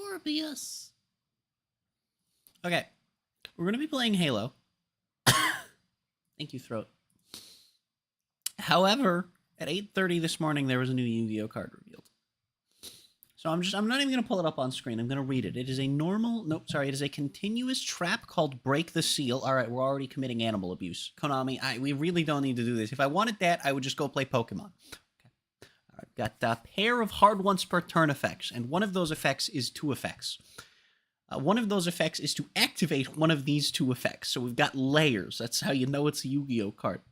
Morbius. Okay, we're gonna be playing Halo. Thank you, Throat. However, at 8:30 this morning, there was a new Yu-Gi-Oh card revealed. So I'm not even gonna pull it up on screen. I'm gonna read it. It is it is a continuous trap called Break the Seal. All right, we're already committing animal abuse. Konami, we really don't need to do this. If I wanted that, I would just go play Pokemon. Okay. All right, got a pair of hard once per turn effects, and one of those effects is 2 effects. One of those effects is to activate one of these 2 effects. So we've got layers. That's how you know it's a Yu-Gi-Oh card.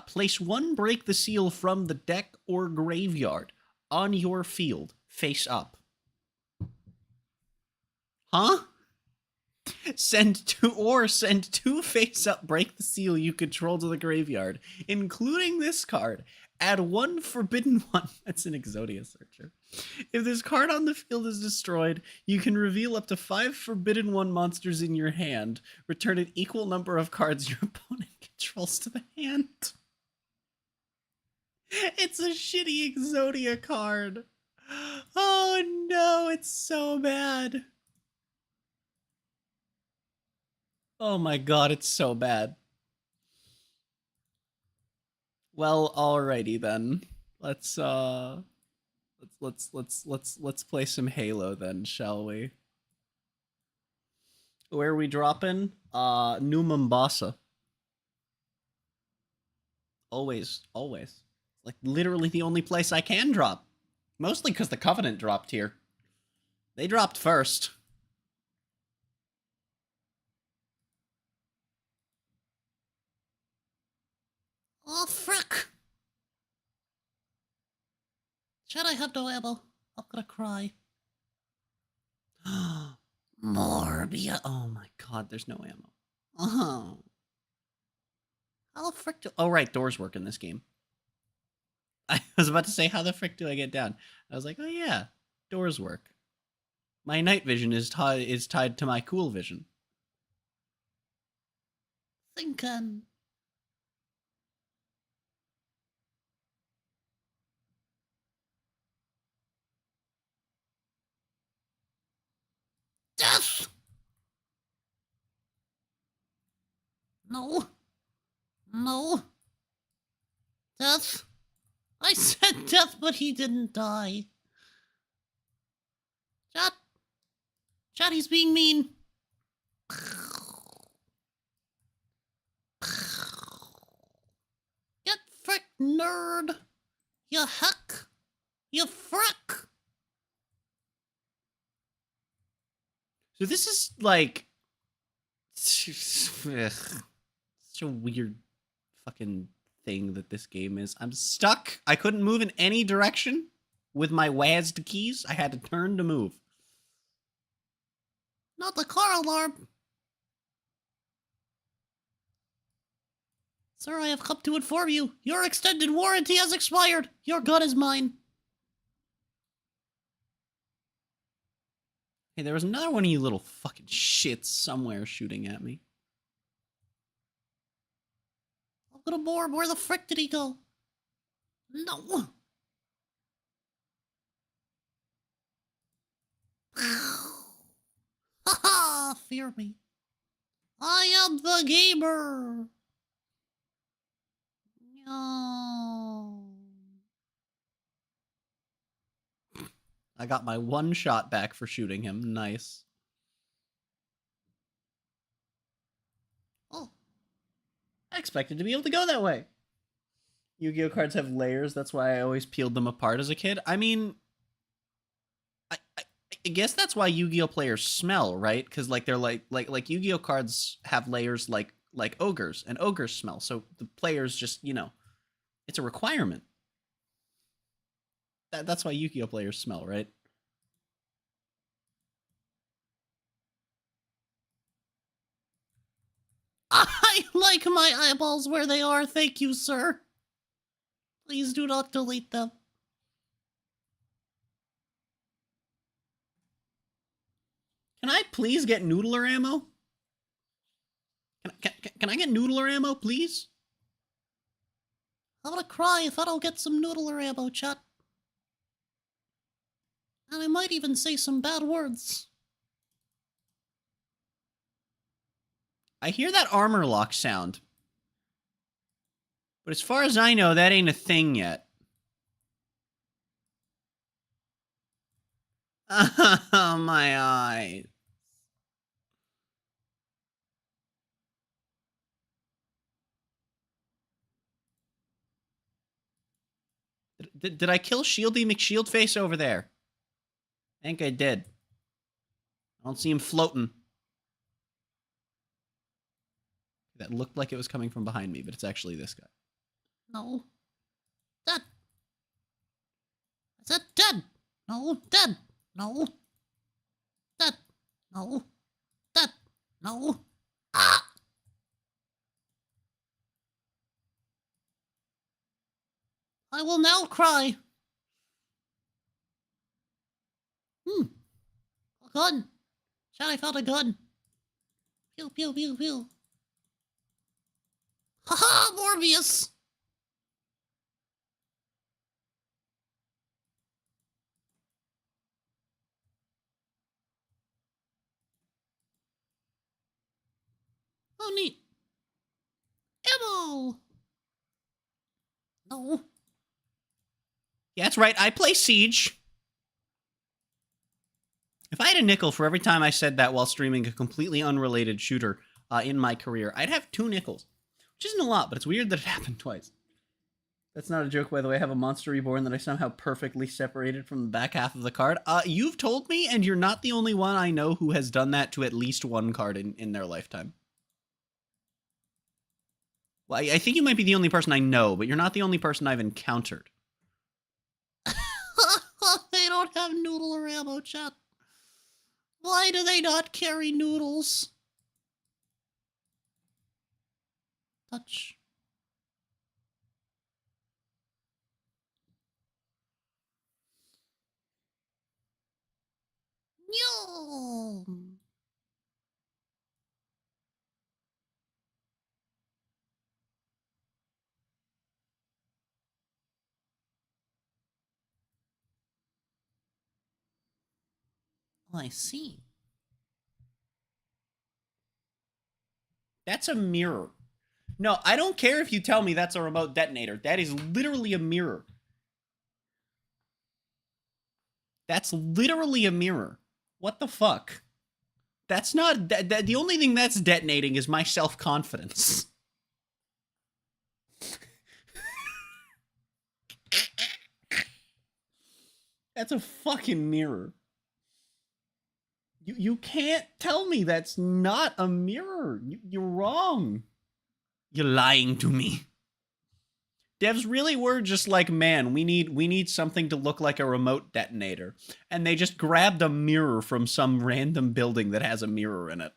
Place 1 Break the Seal from the deck or graveyard on your field, face up. Huh? Send 2 face up Break the Seal you control to the graveyard, including this card. Add 1 forbidden one. That's an Exodia searcher. If this card on the field is destroyed, you can reveal up to 5 forbidden one monsters in your hand. Return an equal number of cards your opponent controls to the hand. It's a shitty Exodia card. Oh no, it's so bad. Oh my god, it's so bad. Well, alrighty then. Let's play some Halo then, shall we? Where are we dropping? New Mombasa. Always. Like literally the only place I can drop. Mostly because the Covenant dropped here. They dropped first. Oh, frick! Should I have no ammo? I'm gonna cry. Morbia. Oh my god, there's no ammo. Oh. How the frick do... Oh, right, doors work in this game. I was about to say, how the frick do I get down? I was like, oh yeah, doors work. My night vision is tied to my cool vision. Thinkin'. Death! No. No. Death? I said death, but he didn't die. Chat, he's being mean. Get frick, nerd. You heck. You frick. So this is like... Such a weird fucking thing that this game is. I'm stuck. I couldn't move in any direction with my WASD keys. I had to turn to move. Not the car alarm. Sir, I have come to inform you. Your extended warranty has expired. Your gun is mine. Hey, there was another one of you little fucking shits somewhere shooting at me. Little Morb, where the frick did he go? No. Haha, fear me. I am the gamer. No. I got my 1 shot back for shooting him. Nice. Oh. I expected to be able to go that way. Yu-Gi-Oh cards have layers. That's why I always peeled them apart as a kid. I mean, I guess that's why Yu-Gi-Oh players smell, right? Because like they're like Yu-Gi-Oh cards have layers like ogres, and ogres smell. So the players just, you know, it's a requirement. That's why Yu-Gi-Oh players smell, right? I like my eyeballs where they are, thank you, sir. Please do not delete them. Can I please get noodler ammo? Can I get noodler ammo, please? I'm gonna cry if I don't get some noodler ammo, chat. And I might even say some bad words. I hear that armor lock sound. But as far as I know, that ain't a thing yet. Oh, my eyes. Did I kill Shieldy McShieldface over there? I think I did. I don't see him floating. That looked like it was coming from behind me, but it's actually this guy. No. Dead. I said dead. No. Dead. No. Dead. No. Dead. No. Ah! I will now cry. A gun. Chat, I found a gun. Pew, pew, pew, pew. Haha, Morbius! Oh, neat. Ammo! No. Yeah, that's right. I play Siege. If I had a nickel for every time I said that while streaming a completely unrelated shooter in my career, I'd have 2 nickels. Which isn't a lot, but it's weird that it happened twice. That's not a joke, by the way. I have a Monster Reborn that I somehow perfectly separated from the back half of the card. You've told me, and you're not the only one I know who has done that to at least one card in their lifetime. Well, I think you might be the only person I know, but you're not the only person I've encountered. They don't have noodle or ammo, chat. Why do they not carry noodles? Touch. Yo. I see. That's a mirror. No, I don't care if you tell me that's a remote detonator. That is literally a mirror. That's literally a mirror. What the fuck? That's not... the only thing that's detonating is my self-confidence. That's a fucking mirror. You can't tell me that's not a mirror. You're wrong. You're lying to me. Devs really were just like, man, we need something to look like a remote detonator. And they just grabbed a mirror from some random building that has a mirror in it.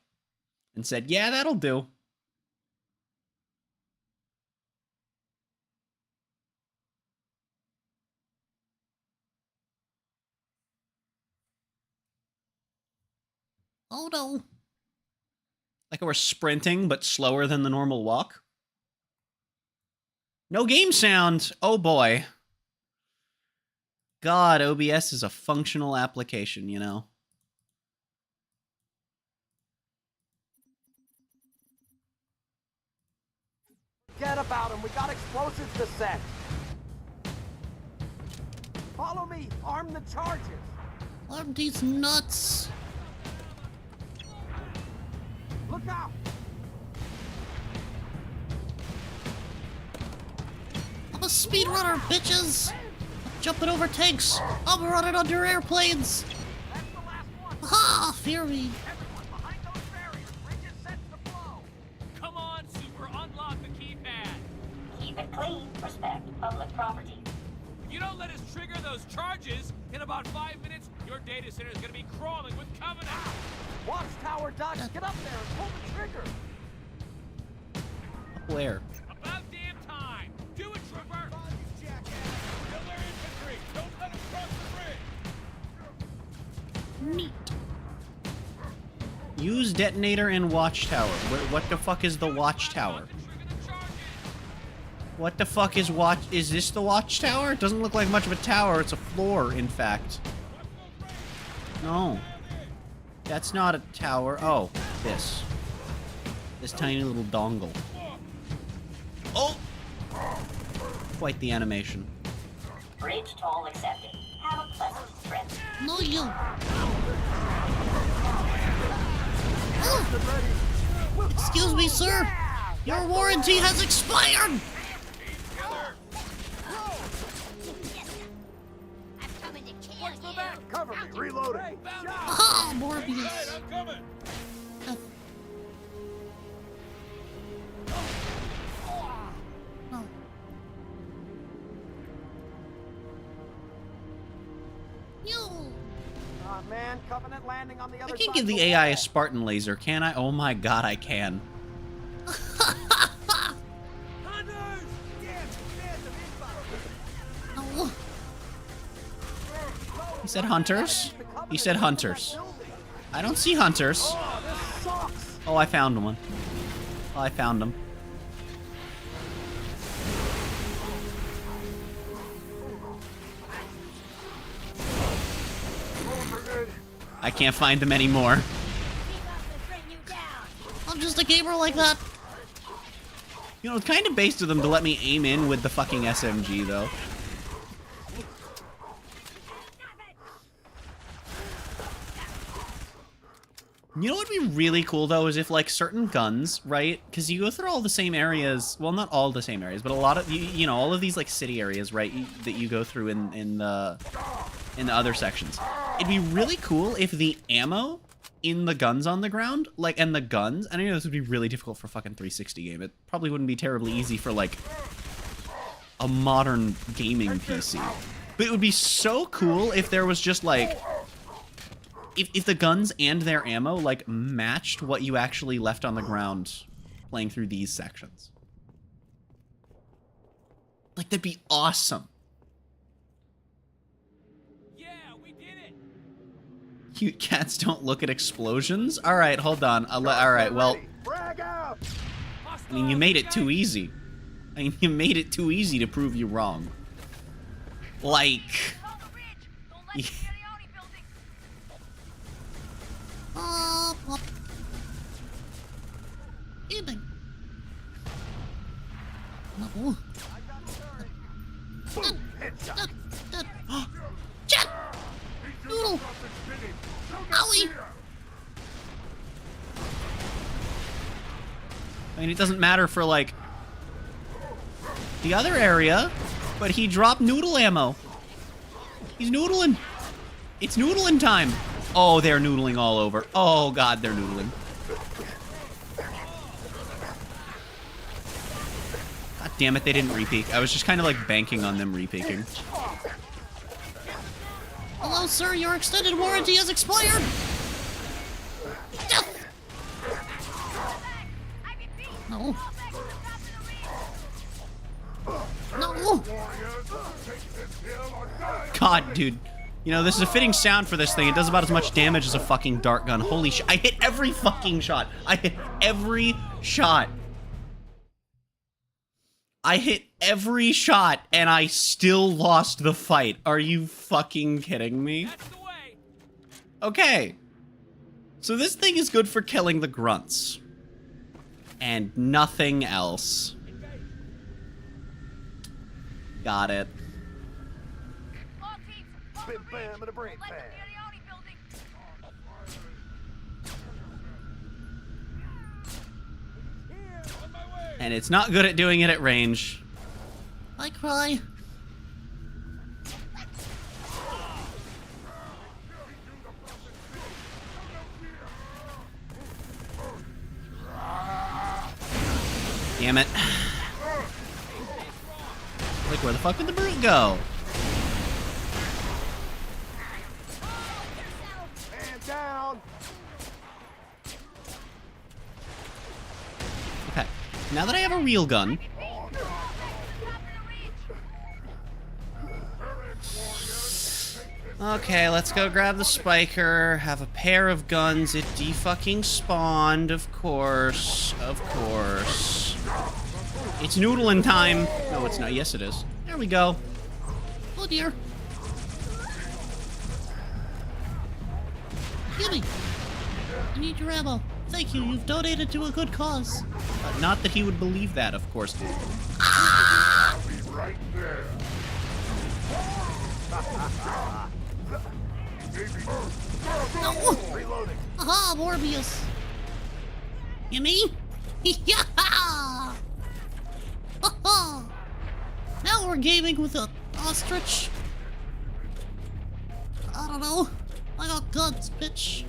And said, yeah, that'll do. Oh no. Like we're sprinting, but slower than the normal walk? No game sound. Oh boy. God, OBS is a functional application, you know? Forget about him. We got explosives to set. Follow me. Arm the charges. Arm these nuts. Look out. I'm a speedrunner, bitches. I'm jumping over tanks. I'm running under airplanes. That's the last one. Ha! Fear me. Everyone behind those barriers. Bridges set to flow. Come on, Super, unlock the keypad. Keep it clean. Respect public property. If you don't let us trigger those charges, in about 5 minutes, your data center is going to be crawling with Covenant. Watchtower Dutch, get up there and pull the trigger. Where? About damn time. Do it, Trooper. Kill their infantry. Don't let them cross the bridge. Neat. Use detonator and watchtower. What the fuck is the watchtower? What the fuck is is this the watchtower? It doesn't look like much of a tower. It's a floor, in fact. No. That's not a tower. Oh, this. This tiny little dongle. Oh! Quite the animation. Bridge toll accepted. Have a pleasant trip. No, you. Excuse me, sir. Your warranty has expired. Cover me, reloading. Oh, Morbius. I'm coming. No. You. Aw, man, Covenant landing on the other I side. can give of the the AI a wall. Spartan laser, can I? Oh my god, I can. Hunters! Damn, No. He said hunters? He said hunters. I don't see hunters. Oh, this sucks. Oh, I found one. Oh, I found him. I can't find them anymore. I'm just a gamer like that. You know, it's kind of based of them to let me aim in with the fucking SMG, though. You know what would be really cool, though, is if, like, certain guns, right? Because you go through all the same areas. Well, not all the same areas, but a lot of, you know, all of these, like, city areas, right, that you go through in the other sections. It'd be really cool if the ammo in the guns on the ground, like, and the guns, and I know this would be really difficult for a fucking 360 game. It probably wouldn't be terribly easy for, like, a modern gaming PC. But it would be so cool if there was just, like... If the guns and their ammo, like, matched what you actually left on the ground playing through these sections. Like, that'd be awesome. Yeah, we did it. Cute cats don't look at explosions? Alright, hold on. Alright, well, Frag out! I mean, you made it too easy. I mean, you made it too easy to prove you wrong. Like... Yeah. Plop. Evening. No. Jet! Noodle! Owie! I mean, it doesn't matter for, like, the other area, but he dropped noodle ammo. He's noodling. It's noodling time. Oh, they're noodling all over. Oh, God, they're noodling. God damn it, they didn't repeak. I was just kind of, like, banking on them repeaking. Hello, sir. Your extended warranty has expired. No. No. God, dude. You know, this is a fitting sound for this thing. It does about as much damage as a fucking dart gun. Holy shit. I hit every fucking shot. I hit every shot. I hit every shot, and I still lost the fight. Are you fucking kidding me? That's the way. Okay. So this thing is good for killing the grunts. And nothing else. Got it. Bim bam and a brain pad. And it's not good at doing it at range. I cry. Damn it. Like, where the fuck did the brute go? Man down. Okay. Now that I have a real gun... Okay, let's go grab the spiker, have a pair of guns. It de-fucking spawned, of course. Of course. It's noodling time. No, it's not. Yes, it is. There we go. Oh dear. Gimme. I need your ammo. Thank you. You've donated to a good cause. Not that he would believe that, of course. No. Aha, Morbius. Gimme. Yeah. Now we're gaming with a ostrich. I don't know. I got guns, bitch.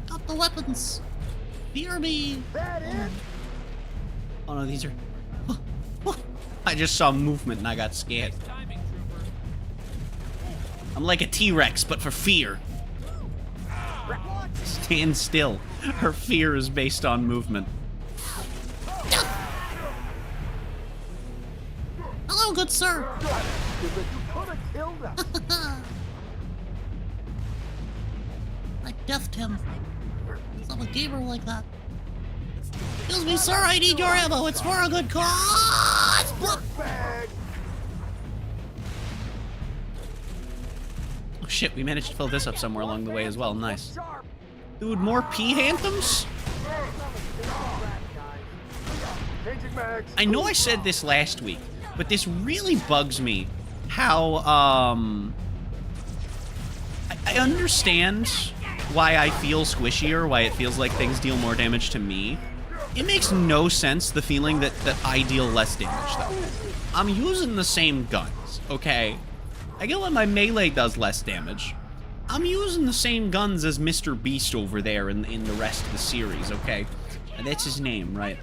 Got the weapons. Fear me. That it? Oh no, these are... I just saw movement and I got scared. Timing, trooper. I'm like a T-Rex, but for fear. Stand still. Her fear is based on movement. Hello, good sir. You could have killed us. I deathed him. I'm a gamer like that. Excuse me, sir, I need your ammo. It's for a good cause. Bag. Oh shit, we managed to fill this up somewhere along the way as well. Nice. Sharp. Dude, more pee anthems? Changing mags. I know I said this last week, but this really bugs me how, I understand why I feel squishier, why it feels like things deal more damage to me. It makes no sense, the feeling that I deal less damage, though. I'm using the same guns, okay? I get when my melee does less damage. I'm using the same guns as Mr. Beast over there in the rest of the series, okay? And that's his name, right?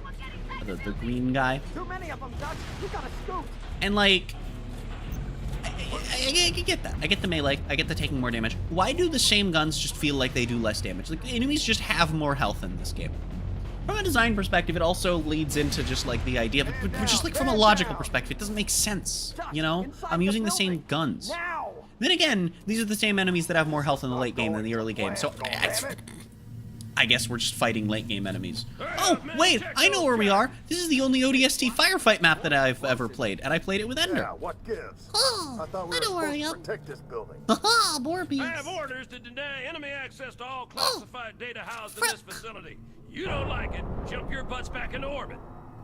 The green guy. Too many of them, Dutch. You gotta scoot. And like, I get that. I get the melee. I get the taking more damage. Why do the same guns just feel like they do less damage? Like, the enemies just have more health in this game. From a design perspective, it also leads into just like the idea, but just like from a logical perspective, it doesn't make sense. You know, I'm using the same guns. Now. Then again, these are the same enemies that have more health in the late game than the early game, so I guess we're just fighting late game enemies. Oh, wait, I know where we are. This is the only ODST firefight map that I've ever played, and I played it with Ender. Yeah, what gives? Oh, thought we I were know where I supposed am. to protect this building. Aha, I have Morbius. orders to deny enemy access to all classified data housed in this frick. facility. You don't like it, jump your butts back into orbit.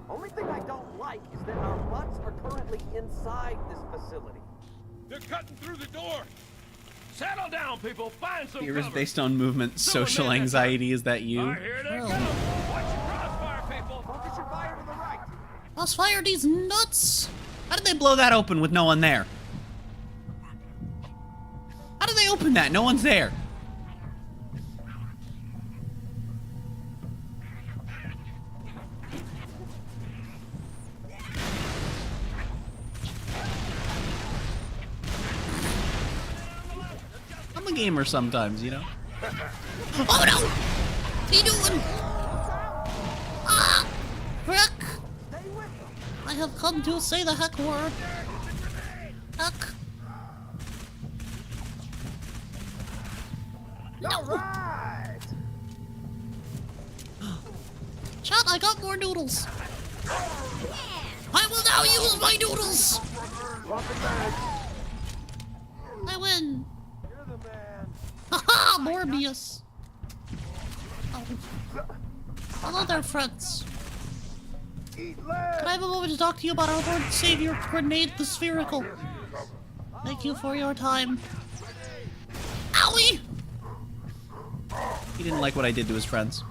Only thing I don't like is that our butts are currently inside this facility. They're cutting through the door. Settle down, people. Find some Fear is cover. based on movement. Social anxiety, is that you? All right, here they Oh. go. Watch your crossfire, people. Focus your fire to the right. Let's fire these nuts. How did they blow that open with no one there? How did they open that? No one's there. I'm a gamer sometimes, you know? Oh no! What are you doing? Ah! Heck! Stay with them. I have come to say the heck word. Heck. All right. Chat, I got more noodles. I will now use my noodles. Dropping bags. I win. You're the man. Haha, Morbius. Oh. Hello there, friends. Eat Can lead. I have a moment to talk to you about our Lord and Savior, Grenade the Spherical? Thank you for your time. Owie! He didn't like what I did to his friends.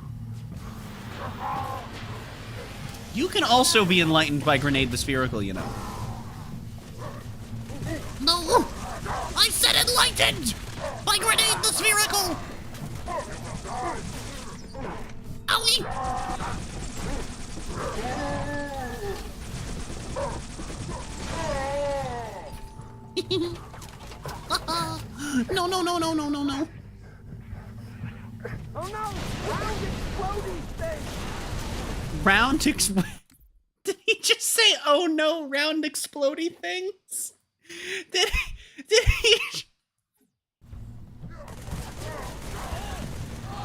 You can also be enlightened by Grenade the Spherical, you know. No! I said enlightened! By Grenade the Spherical! Owie! No, no, no, no, no, no, no. Oh no! Round exploding thing. Round Did he just say, oh no, round explodey things? Did he?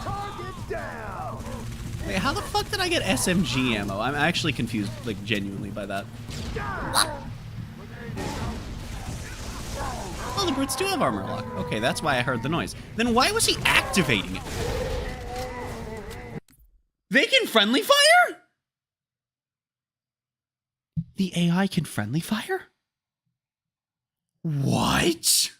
Target down. Wait, how the fuck did I get SMG ammo? I'm actually confused, like, genuinely by that. Oh, the brutes do have armor lock. Okay, that's why I heard the noise. Then why was he activating it? They can friendly fire? The AI can friendly fire? What?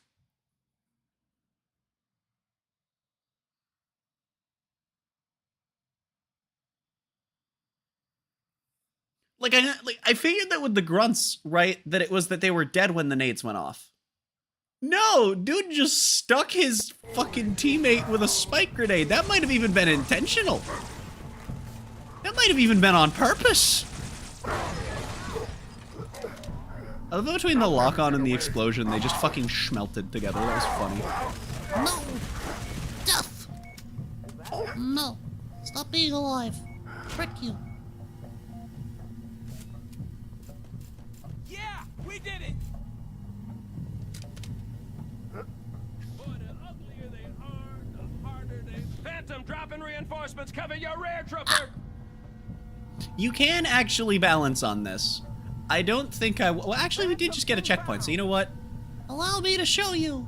Like I figured that with the grunts, right, that it was that they were dead when the nades went off. No, dude just stuck his fucking teammate with a spike grenade. That might have even been intentional. That might have even been on purpose. I love between the lock-on and the explosion, they just fucking schmelted together. That was funny. No! Death! No. Stop being alive. Frick you. Yeah, we did it. Boy, the uglier they are, the harder they. Phantom, dropping reinforcements. Cover your rear, trooper. You can actually balance on this. I don't think I... Well, actually, we did just get a checkpoint, so you know what? Allow me to show you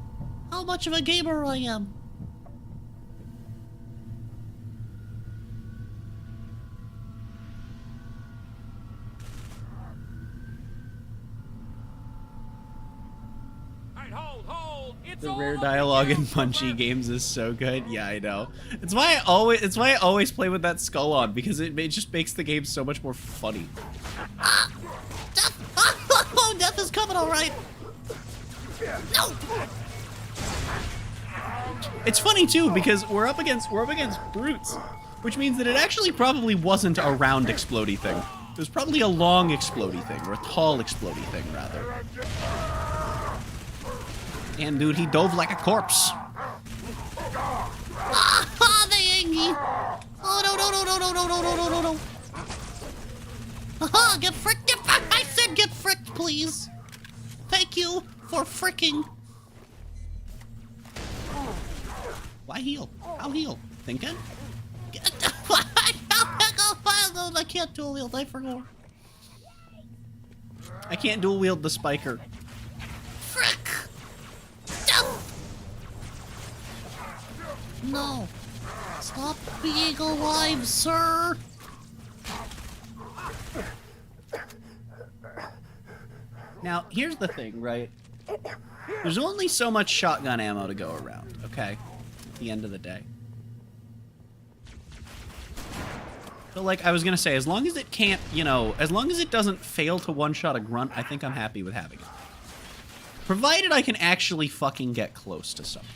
how much of a gamer I am. All right, hold. It's The all rare over dialogue you, in Punchy trooper. games is so good. Yeah, I know. It's why I always play with that skull on, because it just makes the game so much more funny. Death! Oh, death is coming, all right. No! It's funny too because we're up against brutes, which means that it actually probably wasn't a round explodey thing. It was probably a long explodey thing, or a tall explodey thing rather. And dude, he dove like a corpse. Ah, they ain't. Oh no! Haha! Get fricked! I said get fricked, please. Thank you for fricking. Why heal? How heal? Thinking? I can't dual wield. I forgot. I can't dual wield the spiker. Frick! No. Stop being alive, sir. Now, here's the thing, right? There's only so much shotgun ammo to go around, okay? At the end of the day. So, like, I was gonna say, as long as it can't, you know, as long as it doesn't fail to one-shot a grunt, I think I'm happy with having it. Provided I can actually fucking get close to something.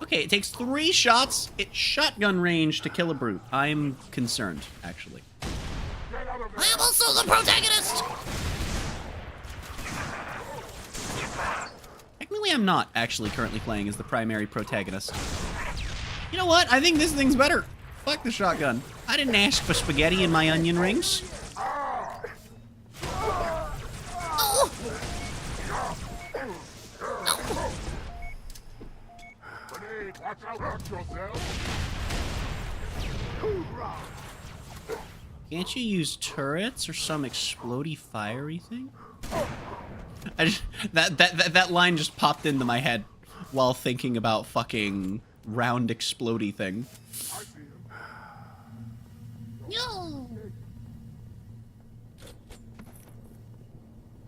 Okay, it takes 3 shots at shotgun range to kill a brute. I'm concerned, actually. I am also the protagonist. Technically, I'm not actually currently playing as the primary protagonist. You know what? I think this thing's better. Fuck the shotgun. I didn't ask for spaghetti in my onion rings. Oh. Can't you use turrets or some explodey fiery thing? That line just popped into my head while thinking about fucking round explodey thing. No.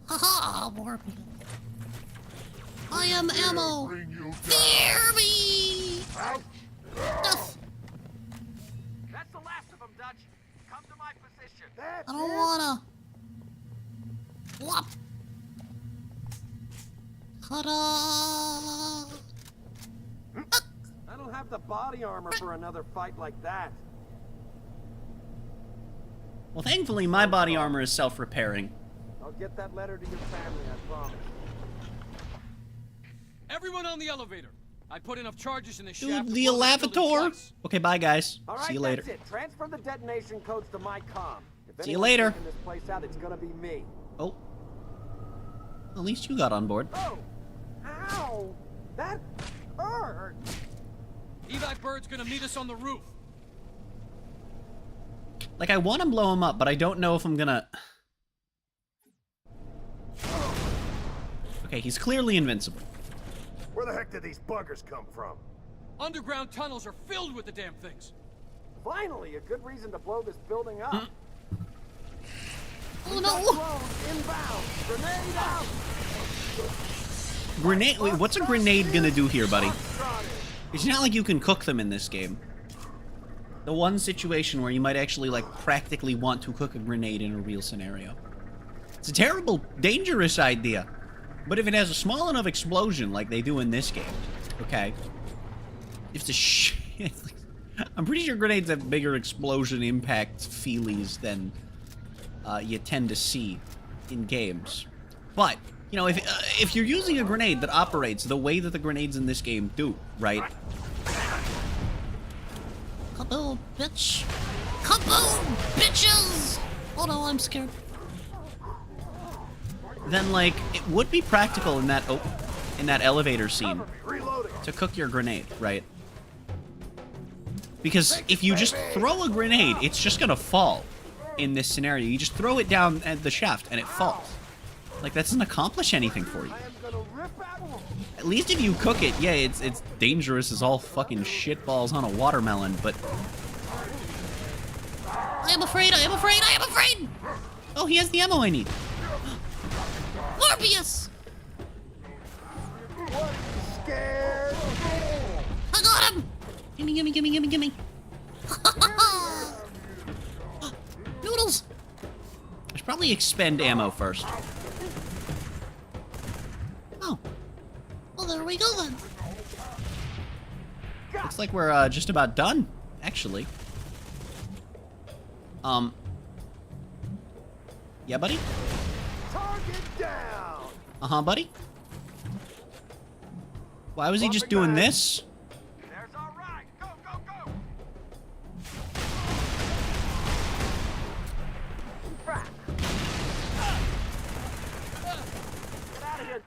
Haha, more people. I am ammo. Fear me. Death. That's the last of them, Dutch. Come to my position. I don't wanna. Whop. Ta-da. I don't have the body armor for another fight like that. Well, thankfully, my body armor is self-repairing. I'll get that letter to your family, I promise. Everyone on the elevator. I put enough charges in the Dude, shaft. to the blow the building elevator. twice. Okay, bye, guys. All right, See you later. that's it. Transfer the detonation codes to my comm. If See you anyone's later. taking this place out, it's gonna be me. Oh. At least you got on board. Oh! Ow! That hurt! Evac Bird's gonna meet us on the roof. Like, I want to blow him up, but I don't know if I'm gonna... Okay, he's clearly invincible. Where the heck did these buggers come from? Underground tunnels are filled with the damn things. Finally, a good reason to blow this building up. Oh no! Drones inbound. Grenade out. Grenade? Wait, what's a grenade gonna do here, buddy? It's not like you can cook them in this game. The one situation where you might actually, like, practically want to cook a grenade in a real scenario. It's a terrible, dangerous idea. But if it has a small enough explosion like they do in this game, okay? If the shit... I'm pretty sure grenades have bigger explosion impact feelies than you tend to see in games. But, you know, if you're using a grenade that operates the way that the grenades in this game do, right? Kaboom, bitch! Kaboom, bitches! Oh no, I'm scared. Then, like, it would be practical in that elevator scene to cook your grenade, right? Because if you just throw a grenade, it's just gonna fall in this scenario. You just throw it down at the shaft and it falls. Like, that doesn't accomplish anything for you. At least if you cook it, yeah, it's dangerous as all fucking shitballs on a watermelon, but... I am afraid, I am afraid, I am afraid! Oh, he has the ammo I need. Morbius! Scared. I got him! Gimme, gimme, gimme, gimme, gimme! Noodles! I should probably expend ammo first. Oh. Well, there we go then. Looks like we're just about done, actually. Yeah, buddy? Target down. Uh-huh, buddy? Why was he just doing this? There's all right. Go, go, go. Crack. Get out of here.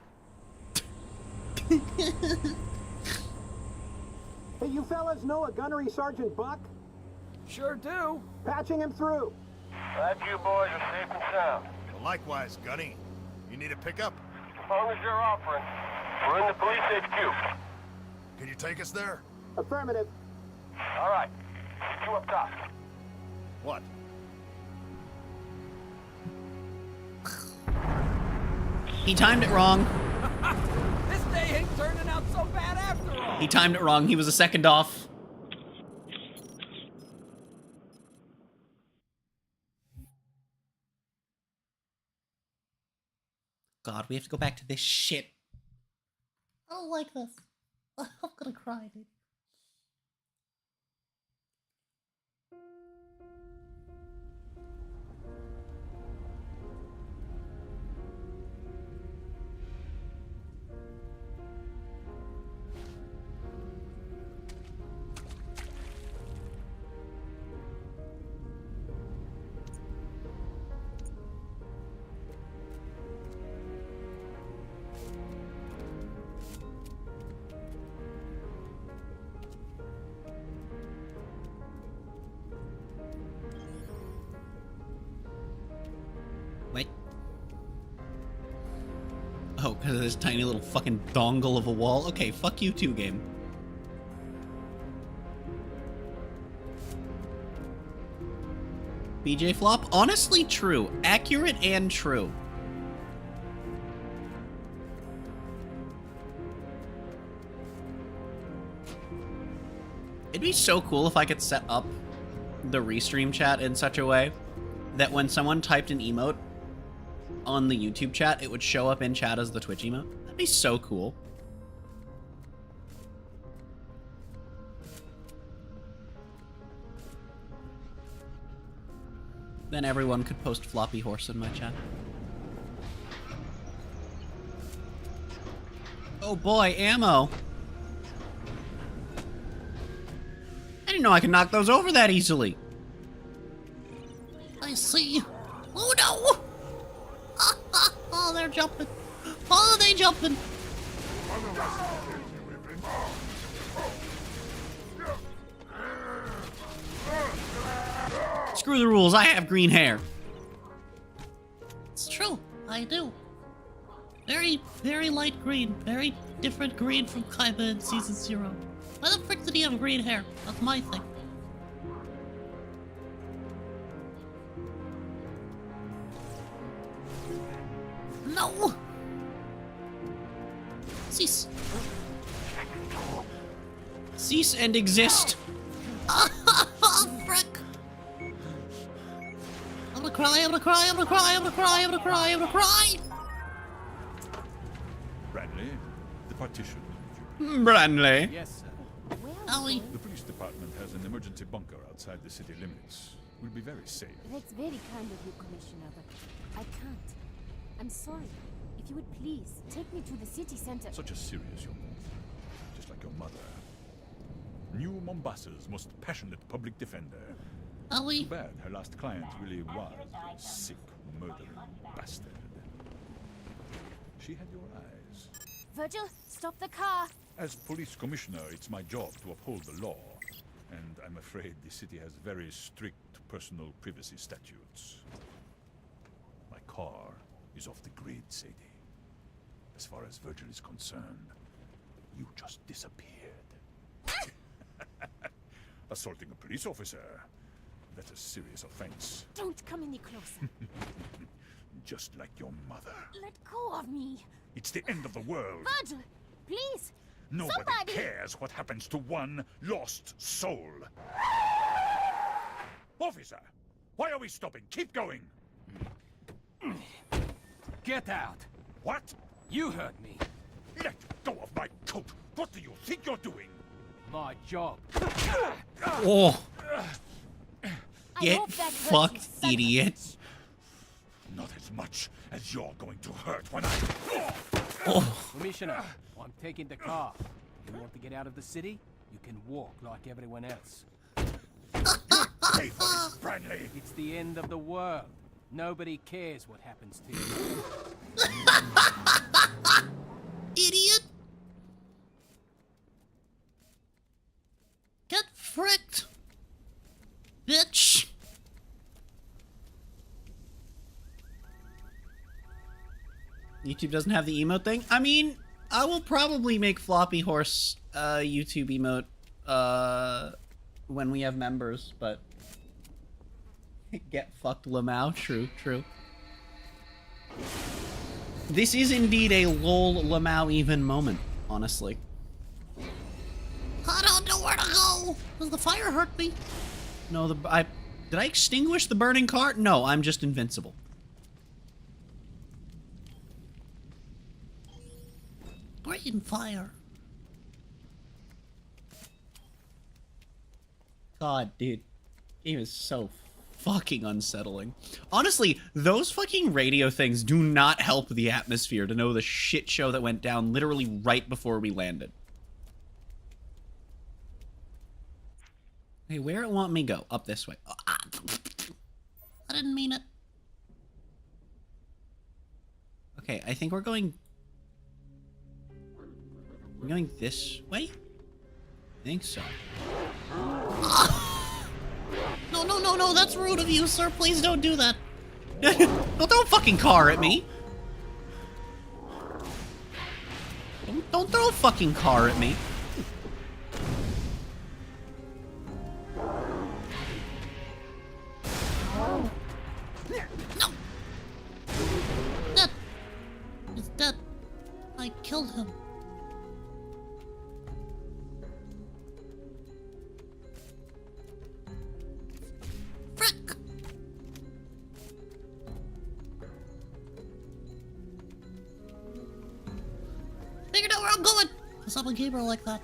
Hey, you fellas know a gunnery Sergeant Buck? Sure do. Patching him through. Glad you boys are safe and sound. Well, likewise, Gunny. You need a pickup? As long as you're offering. We're in the police HQ. Can you take us there? Affirmative. All right. You up top. What? He timed it wrong. This day ain't turning out so bad after all. He timed it wrong. He was a second off. God, we have to go back to this shit. I don't like this. I'm gonna cry, dude. Wait. Oh, because of this tiny little fucking dongle of a wall? Okay, fuck you too, game. BJ Flop? Honestly, true. Accurate and true. It'd be so cool if I could set up the restream chat in such a way that when someone typed an emote on the YouTube chat, it would show up in chat as the Twitch emote. That'd be so cool. Then everyone could post floppy horse in my chat. Oh boy, ammo. I didn't know I could knock those over that easily. I see. Oh no! Oh, they're jumping. Oh, they jumping. Screw the rules, I have green hair. It's true. I do. Very, very light green. Very different green from Kaiba in Season 0. Why the frick did he have green hair? That's my thing. No! Cease. Cease and exist. Frick! I'm gonna cry, I'm gonna cry, I'm gonna cry, I'm gonna cry, I'm gonna cry, I'm gonna cry! Bradley, the partition. Branley. Yes, sir. Owie. The police department has an emergency bunker outside the city limits. We'll be very safe. That's very kind of you, Commissioner, but I can't. I'm sorry. If you would please, take me to the city center. Such a serious young woman. Just like your mother. New Mombasa's most passionate public defender. Too Owie. bad her last client really was a sick, murdering bastard. She had your eyes. Virgil, stop the car. As police commissioner, it's my job to uphold the law. And I'm afraid the city has very strict personal privacy statutes. My car is off the grid, Sadie. As far as Virgil is concerned, you just disappeared. Assaulting a police officer. That's a serious offense. Don't come any closer. Just like your mother. Let go of me. It's the end of the world. Virgil, please. Nobody Somebody! cares what happens to one lost soul. Officer, why are we stopping? Keep going. Get out. What? You heard me. Let go of my coat. What do you think you're doing? My job. Oh, I get hope that hurts you, fucked, son of a idiot. bitch. Not as much as you're going to hurt when I... Oh, Commissioner, I'm taking the car. You want to get out of the city? You can walk like everyone else. Pay for this, Branley. It's the end of the world. Nobody cares what happens to you. Idiot! Get fricked! Bitch! YouTube doesn't have the emote thing. I mean, I will probably make Floppy Horse YouTube emote when we have members, but get fucked Lamau. True, true. This is indeed a lol Lamau even moment, honestly. I don't know where to go! Does the fire hurt me? No, did I extinguish the burning car? No, I'm just invincible. Green fire. God, dude. Game is so fucking unsettling. Honestly, those fucking radio things do not help the atmosphere to know the shit show that went down literally right before we landed. Hey, where it want me go? Up this way. I didn't mean it. Okay, I think we're going this way? I think so. No, no, no, no, that's rude of you, sir. Please don't do that. Don't throw a fucking car at me. Don't throw a fucking car at me. No! Dead. He's dead. I killed him. Frick! Figured out where I'm going! Cause I'm a gamer like that.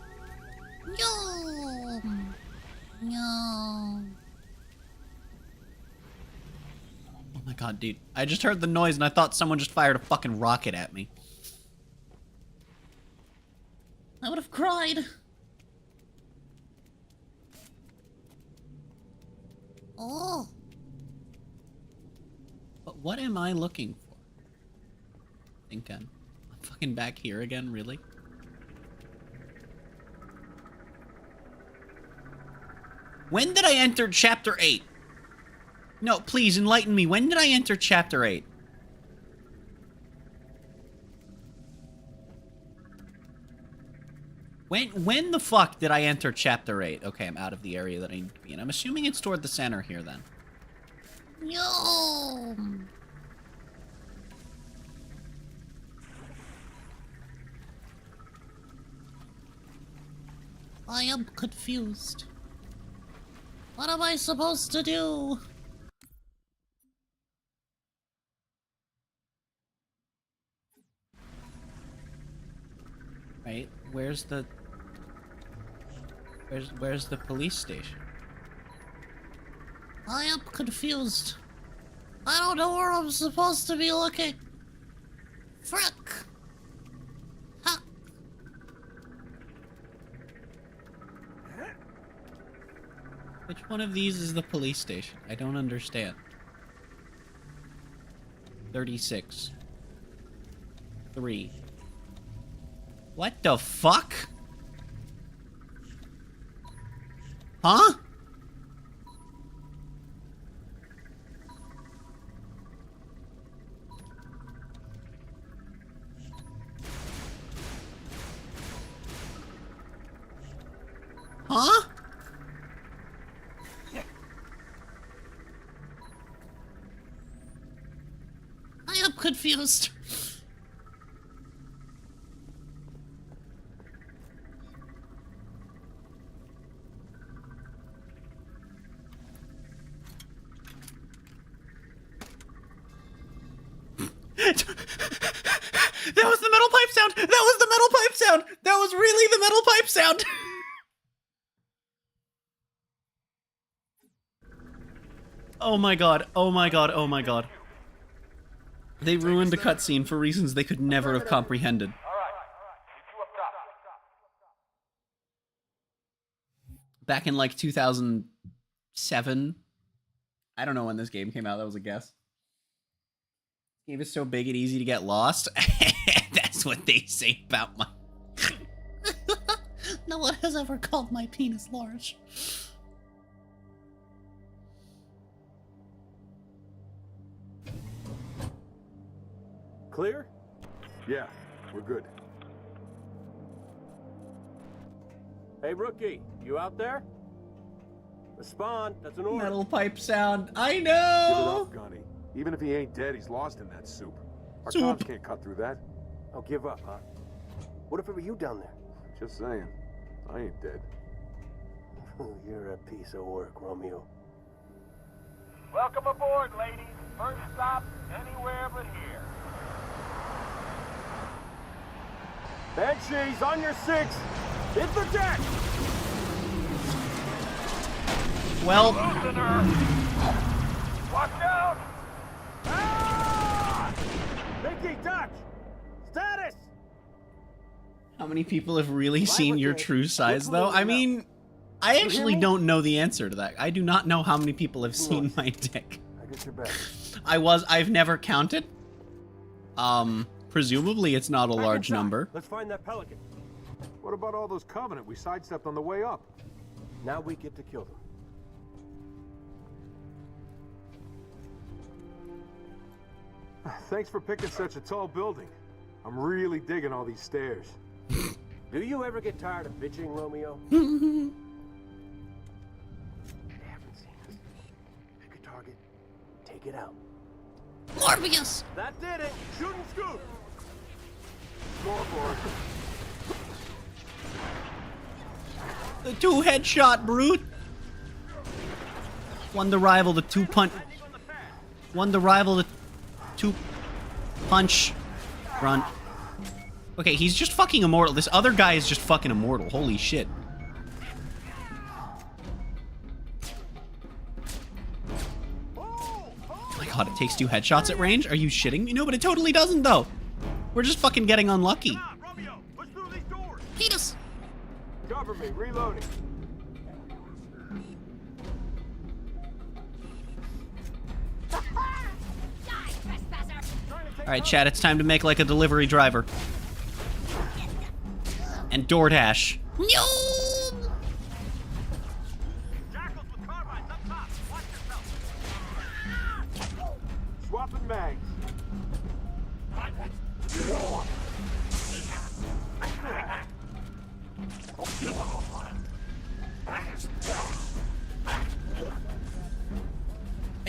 Yum! Yum. Oh my god, dude. I just heard the noise and I thought someone just fired a fucking rocket at me. I would have cried. Oh. But what am I looking for? I think I'm fucking back here again, really? When did I enter chapter 8? No, please enlighten me. When did I enter chapter 8? When the fuck did I enter Chapter 8? Okay, I'm out of the area that I need to be in. I'm assuming it's toward the center here, then. Yo. I am confused. What am I supposed to do? Right? Where's the police station? I am confused. I don't know where I'm supposed to be looking. Frick. Ha. Which one of these is the police station? I don't understand. 36. 3. What the fuck? Huh? Huh? I am confused. That was the metal pipe sound! That was the metal pipe sound! That was really the metal pipe sound! Oh my god, oh my god, oh my god. They ruined a cutscene for reasons they could never have comprehended. All right. Keep you up top. Back in like 2007. I don't know when this game came out, that was a guess. This game is so big and easy to get lost. That's what they say about my... No one has ever called my penis large. Clear? Yeah, we're good. Hey, rookie, you out there? Respond. That's an order. Metal pipe sound. I Give it know! up, Gunny. Even if he ain't dead, he's lost in that soup. Our Soup. comms can't cut through that. I'll give up, huh? What if it were you down there? Just saying. I ain't dead. You're a piece of work, Romeo. Welcome aboard, ladies. First stop, anywhere but here. Banshees, on your 6! Hit the deck! Well, Loosen her! Watch out! Ah! Mickey, Dutch! Status! how many people have really seen your true size, though? I mean, I actually don't know the answer to that. I do not know how many people have seen my dick. I get your back. I've never counted. Presumably it's not a large number. Let's find that pelican. What about all those Covenant we sidestepped on the way up? Now we get to kill them. Thanks for picking such a tall building. I'm really digging all these stairs. Do you ever get tired of bitching, Romeo? They haven't seen us. Pick a target. Take it out. Morbius! That did it! Shoot and scoot! Scoreboard. The 2 headshot brute. One to rival the 2 punch. One to rival the 2 punch grunt. Okay, he's just fucking immortal. This other guy is just fucking immortal. Holy shit. Oh my god, it takes 2 headshots at range? Are you shitting me? No, but it totally doesn't, though. We're just fucking getting unlucky. Romeo, push through these doors! Penis! Cover me, reloading. Alright, chat, it's time to make like a delivery driver. And DoorDash. No! Jackals with carbines up top. Watch yourself. Swapping mags.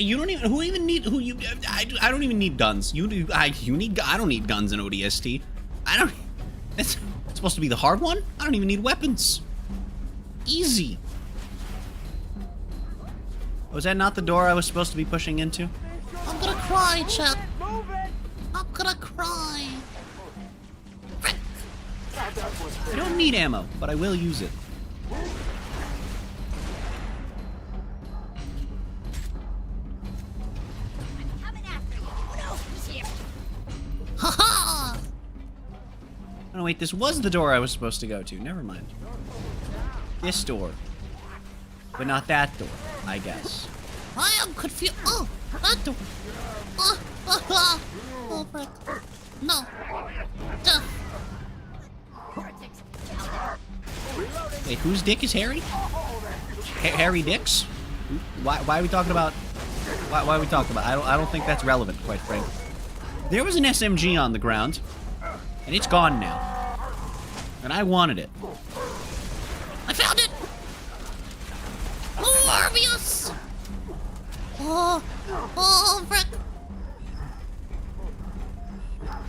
You don't even. Who even need? Who you? I don't even need guns. You do. You need. I don't need guns in ODST. I don't. It's supposed to be the hard one. I don't even need weapons. Easy. Was that not the door I was supposed to be pushing into? I'm gonna cry, chat. I'm gonna cry. Frick. I don't need ammo, but I will use it. Haha! Oh, no, wait, this was the door I was supposed to go to. Never mind. This door. But not that door, I guess. I am confused. Oh, that door. Oh, frick. No. Duh. Wait, whose dick is Harry? Harry Dicks? Why are we talking about... Why are we talking about... I don't think that's relevant, quite frankly. There was an SMG on the ground, and it's gone now. And I wanted it. I found it! Morbius! Oh, frick.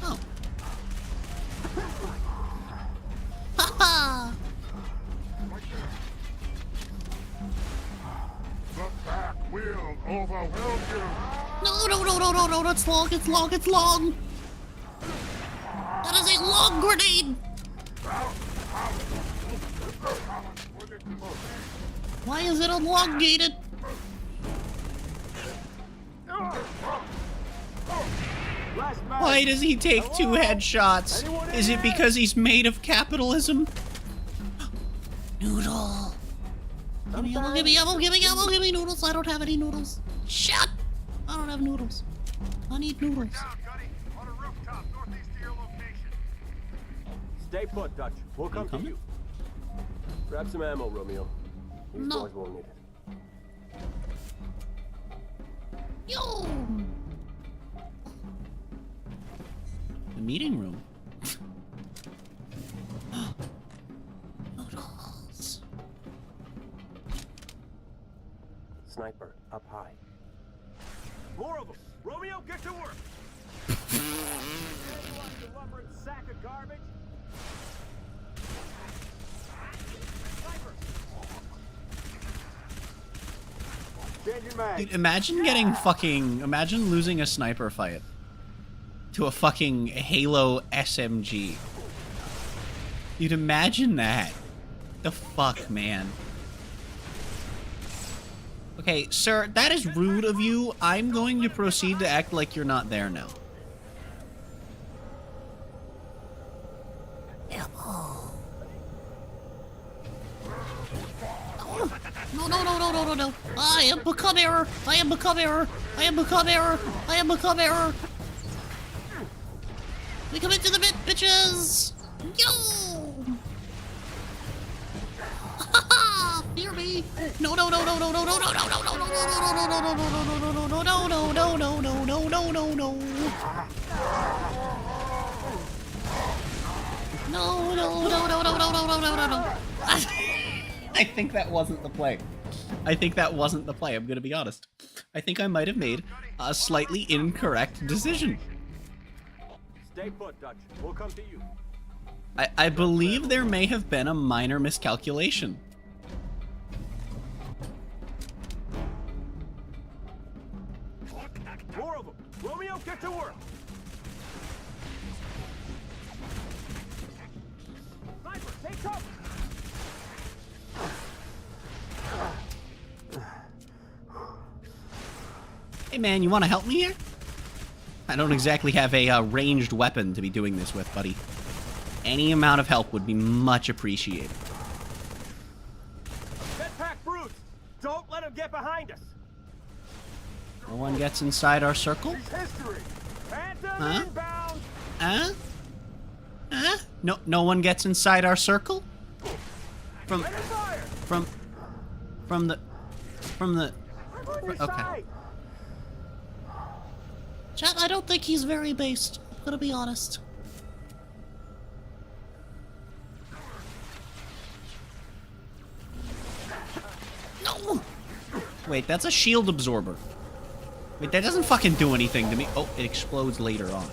Oh. Haha! The pack will overwhelm you. No, it's long, it's long, it's long! That is a long grenade! Why is it elongated? Why does he take 2 headshots? Is it because he's made of capitalism? Noodle! Give me ammo, give me ammo, give me ammo, give me noodles! I don't have any noodles. Shit! I don't have noodles. I need noodles. On a rooftop northeast of your location. Stay put, Dutch. We'll come to you. Grab some ammo, Romeo. These No. boys won't need it. Yo! The meeting room. Noodles. Sniper, up high. More of them! Romeo, get to work! Lumbering sack of garbage. Changing mag. Dude, imagine losing a sniper fight to a fucking Halo SMG. You'd imagine that. The fuck, man. Okay, sir, that is rude of you. I'm going to proceed to act like you're not there now. No. I am become error. I am become error. I am become error. I am become error. We come into the bit, bitches. Yo! Fear me. No. I think that wasn't the play. I'm gonna be honest. I think I might have made a slightly incorrect decision. Stay put, Dutch. We'll come to you. I believe there may have been a minor miscalculation. More of them! Romeo, get to work! Sniper, take cover! Hey man, you want to help me here? I don't exactly have a ranged weapon to be doing this with, buddy. Any amount of help would be much appreciated. Jetpack brutes! Don't let them get behind us! No one gets inside our circle? History. Phantom Huh? inbound! Huh? No one gets inside our circle? From the okay. Chat, I don't think he's very based. I'm gonna be honest. No! Wait, that's a shield absorber. Wait, that doesn't fucking do anything to me. Oh, it explodes later on.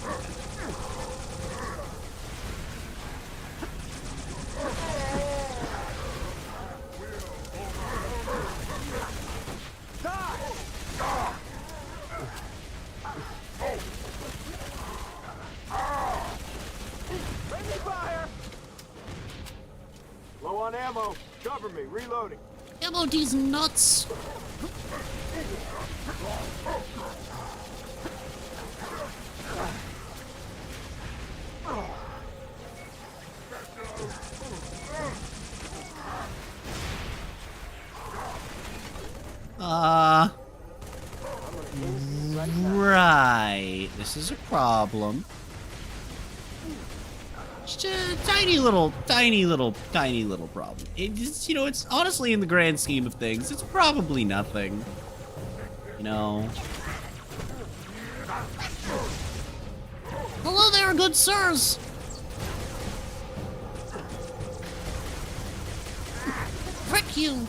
Low on ammo. Cover me. Reloading. MOD's nuts. Right. This is a problem. Just a tiny little problem. It's, you know, it's honestly, in the grand scheme of things, it's probably nothing. You know. Hello there, good sirs. Frick you.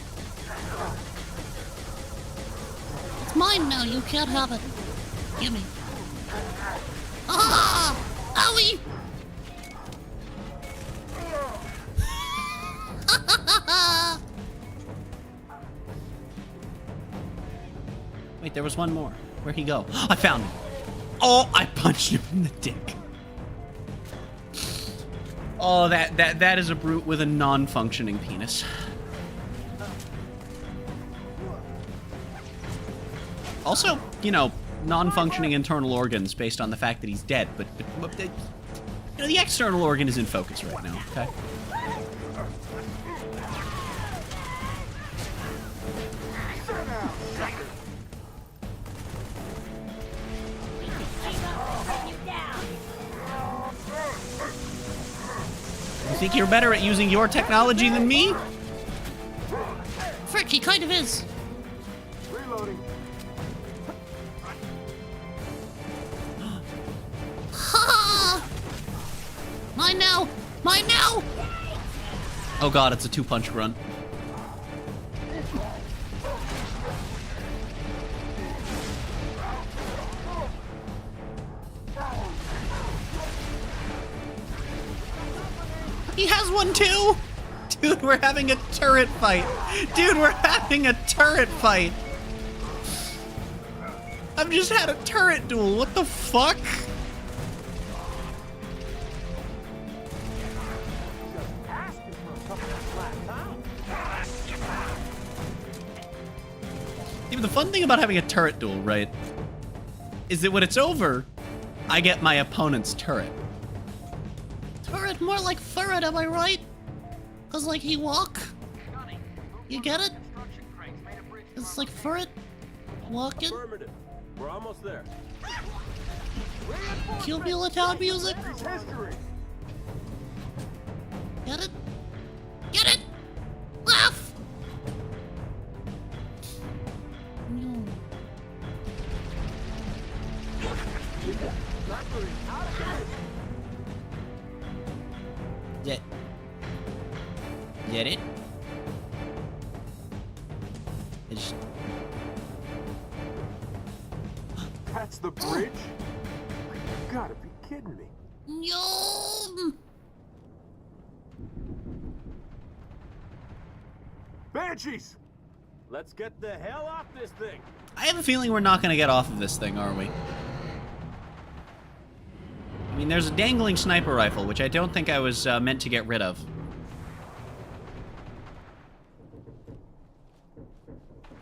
It's mine now, you can't have it. Gimme. Ah! Owie! Wait, there was one more. Where'd he go? I found him. Oh, I punched him in the dick. Oh, that is a brute with a non-functioning penis. Also, you know, non-functioning internal organs based on the fact that he's dead, but you know, the external organ is in focus right now, okay? You think you're better at using your technology than me? Frick, he kind of is. Reloading. Ha! Mine now! Mine now! Oh god, it's a two-punch run. He has one too! Dude, we're having a turret fight! Dude, we're having a turret fight! I've just had a turret duel, what the fuck? Even the fun thing about having a turret duel, right, is that when it's over, I get my opponent's turret. Turret, more like ferret, am I right? Cause like he walk? You get it? It's like ferret walking. Affirmative. We're almost there. Cubula town music. History. Get it? Get it? Laugh! No. Get it? I just... That's the bridge? You gotta be kidding me. Yo! Banshees! Let's get the hell off this thing. I have a feeling we're not gonna get off of this thing, are we? I mean, there's a dangling sniper rifle, which I don't think I was meant to get rid of.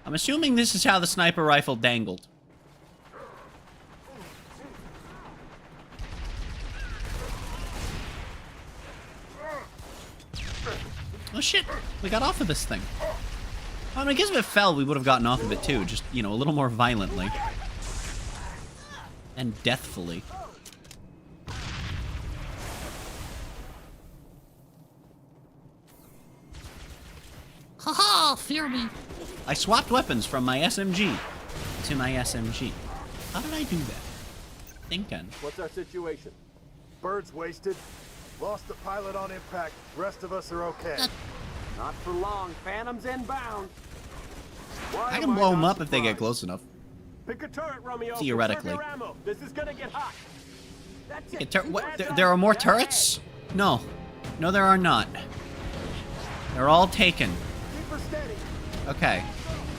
I'm assuming this is how the sniper rifle dangled. Oh shit, we got off of this thing. I mean, I guess if it fell, we would have gotten off of it too, just, you know, a little more violently. And deathfully. Haha, fear me. I swapped weapons from my SMG to my SMG. How did I do that? Thinking. What's our situation? Bird's wasted. Lost the pilot on impact. Rest of us are okay. Not for long. Phantom's inbound. Why I am can blow them not up if they get surprised? close enough. Pick a turret, Romeo. Theoretically. Conserve your ammo. This is gonna get hot. That's it. What? There are more turrets? No. No, there are not. They're all taken. Keep her steady. Okay.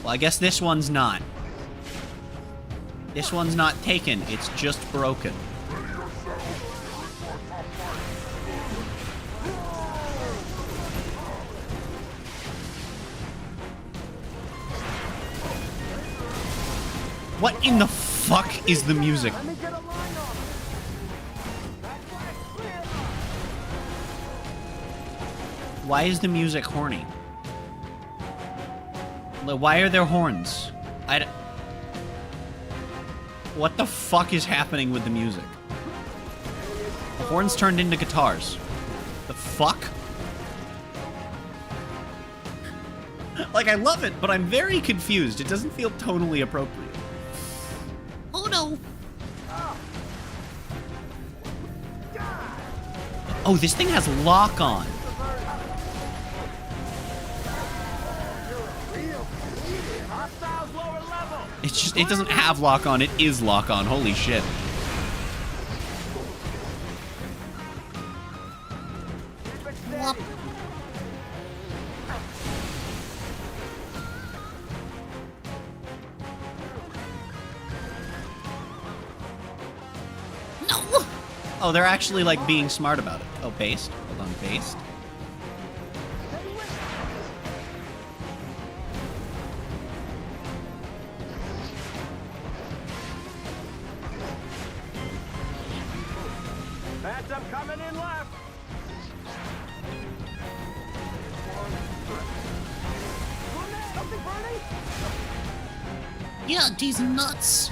Well, I guess this one's not. This one's not taken. It's just broken. What in the fuck is the music? Let me get a line on him. That's right. Clear. Why is the music horny? Why are there horns? What the fuck is happening with the music? The horns turned into guitars. The fuck? Like, I love it, but I'm very confused. It doesn't feel tonally appropriate. Oh no! Oh, this thing has lock on. Hostiles lower level. It's just, it doesn't have lock on, it is lock on. Holy shit. Keep it Whoop. steady. No! Oh, they're actually, like, being smart about it. Oh, based? Hold on, based? Phantom coming in left. Something burning? Yeah, these nuts.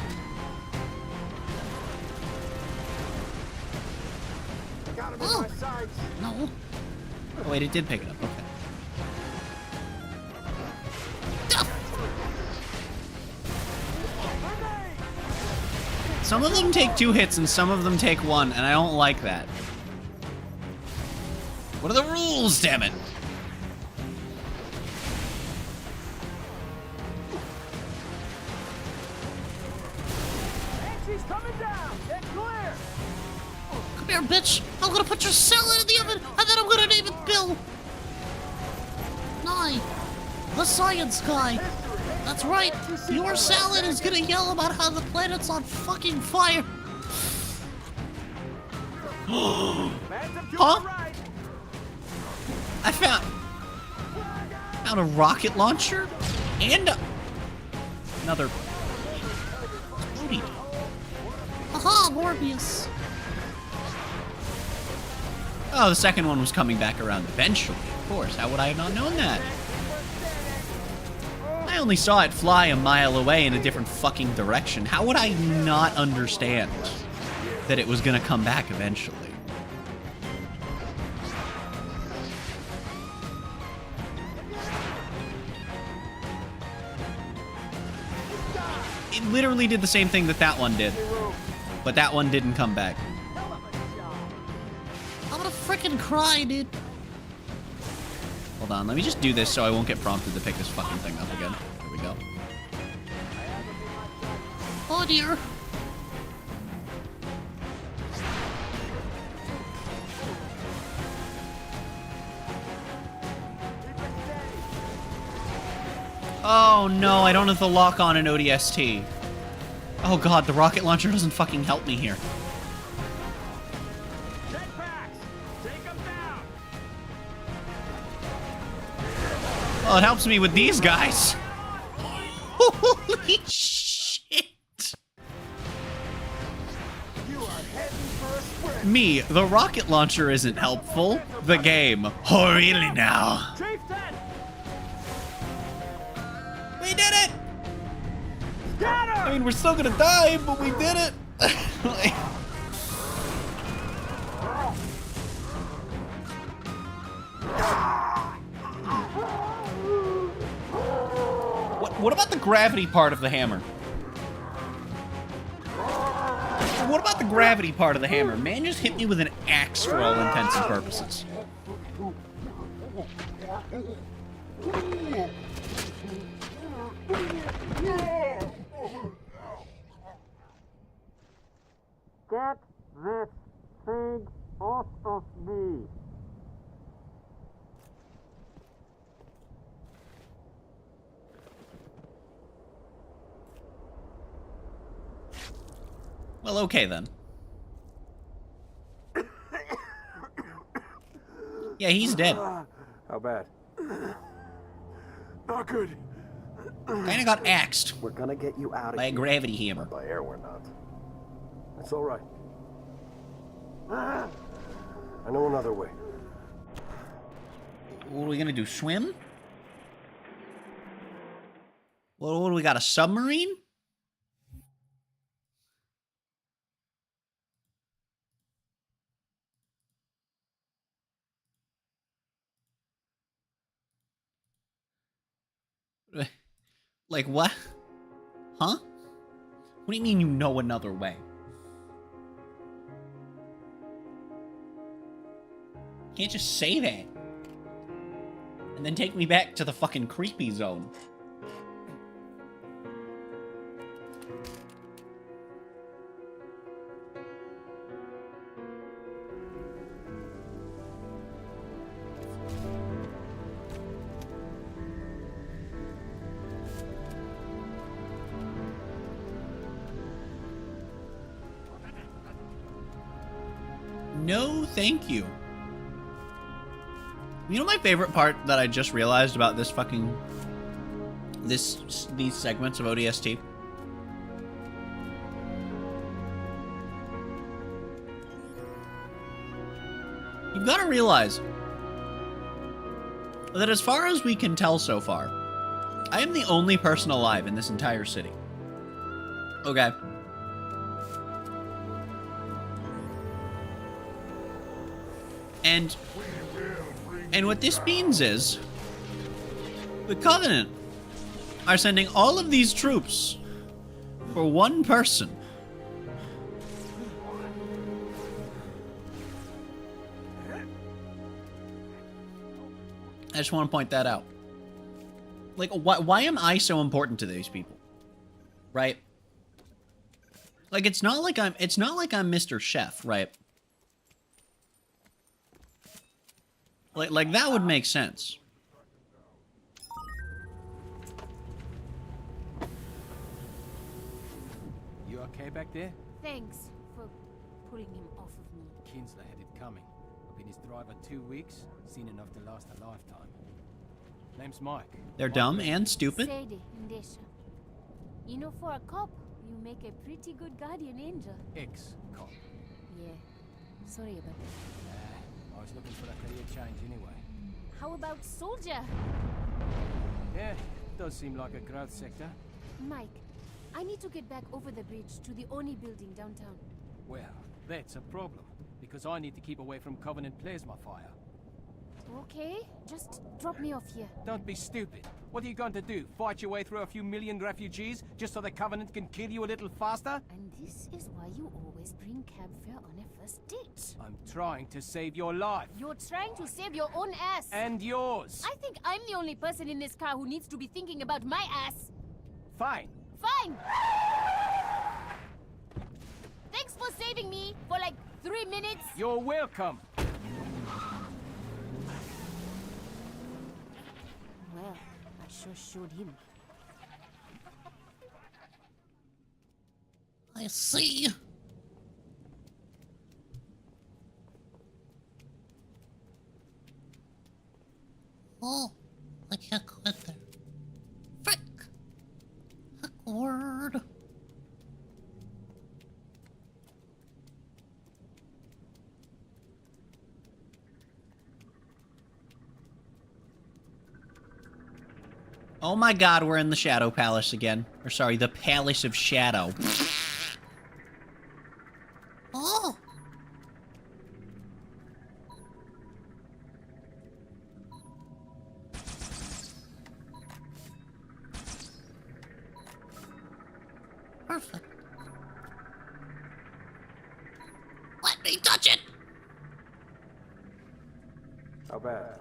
Got him in Oh. my sights. No. Oh, wait, it did pick it up. Okay. Some of them take 2 hits and some of them take 1, and I don't like that. What are the rules, damn it? She's coming down. Get clear. Come here, bitch. I'm gonna put your salad in the oven, and then I'm gonna name it Bill. Nye, the science guy. That's right. Your salad is gonna yell about how the planet's on fucking fire. Phantom to Huh? the right. I found a rocket launcher and another exploding. Aha, Morbius. Oh, the second one was coming back around eventually, of course. How would I have not known that? I only saw it fly a mile away in a different fucking direction. How would I not understand that it was gonna come back eventually? It literally did the same thing that that one did, but that one didn't come back. I'm gonna frickin' cry, dude. Hold on, let me just do this so I won't get prompted to pick this fucking thing up again. There we go. Oh dear. Oh no, I don't have the lock on in ODST. Oh god, the rocket launcher doesn't fucking help me here. Jetpacks. Take them down. Well, it helps me with these guys. Holy shit. You are heading for a sprint. Me, the rocket launcher isn't helpful. The game. Oh, really now? Chieftain. We did it! Got her. I mean, we're still gonna die, but we did it. Like- What about the gravity part of the hammer? What about the gravity part of the hammer? Man just hit me with an axe for all intents and purposes. Get this thing off of me. Well, okay then. Yeah, he's dead. How bad? Not good. Kinda got axed We're gonna get you out of by a here. gravity hammer. By air, we're not. That's all right. I know another way. What are we gonna do? Swim? What do we got? A submarine? Like what? Huh? What do you mean you know another way? Can't just say that. And then take me back to the fucking creepy zone. No, thank you. You know my favorite part that I just realized about this fucking... these segments of ODST? You've got to realize that as far as we can tell so far, I am the only person alive in this entire city. Okay. And what this means is, the Covenant are sending all of these troops for one person. I just want to point that out. Like, why am I so important to these people? Right? Like, it's not like I'm Mr. Chef, right? Like that would make sense. You okay back there? Thanks for pulling him off of me. Kinsler had it coming. I've been his driver 2 weeks, seen enough to last a lifetime. Name's Mike. They're dumb and stupid. Sadie, Indesha. You know, for a cop, you make a pretty good guardian angel. Ex-cop. Yeah. Sorry about that. I was looking for a career change anyway. How about soldier? Yeah, does seem like a growth sector. Mike, I need to get back over the bridge to the Oni building downtown. Well, that's a problem, because I need to keep away from Covenant plasma fire. Okay, just drop me off here. Don't be stupid. What are you going to do? Fight your way through a few million refugees just so the Covenant can kill you a little faster? And this is why you always bring cab fare on a first date. I'm trying to save your life. You're trying to save your own ass. And yours. I think I'm the only person in this car who needs to be thinking about my ass. Fine. Fine! Thanks for saving me for like 3 minutes. You're welcome. Well, I sure showed him. I see. Oh, I can't go in there. Frick! Awkward. Oh my god, we're in the Shadow Palace again. Or sorry, the Palace of Shadow. Oh! Perfect. Let me touch it! How bad?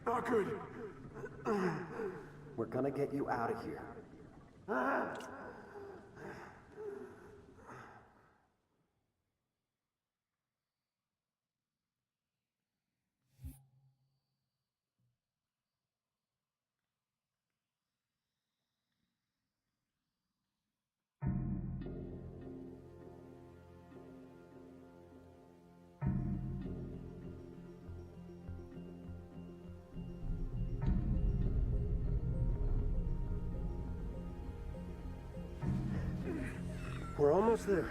Not good. We're gonna get you out of here. almost there.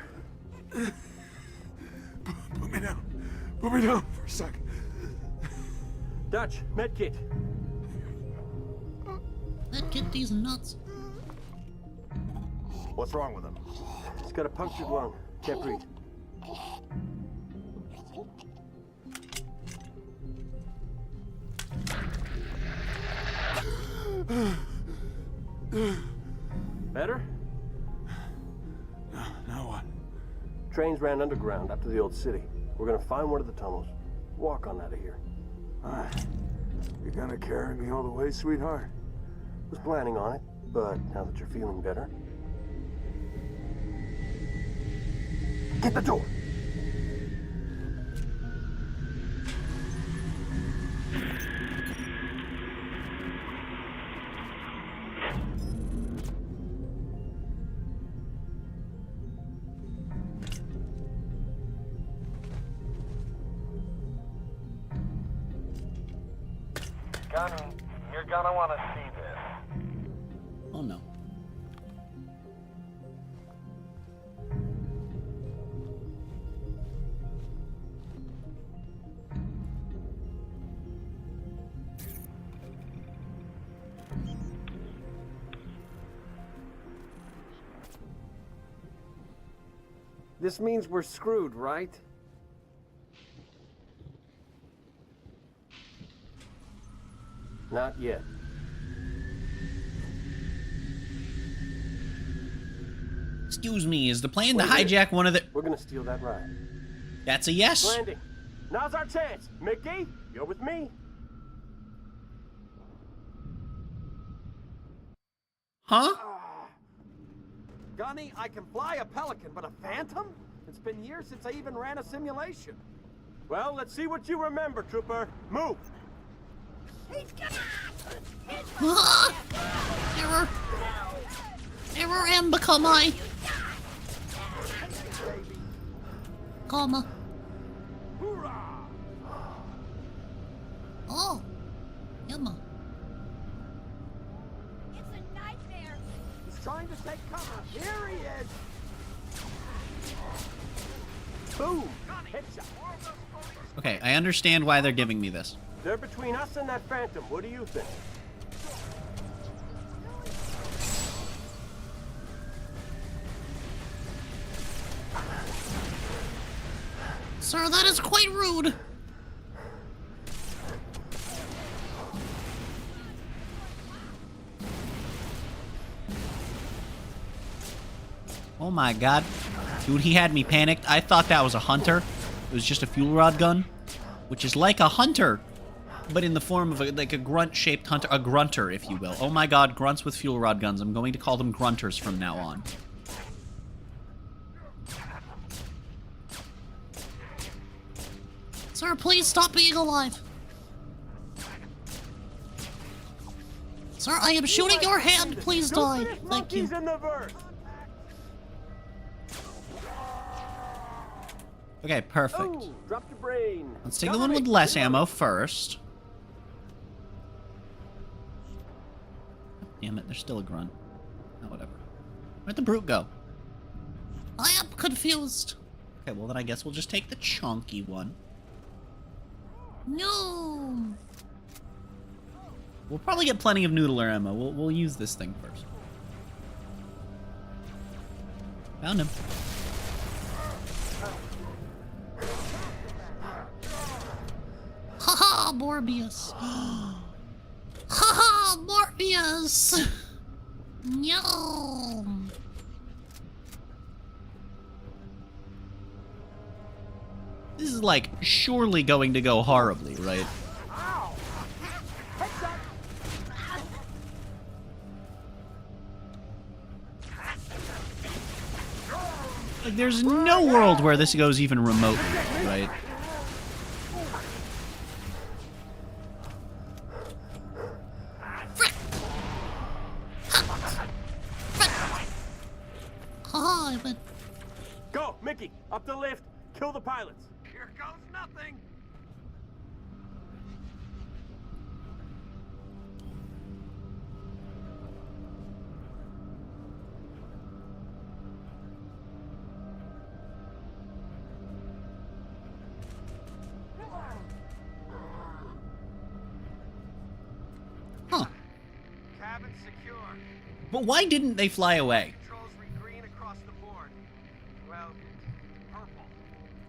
Put me down. Put me down for a second. Dutch, medkit. That kid, these nuts. What's wrong with him? He's got a punctured lung. Can't breathe. Better? Now what? Trains ran underground up to the old city. We're gonna find one of the tunnels. Walk on out of here. Alright. You're gonna carry me all the way, sweetheart? Was planning on it, but now that you're feeling better. Get the door! Gunny, you're gonna want to see this. Oh no. This means we're screwed, right? Not yet. Excuse me, is the plan to Wait a minute. hijack one of the... We're gonna steal that ride. That's a yes? Landing. Now's our chance. Mickey, you're with me. Huh? Gunny, I can fly a Pelican, but a Phantom? It's been years since I even ran a simulation. Well, let's see what you remember, Trooper. Move. Error. Error M become I. Comma. Oh. Yumma. It's a nightmare. He's trying to take cover. Here he is. Boom. Headshot. Okay, I understand why they're giving me this. They're between us and that Phantom. What do you think? Sir, that is quite rude. Oh my god. Dude, he had me panicked. I thought that was a hunter. It was just a fuel rod gun, which is like a hunter, but in the form of like a grunt-shaped hunter, a grunter, if you will. Oh my god, grunts with fuel rod guns. I'm going to call them grunters from now on. Sir, please stop being alive. Sir, I am shooting your hand. Please die. Thank you. In the verse. Okay, perfect. Oh, dropped your brain. Let's take the one with less ammo first. Damn it, there's still a grunt. Oh, whatever. Where'd the brute go? I am confused. Okay, well then I guess we'll just take the chunky one. No. We'll probably get plenty of noodler ammo. We'll use this thing first. Found him. Haha, Morbius. Haha, Morbius. No. This is like surely going to go horribly, right? Like, there's no world where this goes even remotely, right? Haha, I went. Go, Mickey, up the lift. Kill the pilots. Here goes nothing. secure. But why didn't they fly away? Controls read green across the board. Well, purple.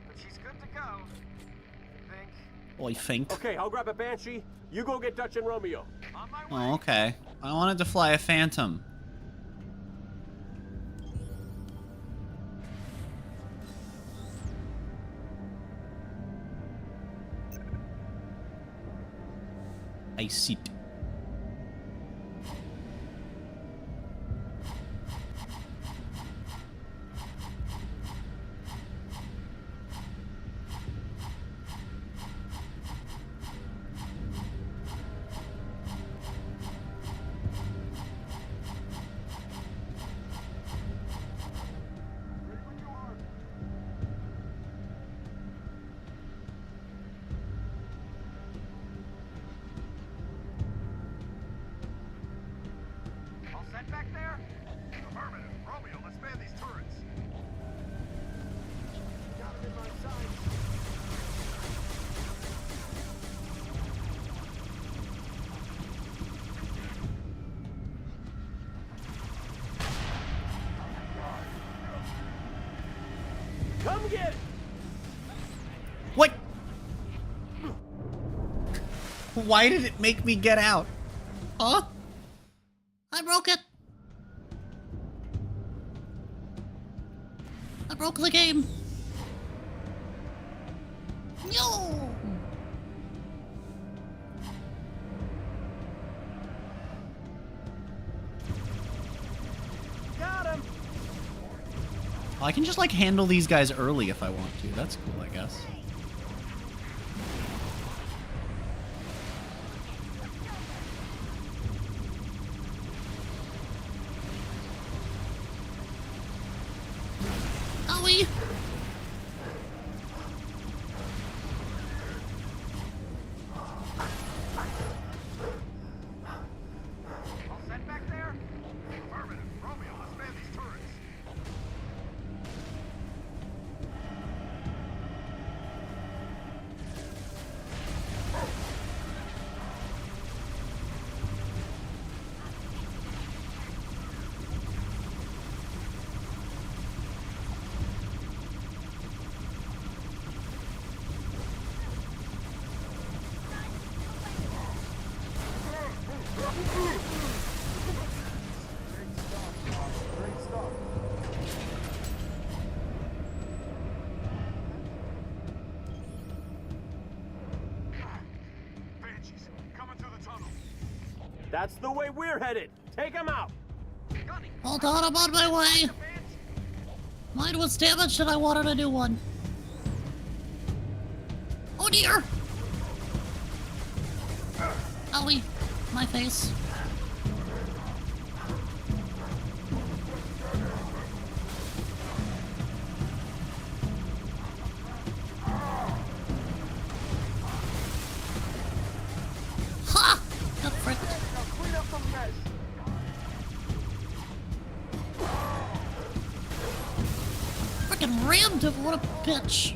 But she's good to go. I think. I think. Okay, I'll grab a Banshee. You go get Dutch and Romeo. On my way. Oh, okay. I wanted to fly a Phantom. I see it. All set back there? Affirmative. Romeo, let's man these turrets. Got him in my sights. Come get it! What? Why did it make me get out? Huh? I broke it. I broke the game. No. Got him! I can just like handle these guys early if I want to. That's cool, I guess. Owie. All set back there? Affirmative. Romeo, let's man these turrets. Great stuff. Banshees, coming through the tunnel. That's the way we're headed. Take him out. Gunny, Hold on, I'm on my way. Banshee. Mine was damaged and I wanted a new one. Oh dear. Owie. My face. Ha! Got fricked. Now clean up the mess. Frickin' rammed him. What a bitch.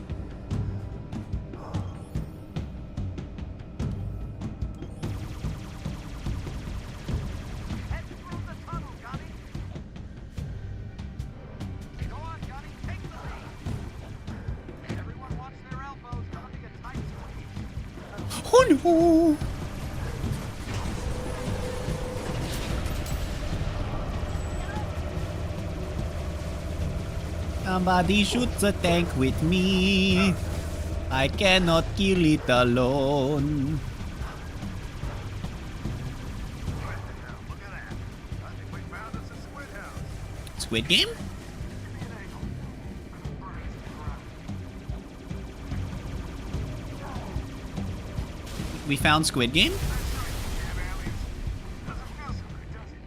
Head through the tunnel, Gunny. Go on, Gunny, take the lead. Everyone watch their elbows. Gonna be a tight squeeze. Oh no! Somebody shoots a tank with me. I cannot kill it alone. Look at that. I think we found us a squid house. Squid Game? Give me an angle. Burns the ground. We found Squid Game? Damn aliens. Doesn't feel so good, does it?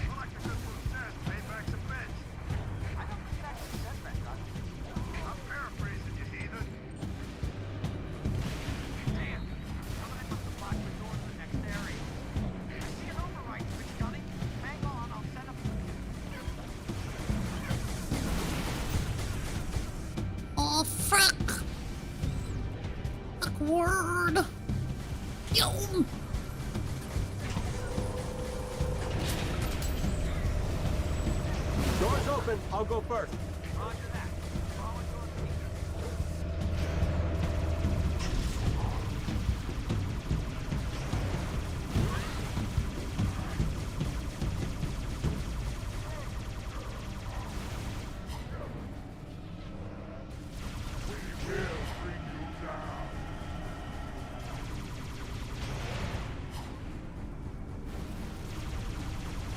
I like the good food says, paid back some beds. I don't think it actually says that, Gunny. I'm paraphrasing, you heathen. Damn. Somebody must have blocked the door to the next area. I see an override switch, Gunny. Hang on, I'll set up. Oh, frick. Awkward. Yo. moving. I'll go first. Roger that. Follow your lead.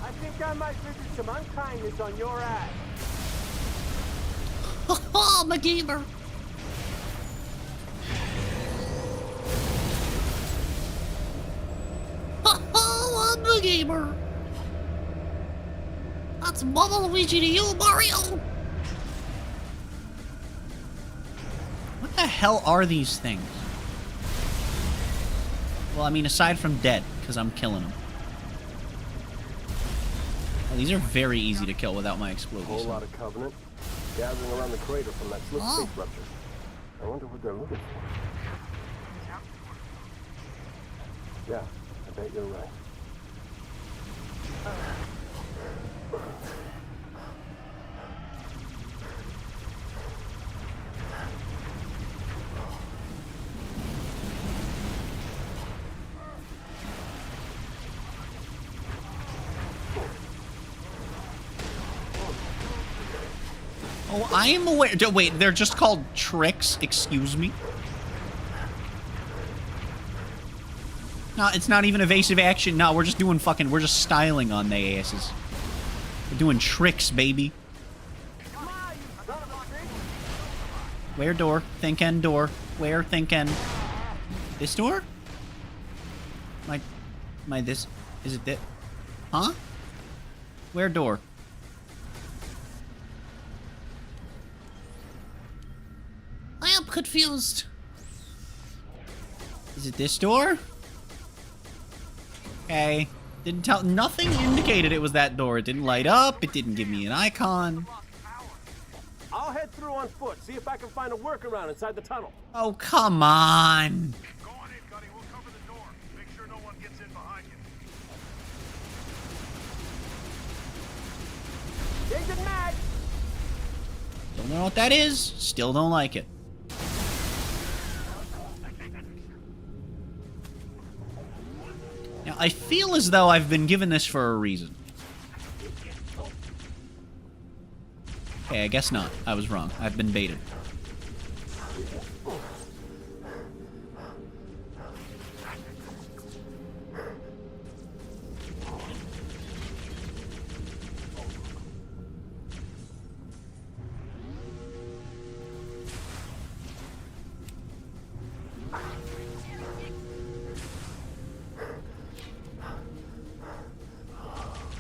I think I might visit some unkindness on your ass. I'm a gamer. I'm a gamer. That's Mama Luigi to you, Mario. What the hell are these things? Well, I mean, aside from dead, because I'm killing them. Oh, these are very easy to kill without my A explosives. whole lot of Covenant gathering around the crater from that slip Oh. space rupture. I wonder what they're looking for. Yeah, I bet you're right. Oh, I am aware. Wait, they're just called tricks? Excuse me? No, it's not even evasive action. No, we're just doing fucking... We're just styling on their asses. We're doing tricks, baby. Where door? Think end door. Where? Think end. This door? My this... Is it this? Huh? Where door? I am confused. Is it this door? Okay. Didn't tell... Nothing indicated it was that door. It didn't light up. It didn't give me an icon. I'll head through on foot, see if I can find a workaround inside the tunnel. Oh, come on. Go on in, Gunny. We'll cover the door. Make sure no one gets in behind you. Agent Mag! Don't know what that is. Still don't like it. Now, I feel as though I've been given this for a reason. Okay, I guess not. I was wrong. I've been baited.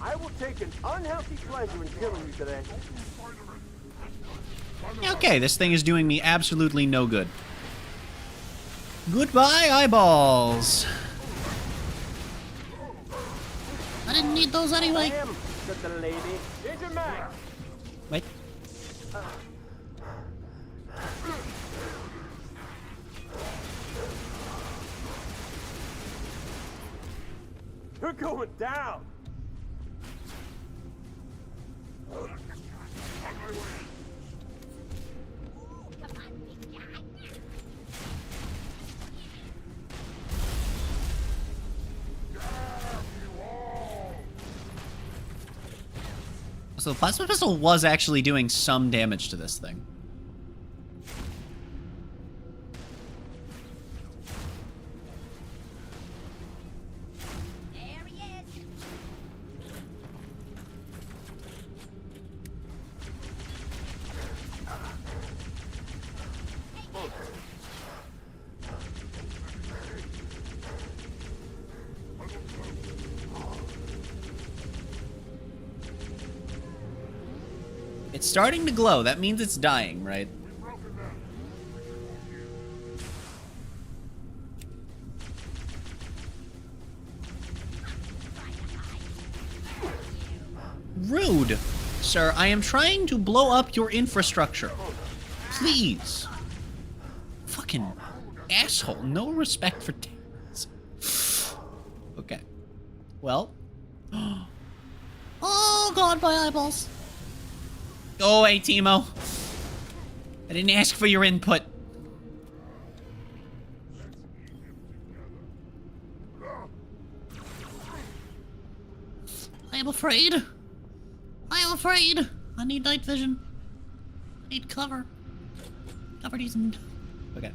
I will take an unhealthy pleasure in killing you today. Okay, this thing is doing me absolutely no good. Goodbye, eyeballs. I didn't need those anyway. Bam, said the lady. Agent Mag! Wait. You're going down! So the plasma pistol was actually doing some damage to this thing. There he is. It's starting to glow. That means it's dying, right? Rude. Sir, I am trying to blow up your infrastructure. Please. Fucking asshole. No respect for terrorists. Okay. Well. Oh god, my eyeballs. Go away, Timo. I didn't ask for your input. I am afraid. I am afraid. I need night vision. I need cover. Cover these. Okay.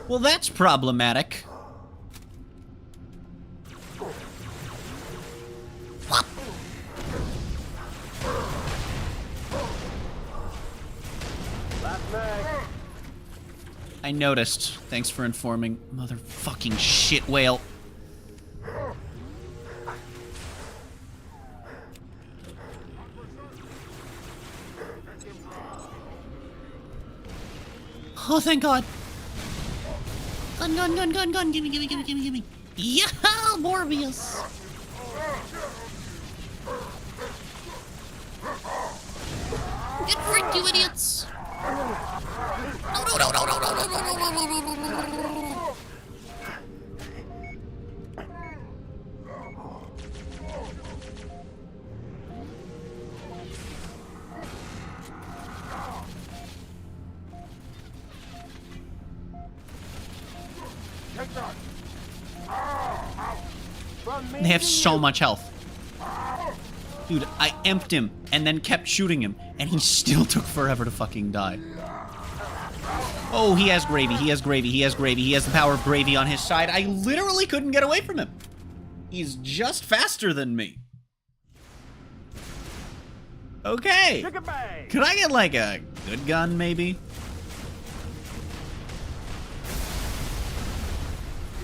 Well, that's problematic. I noticed. Thanks for informing. Motherfucking shit whale. Oh, thank God. Gun. Gimme. Yeah, Morbius. Get freaked, you idiots. No. They have so much health. Dude, I emped him and then kept shooting him, and he still took forever to fucking die. Oh, he has gravy. He has the power of gravy on his side. I literally couldn't get away from him. He's just faster than me. Okay. Could I get, like, a good gun, maybe?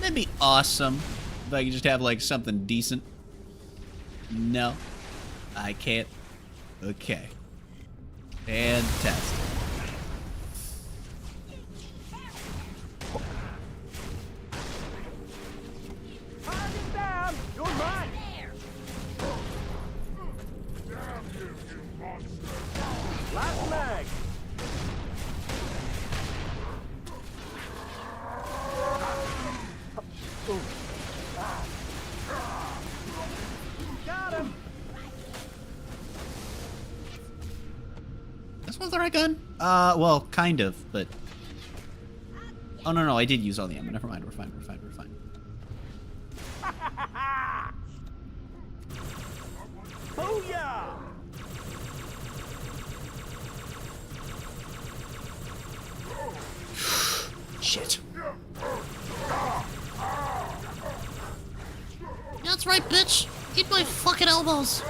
That'd be awesome. If I could just have, like, something decent. No. I can't. Okay. Fantastic. Target down! You're mine! Last mag! Got him! This one's the right gun? Well, kind of, but... Oh, no, I did use all the ammo. Never mind, we're fine. Booyah! Shit. That's right, bitch. Eat my fucking elbows.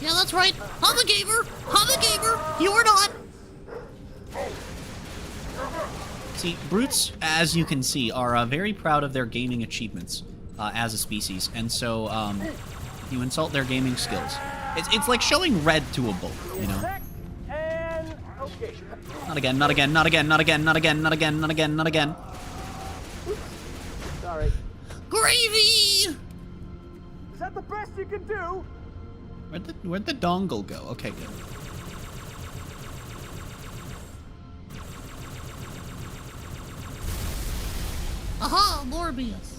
Yeah, that's right. I'm a gamer. You are not. See, brutes, as you can see, are very proud of their gaming achievements as a species, and so you insult their gaming skills. It's like showing red to a bull, you know? And okay. Not again. Sorry. Gravy. Is that the best you can do? Where'd the dongle go? Okay, good. Aha, Morbius.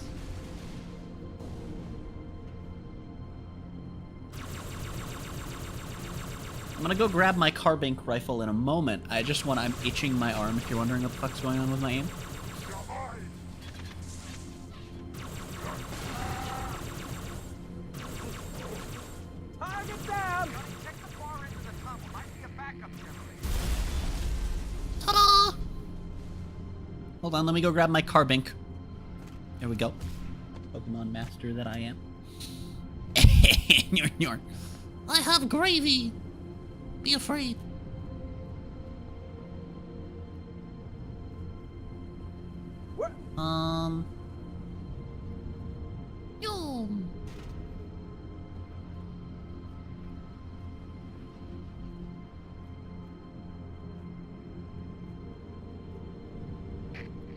I'm gonna go grab my carbink rifle in a moment. I'm itching my arm if you're wondering what the fuck's going on with my aim. Target down! Ta-da! Hold on, let me go grab my carbink. There we go. Pokemon master that I am. Yorn. I have gravy. Be afraid. What? Yum.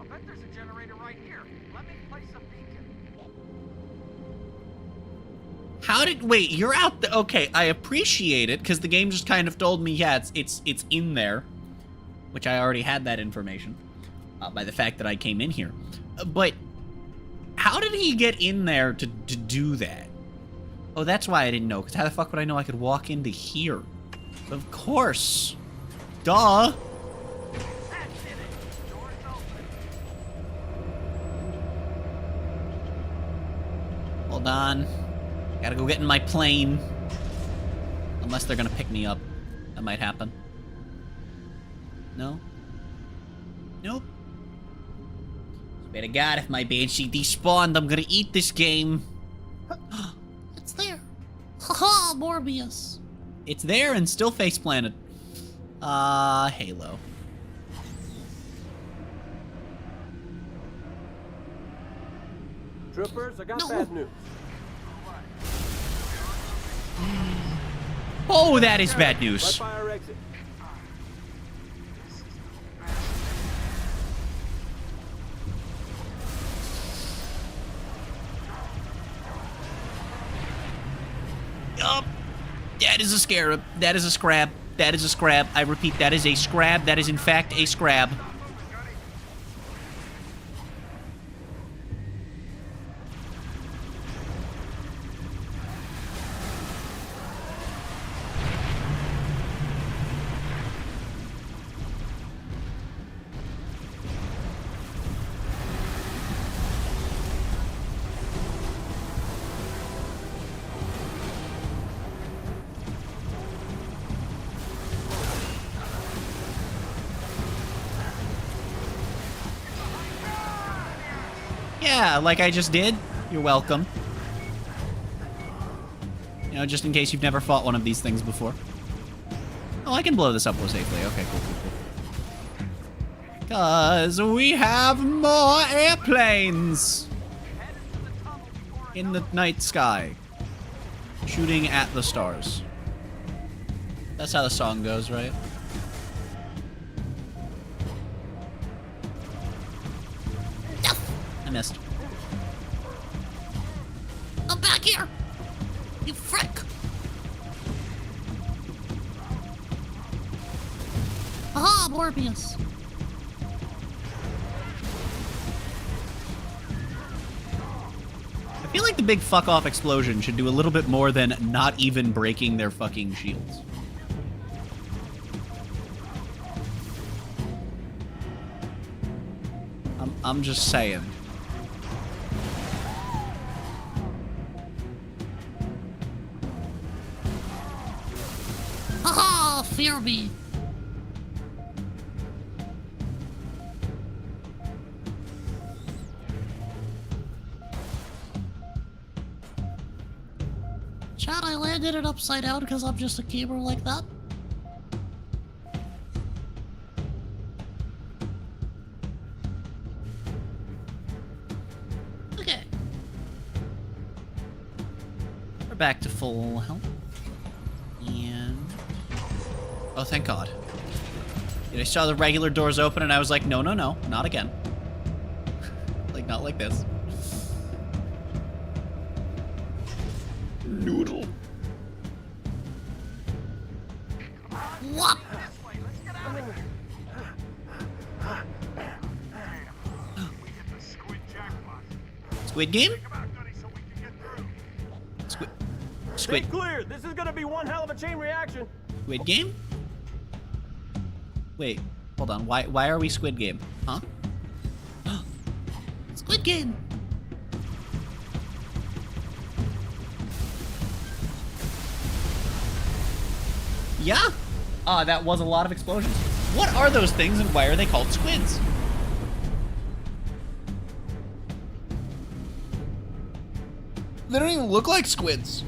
I bet there's a generator right here. Let me place a beacon. How did... Wait, you're out... Okay, I appreciate it, because the game just kind of told me, yeah, it's in there. Which I already had that information. By the fact that I came in here. But... How did he get in there to do that? Oh, that's why I didn't know, because how the fuck would I know I could walk into here? Of course. Duh. Hold on. Gotta go get in my plane. Unless they're gonna pick me up. That might happen. No? Nope. Swear to God, if my Banshee despawned, I'm gonna eat this game. It's there. Haha, Morbius. It's there and still face planted. Halo. Troopers, I got bad news. Oh, that is bad news. Right by our exit. Yup. That is a scarab. That is a scrab. That is a scrab. I repeat, that is a scrab. That is in fact a scrab. Yeah, like I just did. You're welcome. You know, just in case you've never fought one of these things before. Oh, I can blow this up more safely. Okay, cool. Because we have more airplanes in the night sky. Shooting at the stars. That's how the song goes, right? I missed. I'm back here. You frick. Aha, Morbius. I feel like the big fuck off explosion should do a little bit more than not even breaking their fucking shields. I'm just saying. Haha, fear me. Chad, I landed it upside down because I'm just a gamer like that. Okay. We're back to full health. And... oh, thank God. I saw the regular doors open and I was like, no, no, no, not again. Like, not like this. Noodle. What? Squid Game? Stay Squid clear. This is gonna be one hell of a chain reaction. Squid Game? Wait, hold on. Why are we Squid Game? Huh? Squid Game. Yeah? That was a lot of explosions. What are those things and why are they called squids? They don't even look like squids.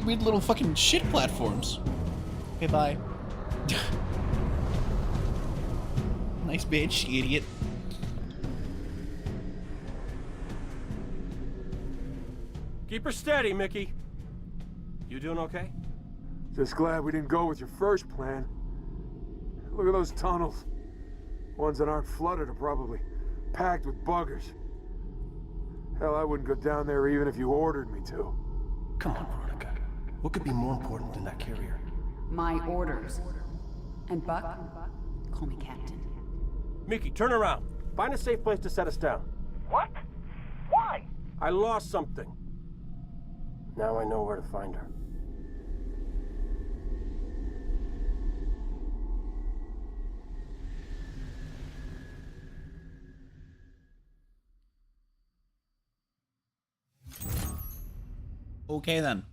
Weird little fucking shit platforms. Okay, bye. Nice bitch, you idiot. Keep her steady, Mickey. You doing okay? Just glad we didn't go with your first plan. Look at those tunnels. Ones that aren't flooded are probably packed with buggers. Hell, I wouldn't go down there even if you ordered me to. Come on, Veronica. What could be more important than that carrier? My orders. And Buck, call me Captain. Mickey, turn around. Find a safe place to set us down. What? Why? I lost something. Now I know where to find her. Okay then.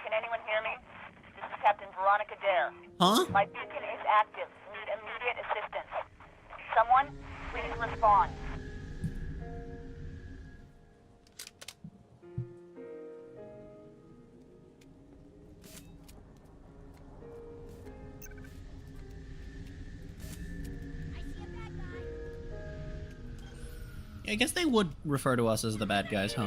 Can anyone hear me? This is Captain Veronica Dare. Huh? My beacon is active. Need immediate assistance. Someone, please respond. I guess they would refer to us as the bad guys, huh?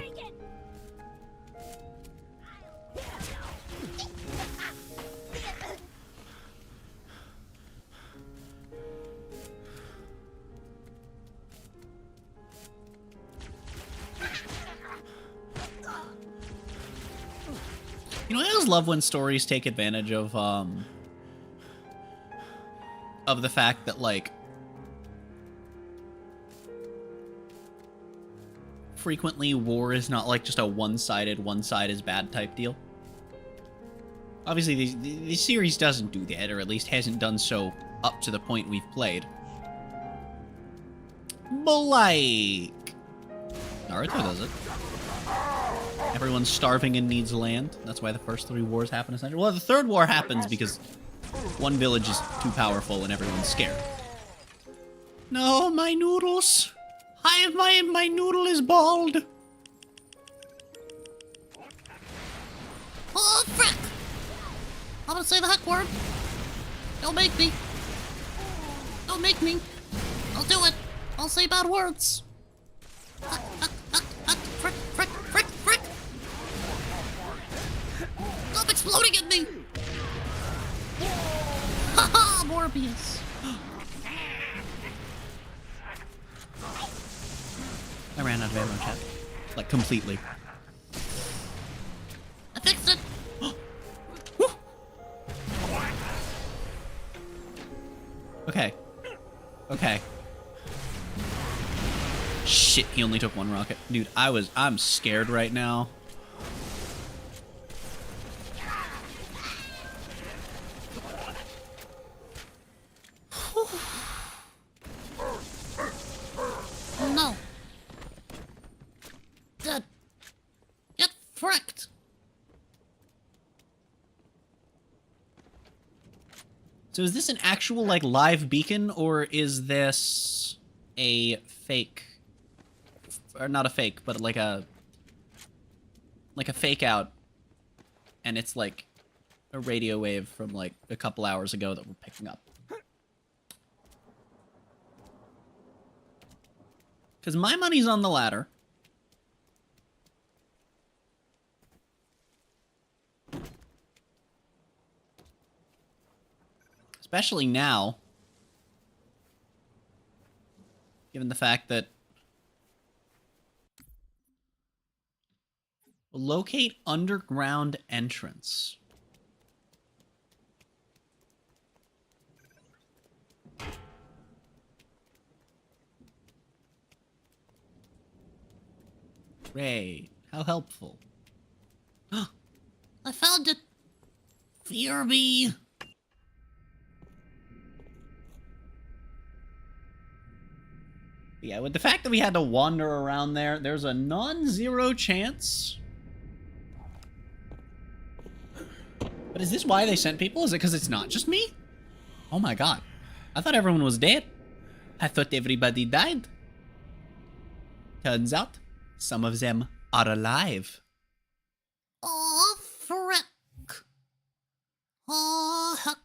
You know, I always love when stories take advantage of the fact that, like, frequently war is not like just a one-sided, one side is bad type deal. Obviously, the series doesn't do that, or at least hasn't done so up to the point we've played. But, like, Naruto does it. Everyone's starving and needs land. That's why the first 3 wars happen, essentially. Well, the 3rd war happens because one village is too powerful and everyone's scared. No, my noodles! My noodle is bald! Oh, frick! I'm gonna say the heck word. Don't make me. Don't make me. I'll do it. I'll say bad words. Frick, frick, frick, frick! Stop exploding at me! Haha, Morbius. I ran out of ammo, chat. Like, completely. I fixed it. Okay. Okay. Shit, he only took 1 rocket. Dude, I'm scared right now. No. Dead. Get fricked. So is this an actual, like, live beacon, or is this a fake? Or not a fake, but like a fake out, and it's like a radio wave from like a couple hours ago that we're picking up. Because my money's on the latter. Especially now, given the fact that locate underground entrance. Ray, how helpful. I found it. Fear me. Yeah, with the fact that we had to wander around there, there's a non-zero chance. But is this why they sent people? Is it because it's not just me? Oh my god. I thought everyone was dead. I thought everybody died. Turns out, some of them are alive. Oh, frick. Oh, heck.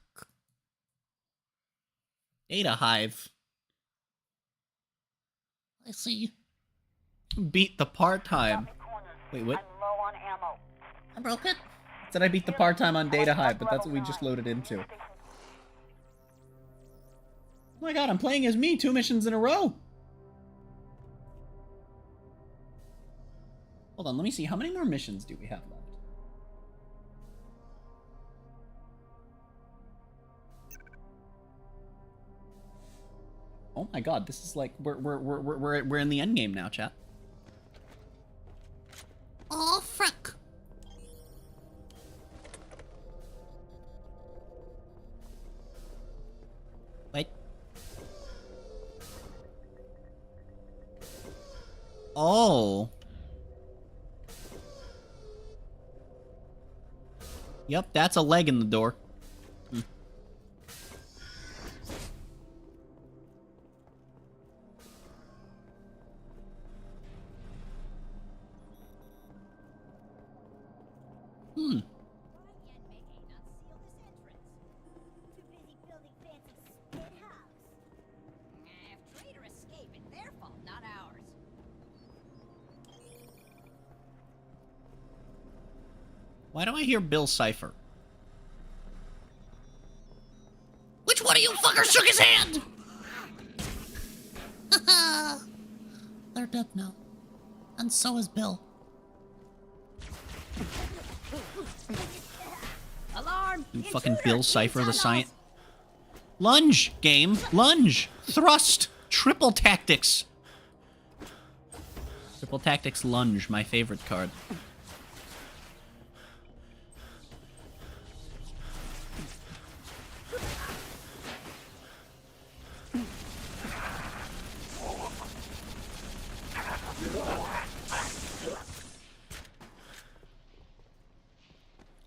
Data hive. I see. Beat the part-time. Wait, what? I'm low on ammo. I broke it. Said I beat the part-time on Data Hive, but that's what we just loaded into. Oh my god, I'm playing as me 2 missions in a row. Hold on, let me see. How many more missions do we have left? Oh my god, this is like we're in the end game now, chat. Oh, frick. Wait. Oh. Yep, that's a leg in the door. Hmm. Why do I hear Bill Cipher? Which one of you fuckers shook his hand? They're dead now. And so is Bill. Alarm! You fucking Bill Cipher the science. Lunge game. Lunge. Thrust. Triple tactics. Triple tactics lunge, my favorite card.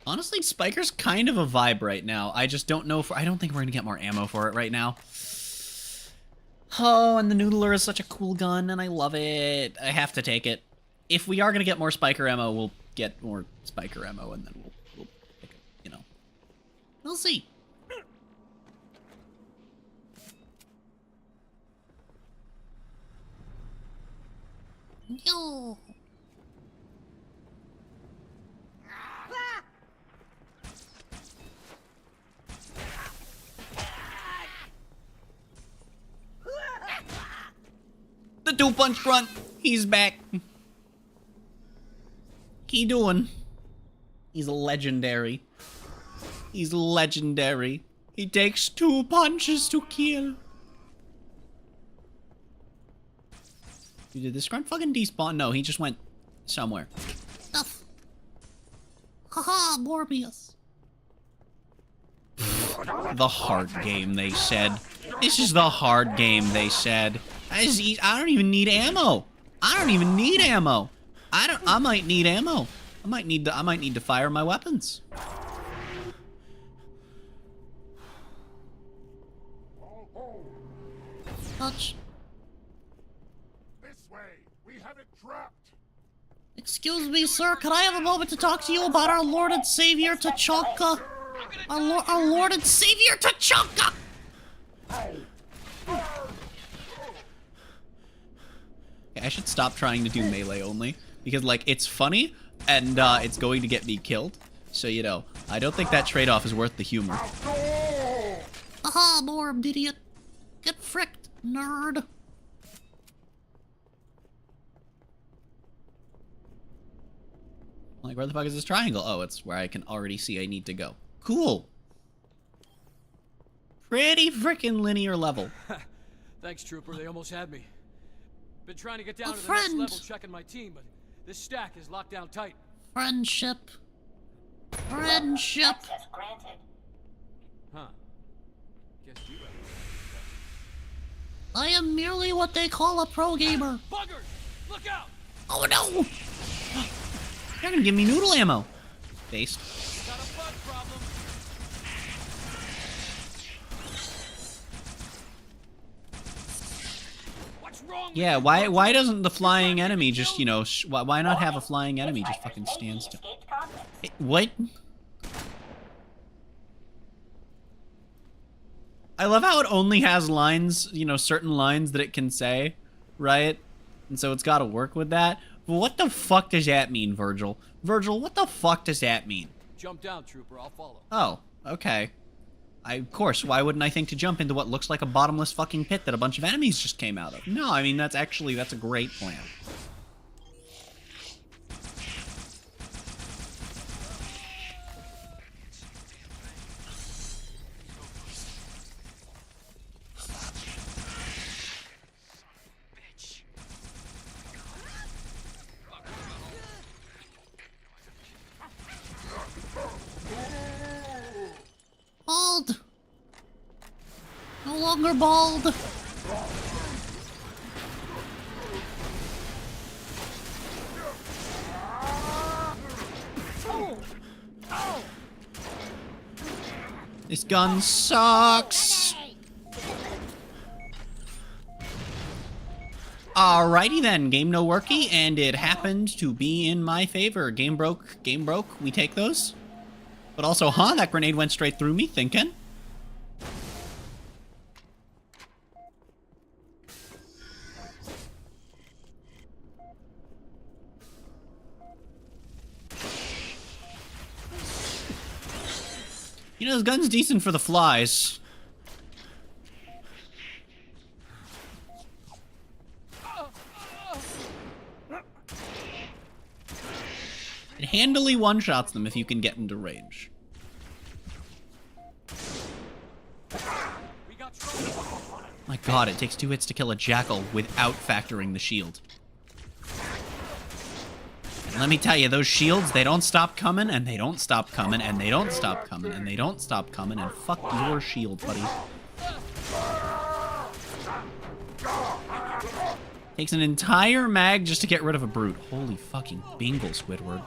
Honestly, Spiker's kind of a vibe right now. I just don't know if... I don't think we're gonna get more ammo for it right now. Oh, and the Noodler is such a cool gun, and I love it. I have to take it. If we are gonna get more Spiker ammo, we'll get more Spiker ammo, and then we'll pick, you know. We'll see. Yo. The two-punch grunt. He's back. He doing? He's legendary. He's legendary. He takes 2 punches to kill. Did this grunt fucking despawn? No, he just went somewhere. Stuff. Haha, Morbius. The hard game, they said. This is the hard game, they said. I don't even need ammo. I don't even need ammo. I might need ammo. I might need to fire my weapons. Touch. This way. We have it trapped. Excuse me, sir. Can I have a moment to talk to you about our Lord and Savior Tachanka? Our Lord and Savior Tachanka! I should stop trying to do melee only, because, like, it's funny, and, it's going to get me killed. So, you know, I don't think that trade-off is worth the humor. Aha, Morb, idiot. Get fricked, nerd. Like, where the fuck is this triangle? Oh, it's where I can already see I need to go. Cool. Pretty freaking linear level. Thanks, Trooper. They almost had me. Been trying to get down A to the next friend. level checking my team, but this stack is locked down tight. Friendship. Friendship. Access granted. Huh. Guess you have. I am merely what they call a pro gamer. Buggers! Look out! Oh no! You're gonna give me noodle ammo. Based. Got a bug problem. What's wrong with Yeah, you? why doesn't the flying enemy just, you know, why not have a flying enemy just fucking stand still? What? I love how it only has lines, you know, certain lines that it can say, right? And so it's got to work with that. But what the fuck does that mean, Virgil? Virgil, what the fuck does that mean? Jump down, trooper. I'll follow. Oh, okay. Of course, why wouldn't I think to jump into what looks like a bottomless fucking pit that a bunch of enemies just came out of? No, I mean, that's a great plan. Bald. No longer bald. This gun sucks. Alrighty then, game no worky, and it happened to be in my favor. Game broke, we take those. But also, that grenade went straight through me, thinking. You know, this gun's decent for the flies. It handily one-shots them if you can get into range. My god, it takes 2 hits to kill a jackal without factoring the shield. And let me tell you, those shields, they don't stop coming, and they don't stop coming, and they don't stop coming, and they don't stop coming, and fuck your shield, buddy. Takes an entire mag just to get rid of a brute. Holy fucking bingle, Squidward.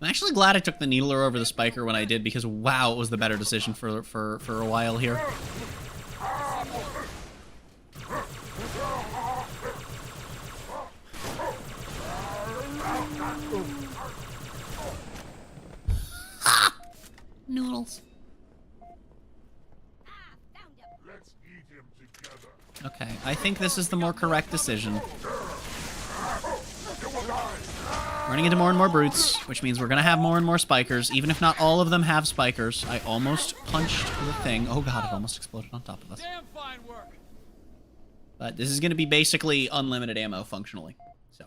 I'm actually glad I took the needler over the spiker when I did, because wow, it was the better decision for a while here. Noodles. Let's eat him together. Okay, I think this is the more correct decision. Running into more and more brutes, which means we're gonna have more and more spikers, even if not all of them have spikers. I almost punched the thing. Oh god, it almost exploded on top of us. Damn fine work. But this is gonna be basically unlimited ammo, functionally. So.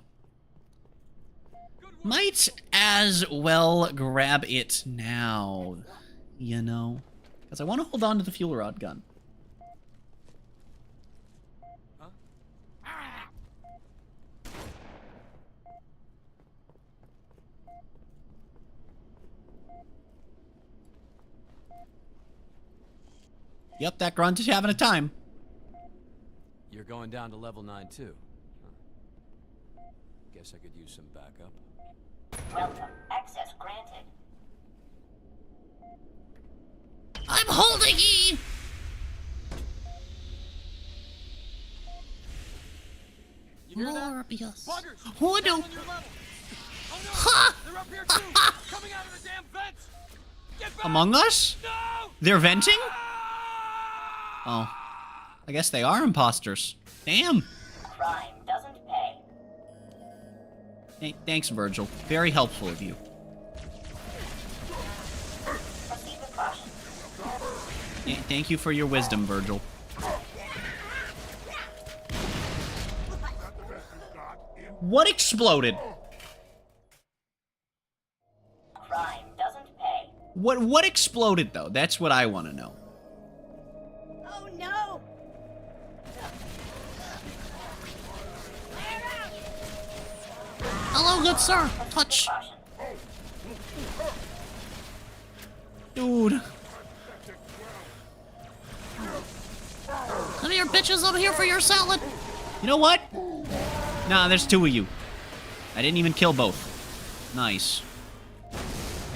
Might as well grab it now, you know? Because I want to hold on to the fuel rod gun. Yep, that grunt is having a time. You're going down to level 9 too. Huh. Guess I could use some backup. Welcome. Access granted. I'm holding ye! You hear that? Morbius. Buggers! Oh no! On your level. Oh no! Ha! They're up here too! Coming out of the damn vents! Get back! Among Us? No! They're venting? Oh. I guess they are imposters. Damn. Crime doesn't pay. Thanks, Virgil. Very helpful of you. Proceed with caution. Thank you for your wisdom, Virgil. What exploded? Crime doesn't pay. What exploded, though? That's what I want to know. Oh no! Hello, good sir. Touch. Dude. Come here, bitches. I'm here for your salad. You know what? Nah, there's 2 of you. I didn't even kill both. Nice.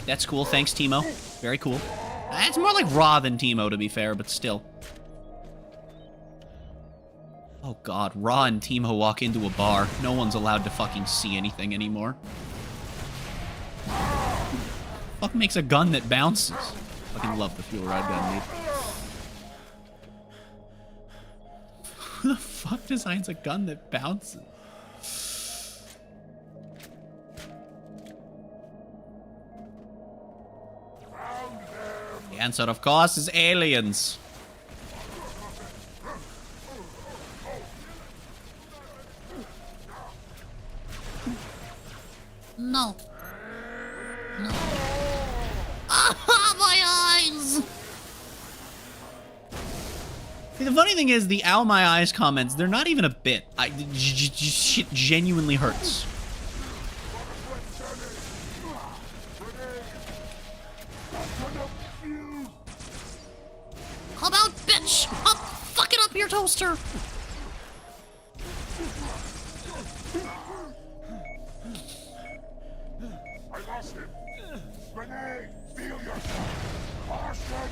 That's cool. Thanks, Timo. Very cool. It's more like Raw than Timo, to be fair, but still. Oh god, Raw and Timo walk into a bar. No one's allowed to fucking see anything anymore. Fuck makes a gun that bounces? Fucking love the fuel rod gun, dude. Who the fuck designs a gun that bounces? The answer, of course, is aliens. No. No. Ah, my eyes! See, the funny thing is, the "ow my eyes" comments, they're not even a bit. Shit genuinely hurts. Come out, bitch! Up! Fucking up your toaster!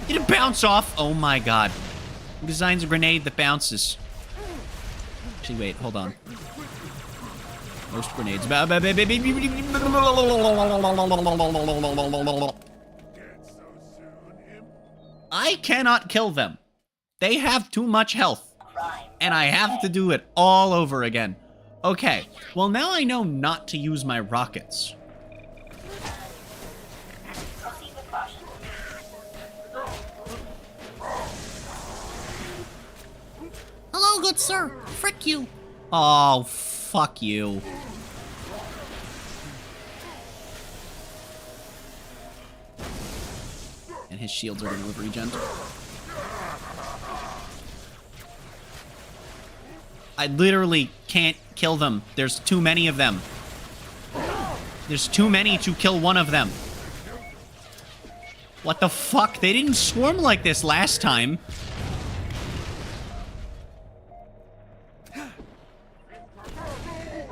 Did it bounce off? Oh my god. Who designs a grenade that bounces? Actually, wait, hold on. Most grenades. I cannot kill them. They have too much health. And I have to do it all over again. Okay, well now I know not to use my rockets. Hello, good sir. Frick you. Oh, fuck you. And his shields are gonna regen. I literally can't kill them. There's too many of them. There's too many to kill one of them. What the fuck? They didn't swarm like this last time.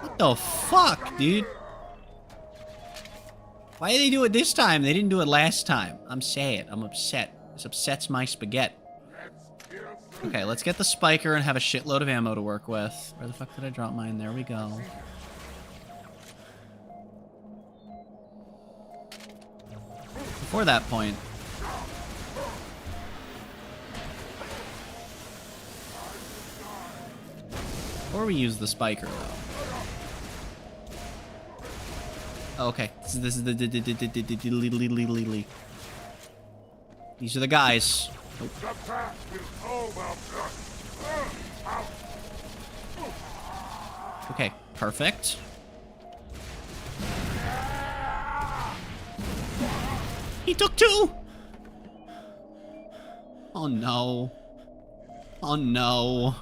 What the fuck, dude? Why did they do it this time? They didn't do it last time. I'm sad. I'm upset. This upsets my spaghetti. Okay, let's get the spiker and have a shitload of ammo to work with. Where the fuck did I drop mine? There we go. Before that point... Before we use the spiker, though. Oh, okay. This is the... These are the guys. Okay, perfect. He took two! Oh no. Oh no.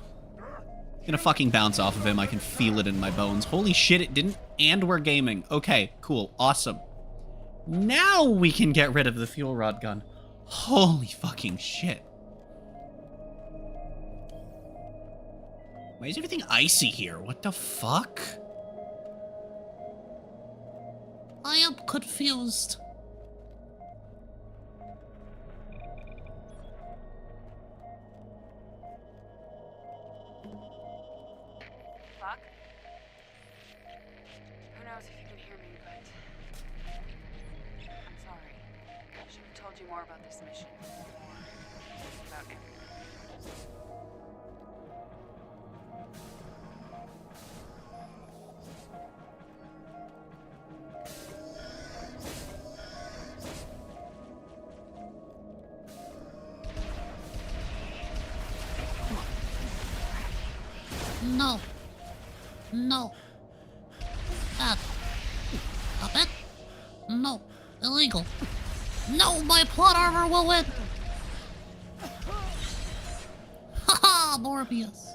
It's gonna fucking bounce off of him. I can feel it in my bones. Holy shit, it didn't. And we're gaming. Okay, cool. Awesome. Now we can get rid of the fuel rod gun. Holy fucking shit. Why is everything icy here? What the fuck? I am confused. Buck? Who knows if you can hear me, but... I'm sorry. I should have told you more about this mission. Just about everything. No. No. Bad. Stop it. No. Illegal. No, my plot armor will win. Haha, Morbius.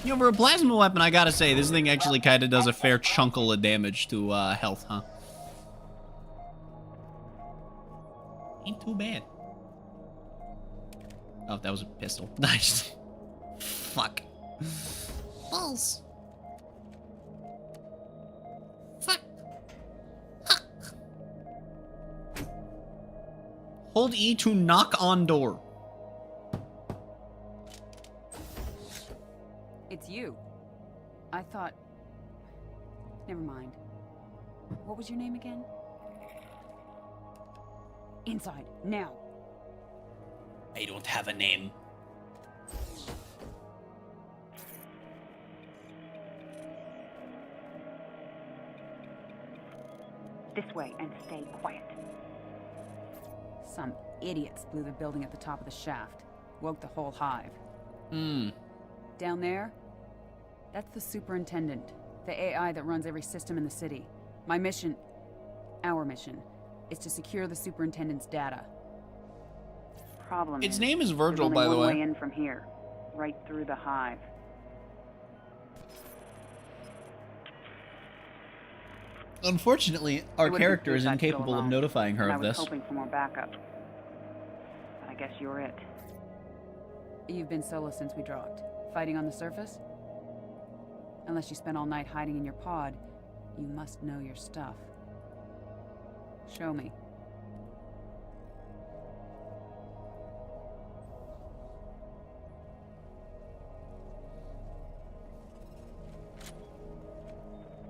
You know, for a plasma weapon, I gotta say, this thing actually kind of does a fair chunkle of damage to health, huh? Ain't too bad. Oh, that was a pistol. Nice. Fuck. Balls. Fuck. Fuck. Hold E to knock on door. It's you. I thought... Never mind. What was your name again? Inside, now. I don't have a name. This way, and stay quiet. Some idiots blew the building at the top of the shaft. Woke the whole hive. Down there? That's the superintendent. The AI that runs every system in the city. My mission... Our mission... is to secure the superintendent's data. Problem Its is, name is Virgil, there's by only the one way. way in from here. Right through the hive. Unfortunately, our It would've been character is suicide to go incapable of alone, notifying her and of I was this. hoping for more backup. But I guess you're it. You've been solo since we dropped. Fighting on the surface? Unless you spent all night hiding in your pod, you must know your stuff. Show me.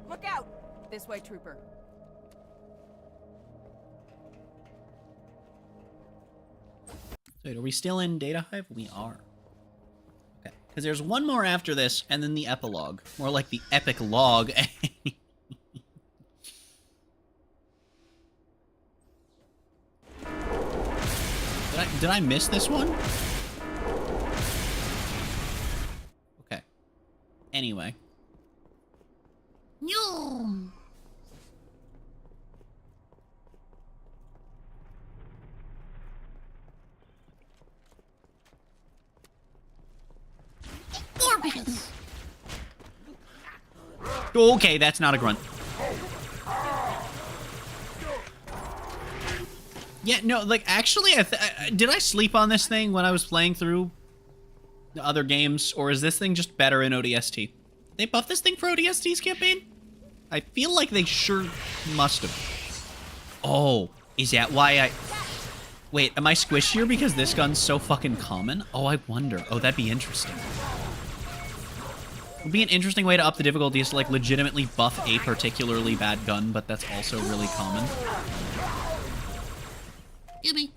Look out! This way, trooper. Wait, are we still in Data Hive? We are. Okay, because there's one more after this, and then the epilogue. More like the epic log. Did I miss this one? Okay. Anyway. Yum. Morbius. Okay, that's not a grunt. Yeah, no, like, actually, did I sleep on this thing when I was playing through the other games, or is this thing just better in ODST? They buffed this thing for ODST's campaign? I feel like they sure must have. Oh, is that why I... Wait, am I squishier because this gun's so fucking common? Oh, I wonder. Oh, that'd be interesting. It would be an interesting way to up the difficulty is to, like, legitimately buff a particularly bad gun, but that's also really common. Gimme.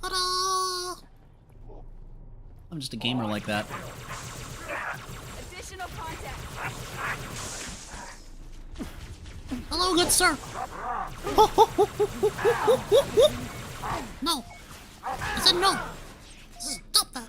Ta-da! I'm just a gamer like that. Additional contact. Hello, good sir. No. I said no. Stop that.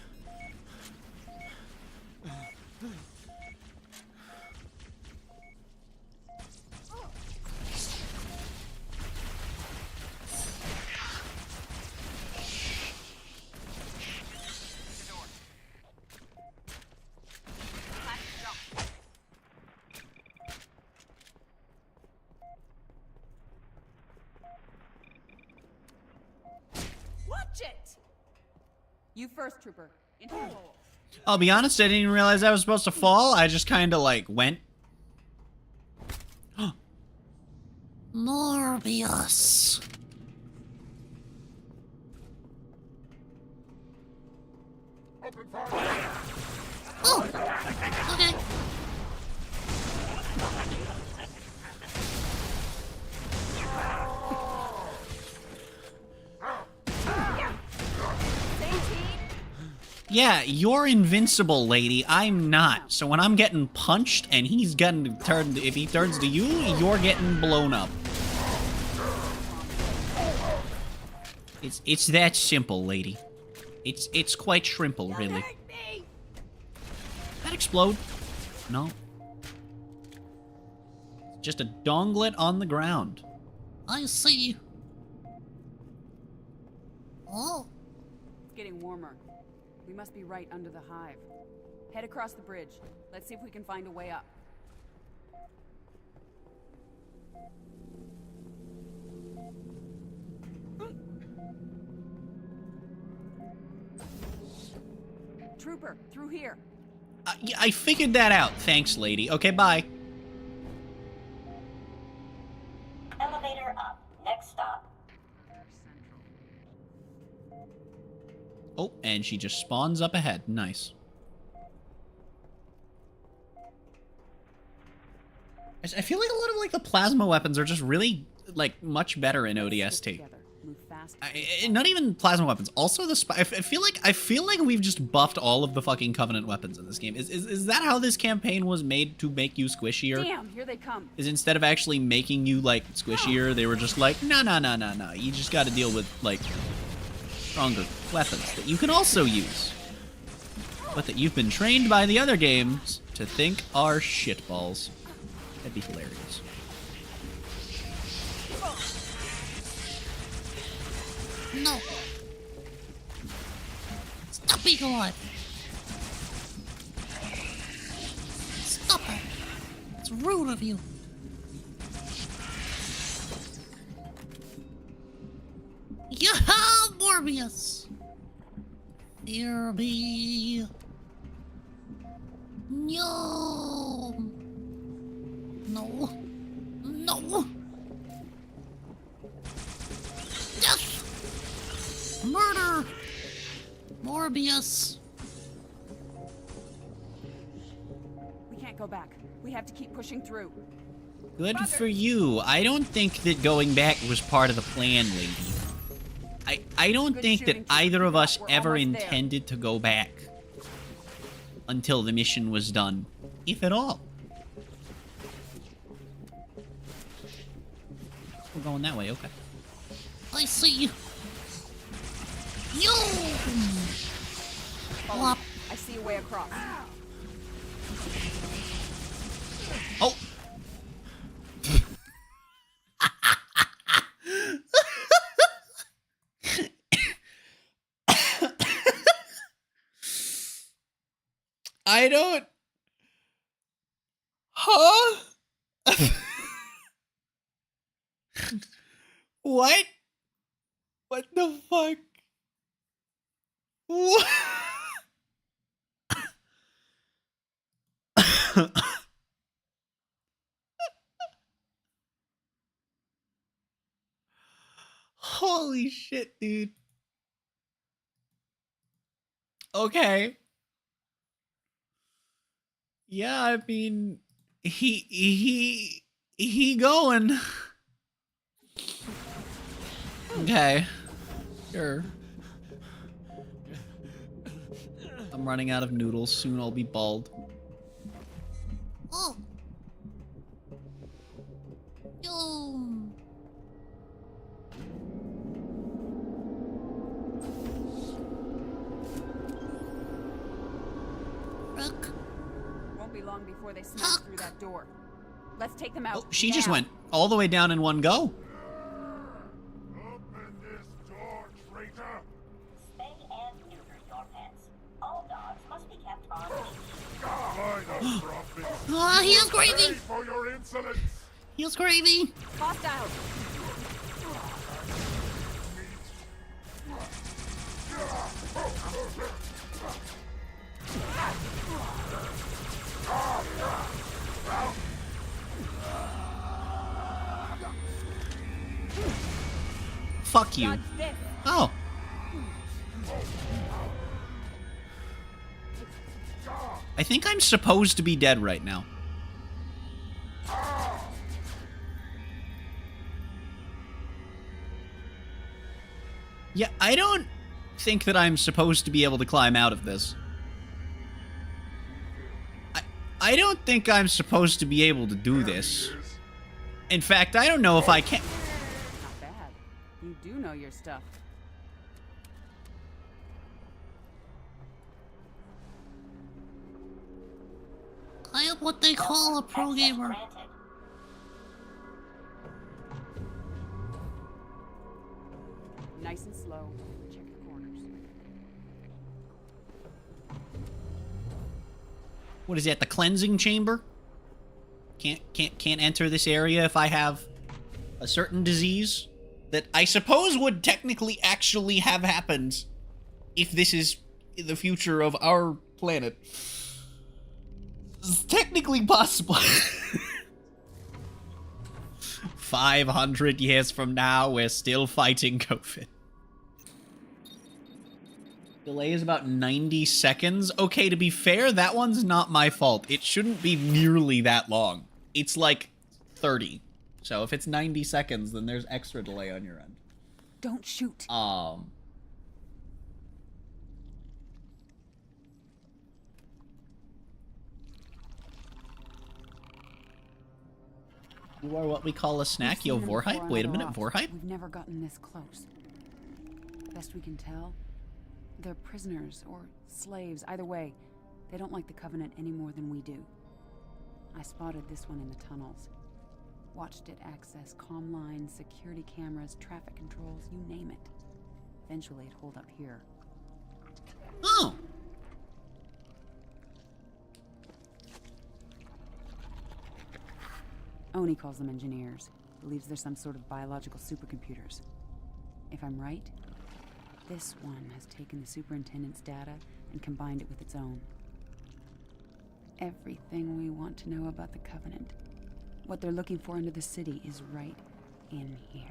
Watch it. You first, trooper. Into the hole. I'll be honest, I didn't even realize I was supposed to fall. I just kind of, like, went. Morbius. Oh, okay. Yeah, you're invincible, lady. I'm not. So when I'm getting punched and he's getting turned, if he turns to you, you're getting blown up. It's that simple, lady. It's quite shrimple, really. That explode? No. Just a donglet on the ground. I see. Oh. It's getting warmer. We must be right under the hive. Head across the bridge. Let's see if we can find a way up. Trooper, through here. Yeah, I figured that out. Thanks, lady. Okay, bye. Oh, and she just spawns up ahead. Nice. I feel like a lot of like the plasma weapons are just really like much better in ODST. Not even plasma weapons. Also the I feel like we've just buffed all of the fucking Covenant weapons in this game. Is that how this campaign was made to make you squishier? Damn, here they come. Is instead of actually making you like squishier, they were just like, no. You just got to deal with like stronger weapons that you can also use, but that you've been trained by the other games to think are shitballs. That'd be hilarious. No. Stop being alive. Stop it. It's rude of you. Yeah, Morbius. Fear me. No. No. No. Death. Murder. Morbius. We can't go back. We have to keep pushing through. Good for you. I don't think that going back was part of the plan, lady. I don't think that either of us ever intended to go back until the mission was done, if at all. We're going that way, okay. I see you. Yo! Follow me. I see a way across. Oh! I don't... Huh? What? What the fuck? What? Holy shit, dude. Okay. Yeah, I mean, he going. Okay. Sure. I'm running out of noodles. Soon I'll be bald. Oh. Yo. Rick. Won't be long before they smash through that door. Let's take them out. Oh, she just went all the way down in one go. Open this door, traitor! Spay and neuter your pets. All dogs must be kept on By the prophets! Ah, he has gravy. Pay for your insolence! He has gravy. Hostile. Fuck you. Oh. I think I'm supposed to be dead right now. Yeah, I don't think that I'm supposed to be able to climb out of this. I don't think I'm supposed to be able to do this. In fact, I don't know if I can. Not bad. You do know your stuff. I am what they call a pro gamer. Nice and slow. Check the corners. What is that, the cleansing chamber? Can't enter this area if I have a certain disease that I suppose would technically actually have happened if this is the future of our planet. It's technically possible. 500 years from now, we're still fighting COVID. Delay is about 90 seconds. Okay, to be fair, that one's not my fault. It shouldn't be nearly that long. It's like 30. So if it's 90 seconds, then there's extra delay on your end. Don't shoot. You are what we call a snack. Yo, Vorhype? Wait a minute, Vorhype? We've never gotten this close. Best we can tell, they're prisoners or slaves. Either way, they don't like the Covenant any more than we do. I spotted this one in the tunnels. Watched it access comm lines, security cameras, traffic controls, you name it. Eventually it holed up here. Oh! Oni calls them engineers. Believes they're some sort of biological supercomputers. If I'm right, this one has taken the superintendent's data and combined it with its own. Everything we want to know about the Covenant, what they're looking for into the city, is right in here.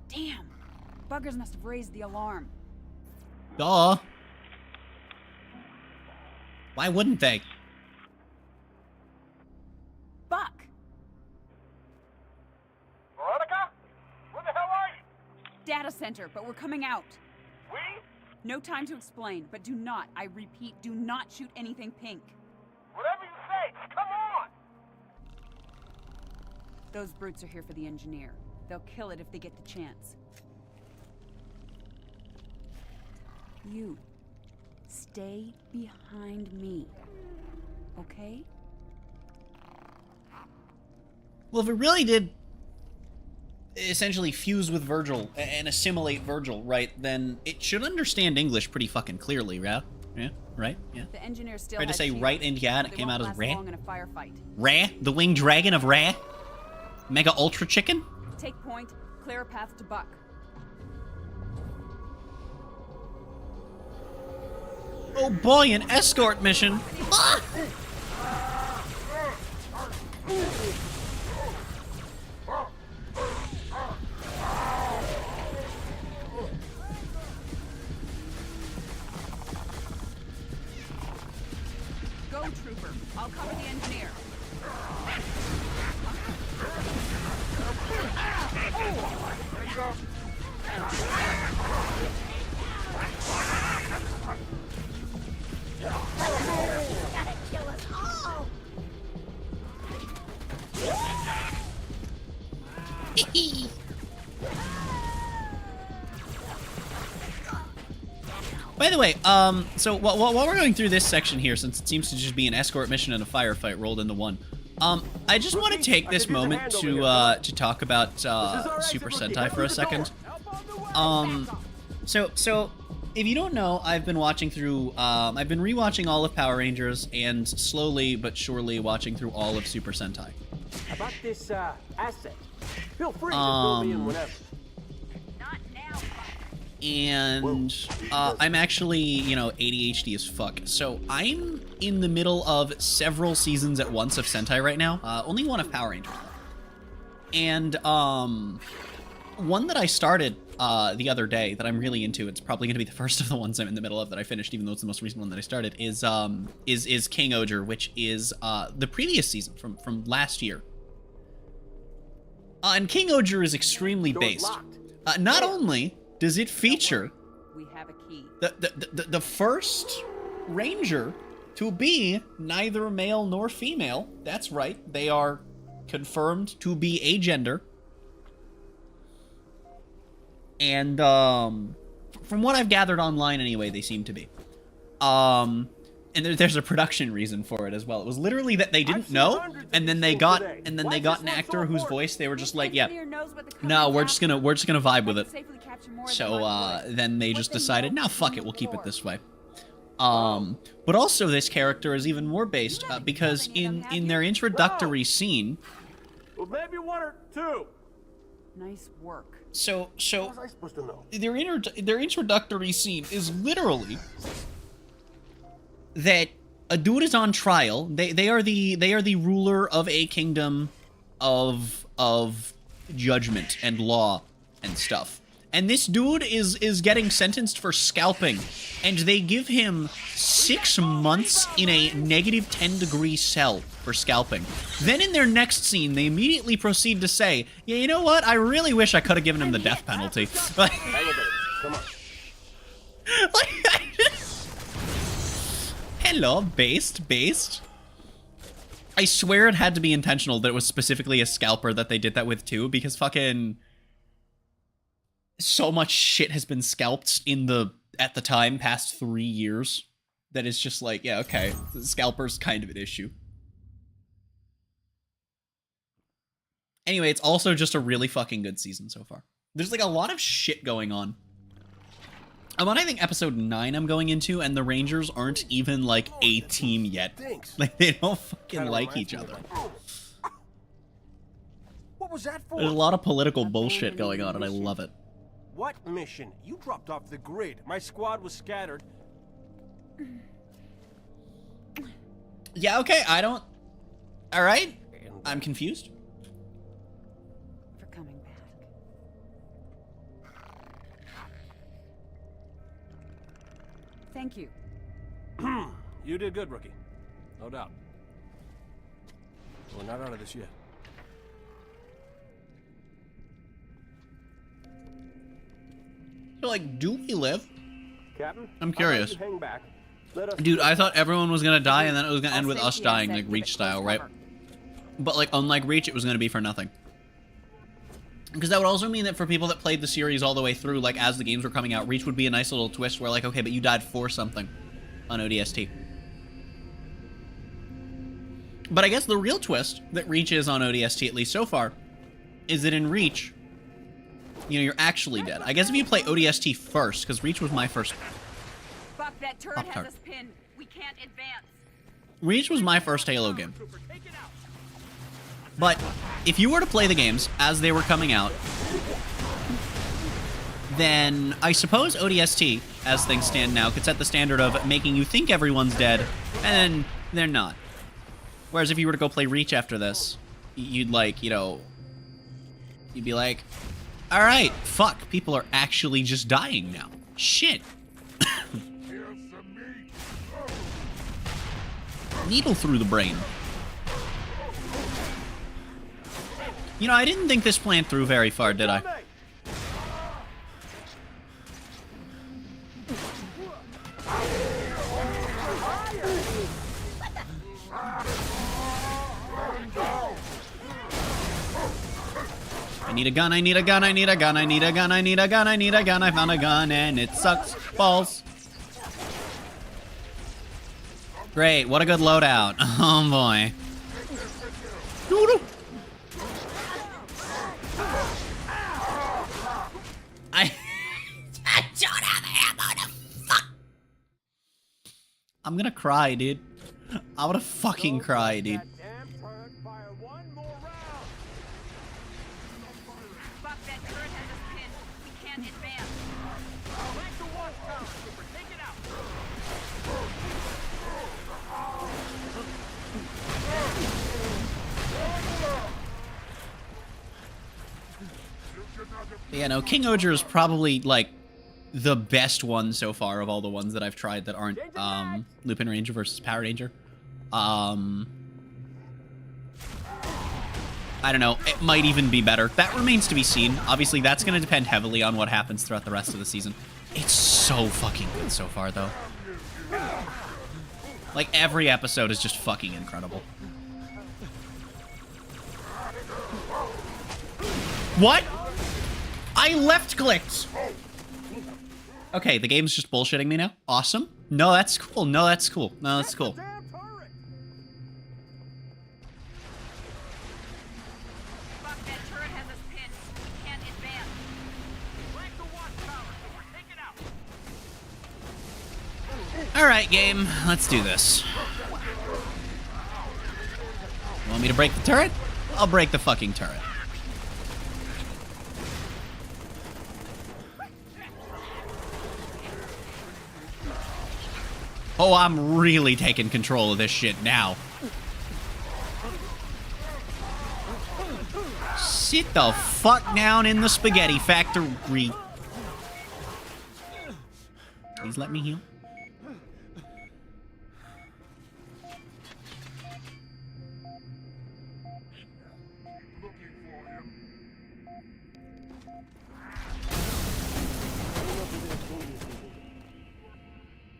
Damn! Buggers must have raised the alarm. Duh. Why wouldn't they? Buck! Veronica? Where the hell are you? Data center, but we're coming out. We? No time to explain, but do not, I repeat, do not shoot anything pink. Whatever you say, just come on! Those brutes are here for the engineer. They'll kill it if they get the chance. You. Stay behind me. Okay? Well, if it really did essentially fuse with Virgil and assimilate Virgil, right, then it should understand English pretty fucking clearly, yeah? Yeah, right? Yeah. The engineer still Tried to has say shields, right and yeah, and but it they came won't out as last Ra. long in a firefight. Ra? The winged dragon of Ra? Mega Ultra Chicken? Take point, clear a path to Buck. Oh boy, an escort mission. Ah! Go, trooper. I'll cover the engineer. Gotta kill us all! By the way, so while we're going through this section here, since it seems to just be an escort mission and a firefight rolled into one, I just want to take this moment to talk about Super Sentai for a second. So if you don't know, I've been watching through, I've been rewatching all of Power Rangers and slowly but surely watching through all of Super Sentai. About this asset. Feel free to fill me in whenever. And I'm actually, you know, ADHD as fuck. So I'm in the middle of several seasons at once of Sentai right now. Only one of Power Rangers. And one that I started the other day that I'm really into, it's probably going to be the first of the ones I'm in the middle of that I finished, even though it's the most recent one that I started, is King Oger, which is the previous season from last year. And King Oger is extremely based. Not only does it feature We have a key. the first ranger to be neither male nor female. That's right, they are confirmed to be agender. And from what I've gathered online anyway, they seem to be. And there's a production reason for it as well. It was literally that they didn't know, and then they got an actor whose voice they were just like, yeah, no, we're just gonna vibe with it. So then they just decided, no, fuck it, we'll keep it this way. But also this character is even more based because in their introductory scene, Well, maybe one or two. Nice work. So How was I supposed to know? their introductory scene is literally that a dude is on trial. They are the ruler of a kingdom of judgment and law and stuff. And this dude is getting sentenced for scalping, and they give him 6 months in a negative 10-degree cell for scalping. Then in their next scene, they immediately proceed to say, yeah, you know what? I really wish I could have given him the death penalty. Like, Come on. hello, based. I swear it had to be intentional that it was specifically a scalper that they did that with too, because fucking so much shit has been scalped in the, at the time, past 3 years, that it's just like, yeah, okay, the scalper's kind of an issue. Anyway, it's also just a really fucking good season so far. There's like a lot of shit going on. I'm on, I think, episode 9 I'm going into, and the Rangers aren't even, like, a team yet. Like, they don't fucking like each other. What was that for? There's a lot of political bullshit going on, and I love it. What mission? You dropped off the grid. My squad was scattered. Yeah, okay, I don't... Alright, I'm confused. For coming back. Thank you. You did good, rookie. No doubt. We're not out of this yet. So, like, do we live? Captain? I'm curious. Hang back. Let us Dude, I thought everyone was gonna die, and then it was gonna end with us dying, like Reach style, right? But, like, unlike Reach, it was gonna be for nothing. Because that would also mean that for people that played the series all the way through, like, as the games were coming out, Reach would be a nice little twist where, like, okay, but you died for something on ODST. But I guess the real twist that Reach is on ODST, at least so far, is that in Reach, you know, you're actually dead. I guess if you play ODST first, because Reach was my first... Fuck, that turret Pop-Tart. has us pinned. We can't advance. Reach was my first Halo game. But if you were to play the games as they were coming out, then I suppose ODST, as things stand now, could set the standard of making you think everyone's dead, and then they're not. Whereas if you were to go play Reach after this, you'd like, you know, you'd be like, alright, fuck, people are actually just dying now. Shit. Needle through the brain. You know, I didn't think this plan through very far, did I? I need a gun, I need a gun, I need a gun, I need a gun, I need a gun, I need a gun, I found a gun, and it sucks balls. Great, what a good loadout. Oh boy. I don't have ammo to fuck. I'm gonna cry, dude. I'm gonna fucking cry, dude. Fuck, that turret has us pinned. We can't advance. Back to watchtower, Super. Take it out. Yeah, no, King Oger is probably, like, the best one so far of all the ones that I've tried that aren't, Lupin Ranger versus Power Ranger. I don't know, it might even be better. That remains to be seen. Obviously, that's gonna depend heavily on what happens throughout the rest of the season. It's so fucking good so far, though. Like, every episode is just fucking incredible. What? I left-clicked! Okay, the game's just bullshitting me now. Awesome. No, that's cool. No, that's cool. No, that's cool. Fuck, that turret has us pinned. We can't advance. Back to watchtower, Super. Take it out. Alright, game. Let's do this. You want me to break the turret? I'll break the fucking turret. Oh, I'm really taking control of this shit now. Sit the fuck down in the spaghetti factory. Please let me heal.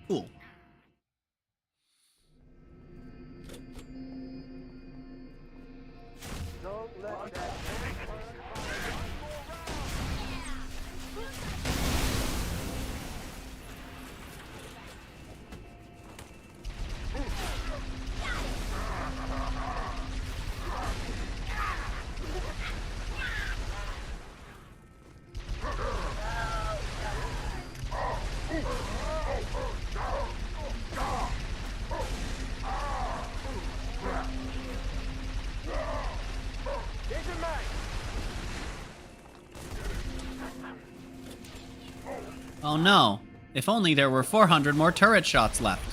Cool. Don't let that... Oh no. If only there were 400 more turret shots left.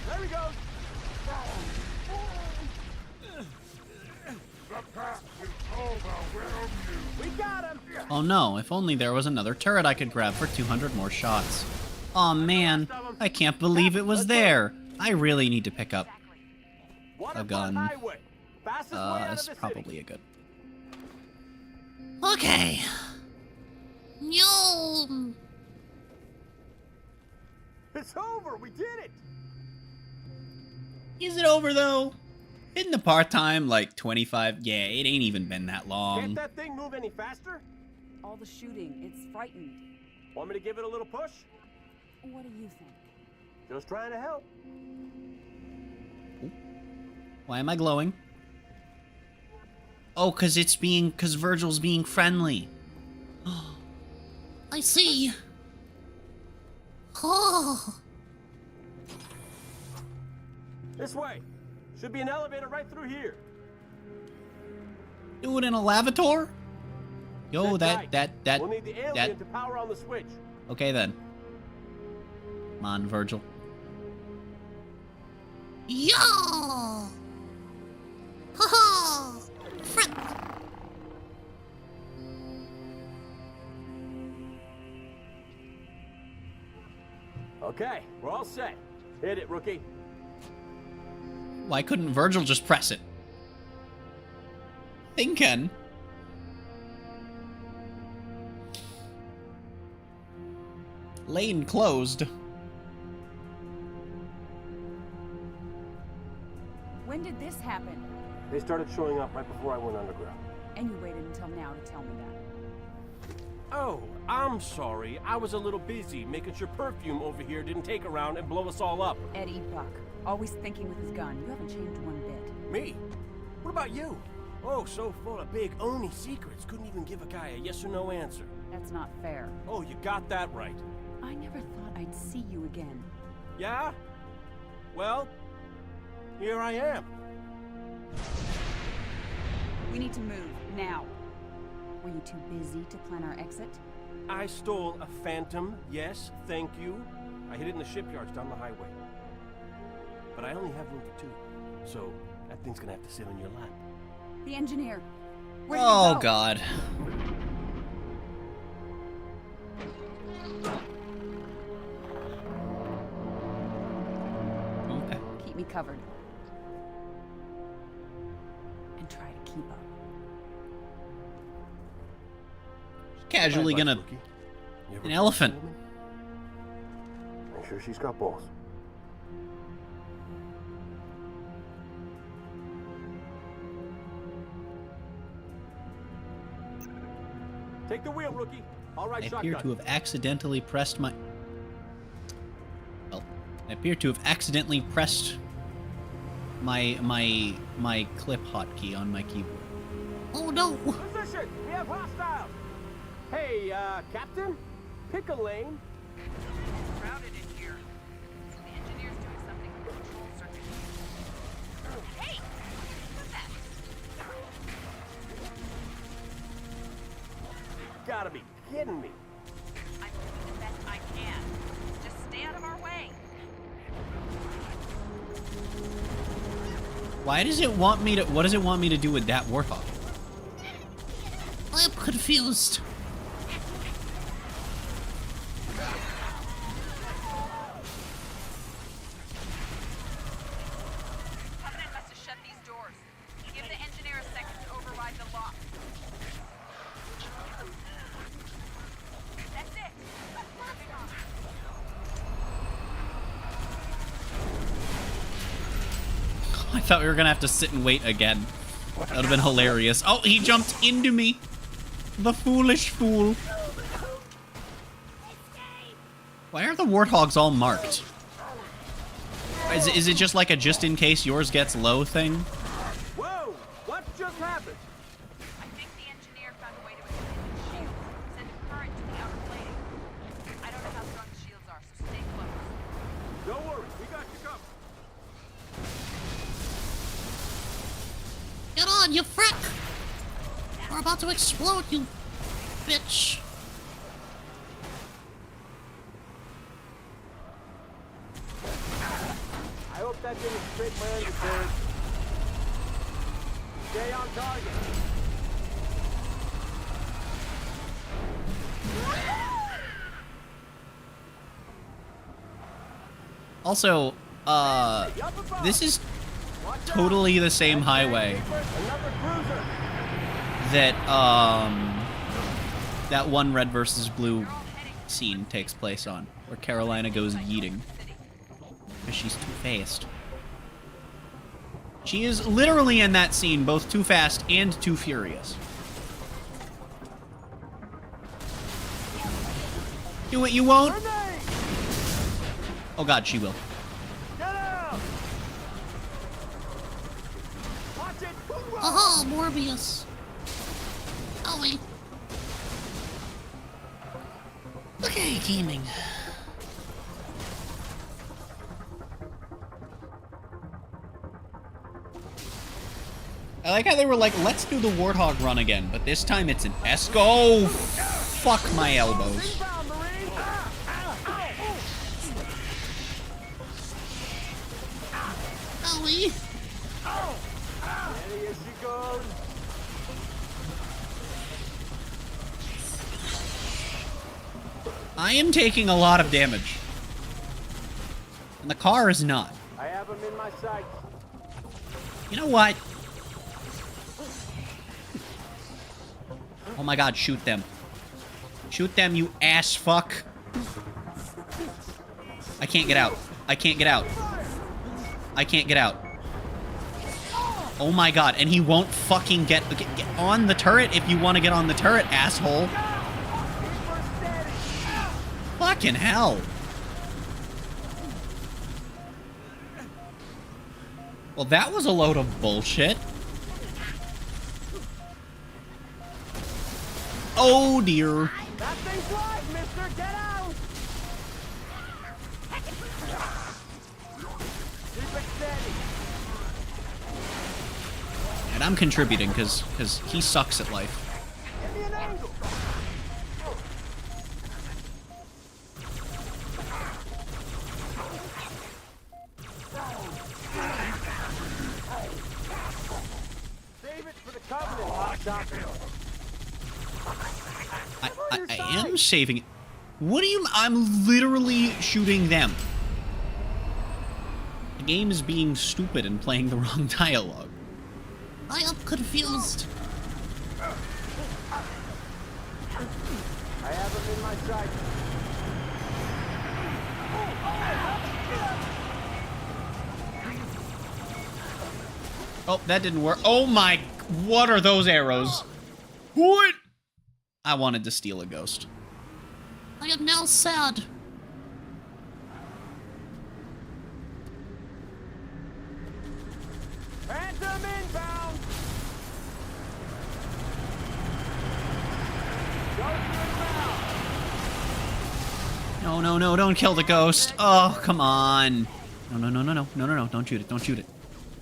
There we go. We got him. Oh no, if only there was another turret I could grab for 200 more shots. Aw man, I can't believe it was there. I really need to pick up a gun. It's probably a good. Okay. Yo. It's over. We did it. Is it over though? Isn't the part-time like 25? Yeah, it ain't even been that long. Can't that thing move any faster? All the shooting, it's frightened. Want me to give it a little push? What do you think? Just trying to help. Why am I glowing? Oh, cause Virgil's being friendly. I see. Oh. This way. Should be an elevator right through here. Do it in a lavator? Yo, Sit that. We'll need the alien to power on the switch. Okay then. Come on, Virgil. Yo. Ha ha. Frick. Okay, we're all set. Hit it, rookie. Why couldn't Virgil just press it? Thinking. Lane closed. When did this happen? They started showing up right before I went underground. And you waited until now to tell me that. Oh, I'm sorry. I was a little busy making sure Perfume over here didn't take around and blow us all up. Eddie Buck, always thinking with his gun. You haven't changed one bit. Me? What about you? Oh, so full of big Oni secrets. Couldn't even give a guy a yes or no answer. That's not fair. Oh, you got that right. I never thought I'd see you again. Yeah? Well, here I am. We need to move, now. Were you too busy to plan our exit? I stole a Phantom, yes, thank you. I hid it in the shipyards down the highway. But I only have room for two, so that thing's gonna have to sit on your lap. The engineer. Where did Oh he go? God. Okay. Keep me covered. And try to keep up. Casually Bye-bye, gonna rookie. You ever an find elephant. a woman? Make sure she's got balls. Take the wheel, rookie. All right, I shotgun. appear to have accidentally pressed my. Well, I appear to have accidentally pressed my clip hotkey on my keyboard. Oh no. Position. We have hostiles. Hey, Captain, pick a lane. Crowded in here. The engineer's doing something with the control circuit. Hey! What's that? Gotta be kidding me. I'm doing the best I can. Just stay out of our way. Why does it want me to... What does it want me to do with that warthog? I'm confused. Covenant must have shut these doors. Give the engineer a second to override the lock. That's it. Moving on. I thought we were gonna have to sit and wait again. That would have been hilarious. Oh, he jumped into me. The foolish fool. Why are the warthogs all marked? Is it just like a just in case yours gets low thing? Whoa! What just happened? I think the engineer found a way to extend the shield. Send current to the outer plating. I don't know how strong the shields are, so stay close. Don't worry, we got you covered. Get on, you frick! We're about to explode, you bitch. I hope that didn't scrape my undercarriage. Stay on target. Also, this is totally the same highway that, that one red versus blue scene takes place on, where Carolina goes yeeting. Because she's too fast. She is literally in that scene both too fast and too furious. Do it, you won't? Oh god, she will. Aha, Morbius. Owie. Okay, gaming. I like how they were like, let's do the Warthog run again, but this time it's an Esco. Oh, fuck my elbows. Owie. Steady as she goes. I am taking a lot of damage. And the car is not. I have him in my sights. You know what? Oh my god, shoot them. Shoot them, you ass fuck. I can't get out. I can't get out. I can't get out. Oh my god, and he won't fucking get on the turret if you want to get on the turret, asshole. Fucking hell. Well, that was a load of bullshit. Oh dear. That thing's live, mister! Get out! Keep it steady. And I'm contributing because he sucks at life. Give me an angle. Save it for the Covenant, hot shot. I am saving it. What do you... I'm literally shooting them. The game is being stupid and playing the wrong dialogue. I am confused. I have him in my sight. Oh, that didn't work. Oh my... What are those arrows? What? I wanted to steal a ghost. I am now sad. Phantom inbound. Ghost inbound. No, no, no, don't kill the ghost. Oh, come on. No, no, no, no, no, no, no, no, don't shoot it, don't shoot it.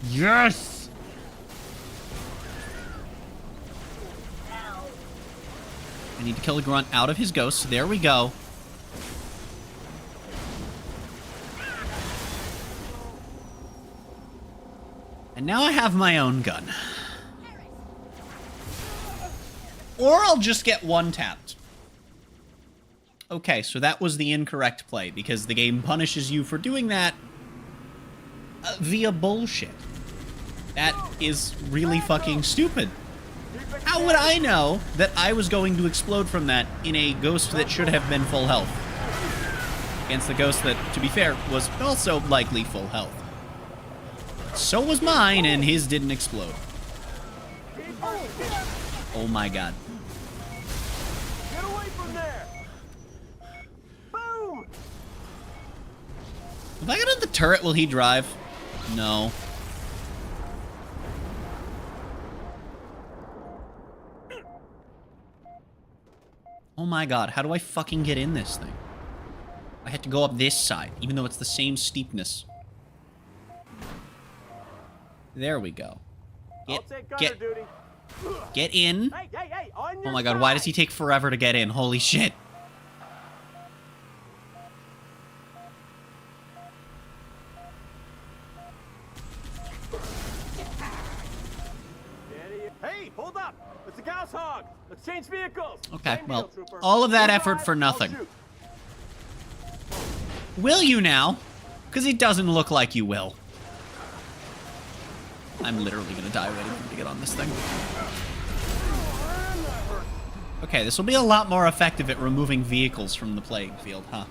Yes! I need to kill the grunt out of his ghost. There we go. And now I have my own gun. Or I'll just get one-tapped. Okay, so that was the incorrect play, because the game punishes you for doing that via bullshit. That is really fucking stupid. How would I know that I was going to explode from that in a ghost that should have been full health? Against the ghost that, to be fair, was also likely full health. So was mine, and his didn't explode. Oh my god. Get away from there! Boom! If I get on the turret, will he drive? No. Oh my god, how do I fucking get in this thing? I had to go up this side, even though it's the same steepness. There we go. Get in. Hey, on Oh my god, why does he take forever to get in? Holy shit. Hey, hold up! It's a Gauss hog! Let's change vehicles! Okay, well, all of that effort for nothing. Will you now? Because it doesn't look like you will. I'm literally gonna die waiting for him to get on this thing. Okay, this will be a lot more effective at removing vehicles from the playing field, huh?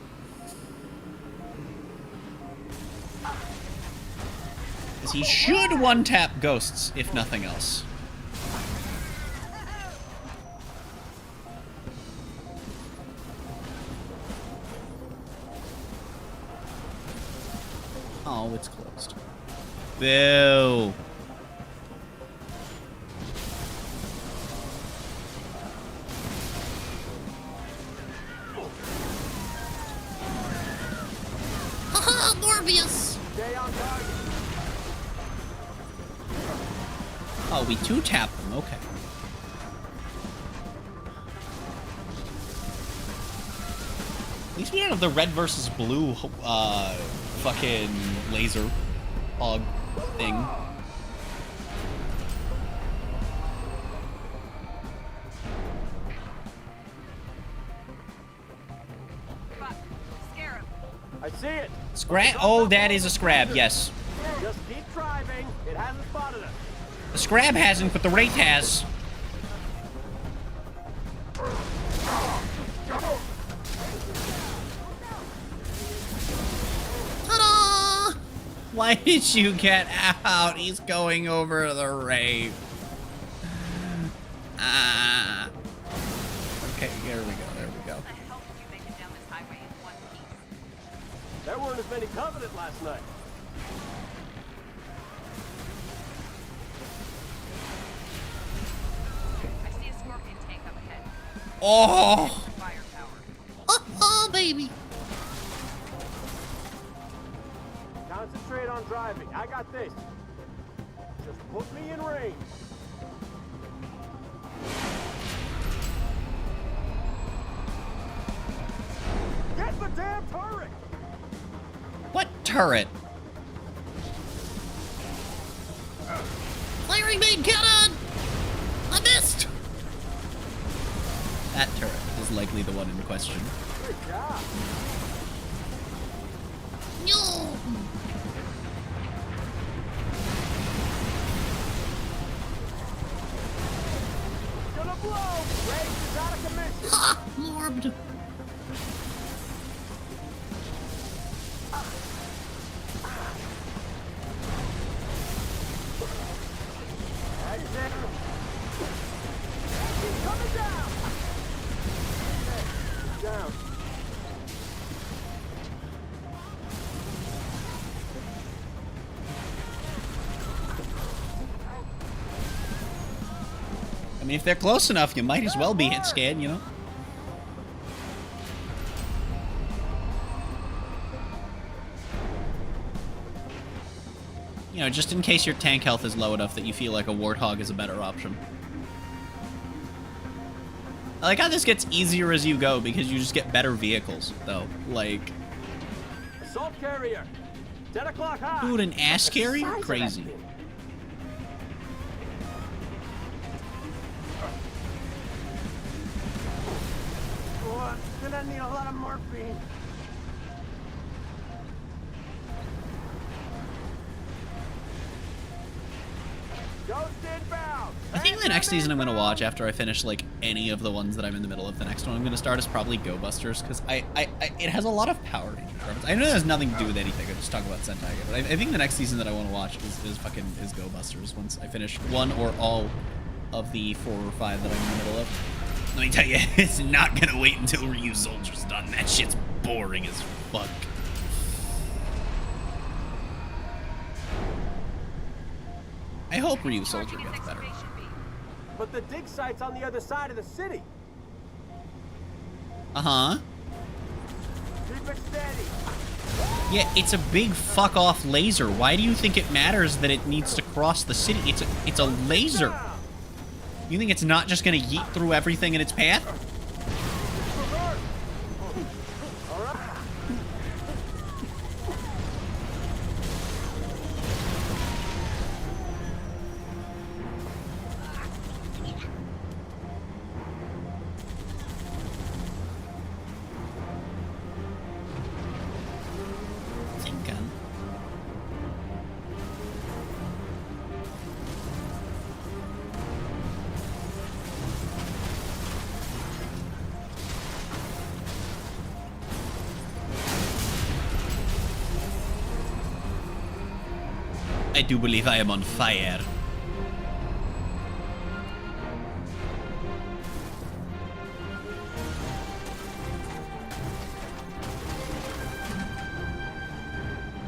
Because he should one-tap ghosts, if nothing else. Oh, it's closed. Boo! Haha, Morbius! Oh, we two-tapped them, okay. At least we don't have the red versus blue, fucking laser hog thing. I see it. Scrab? Oh, that is a scrab, yes. Just keep driving. It hasn't spotted us. The scrab hasn't, but the wraith has. Ta-da! Why did you get out? He's going over the wraith. Ah. Okay, there we go, there we go. There weren't as many Covenant last night. I see a Scorpion tank up ahead. Oh! Oh, baby! Concentrate on driving. I got this. Just put me in range. Get the damn turret! What turret? Firing main cannon! I missed! That turret is likely the one in question. Good job. No! Gonna blow! Rage is out of commission! Ha! Morbed! Exit! He's coming down! Okay, down. I mean, if they're close enough, you might as well be hit scan, you know? You know, just in case your tank health is low enough that you feel like a warthog is a better option. I like how this gets easier as you go because you just get better vehicles, though. Like, Assault carrier. 10 o'clock high. dude, an ass carry? Size of that Crazy. thing. Oh, gonna need a lot of morphine. Ghost inbound. I think the next season I'm going to watch after I finish, like, any of the ones that I'm in the middle of. The next one I'm going to start is probably Go Busters, because it has a lot of Power Rangers reference. I know it has nothing to do with anything. I just talk about Sentai again. But I think the next season that I want to watch is Go Busters once I finish one or all of the 4 or 5 that I'm in the middle of. Let me tell you, it's not going to wait until Ryu Soldier's done. That shit's boring as fuck. I hope Ryu Soldier gets better. But the dig site's on the other side of the city. Uh-huh. Keep it steady. Yeah, it's a big fuck-off laser. Why do you think it matters that it needs to cross the city? It's a laser. You think it's not just gonna yeet through everything in its path? I do believe I am on fire.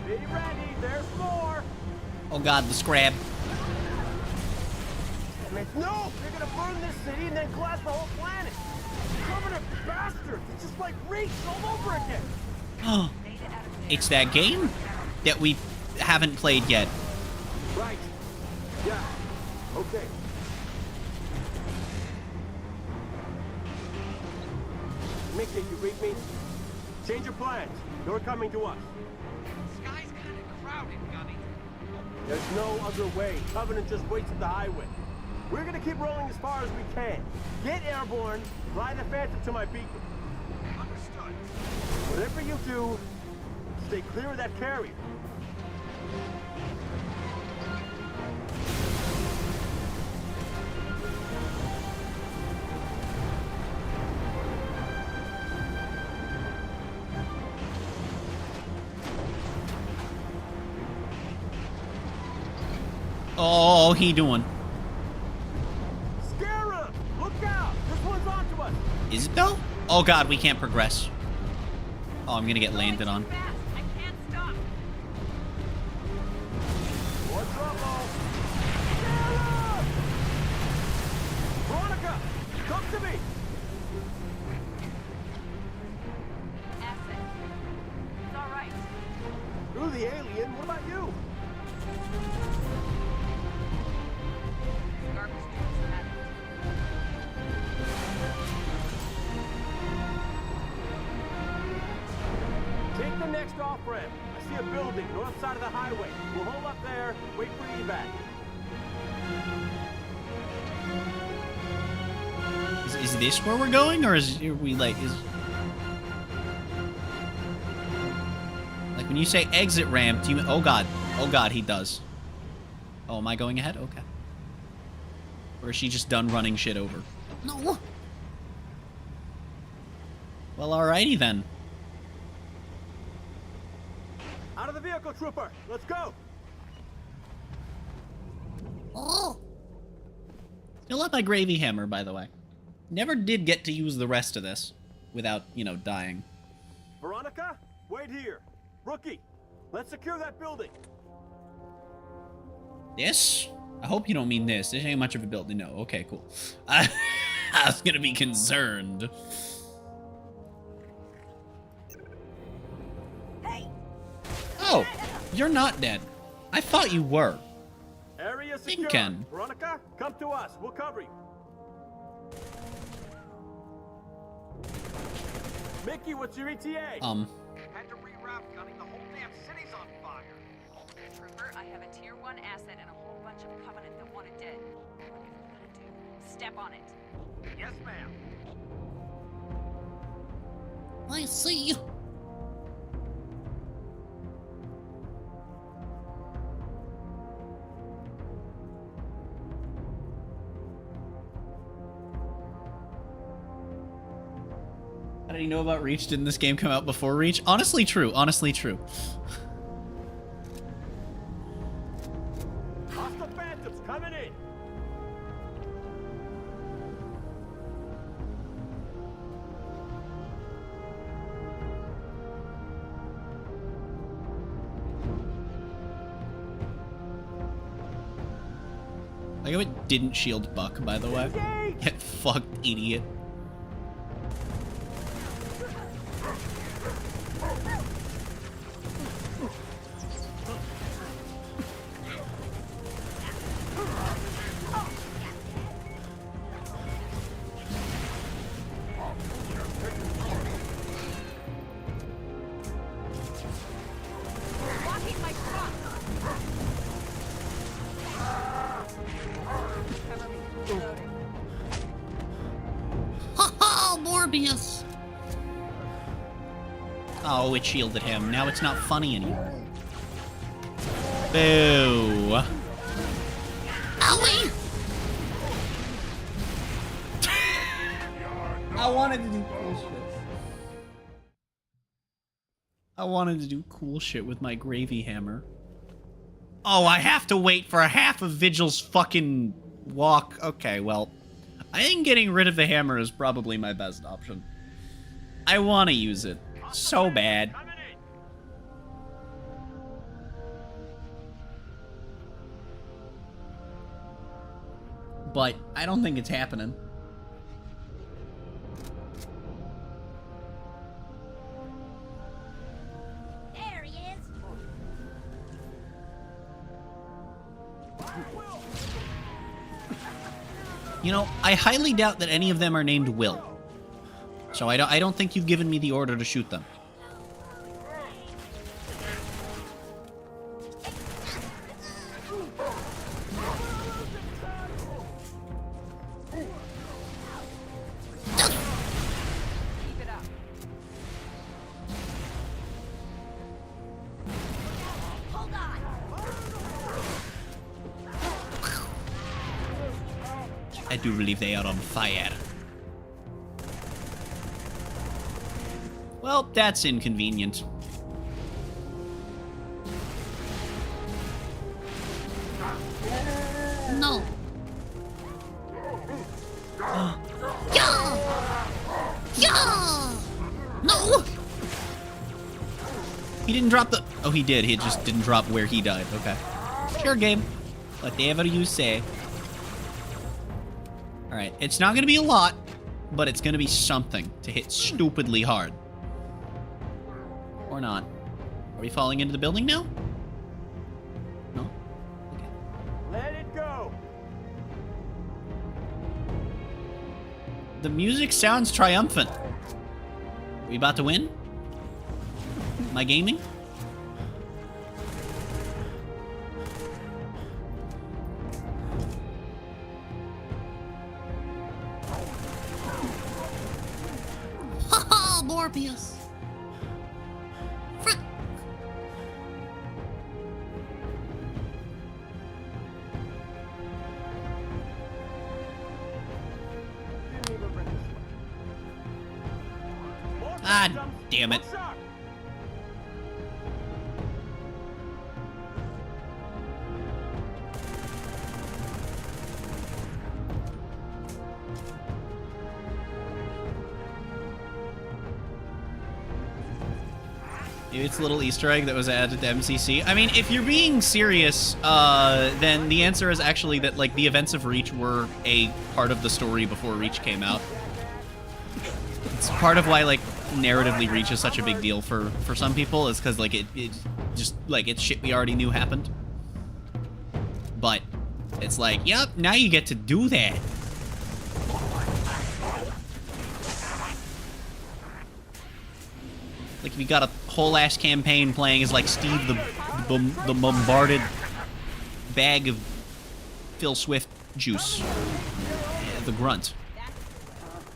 Be ready, there's more. Oh god, the scrab. No, they're gonna burn this city and then collapse the whole planet. Covenant bastards! It's just like Reach all over again. Oh, it's that game that we haven't played yet. Right. Yeah. Okay. Mickey, you read me? Change your plans. You're coming to us. Sky's kind of crowded, Gunny. There's no other way. Covenant just waits at the highway. We're gonna keep rolling as far as we can. Get airborne, fly the Phantom to my beacon. Understood. Whatever you do, stay clear of that carrier. Oh, he doing? Scare him! Look out! This one's onto us! Is it though? Oh god, we can't progress. Oh, I'm gonna get landed on. I can't stop. More trouble! Scare him! Veronica! Come to me! Asset. It's all right. You're the alien, what about you? Garbage dudes had it. Take the next off-ramp. I see a building, north side of the highway. We'll hold up there, wait for evac. Is this where we're going, or are we like like when you say exit ramp? Do you? Oh god, he does. Oh, am I going ahead? Okay. Or is she just done running shit over? No. Well, alrighty then. Out of the vehicle, trooper! Let's go! Oh. Still up my gravy hammer, by the way. Never did get to use the rest of this without, you know, dying. Veronica, wait here. Rookie, let's secure that building. This? I hope you don't mean this. This ain't much of a building. No. Okay, cool. I was gonna be concerned. Hey! Oh, you're not dead. I thought you were. Area secure. Ken. Veronica, come to us. We'll cover you. Mickey, what's your ETA? Had to reroute, gunning. The whole damn city's on fire. Trooper, I have a tier 1 asset and a whole bunch of Covenant that want it dead. Whatever you're gonna do, step on it. Yes, ma'am. I see. How did he know about Reach? Didn't this game come out before Reach? Honestly true. Honestly true. Hostile phantoms coming in. Like how it didn't shield Buck, by the way. That fucked idiot. Morbius. Oh, it shielded him. Now it's not funny anymore. Boo. Owie! I wanted to do cool shit. I wanted to do cool shit with my gravy hammer. Oh, I have to wait for half of Vigil's fucking walk. Okay, well, I think getting rid of the hammer is probably my best option. I want to use it so bad. But I don't think it's happening. There he is. You know, I highly doubt that any of them are named Will. So I don't think you've given me the order to shoot them. Keep it up. Hold on. I do believe they are on fire. Well, that's inconvenient. No. Yeah! Yeah! No! He didn't drop the... Oh, he did. He just didn't drop where he died. Okay. Sure, game. Whatever you say. Alright, it's not going to be a lot, but it's going to be something to hit stupidly hard. Or not. Are we falling into the building now? No? Okay. Let it go. The music sounds triumphant. We about to win? Am I gaming? Haha, Morbius. Frick. Ah, damn it. Maybe it's a little Easter egg that was added to MCC. I mean, if you're being serious, then the answer is actually that, like, the events of Reach were a part of the story before Reach came out. It's part of why, like, narratively Reach is such a big deal for some people, is because, like, it just, like, it's shit we already knew happened. But it's like, yep, now you get to do that. Like if you got a whole ass campaign playing as like Steve the bombarded bag of Phil Swift juice. Yeah, the grunt.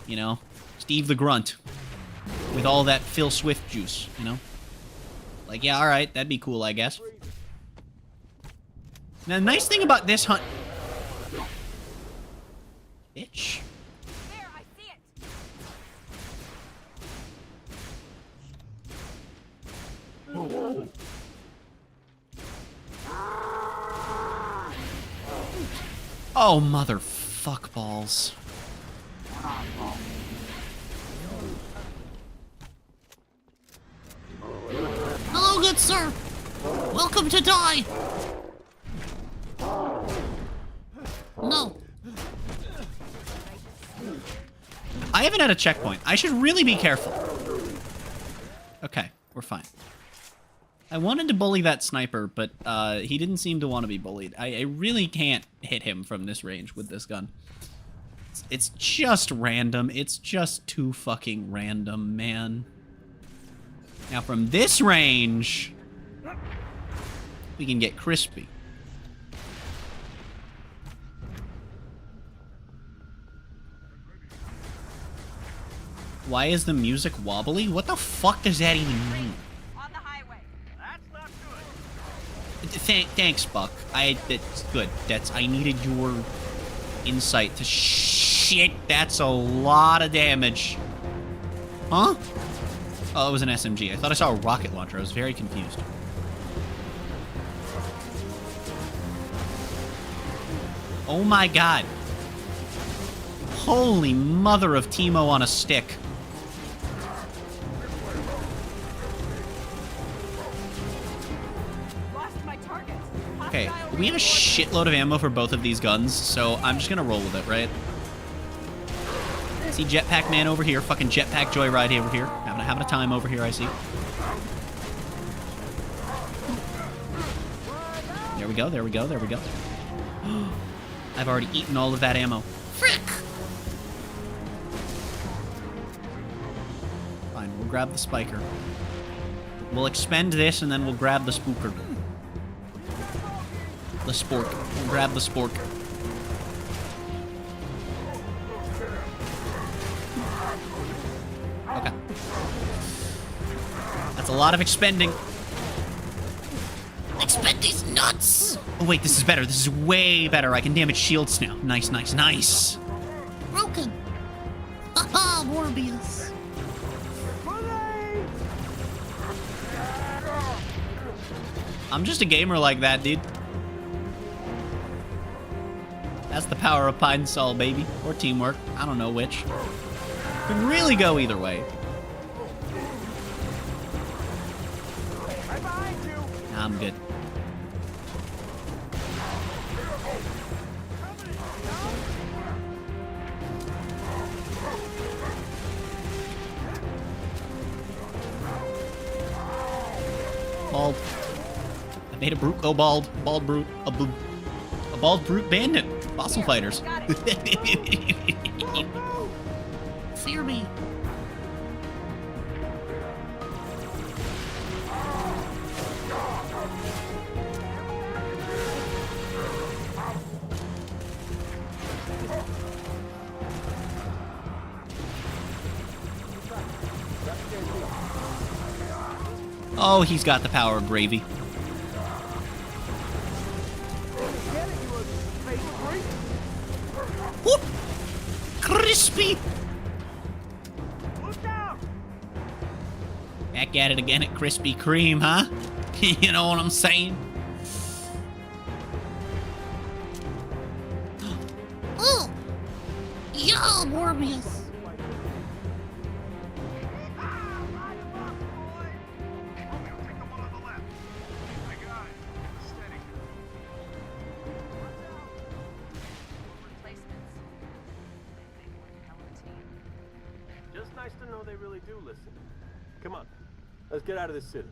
You know? Steve the Grunt. With all that Phil Swift juice, you know? Like, yeah, alright, that'd be cool, I guess. Now, the nice thing about this hunt... Bitch. There, I see it. Oh, motherfuck balls. Hello, good sir. Welcome to die. No. I haven't had a checkpoint. I should really be careful. Okay, we're fine. I wanted to bully that sniper, but he didn't seem to want to be bullied. I really can't hit him from this range with this gun. It's just random. It's just too fucking random, man. Now from this range, we can get crispy. Why is the music wobbly? What the fuck does that even mean? On the highway. That's not good. Thanks, Buck. That's good. I needed your insight to shit. That's a lot of damage. Huh? Oh, it was an SMG. I thought I saw a rocket launcher. I was very confused. Oh my god. Holy mother of Timo on a stick. Okay, we have a shitload of ammo for both of these guns, so I'm just gonna roll with it, right? See Jetpack Man over here, fucking Jetpack Joyride over here. Having a time over here, I see. There we go, there we go, there we go. I've already eaten all of that ammo. Frick. Fine, we'll grab the spiker. We'll expend this, and then we'll grab the spooker. The spork. We'll grab the spork. Okay. That's a lot of expending. Expend these nuts. Oh wait, this is better. This is way better. I can damage shields now. Nice, nice, nice. Broken. Haha, Morbius. I'm just a gamer like that, dude. That's the power of Pine Sol, baby. Or teamwork. I don't know which. Can really go either way. Nah, I'm good. Bald. I made a brute go bald. Bald brute. A bald brute bandit. Fossil fighters. Fear me. Oh, he's got the power of gravy. Whoop! Crispy! Back at it again at Krispy Kreme, huh? You know what I'm saying? Oh! Yeah, Morbius. Just nice to know they really do listen. Come on, let's get out of this city.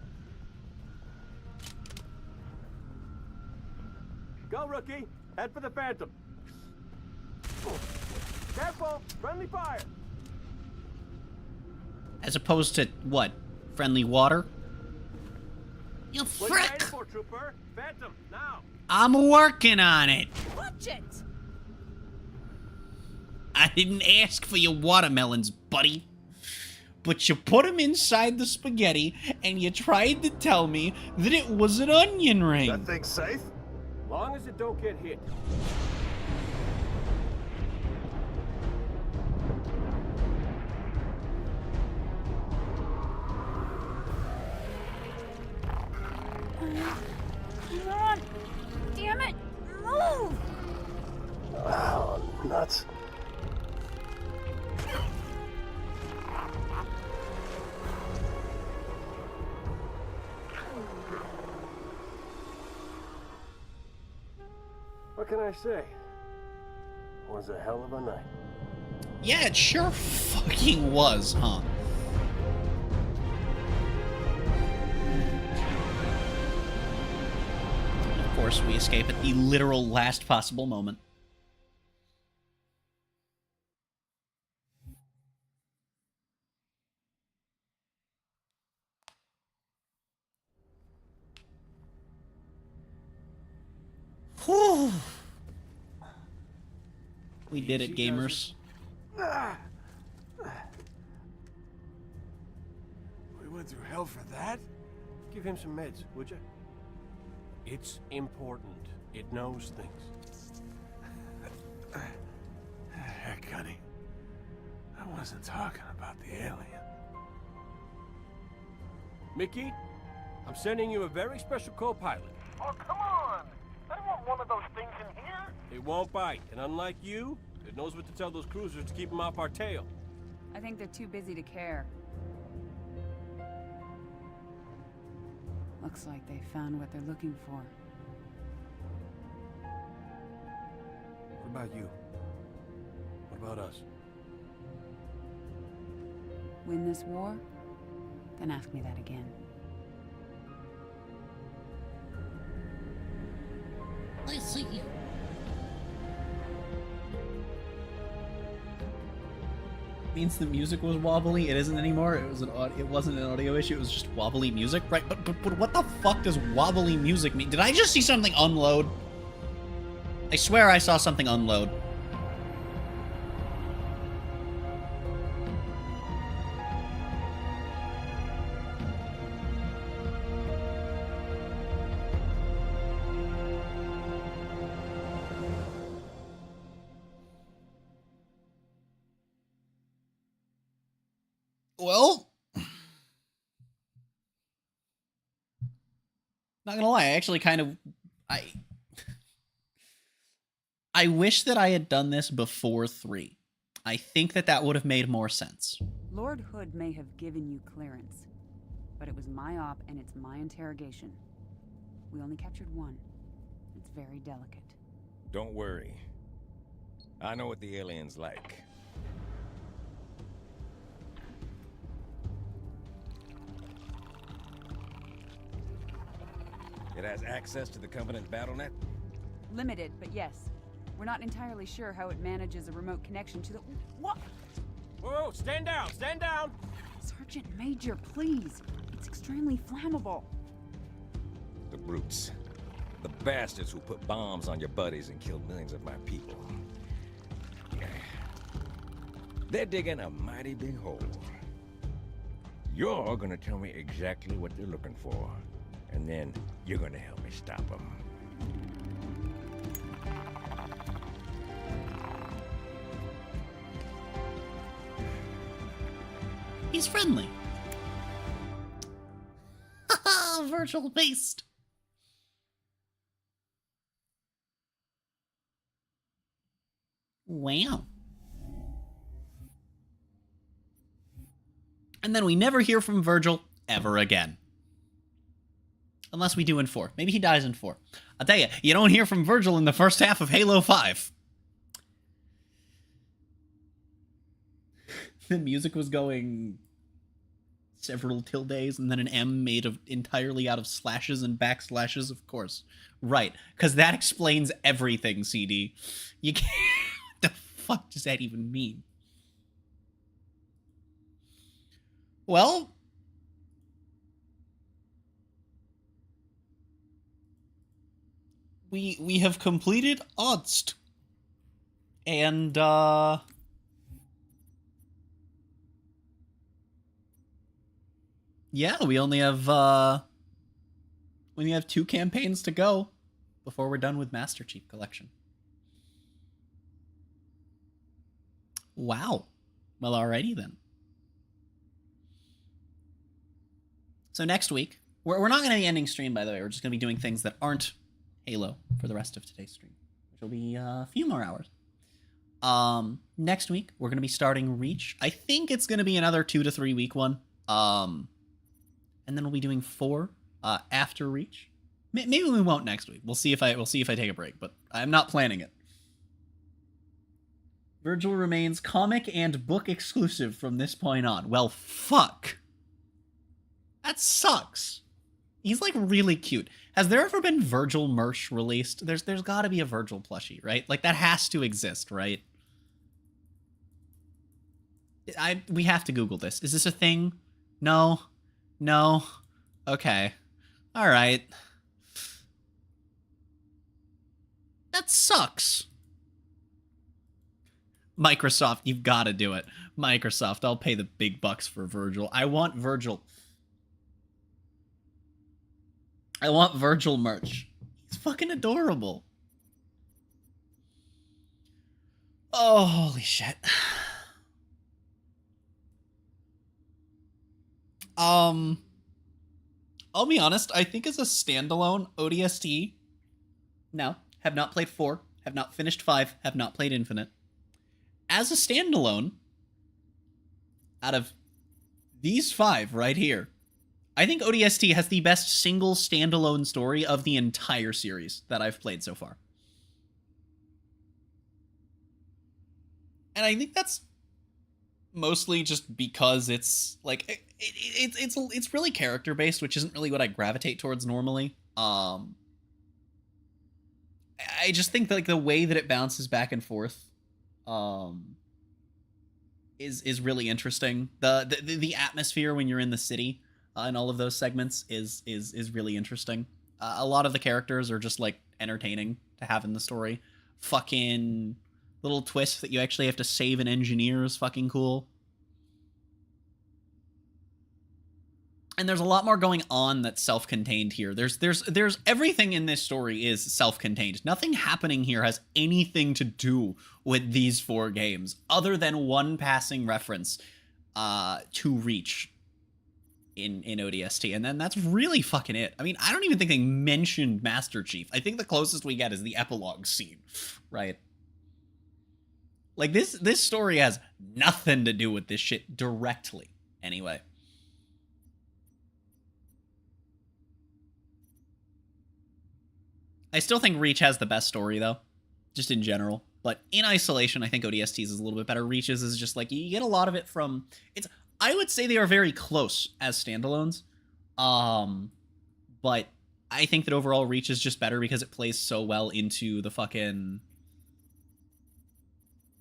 Go, rookie. Head for the Phantom. Careful! Friendly fire! As opposed to, what? Friendly water? You What are you frick! waiting for, trooper? Phantom, now! I'm working on it. Watch it! I didn't ask for your watermelons, buddy. But you put them inside the spaghetti, and you tried to tell me that it was an onion ring. That thing safe? Long as it don't get hit. Come on! Damn it! Move! Oh, nuts. What can I say? Was a hell of a night. Yeah, it sure fucking was, huh? Of course, we escape at the literal last possible moment. Whew. We did it, gamers. We went through hell for that? Give him some meds, would you? It's important. It knows things. Heck, honey. I wasn't talking about the alien. Mickey, I'm sending you a very special co-pilot. Oh, come on! I don't want one of those things in here. It won't bite, and unlike you, it knows what to tell those cruisers to keep them off our tail. I think they're too busy to care. Looks like they found what they're looking for. What about you? What about us? Win this war? Then ask me that again. I see. Means the music was wobbly. It isn't anymore. It wasn't an audio issue. It was just wobbly music, right? But what the fuck does wobbly music mean? Did I just see something unload? I swear I saw something unload. Well, not gonna lie, I actually kind of I wish that I had done this before 3. I think that would have made more sense. Lord Hood may have given you clearance, but it was my op and it's my interrogation. We only captured one. It's very delicate. Don't worry. I know what the alien's like. It has access to the Covenant BattleNet? Limited, but yes. We're not entirely sure how it manages a remote connection to the... What? Whoa, stand down, stand down! Sergeant Major, please. It's extremely flammable. The brutes. The bastards who put bombs on your buddies and killed millions of my people. Yeah. They're digging a mighty big hole. You're gonna tell me exactly what they're looking for. And then you're gonna help me stop them. He's friendly. Haha, virtual beast. Wow. And then we never hear from Virgil ever again. Unless we do in 4. Maybe he dies in 4. I'll tell you, you don't hear from Virgil in the first half of Halo 5. The music was going several tildes and then an M made of entirely out of slashes and backslashes, of course. Right, because that explains everything, CD. You can't... What the fuck does that even mean? Well... We have completed ODST. And, yeah, we only have 2 campaigns to go before we're done with Master Chief Collection. Wow. Well, alrighty then. So next week, we're not going to be ending stream, by the way. We're just going to be doing things that aren't Halo for the rest of today's stream, which will be a few more hours. Next week, we're going to be starting Reach. I think it's going to be another 2 to 3 week one. And then we'll be doing 4 after Reach. Maybe we won't next week. We'll see if I take a break, but I'm not planning it. Virgil remains comic and book exclusive from this point on. Well, fuck. That sucks. He's like really cute. Has there ever been Virgil merch released? There's got to be a Virgil plushie, right? Like that has to exist, right? We have to Google this. Is this a thing? No. No. Okay. All right. That sucks. Microsoft, you've got to do it. Microsoft, I'll pay the big bucks for Virgil. I want Virgil. I want Virgil merch. He's fucking adorable. Oh, holy shit. I'll be honest, I think as a standalone ODST, no, have not played 4, have not finished 5, have not played Infinite. As a standalone, out of these 5 right here, I think ODST has the best single standalone story of the entire series that I've played so far. And I think that's mostly just because it's like it's really character based, which isn't really what I gravitate towards normally. I just think that, like, the way that it bounces back and forth is really interesting. The atmosphere when you're in the city and all of those segments is really interesting. A lot of the characters are just like entertaining to have in the story. Fucking little twist that you actually have to save an engineer is fucking cool. And there's a lot more going on that's self-contained here. There's everything in this story is self-contained. Nothing happening here has anything to do with these 4 games, other than one passing reference to Reach in ODST, and then that's really fucking it. I mean, I don't even think they mentioned Master Chief. I think the closest we get is the epilogue scene, right? Like, this story has nothing to do with this shit directly, anyway. I still think Reach has the best story, though, just in general. But in isolation, I think ODST's is a little bit better. Reach's is just like, you get a lot of it from... I would say they are very close as standalones. But I think that overall Reach is just better because it plays so well into the fucking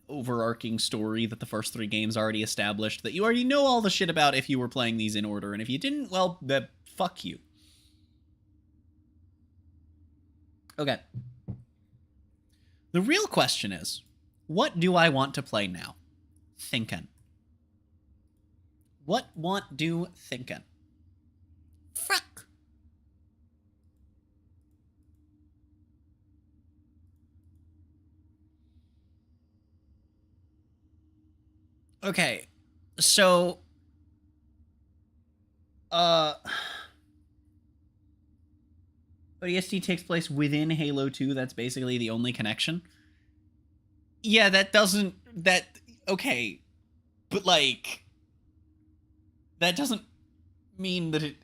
overarching story that the first 3 games already established, that you already know all the shit about if you were playing these in order. And if you didn't, well, fuck you. Okay. The real question is, what do I want to play now? Thinkin'. What want do thinkin'? Fuck. Okay, so... ODST takes place within Halo 2. That's basically the only connection. Yeah, that doesn't... Okay. But, like... That doesn't mean that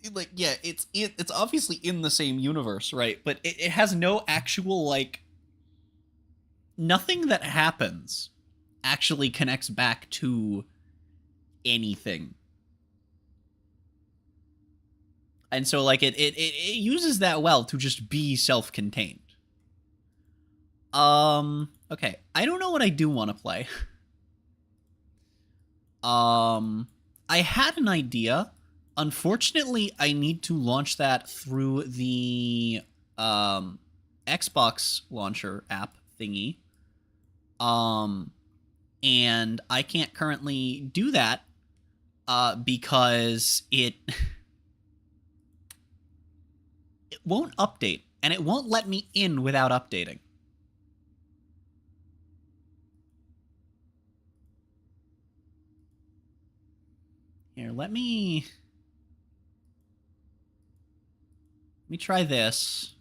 it's obviously in the same universe, right? But it has no actual, like... Nothing that happens actually connects back to anything And so, like, it uses that well to just be self-contained. Okay. I don't know what I do want to play. I had an idea. Unfortunately, I need to launch that through the, Xbox launcher app thingy. And I can't currently do that, because it won't update, and it won't let me in without updating. Here, let me try this.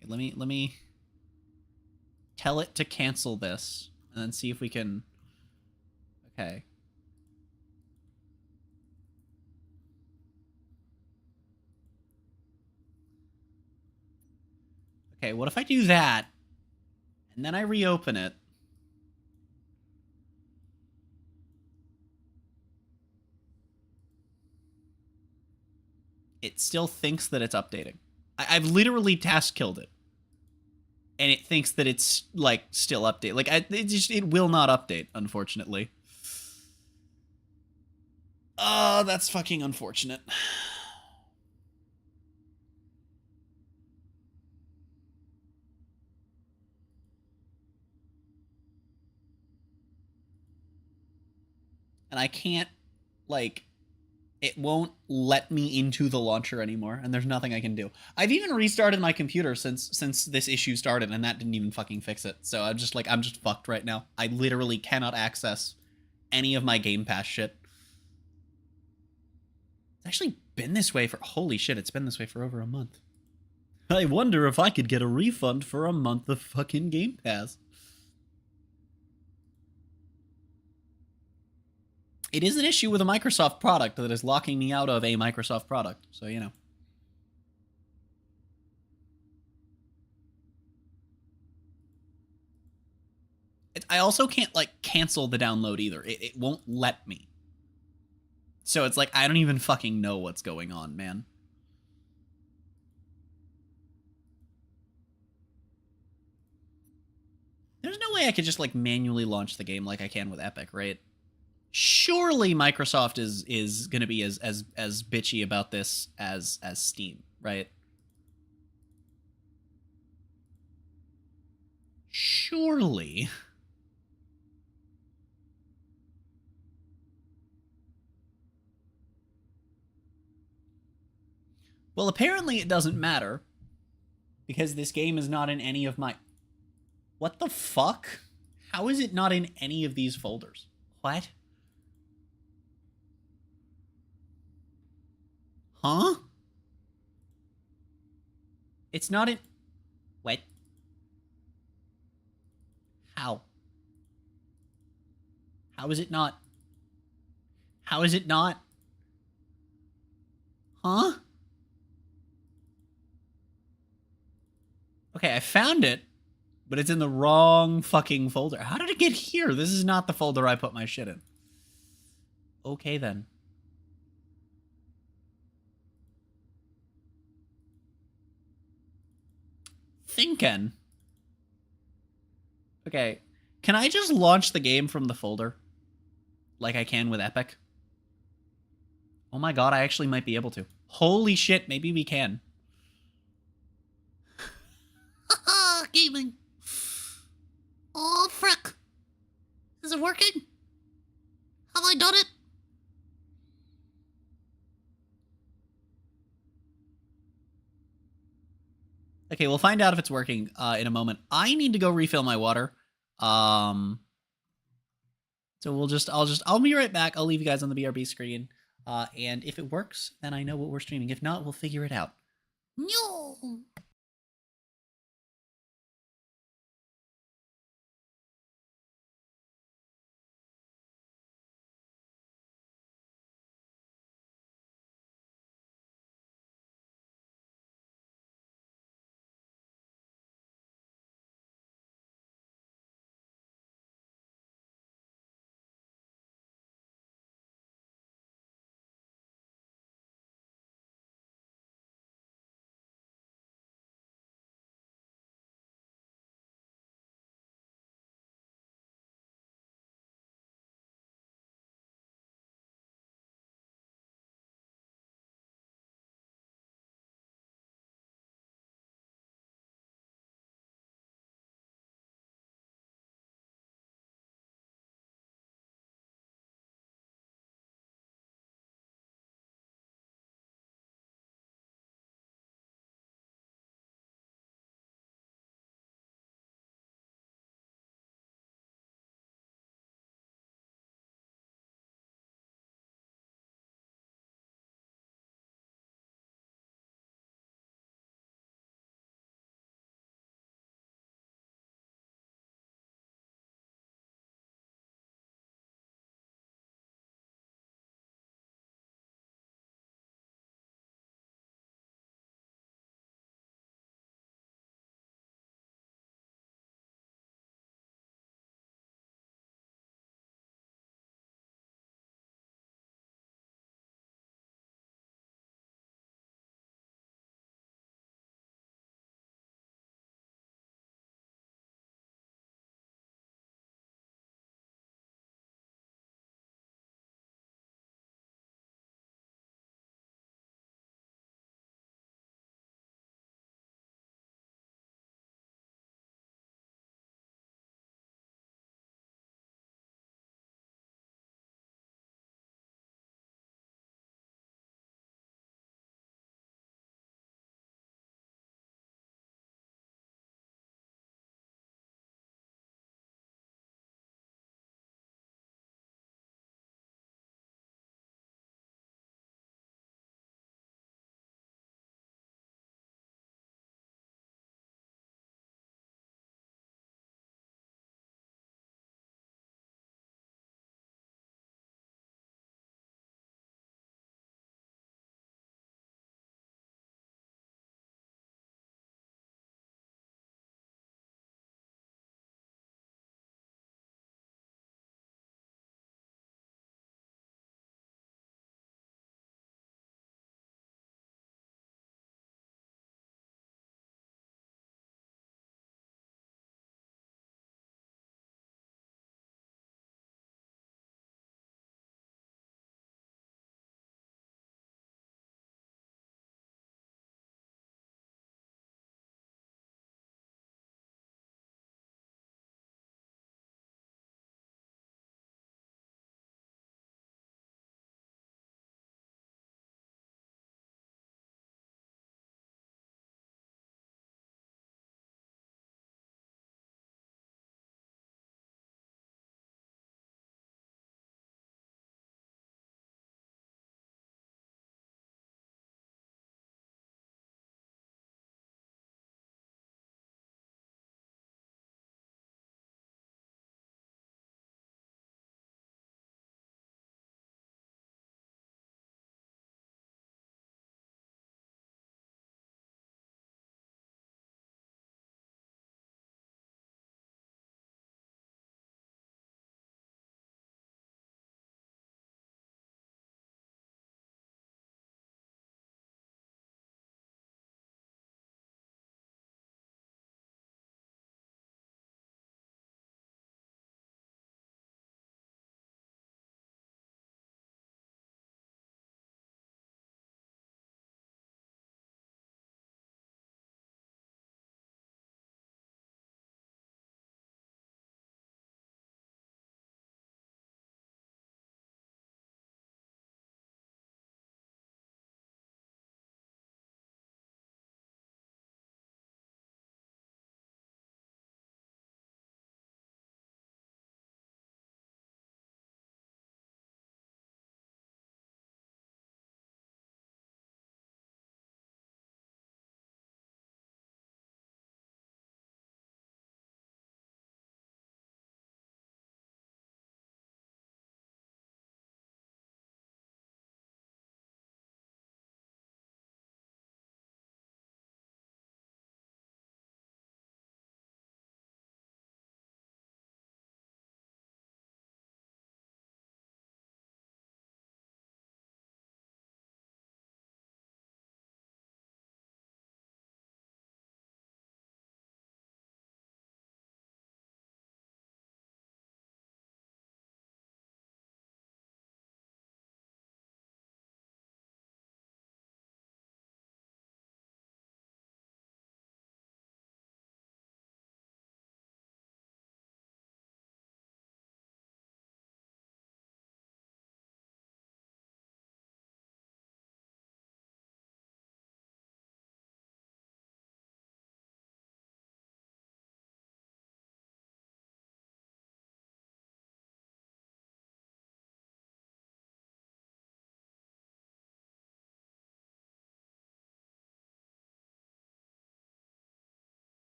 Okay, let me tell it to cancel this, and then see if we can. Okay. Okay, what if I do that, and then I reopen it? It still thinks that it's updating. I've literally task killed it, and it thinks that it's, like, still update. Like, it will not update, unfortunately. Oh, that's fucking unfortunate. And I can't, like, it won't let me into the launcher anymore, and there's nothing I can do. I've even restarted my computer since this issue started, and that didn't even fucking fix it. So I'm just fucked right now. I literally cannot access any of my Game Pass shit. It's actually been this way for, holy shit, it's been this way for over a month. I wonder if I could get a refund for a month of fucking Game Pass. It is an issue with a Microsoft product that is locking me out of a Microsoft product, so, you know. I also can't, like, cancel the download either. It won't let me. So it's like, I don't even fucking know what's going on, man. There's no way I could just, like, manually launch the game like I can with Epic, right? Surely Microsoft is going to be as bitchy about this as Steam, right? Surely. Well, apparently it doesn't matter, because this game is not in any of my... What the fuck? How is it not in any of these folders? What? Huh? It's not in... What? How? How is it not? How is it not? Huh? Okay, I found it, but it's in the wrong fucking folder. How did it get here? This is not the folder I put my shit in. Okay, then. Thinking. Okay, can I just launch the game from the folder? Like I can with Epic? Oh my god, I actually might be able to. Holy shit, maybe we can. Haha, gaming. Oh, frick. Is it working? Have I done it? Okay, we'll find out if it's working in a moment. I need to go refill my water. So I'll be right back. I'll leave you guys on the BRB screen. And if it works, then I know what we're streaming. If not, we'll figure it out. No.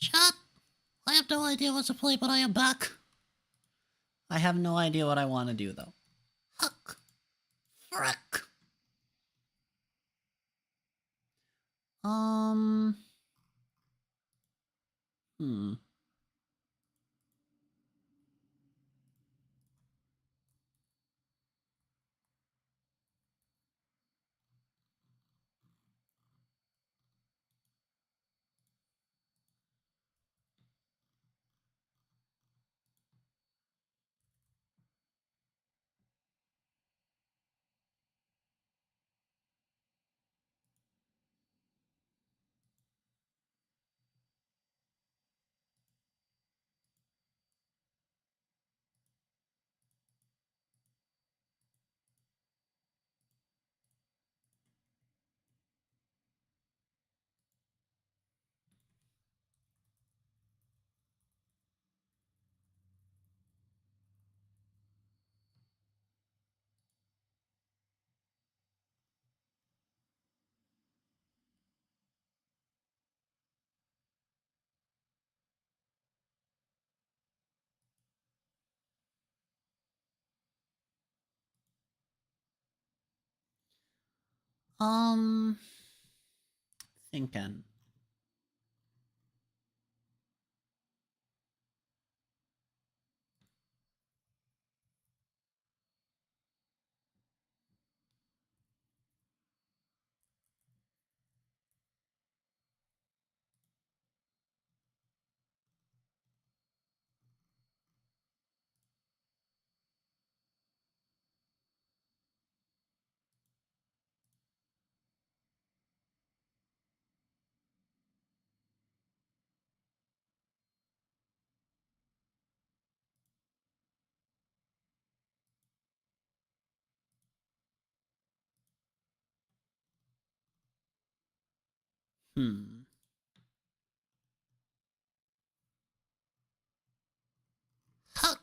Chat, I have no idea what to play, but I am back. I have no idea what I want to do, though. Huck. Frick. Hmm. Thinking. Hmm. Huck.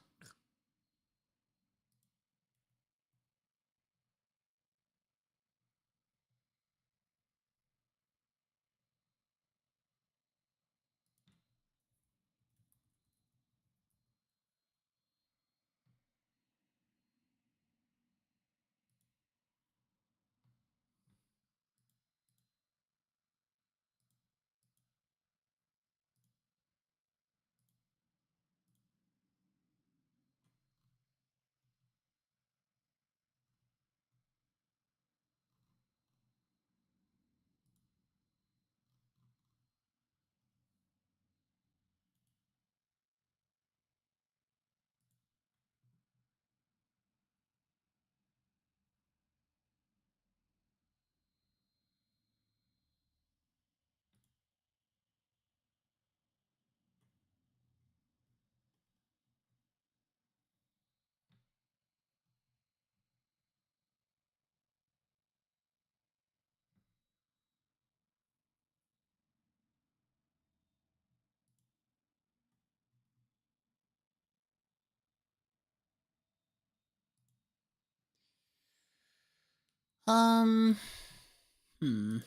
Hmm.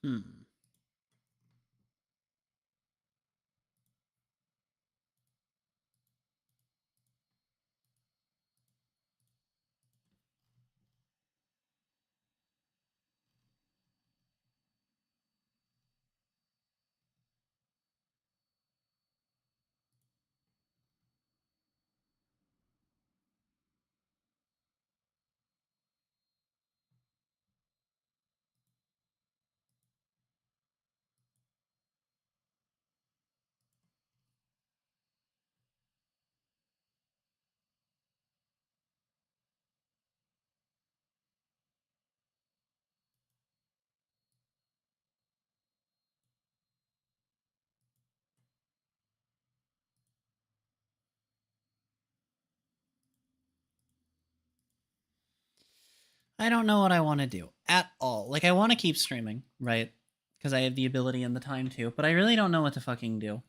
Hmm. I don't know what I want to do at all. Like, I want to keep streaming, right? Because I have the ability and the time to, but I really don't know what to fucking do.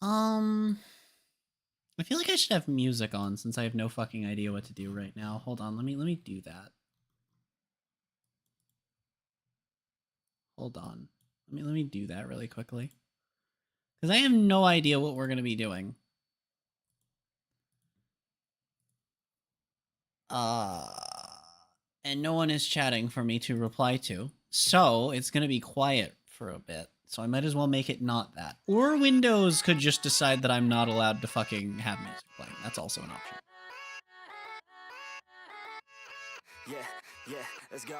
I feel like I should have music on since I have no fucking idea what to do right now. Hold on, let me do that. Hold on. Let me do that really quickly. Because I have no idea what we're gonna be doing. And no one is chatting for me to reply to. So it's gonna be quiet for a bit. So I might as well make it not that. Or Windows could just decide that I'm not allowed to fucking have music playing. That's also an option. Yeah, let's go.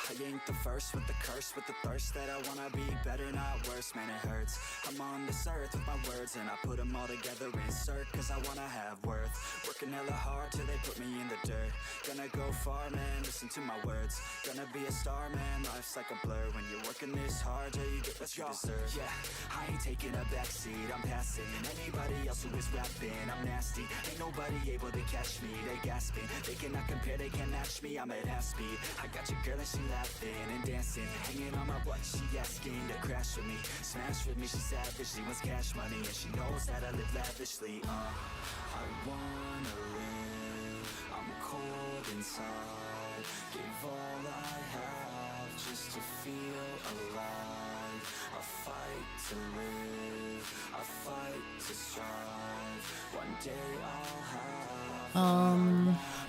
I ain't the first with the curse, with the thirst that I wanna be better, not worse, man, it hurts. I'm on this earth with my words, and I put them all together, insert, cause I wanna have worth. Working hella hard till they put me in the dirt. Gonna go far, man, listen to my words. Gonna be a star, man, life's like a blur. When you're working this hard, yeah, you get what you deserve. Yeah, I ain't taking a backseat, I'm passing anybody else who is rapping. I'm nasty, ain't nobody able to catch me. They gasping, they cannot compare, they can't match me. I'm at half speed, I got your girl and she laughing and dancing, hanging on my butt, she asking to crash with me, smash with me, she savage, she wants cash money, and she knows that I live lavishly. I wanna live, I'm cold inside, give all I have just to feel alive. I fight to live, I fight to strive. One day I'll have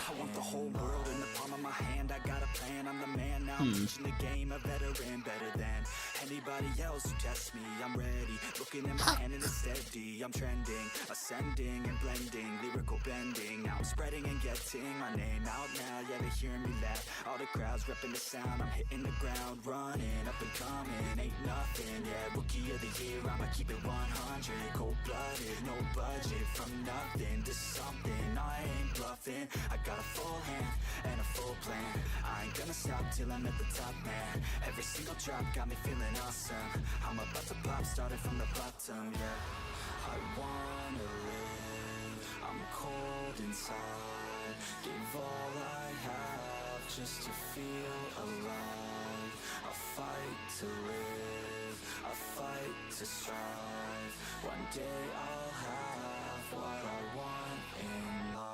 I want the whole world in the palm of my hand. I got a plan, I'm the man now. I'm teaching the game, a veteran, better than anybody else who tests me. I'm ready, looking at my hand and it's steady. I'm trending, ascending and blending, lyrical bending. Now I'm spreading and getting my name out now. Yeah, they hearing me laugh, all the crowds repping the sound. I'm hitting the ground, running, up and coming, ain't nothing. Yeah, rookie of the year, I'ma keep it 100. Cold-blooded, no budget, from nothing to something. I ain't bluffing, I got a full hand and a full plan. I ain't gonna stop till I'm at the top, man. Every single drop got me feeling awesome. I'm about to pop, started from the bottom, yeah. I wanna live, I'm cold inside. Give all I have just to feel alive. I fight to live, I fight to strive. One day I'll have what I want in life.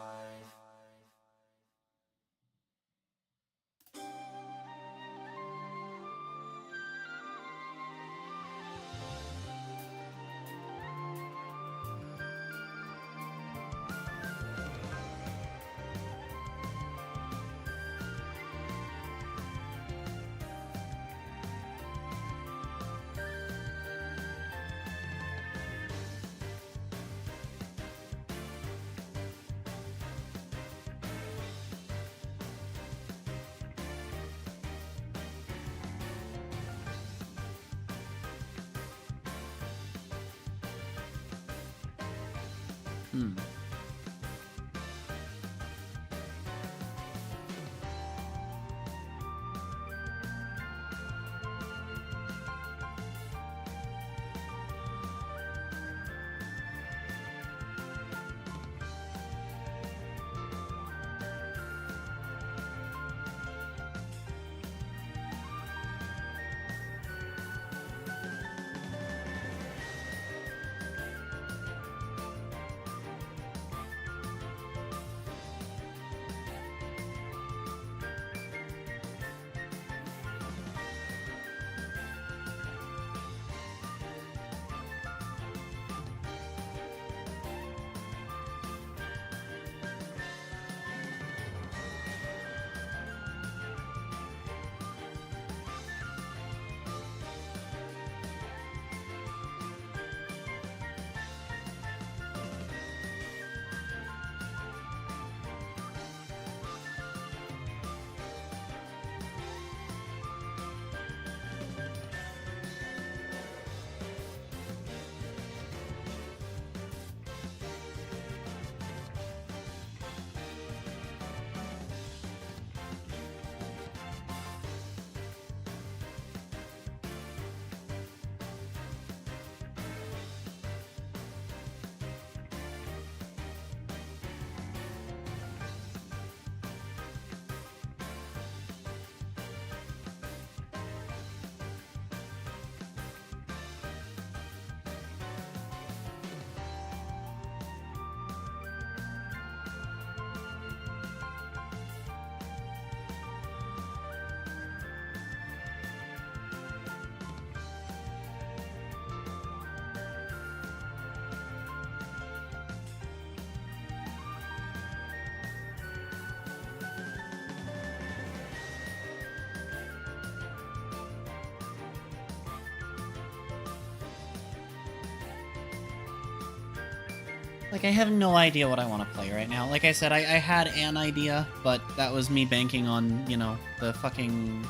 Like, I have no idea what I want to play right now. Like I said, I had an idea, but that was me banking on, you know, the fucking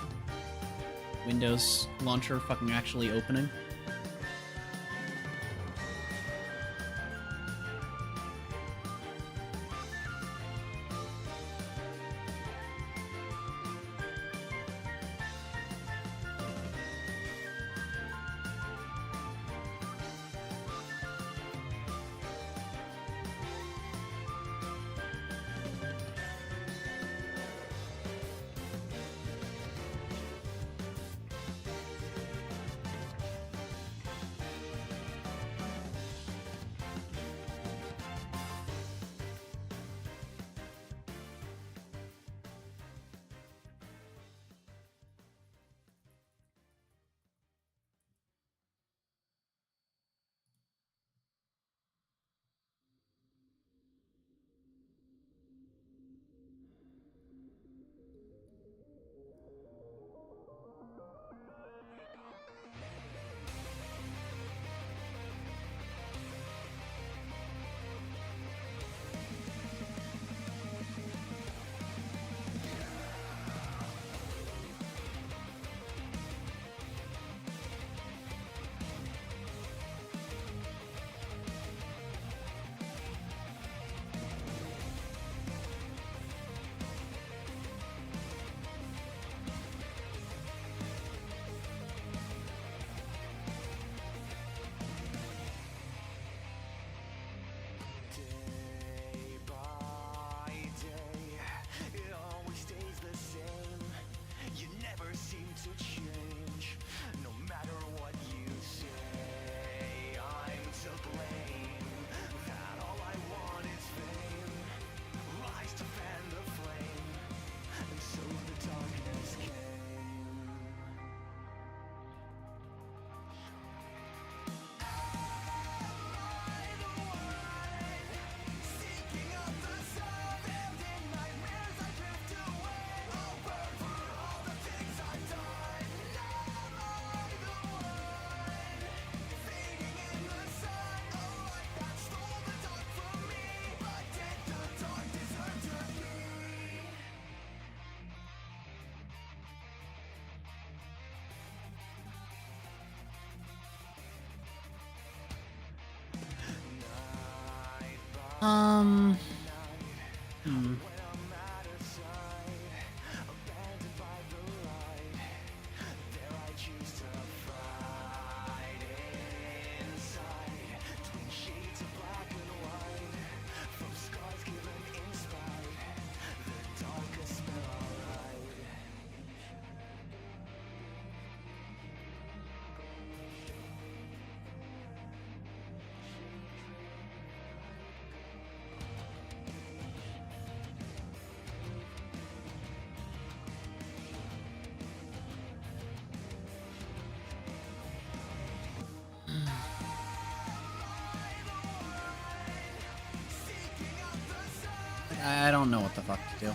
Windows launcher fucking actually opening. Hmm. I don't know what the fuck to do.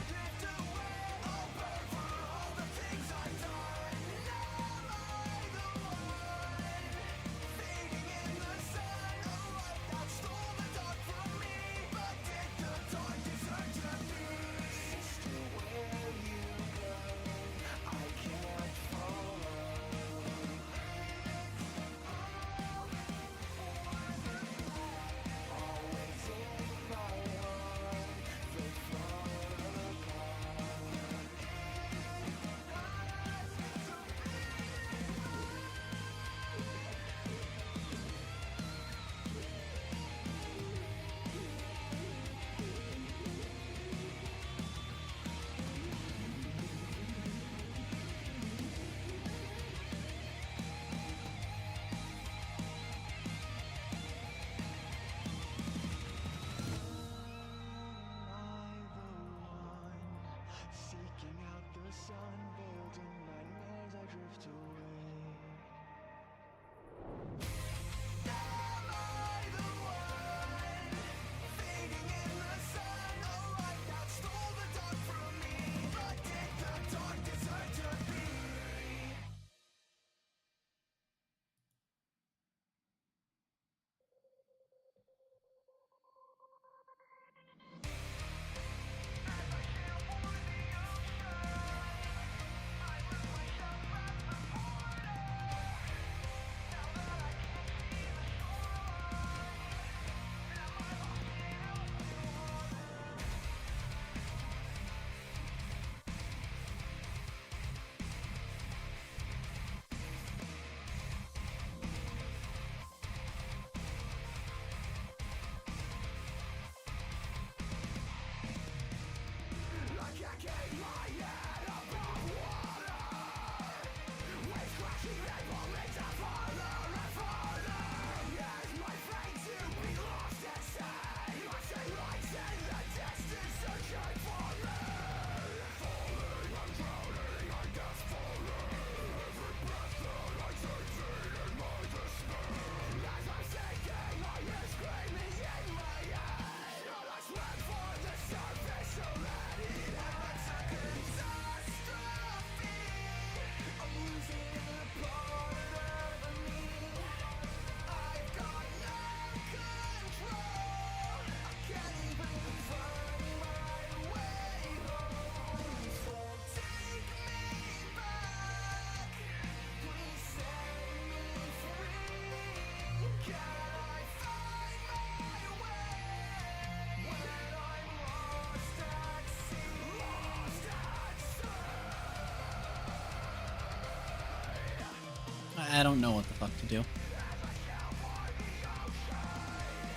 I don't know what the fuck to do.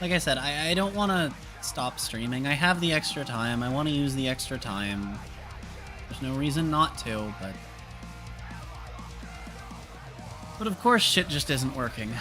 Like I said, I don't want to stop streaming. I have the extra time. I want to use the extra time. There's no reason not to, but... But of course shit just isn't working.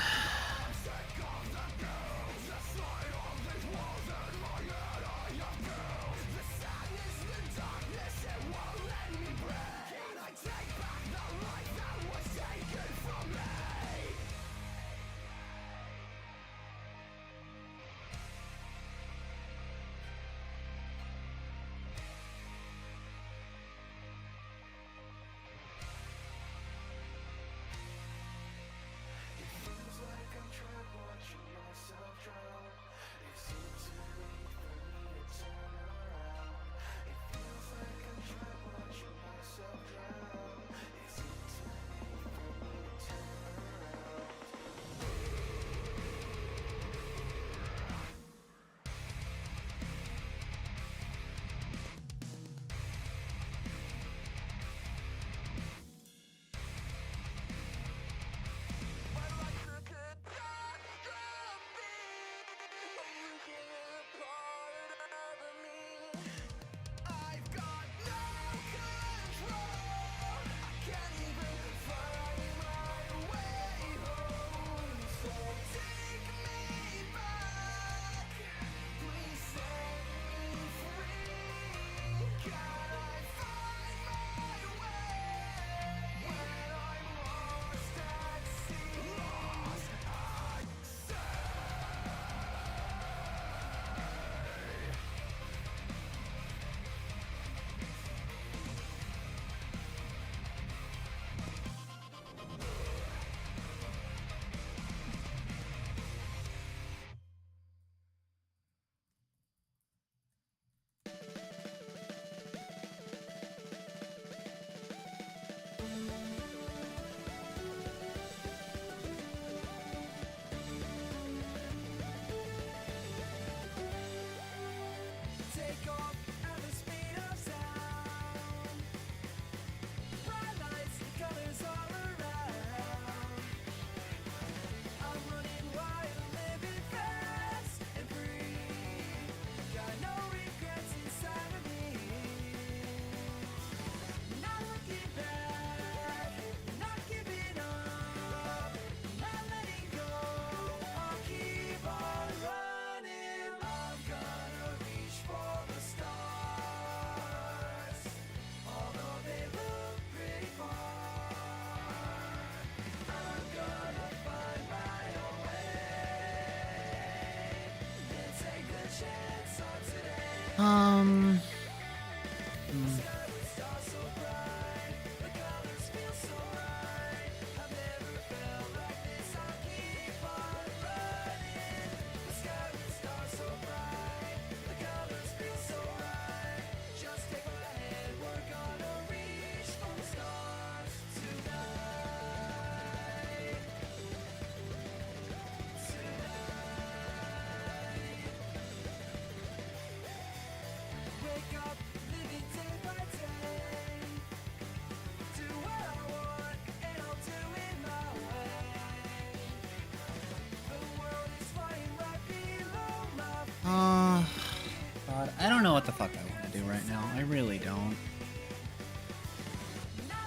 God, I don't know what the fuck I want to do right now. I really don't.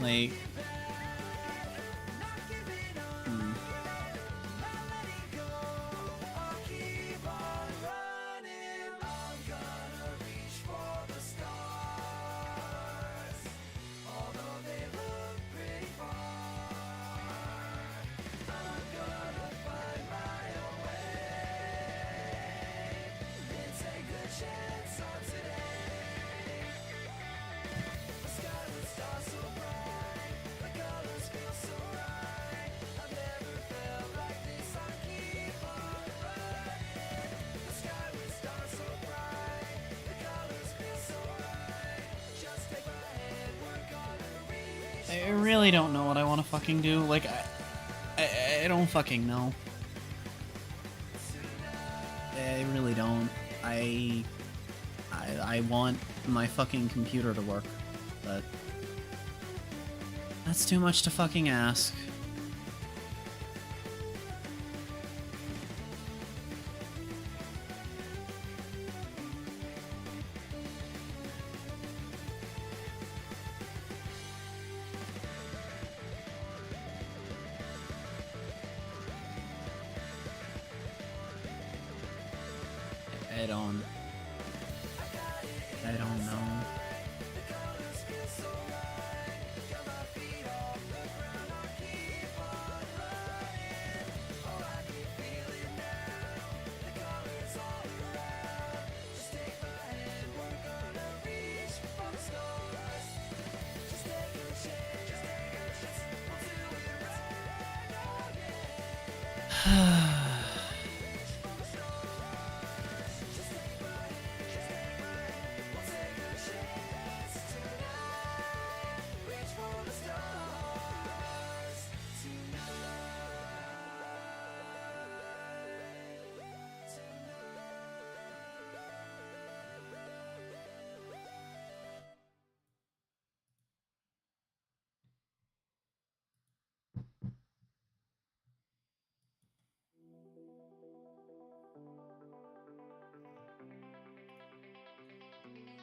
Like... I really don't know what I want to fucking do. Like, I don't fucking know. I really don't. I want my fucking computer to work, but that's too much to fucking ask. I don't know.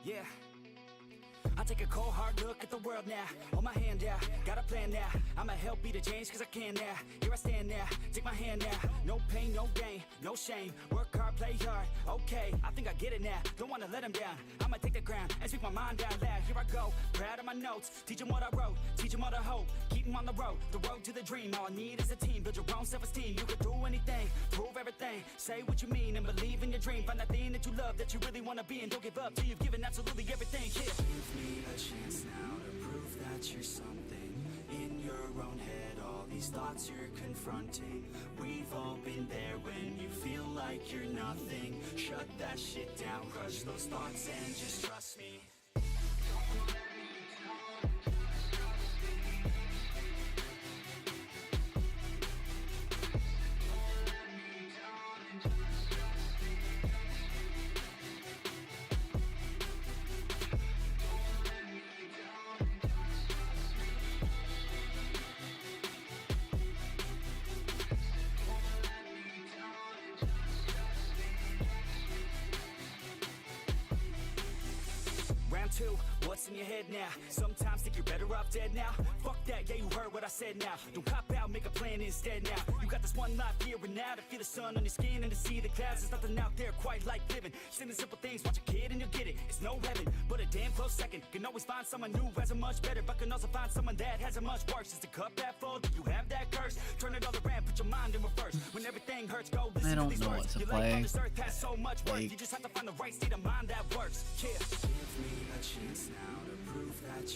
Yeah. I take a cold hard look at the world now. Hold my hand out, got a plan now. I'ma help be the change cause I can now. Here I stand now, take my hand now. No pain, no gain, no shame. Work hard, play hard, okay. I think I get it now, don't wanna let them down. I'ma take the ground and speak my mind out loud. Here I go, proud of my notes. Teach them what I wrote, teach them all the hope. Keep them on the road to the dream. All I need is a team, build your own self-esteem. You can do anything, prove everything. Say what you mean and believe in your dream. Find that thing that you love, that you really wanna be. And don't give up till you've given absolutely everything. Yeah. Give me a chance now to prove that you're something. In your own head, all these thoughts you're confronting. We've all been there when you feel like you're nothing. Shut that shit down, crush those thoughts and just trust me. Two, what's in your head now? Sometimes think you're better off dead now. Fuck that, yeah, you heard what I said now. Don't cop out, make a plan instead now. You got this one life here and now to feel the sun on your skin and to see the clouds. There's nothing out there quite like living. Sing the simple things, watch a kid and you'll get it. It's no heaven, but a damn close second. Can always find someone new who has a much better, but can also find someone that has a much worse. Is the cup that full? Do you have that curse? Turn it all around, put your mind in reverse. When everything hurts, go listen to these words. Your life on this earth has so much worth. You just have to find the right state of mind that works. Yeah. Give me a chance now to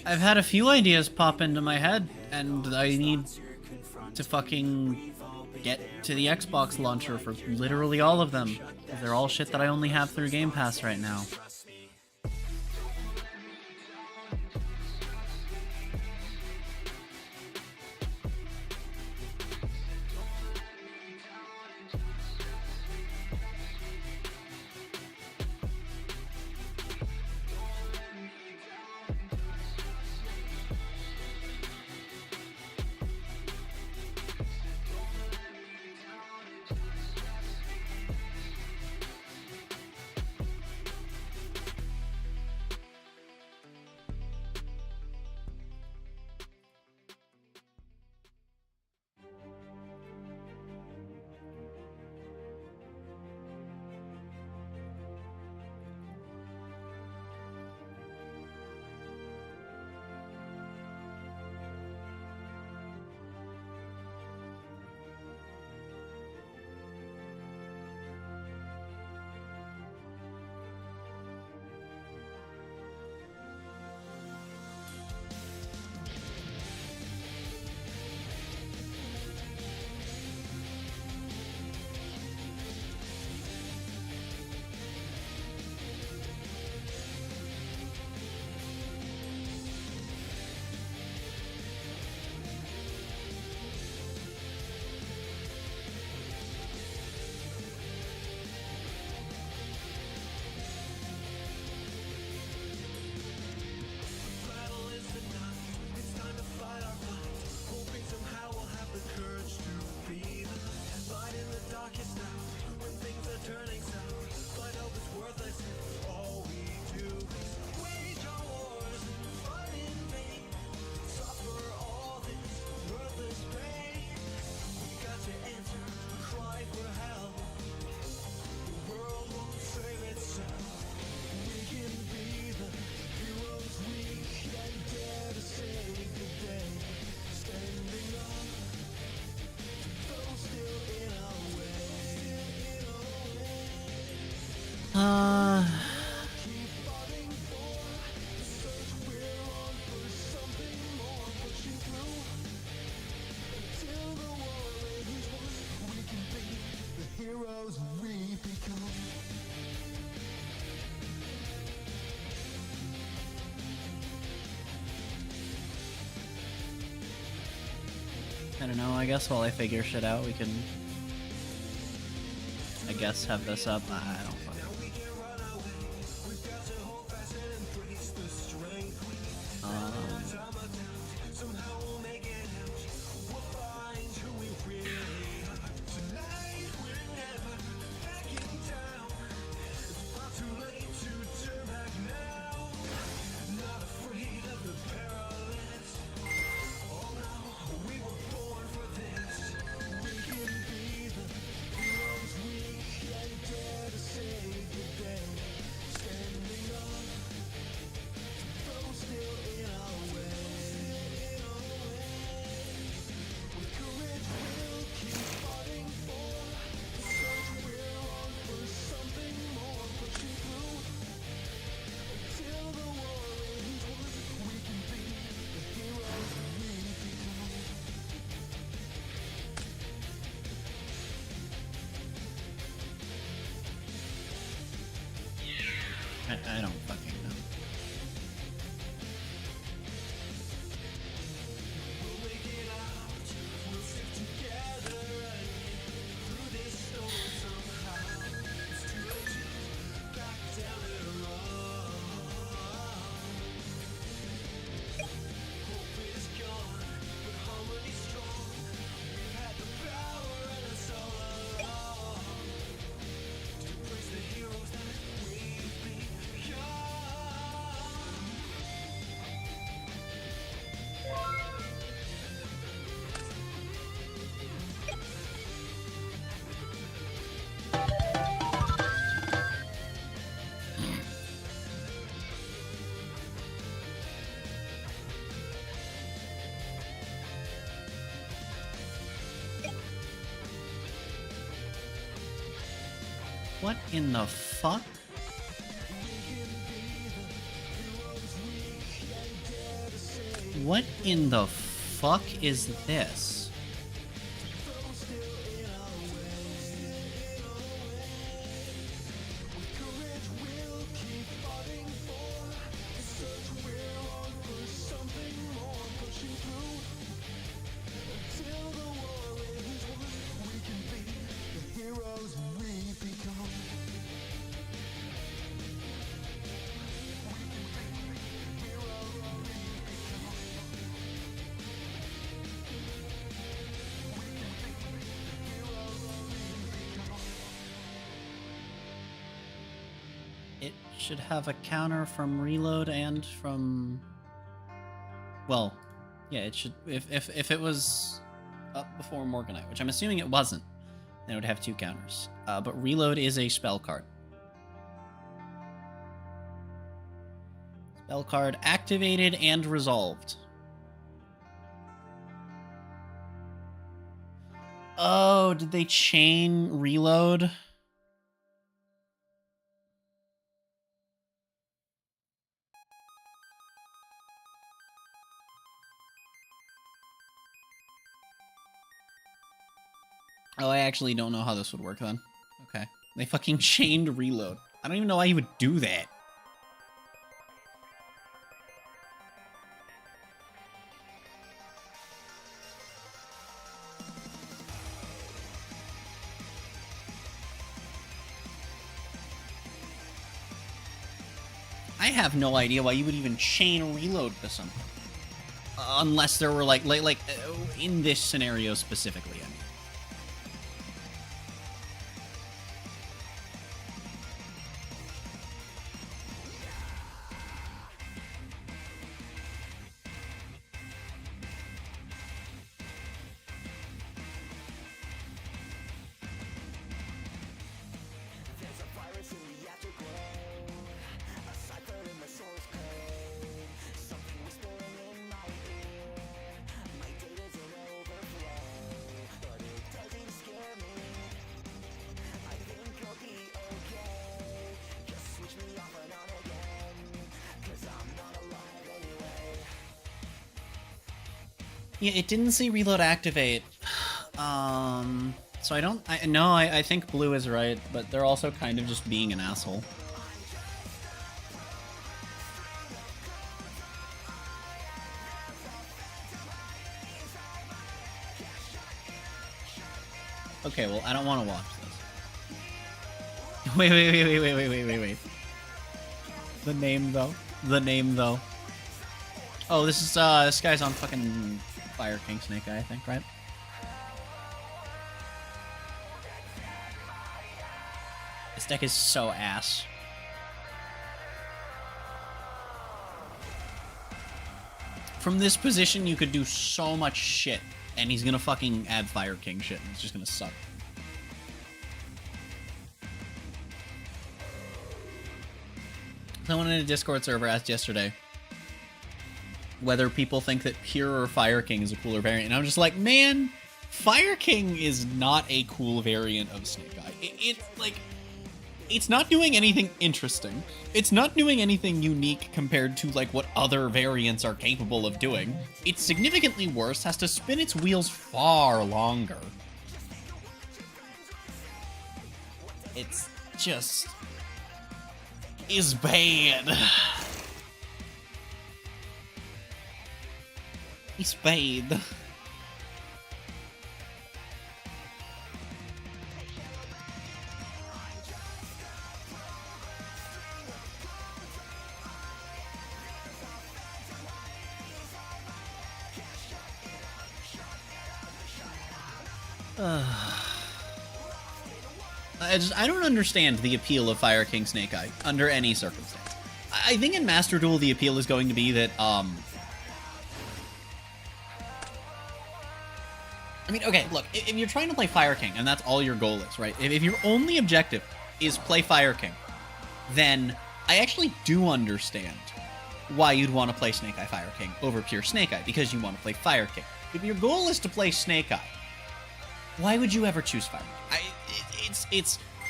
I've had a few ideas pop into my head, and I need to fucking get to the Xbox launcher for literally all of them. They're all shit that I only have through Game Pass right now. I don't know, I guess while I figure shit out, we can, I guess, have this up. I don't fucking know. I don't fucking know. What in the fuck? What in the fuck is this? It should have a counter from reload and from... Well, yeah, it should... If it was up before Morganite, which I'm assuming it wasn't, then it would have 2 counters. But reload is a spell card. Spell card activated and resolved. Oh, did they chain reload? Oh, I actually don't know how this would work then. Okay. They fucking chained reload. I don't even know why you would do that. I have no idea why you would even chain reload to something. Unless there were like in this scenario specifically, I mean. Yeah, it didn't say reload activate. So I think blue is right, but they're also kind of just being an asshole. Okay, well, I don't want to watch this. Wait. The name, though. Oh, this guy's on fucking Fire King Snake Eye, I think, right? This deck is so ass. From this position, you could do so much shit, and he's gonna fucking add Fire King shit, and it's just gonna suck. Someone in a Discord server asked yesterday whether people think that Pure or Fire King is a cooler variant. And I'm just like, man, Fire King is not a cool variant of Snake Eye. It's not doing anything interesting. It's not doing anything unique compared to, like, what other variants are capable of doing. It's significantly worse, has to spin its wheels far longer. It's just... is bad. It's bad. I don't understand the appeal of Fire King Snake Eye under any circumstance. I think in Master Duel the appeal is going to be that I mean, okay, look, if you're trying to play Fire King, and that's all your goal is, right? If your only objective is play Fire King, then I actually do understand why you'd want to play Snake Eye Fire King over pure Snake Eye, because you want to play Fire King. If your goal is to play Snake Eye, why would you ever choose Fire King?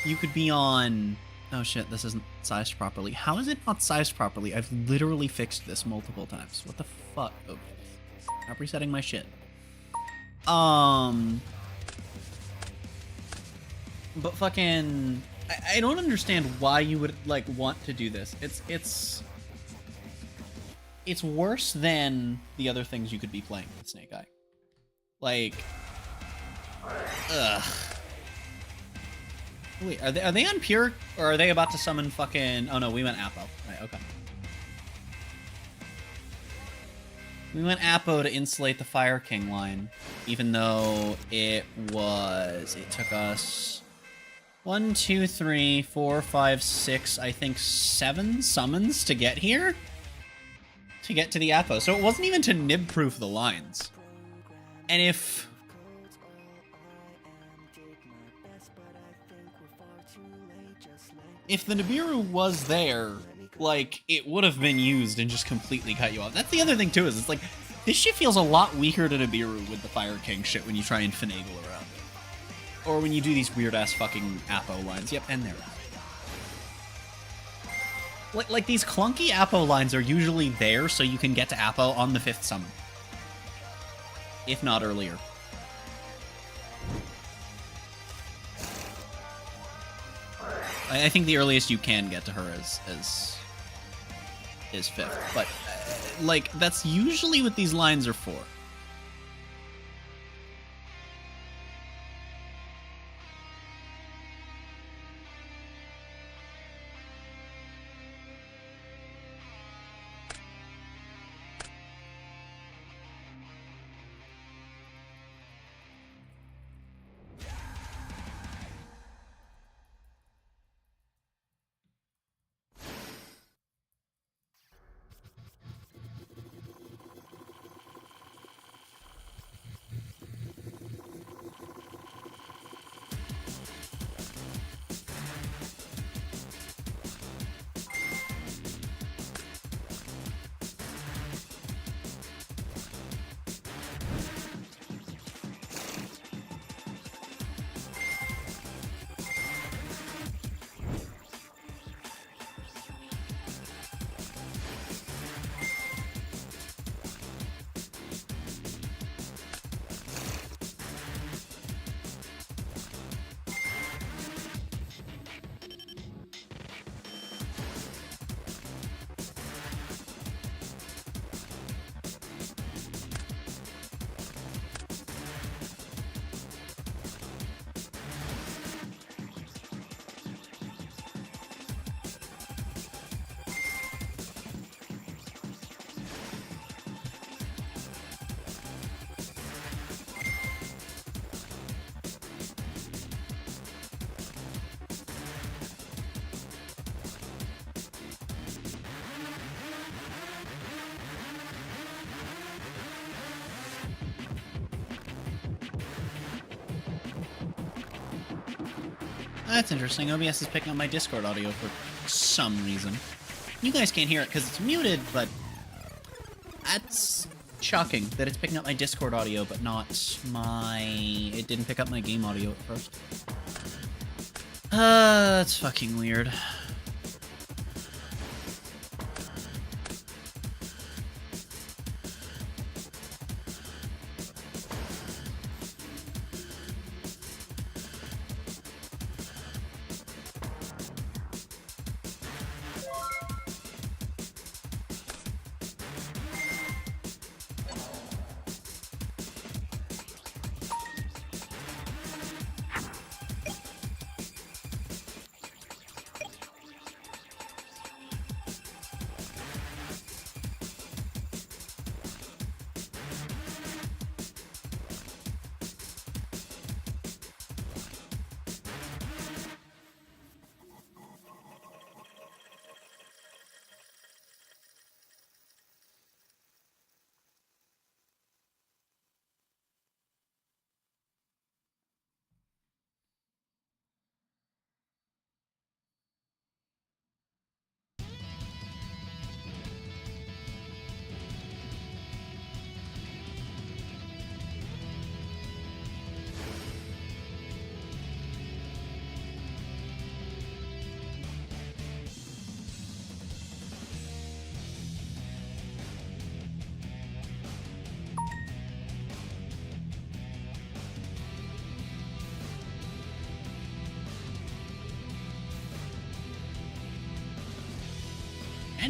You could be on Oh shit, this isn't sized properly. How is it not sized properly? I've literally fixed this multiple times. What the fuck? Oh, stop resetting my shit. But fucking... I don't understand why you would, like, want to do this. It's worse than the other things you could be playing with Snake Eye. Like... Ugh. Wait, are they on pure, or are they about to summon fucking... Oh no, we went Apo. Right, okay. We went Apo to insulate the Fire King line, even though it took us 1, 2, 3, 4, 5, 6, I think 7 summons to get here? To get to the Apo. So it wasn't even to nib-proof the lines. And if the Nibiru was there, like, it would have been used and just completely cut you off. That's the other thing, too, is it's like, this shit feels a lot weaker to Nibiru with the Fire King shit when you try and finagle around it. Or when you do these weird-ass fucking Apo lines. Yep, and there. Like, these clunky Apo lines are usually there so you can get to Apo on the 5th summon. If not earlier. I think the earliest you can get to her is 5th, but like that's usually what these lines are for. That's interesting. OBS is picking up my Discord audio for some reason. You guys can't hear it because it's muted, but that's shocking that it's picking up my Discord audio, but not my... It didn't pick up my game audio at first. That's fucking weird.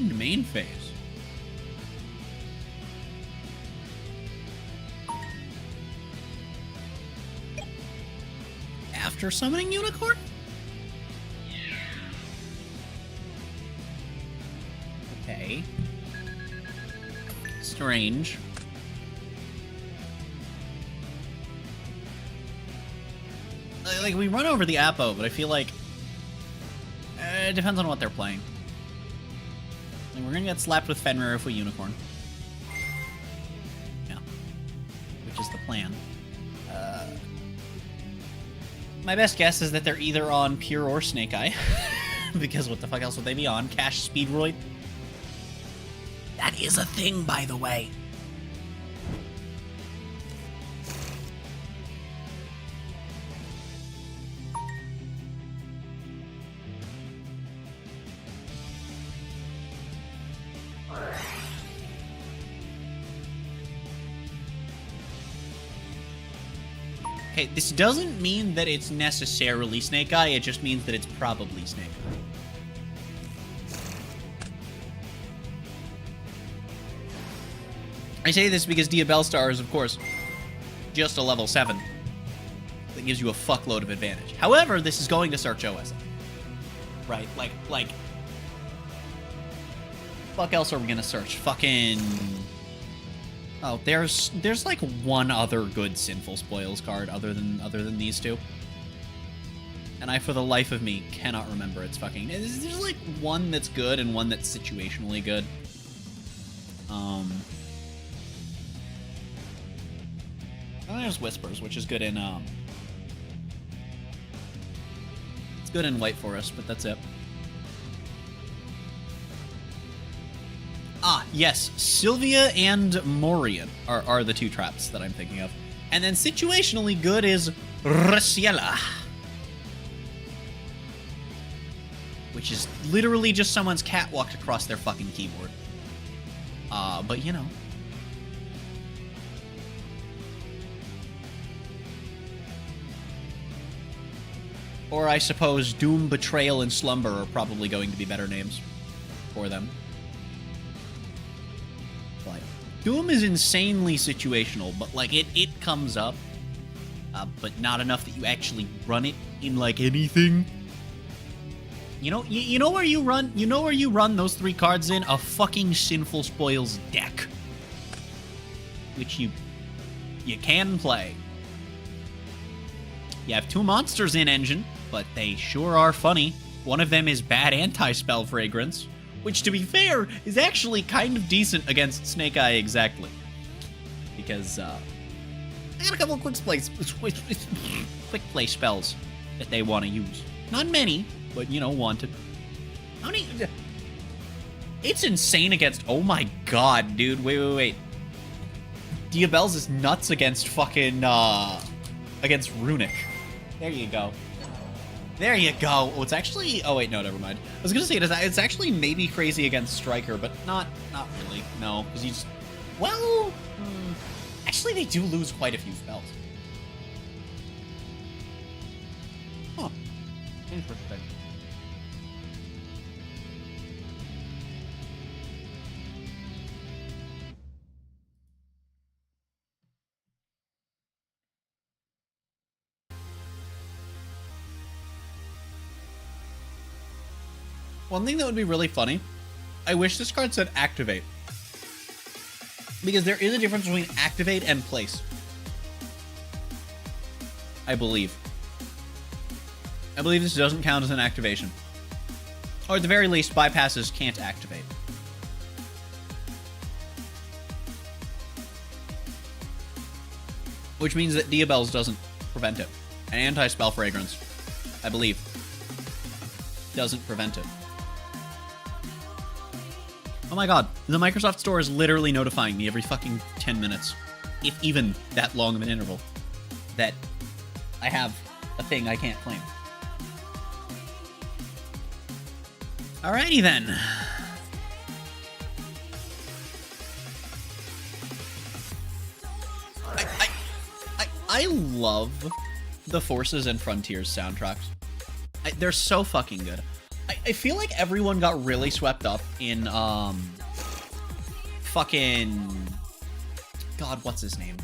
End main phase. After summoning Unicorn? Okay. Strange. Like, we run over the Apo, but I feel like it depends on what they're playing. Like, we're gonna get slapped with Fenrir if we Unicorn. Yeah. Which is the plan. My best guess is that they're either on Pure or Snake Eye. Because what the fuck else would they be on? Cash Speedroid? That is a thing, by the way. Okay, this doesn't mean that it's necessarily Snake Eye, it just means that it's probably Snake Eye. I say this because Dia Bellstar is, of course, just a level 7. That gives you a fuckload of advantage. However, this is going to search OSM. Right? Like... Fuck else are we gonna search? Fucking... Oh, there's like one other good Sinful Spoils card other than these two. And I, for the life of me, cannot remember its fucking... There's like one that's good and one that's situationally good. And there's Whispers, which is good in, it's good in White Forest, but that's it. Ah, yes, Sylvia and Morian are the two traps that I'm thinking of. And then situationally good is Raciela. Which is literally just someone's cat walked across their fucking keyboard. But you know. Or I suppose Doom, Betrayal, and Slumber are probably going to be better names for them. Doom is insanely situational, but, like, it comes up, but not enough that you actually run it in, like, anything. You know where you run those 3 cards in? A fucking Sinful Spoils deck. Which you can play. You have 2 monsters in Engine, but they sure are funny. One of them is Bad Anti-Spell Fragrance, which, to be fair, is actually kind of decent against Snake Eye exactly. Because, I got a couple of quick play spells that they want to use. Not many, but, you know, wanted. How many... It's insane against... Oh my god, dude. Wait. Diabells is nuts against fucking, against Runic. There you go. There you go. Oh, it's actually... Oh, wait, no, never mind. I was going to say, it's actually maybe crazy against Striker, but not really. No, because you just... Well... Actually, they do lose quite a few spells. Huh. Interesting. One thing that would be really funny, I wish this card said Activate. Because there is a difference between Activate and Place. I believe. I believe this doesn't count as an activation. Or at the very least, bypasses can't activate. Which means that Diabells doesn't prevent it. And Anti-Spell Fragrance, I believe, doesn't prevent it. Oh my god, the Microsoft Store is literally notifying me every fucking 10 minutes, if even that long of an interval, that I have a thing I can't claim. Alrighty then. I love the Forces and Frontiers soundtracks. They're so fucking good. I feel like everyone got really swept up in, fucking... God, what's his name?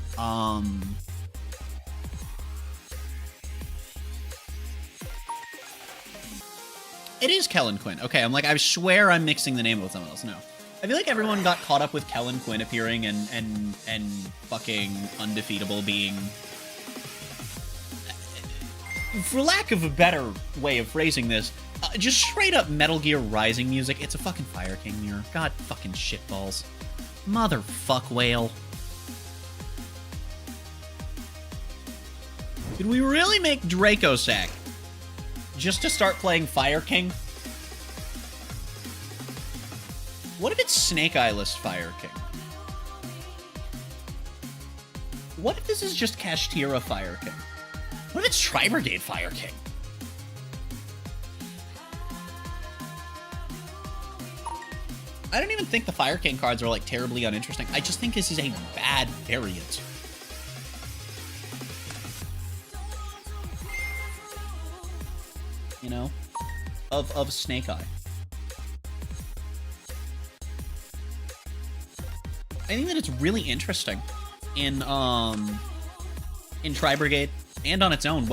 It is Kellen Quinn. Okay, I'm like, I swear I'm mixing the name with someone else. No. I feel like everyone got caught up with Kellen Quinn appearing and fucking Undefeatable being... For lack of a better way of phrasing this, just straight up Metal Gear Rising music. It's a fucking Fire King mirror. God fucking shitballs. Motherfuck whale. Did we really make Dracosack just to start playing Fire King? What if it's Snake Eyeless Fire King? What if this is just Kashtira Fire King? What if it's Tri-Brigade Fire King? I don't even think the Fire King cards are, like, terribly uninteresting. I just think this is a bad variant. You know? Of Snake Eye. I think that it's really interesting in Tri-Brigade and on its own.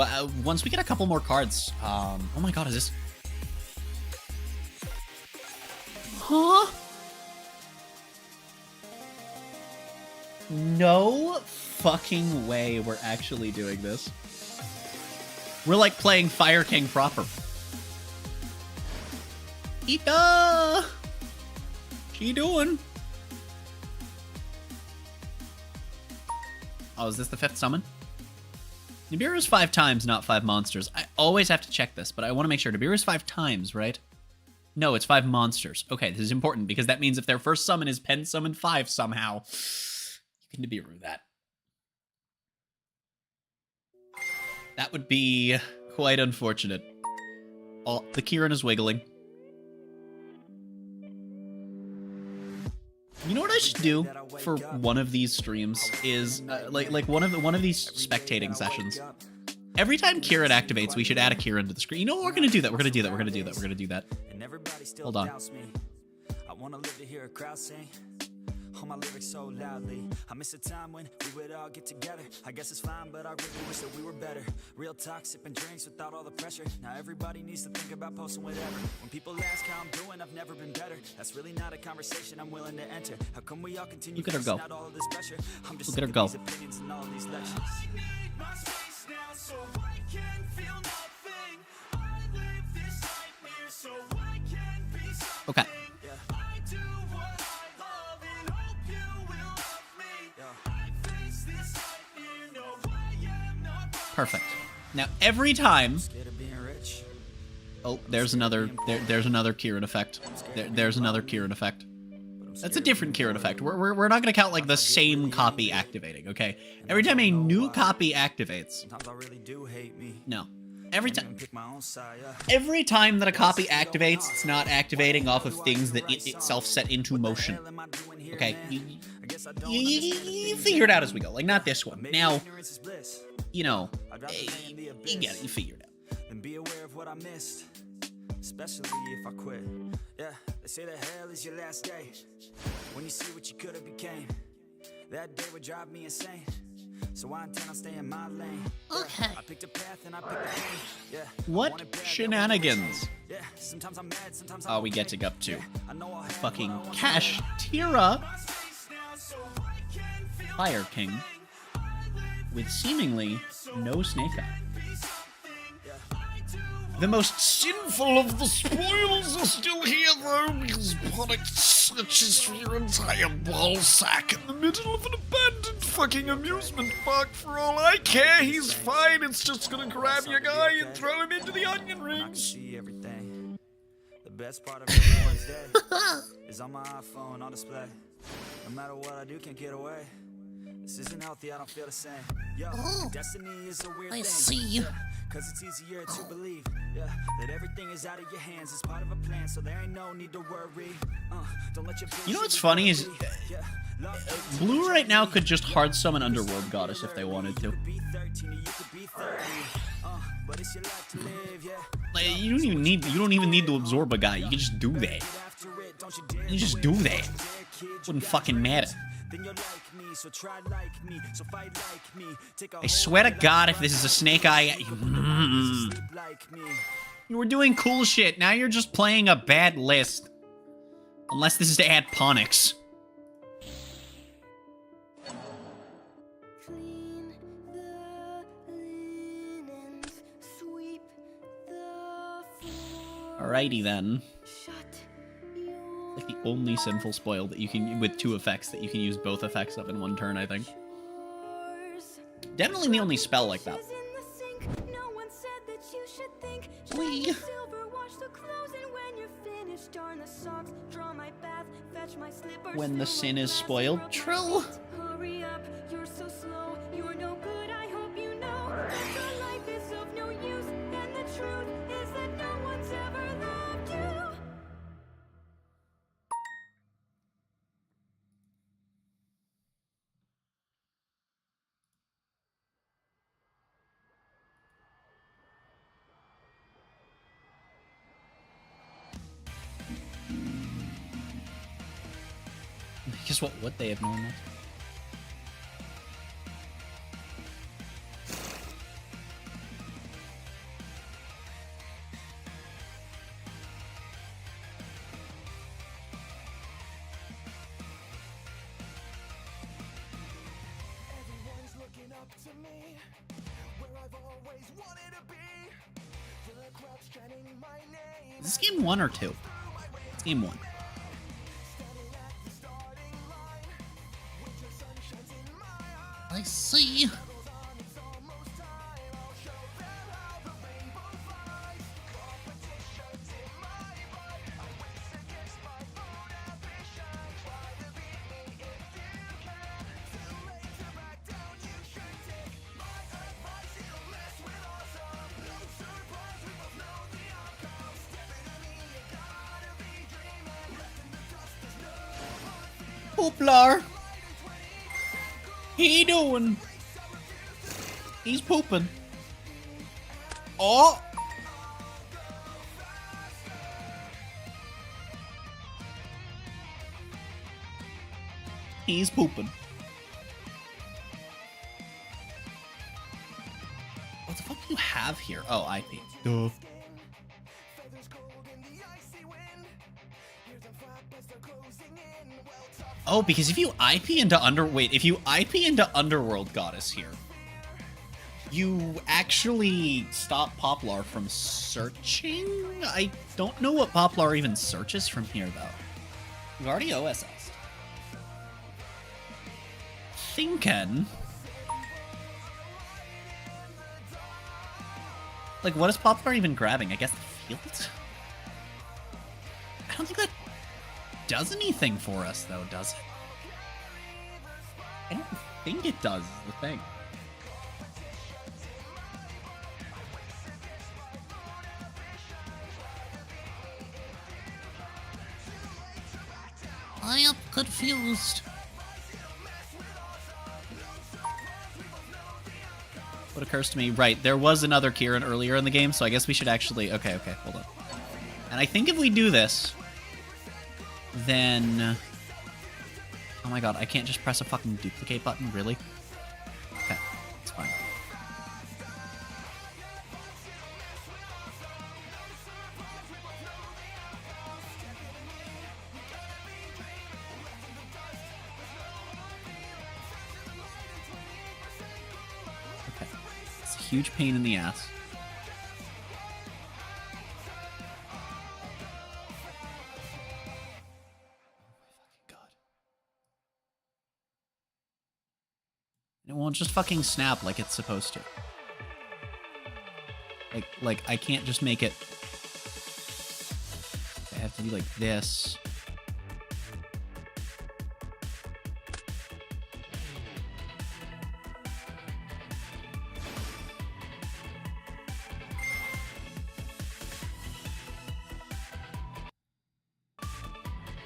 Once we get a couple more cards, oh my god, is this... Huh? No fucking way we're actually doing this. We're like playing Fire King proper. Ita! What you doing? Oh, is this the 5th summon? Nibiru is 5 times, not 5 monsters. I always have to check this, but I want to make sure. Nibiru is 5 times, right? No, it's 5 monsters. Okay, this is important, because that means if their first summon is Pen Summon 5 somehow, you can Nibiru that. That would be quite unfortunate. Oh, the Kieran is wiggling. You know what I should do for one of these streams is like one of these spectating sessions. Every time Kieran activates, we should add a Kieran to the screen. You know what? We're gonna do that. We're gonna do that. We're gonna do that. We're gonna do that. Hold on. I wanna live to hear a crowd sing. All my lyrics so loudly. I miss a time when we would all get together. I guess it's fine, but I really wish that we were better. Real talk, sipping drinks without all the pressure. Now everybody needs to think about posting whatever. When people ask how I'm doing, I've never been better. That's really not a conversation I'm willing to enter. How come we all continue Look at her go. out all of this pressure? I'm just Look at her go. these opinions and all these lectures. I need my space now so I can feel nothing. I live this nightmare so I can be something. Okay. I do what I love and hope you will love me. I face this nightmare, no, I am not Perfect. Now every time. scared of being rich. Oh, there's another. There's another Kieran effect. There's another Kieran effect. That's a different Kieran effect. We're not going to count like the same copy activating. Okay. Every time a new copy activates. Sometimes I really do hate me. No. Every time. Pick my own side, Every time that a copy activates, it's not activating off of things that it itself set into motion. Okay. You figure it out as we go. Like, not this one. Now, you know, you get it. You figure it out. And be aware of what I missed, especially if I quit. Yeah, they say that hell is your last day. When you see what you could have became, that day would drive me insane. So I intend on staying in my lane. Okay. I picked a path and I picked a pain. Yeah. What shenanigans? Yeah, sometimes I'm mad, sometimes Oh, we get to go up to fucking Kashtira Fire King with seemingly no Snake Eye. The most sinful of the spoils are still here, though, because Ponic searches for your entire ball sack in the middle of an abandoned fucking amusement park. For all I care, he's fine. It's just gonna grab your guy and throw him into the onion rings. See everything. The best part of everyone's day is on my iPhone on display. No matter what I do, can't get away. This isn't healthy, I don't feel the same. Yo, destiny is a weird thing. I see. Cause it's easier to believe, yeah, that everything is out of your hands. It's part of a plan, so there ain't no need to worry. Don't let your You know what's funny is Blue right now could just hard summon Underworld Goddess if they wanted to. but it's your life to live, yeah. Like, you don't even need to absorb a guy. You can just do that. You just do that. Wouldn't fucking matter. I swear to God, if this is a Snake Eye, you were doing cool shit. Now you're just playing a bad list. Unless this is to add Ponix. Alrighty then. Like the only sinful spoil that you can, with 2 effects, that you can use both effects of in one turn, I think. Definitely the only spell like that. When the sin is spoiled, true. Hurry up, you're so slow, you're no good, I hope you know that your life is of no use, and the truth is that no one's ever loved you. Guess what would they have known that? Everyone's looking up to me, where I've always wanted to be. The crowd's chanting my name. Is this game 1 or 2? It's game 1. I see. Pooplar. He doing? He's pooping. Oh! He's pooping. What the fuck do you have here? Oh, IP. Duh. Oh, because if you IP into Underworld Goddess here, you actually stop Poplar from searching? I don't know what Poplar even searches from here, though. We've already OSS'd. Thinking. Like, what is Poplar even grabbing? I guess the field? I don't think that does anything for us, though, does it? I don't think it does, is the thing. I am confused. What occurs to me, right, there was another Kieran earlier in the game, so I guess we should actually... Okay, hold on. And I think if we do this, then... Oh my god, I can't just press a fucking duplicate button, really? Okay, it's fine. Okay, it's a huge pain in the ass. It won't just fucking snap like it's supposed to. Like I can't just make it... I have to be like this.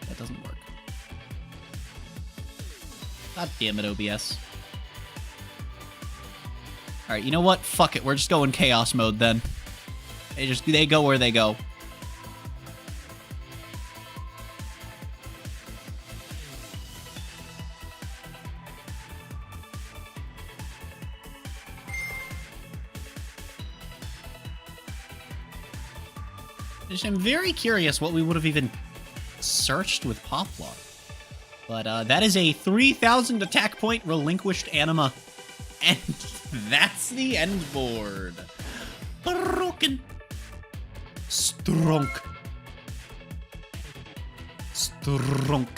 That doesn't work. God damn it, OBS. Alright, you know what? Fuck it. We're just going chaos mode then. They go where they go. I'm very curious what we would have even searched with Poplar. But that is a 3,000 attack point relinquished anima. And that's the end board. Broken. Strunk. Strunk.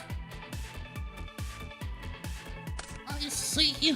I see you.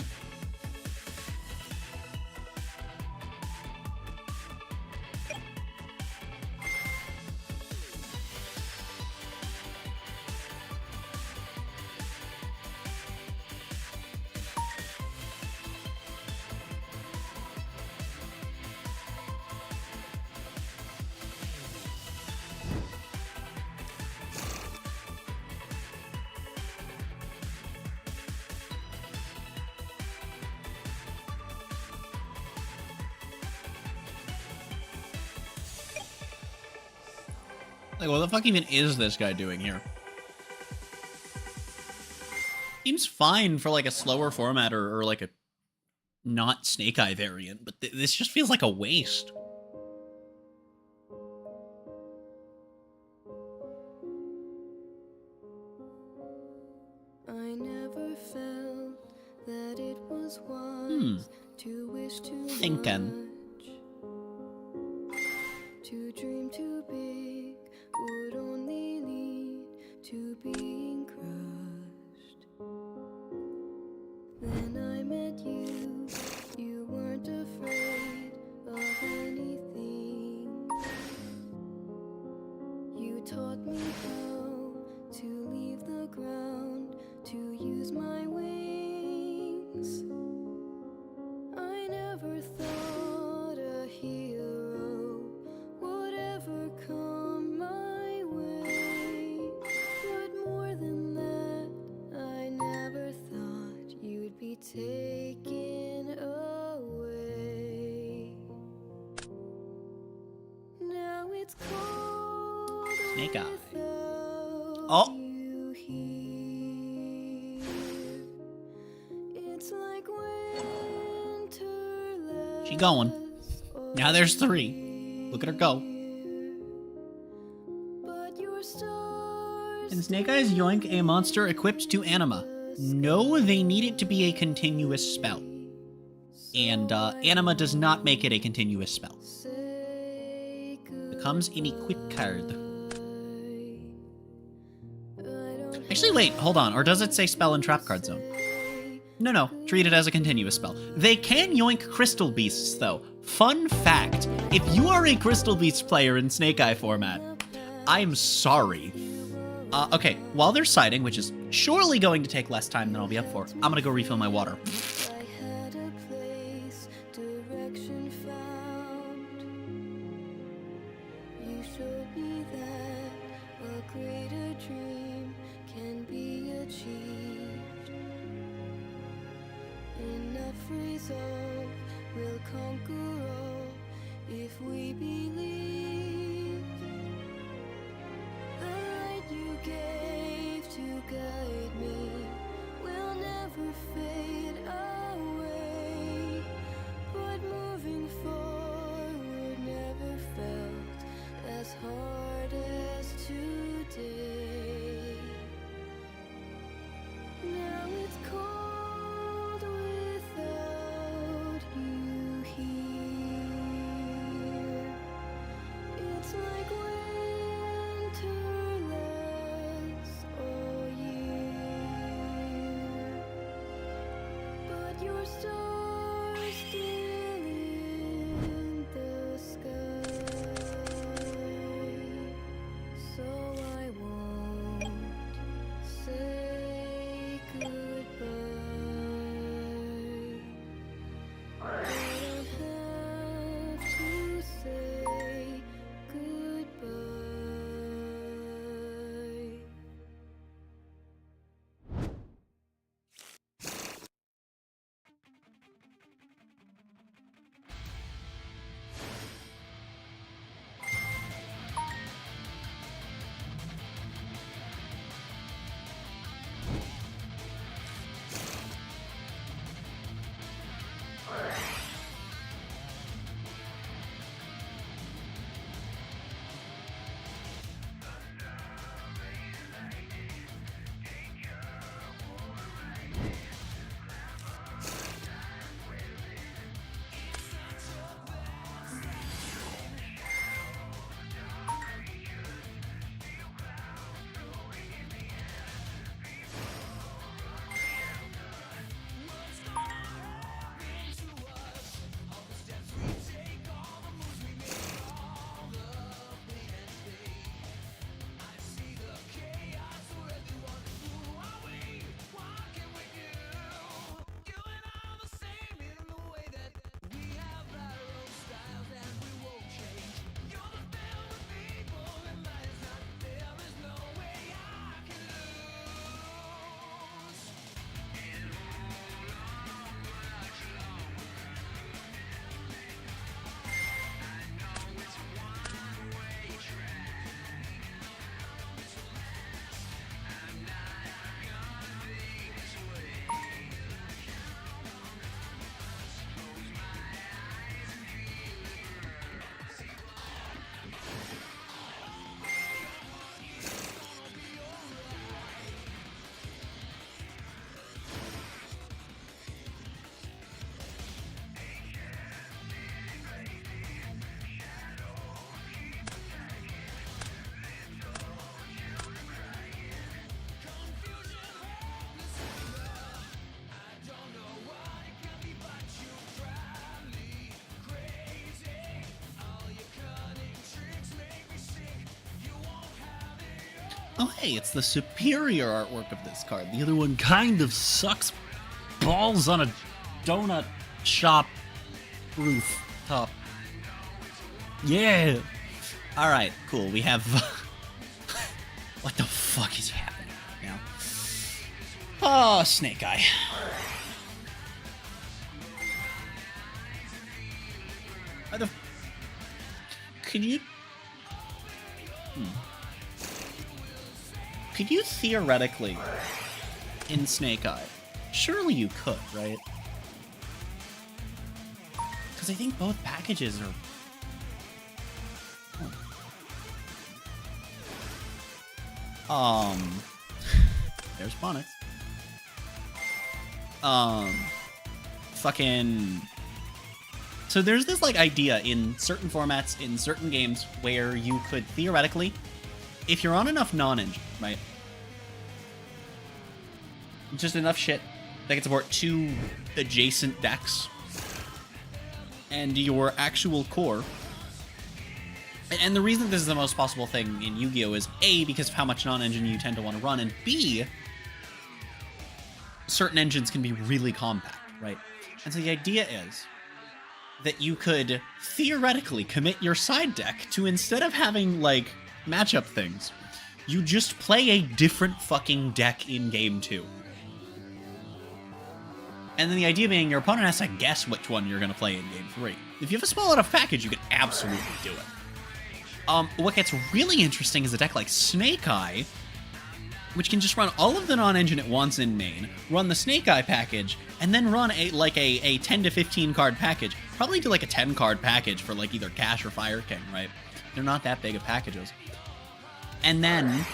Like, what the fuck even is this guy doing here? Seems fine for, like, a slower format or like, a not Snake Eye variant, but this just feels like a waste. I never felt that it was wise to wish too Thinking. much. To dream too big would only lead to being crushed. Then I met you, you weren't afraid of anything. You taught me how to leave the ground, to use my wings. I never thought a hero would ever come my way. But more than that, I never thought you'd be taken away. Now it's cold Snake Eye. without Oh. you here. It's like winter She going. Now there's 3. Look at her go. but your stars Can Snake Eyes yoink a monster equipped to anima? No, they need it to be a continuous spell. And anima does not make it a continuous spell. say Becomes an equip card. goodbye. Actually, wait, hold on. Or does it say spell and trap card zone? No, treat it as a continuous spell. They can yoink Crystal Beasts, though. Fun fact, if you are a Crystal Beast player in Snake Eye format, I'm sorry. Okay, while they're sighting, which is surely going to take less time than I'll be up for, I'm gonna go refill my water. I had a place, direction found. You showed me that a greater dream can be achieved. Enough resolve will conquer all if we believe. The light you gave to guide me will never fade away. But moving forward never felt as hard as today. Now it's cold without you here. It's Oh, hey, it's the superior artwork of this card. The other one kind of sucks balls on a donut shop rooftop. Yeah. All right, cool. We have... what the fuck is happening right now? Oh, Snake Eye. How the... Could you... Could you theoretically, in Snake Eye, surely you could, right? Because I think both packages are... There's Bonnets. Fucking... So there's this, like, idea in certain formats, in certain games, where you could theoretically, if you're on enough non-engine, right? Just enough shit that can support 2 adjacent decks and your actual core. And the reason this is the most possible thing in Yu-Gi-Oh! Is A, because of how much non-engine you tend to want to run, and B, certain engines can be really compact, right? And so the idea is that you could theoretically commit your side deck to, instead of having, like, matchup things, you just play a different fucking deck in Game 2. And then the idea being your opponent has to guess which one you're going to play in Game 3. If you have a small enough package, you can absolutely do it. What gets really interesting is a deck like Snake Eye, which can just run all of the non-engine at once in main, run the Snake Eye package, and then run a 10 to 15 card package. Probably do like a 10 card package for like either Cash or Fire King, right? They're not that big of packages. And then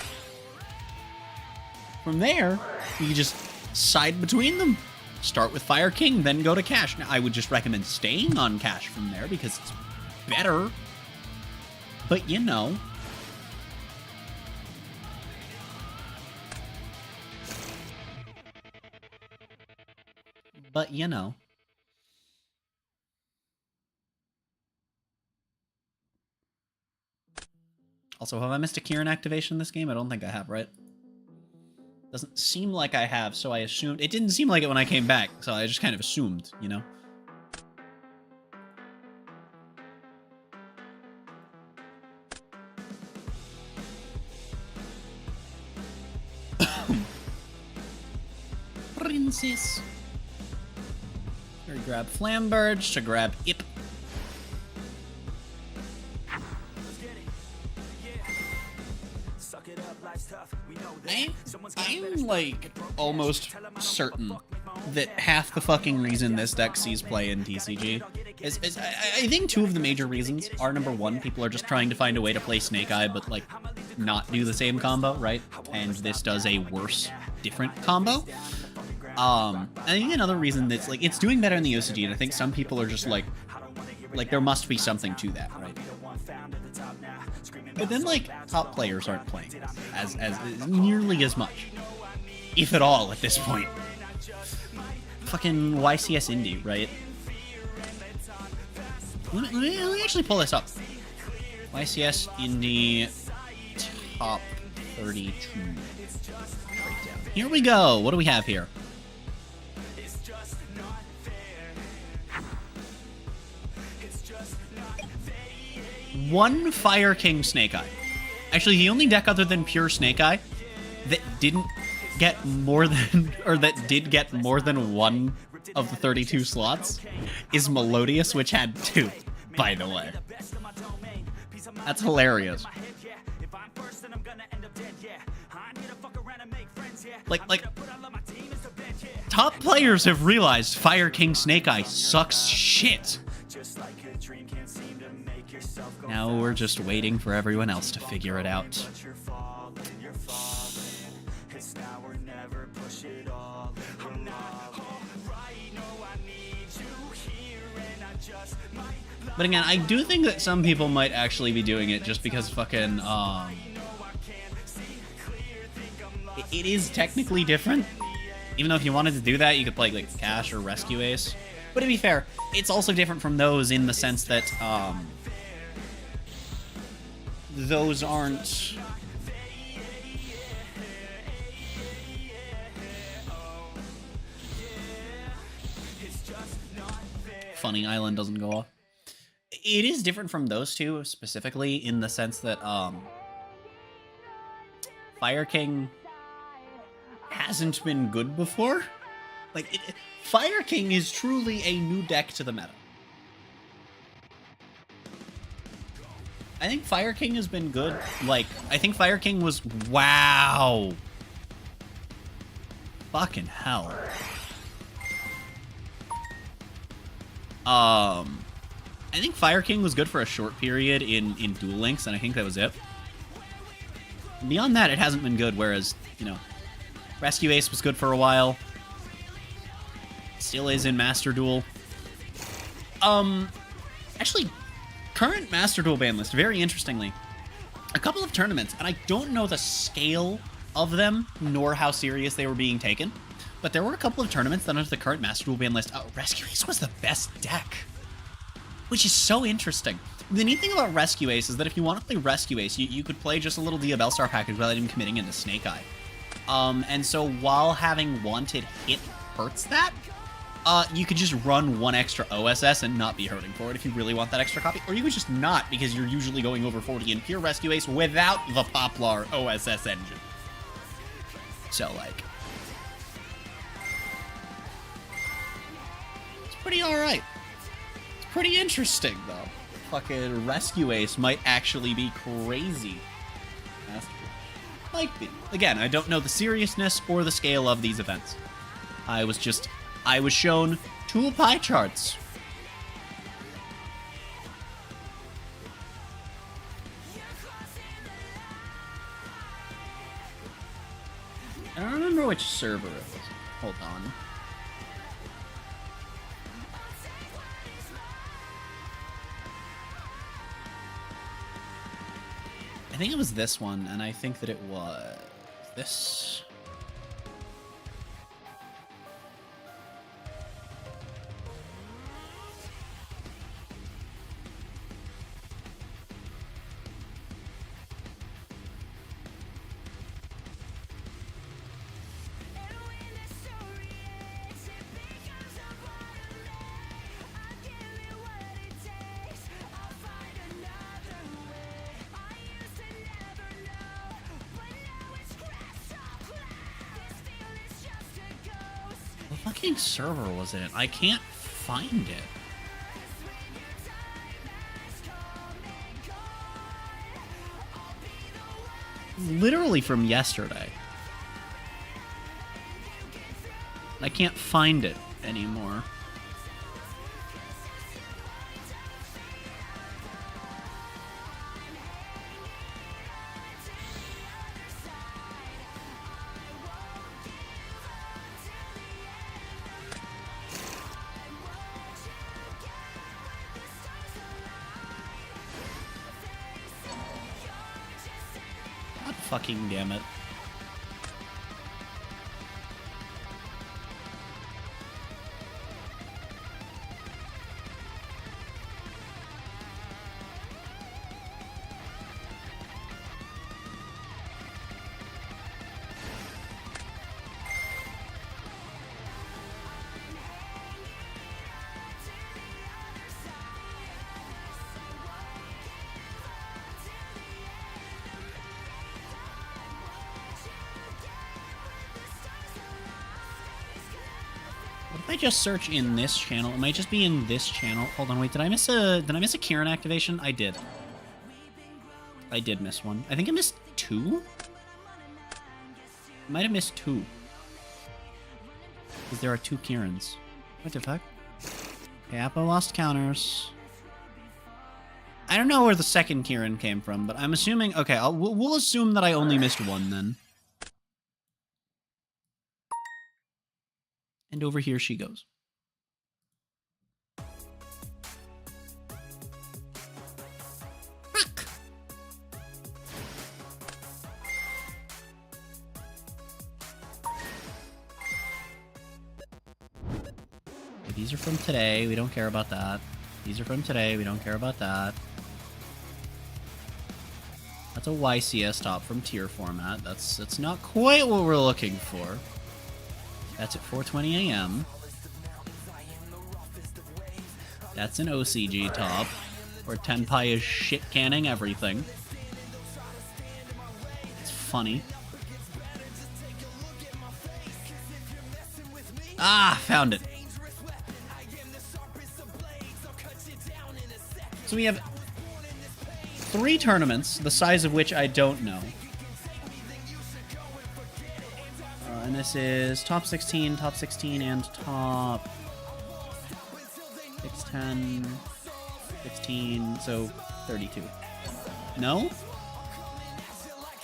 from there, you just side between them. Start with Fire King, then go to Cash. Now, I would just recommend staying on Cash from there because it's better. But you know. But you know. Also, have I missed a Kieran activation in this game? I don't think I have, right? Doesn't seem like I have, so I assumed... It didn't seem like it when I came back, so I just kind of assumed, you know? Princess. Here, grab Flamberge to grab Ip. I'm like almost certain that half the fucking reason this deck sees play in TCG is I think 2 of the major reasons are, number 1, people are just trying to find a way to play Snake Eye but like not do the same combo, right? And this does a worse, different combo. I think another reason that's like it's doing better in the OCG, and I think some people are just like there must be something to that, right? But then, like, top players aren't playing as nearly as much, if at all, at this point. Fucking YCS Indie, right? Let me actually pull this up. YCS Indie top 32 breakdown. Here we go. What do we have here? One Fire King Snake Eye. Actually, the only deck other than pure Snake Eye that didn't get more than, or that did get more than 1 of the 32 slots is Melodious, which had 2, by the way. That's hilarious. Like, top players have realized Fire King Snake Eye sucks shit. Now we're just waiting for everyone else to figure it out. But again, I do think that some people might actually be doing it just because fucking, it is technically different. Even though if you wanted to do that, you could play, like, Cash or Rescue Ace. But to be fair, it's also different from those in the sense that, those aren't... funny island doesn't go off. It is different from those two, specifically in the sense that Fire King hasn't been good before. Like, Fire King is truly a new deck to the meta. I think Fire King has been good. Like, I think Fire King was... Wow. Fucking hell. I think Fire King was good for a short period in Duel Links, and I think that was it. Beyond that, it hasn't been good, whereas, you know, Rescue Ace was good for a while. Still is in Master Duel. Actually, current Master Duel ban list, very interestingly, a couple of tournaments, and I don't know the scale of them, nor how serious they were being taken, but there were a couple of tournaments that under the current Master Duel ban list, Rescue Ace was the best deck, which is so interesting. The neat thing about Rescue Ace is that if you want to play Rescue Ace, you could play just a little Dia Bellstar package without even committing into Snake Eye. And so while having Wanted hit hurts that, you could just run one extra OSS and not be hurting for it if you really want that extra copy, or you could just not because you're usually going over 40 in pure Rescue Ace without the Poplar OSS engine. So, like, it's pretty alright. It's pretty interesting, though. Fucking Rescue Ace might actually be crazy. Might be. Again, I don't know the seriousness or the scale of these events. I was shown 2 pie charts. I don't remember which server it was. Hold on. I think it was this one, and I think that it was this. What fucking server was it? I can't find it. Literally from yesterday. I can't find it anymore. God fucking damn it. What if I just search in this channel? It might just be in this channel. Hold on, wait, did I miss a Kieran activation? I did. I did miss one. I think I missed 2? I might have missed 2. Because there are 2 Kierans. What the fuck? Okay, Appo lost counters. I don't know where the second Kieran came from, but I'm assuming... Okay, we'll assume that I only missed 1 then. And over here she goes. Rock. Okay, these are from today. We don't care about that. These are from today. We don't care about that. That's a YCS top from tier format. That's not quite what we're looking for. That's at 4:20 a.m. That's an OCG top, where Tenpai is shit canning everything. It's funny. Ah, found it. So we have 3 tournaments, the size of which I don't know. And this is top 16, and top 610, 16, so 32. No?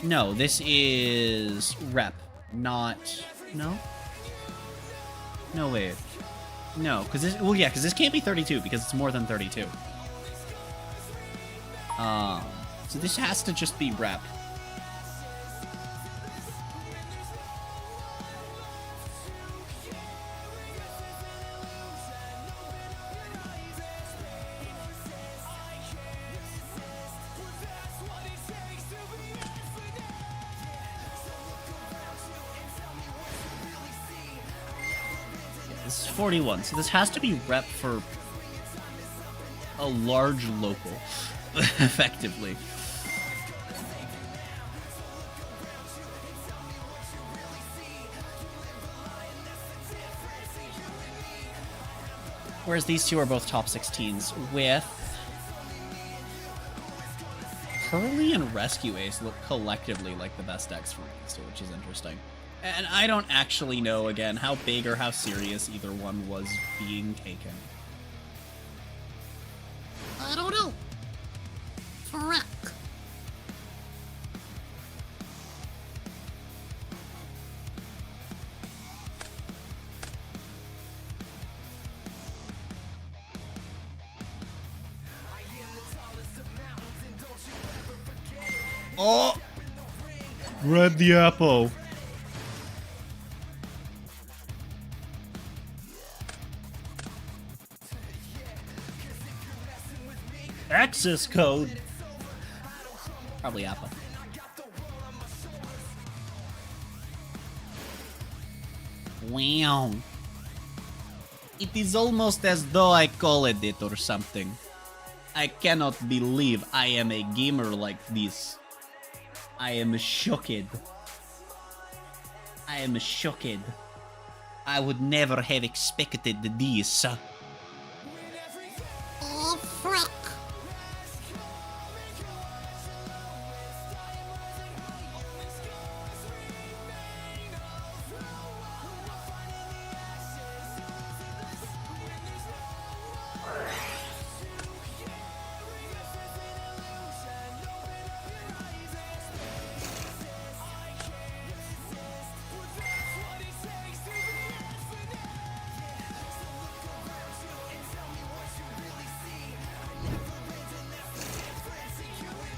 No, this is rep, not... No? No, wait. No, because this... Well, yeah, because this can't be 32, because it's more than 32. So this has to just be rep. This is 41, so this has to be rep for a large local, effectively. Whereas these two are both top 16s, with Curly and Rescue Ace look collectively like the best decks from these two, which is interesting. And I don't actually know, again, how big or how serious either one was being taken. I don't know. Frick. Oh! Grab the apple. Access code. Probably apple. Wow. It is almost as though I called it or something. I cannot believe I am a gamer like this. I am shocked. I am shocked. I would never have expected this. Oh, frick.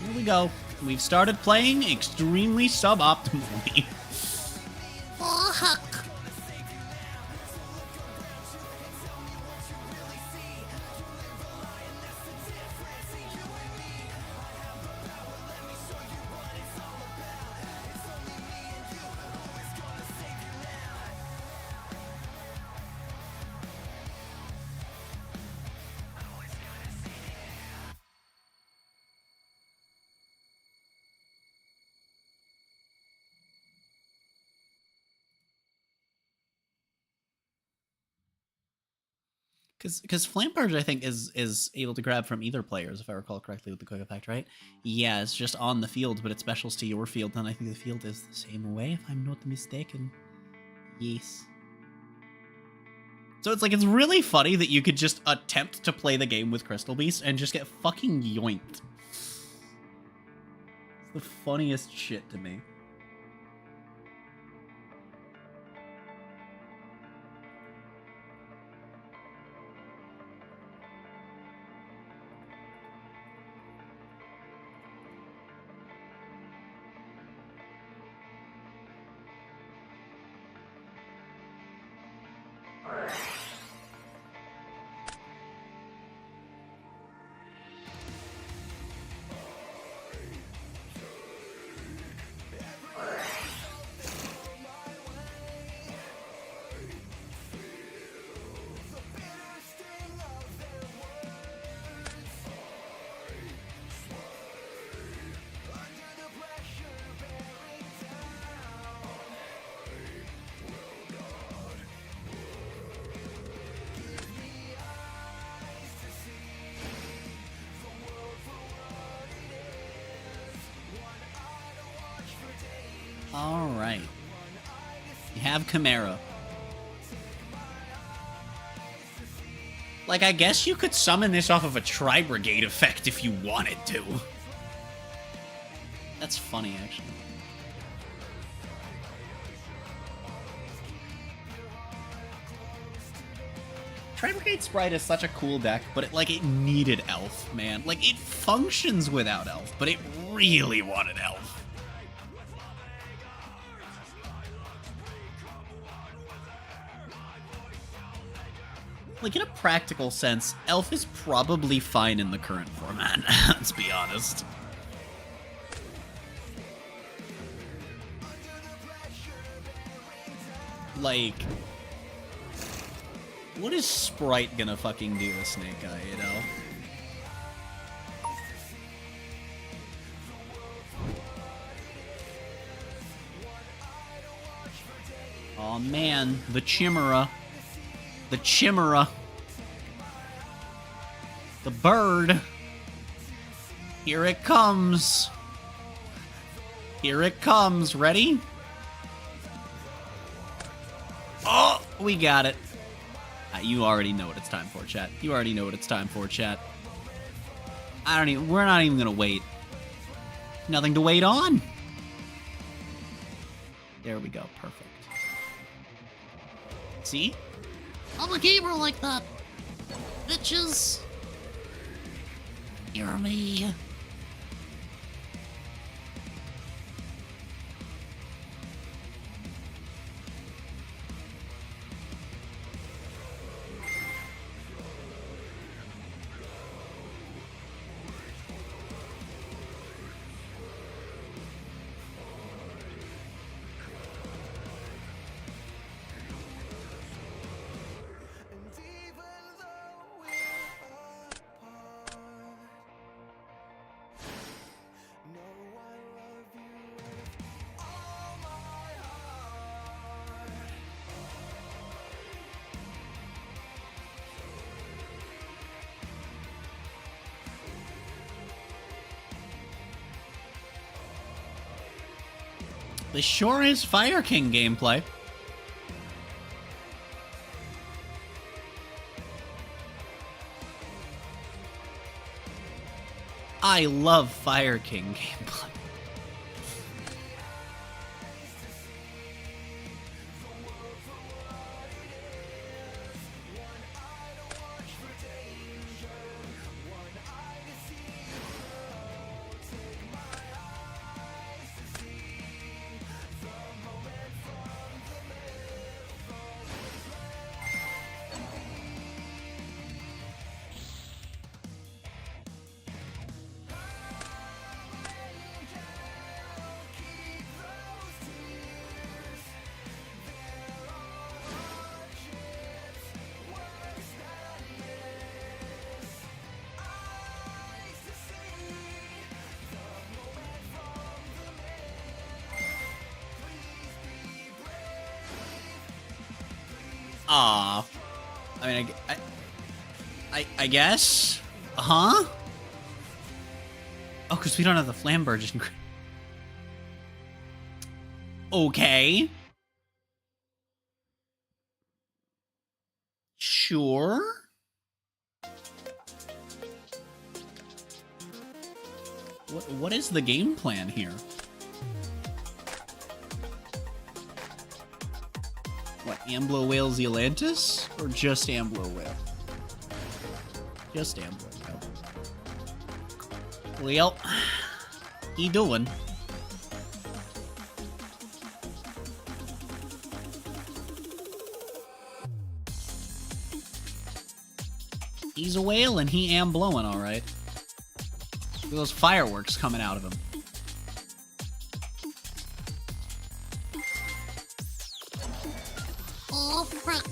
Here we go. We've started playing extremely suboptimally. Oh, heck. Because Flampurge, I think, is able to grab from either players, if I recall correctly, with the quick effect, right? Yeah, it's just on the field, but it specials to your field, and I think the field is the same way, if I'm not mistaken. Yes. So it's like, it's really funny that you could just attempt to play the game with Crystal Beast and just get fucking yoinked. It's the funniest shit to me. Alright. You have Chimera. Like, I guess you could summon this off of a Tri-Brigade effect if you wanted to. That's funny, actually. Tri-Brigade Sprite is such a cool deck, but it needed Elf, man. Like, it functions without Elf, but it really wanted Elf. Like, in a practical sense, Elf is probably fine in the current format, let's be honest. Like, what is Sprite gonna fucking do to Snake Eye, you know? Oh man, the Chimera. The Chimera. The bird. Here it comes. Here it comes. Ready? Oh, we got it. You already know what it's time for, chat. You already know what it's time for, chat. We're not even gonna wait. Nothing to wait on. There we go. Perfect. See? I'm a gamer like that. Bitches. Hear me. This sure is Fire King gameplay. I love Fire King gameplay. Aw. I mean, I guess? Huh? Oh, because we don't have the Flamberge. Okay. Sure. What is the game plan here? What, Amblo Whale Zealantis? Or just Amblo Whale? Just Amblo Whale. Well, he doing. He's a whale and he am blowing, alright. Look at those fireworks coming out of him. Oh, frick.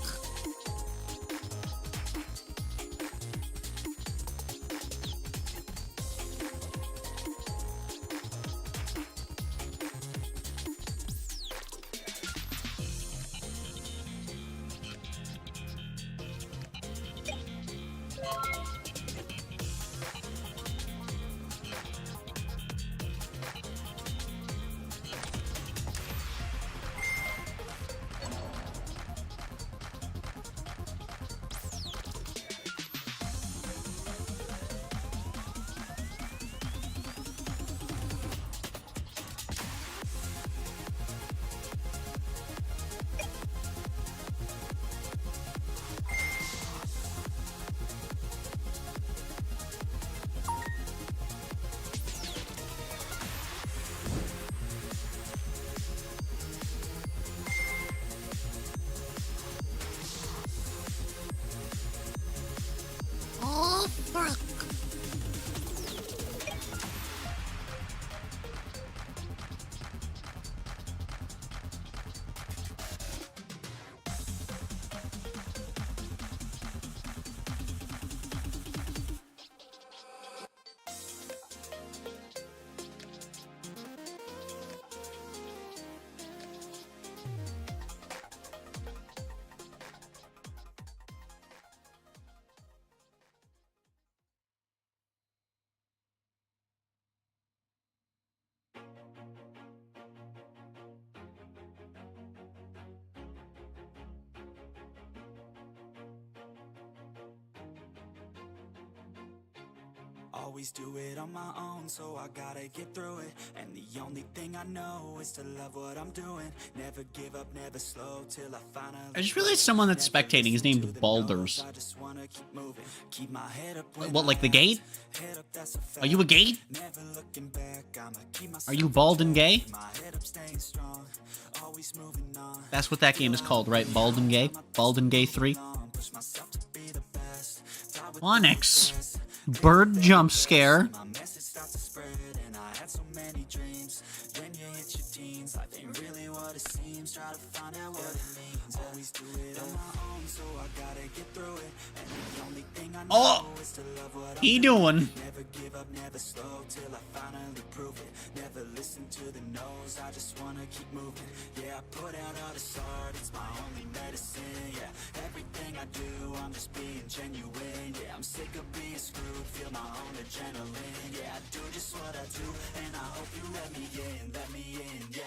always do it on my own, so I gotta get through it. And the only thing I know is to love what I'm doing. Never give up, never slow till I finally. I just realized someone that's spectating is named Balders. I just wanna keep moving, keep my head up. What, like the gate? Are you a gay? Never looking back, I'ma keep myself. Are you bald and gay? My head up, staying strong, always moving on. That's what that game is called, right? Bald and Gay? Bald and Gay 3? Push myself to be the best. Onyx. Bird jump scare. My message starts to spread, and I had so many dreams. Then you hit your teens, life ain't really what it seems. Try to find out what it means. Always do it on my own, so I gotta get through it. And the only thing I know is to love what he doing? Never give up, never slow till I finally prove it. Never listen to the no's, I just wanna keep moving. Yeah, I put out all this art, it's my only medicine. Yeah, everything I do, I'm just being genuine. Yeah, I'm sick of being screwed, feel my own adrenaline. Yeah, I do just what I do, and I hope you let me in, yeah.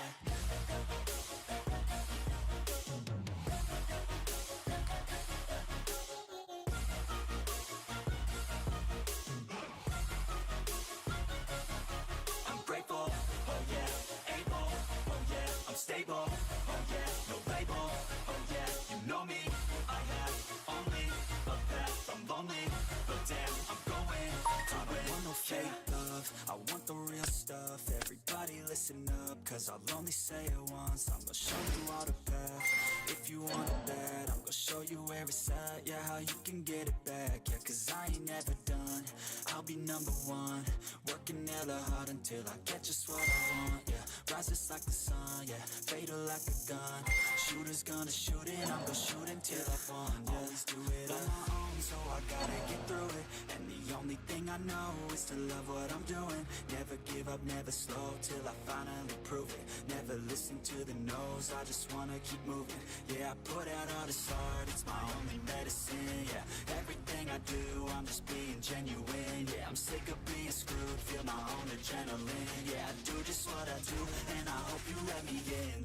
I'm grateful, oh yeah, able, oh yeah, I'm stable, oh yeah, no label, oh yeah, you know me, I have only a path, I'm lonely, but damn, I'm going to win. I don't want no fake love, I want the real stuff. Everybody listen up, cause I'll only say it once. I'm gonna show you all the path, if you want it bad. I'm gonna show you where it's at, yeah, how you can get it back. Yeah, cause I ain't never done, I'll be number one. Working hella hard until I get just what I want, yeah. Rises like the sun, yeah, fatal like a gun. Shooter's gonna shoot it, I'm gonna shoot until I won, yeah. Always do it on my own, so I gotta get through it. And the only thing I know is to love what I'm doing. Never give up, never slow till I finally prove it. Never listen to the no's, I just wanna keep moving. Yeah, I put out all this art, it's my only medicine. Yeah, everything I do, I'm just being genuine. Yeah, I'm sick of being screwed, feel my own adrenaline. Yeah, I do just what I do, and I hope you let me in,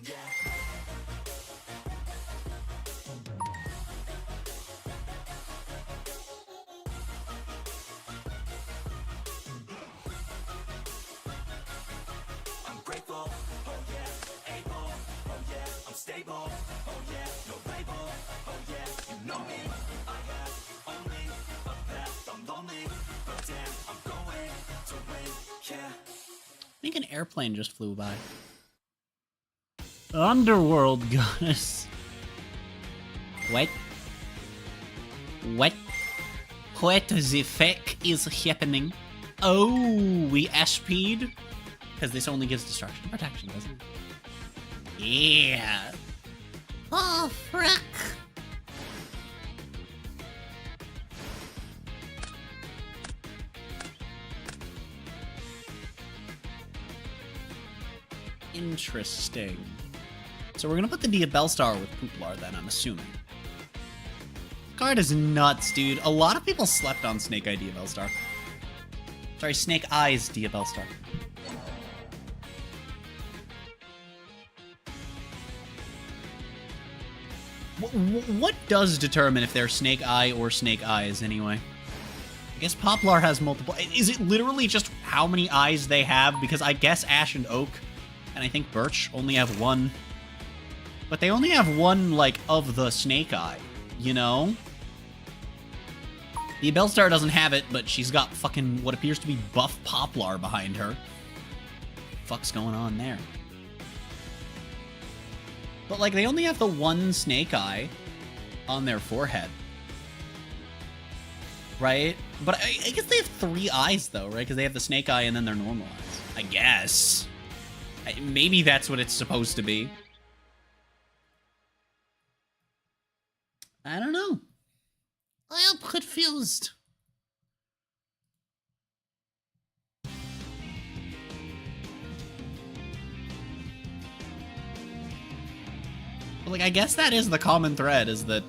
yeah. I'm grateful, oh yeah, able, oh yeah, I'm stable, oh yeah, no label, oh yeah, you know me, I have only a path, I'm lonely, but damn, I'm going to win, yeah. I think an airplane just flew by. Underworld goddess. What? What? What the fuck is happening? Oh, we SP'd? Because this only gives destruction and protection, doesn't it? Yeah. Oh, frick. Interesting. So we're gonna put the Diabellstar with Pooplar then, I'm assuming. Card is nuts, dude. A lot of people slept on Snake Eye Diabellstar. Sorry, Snake Eyes Diabellstar. What does determine if they're Snake Eye or Snake Eyes, anyway? I guess Poplar has multiple... Is it literally just how many eyes they have? Because I guess Ash and Oak, and I think Birch, only have one. But they only have one, like, of the Snake Eye, you know? The Bellstar doesn't have it, but she's got fucking what appears to be buff Poplar behind her. Fuck's going on there? But, like, they only have the one Snake Eye on their forehead. Right? But I guess they have 3 eyes, though, right? Because they have the Snake Eye and then their normal eyes. I guess. Maybe that's what it's supposed to be. I don't know. I am confused. Like, I guess that is the common thread, is that...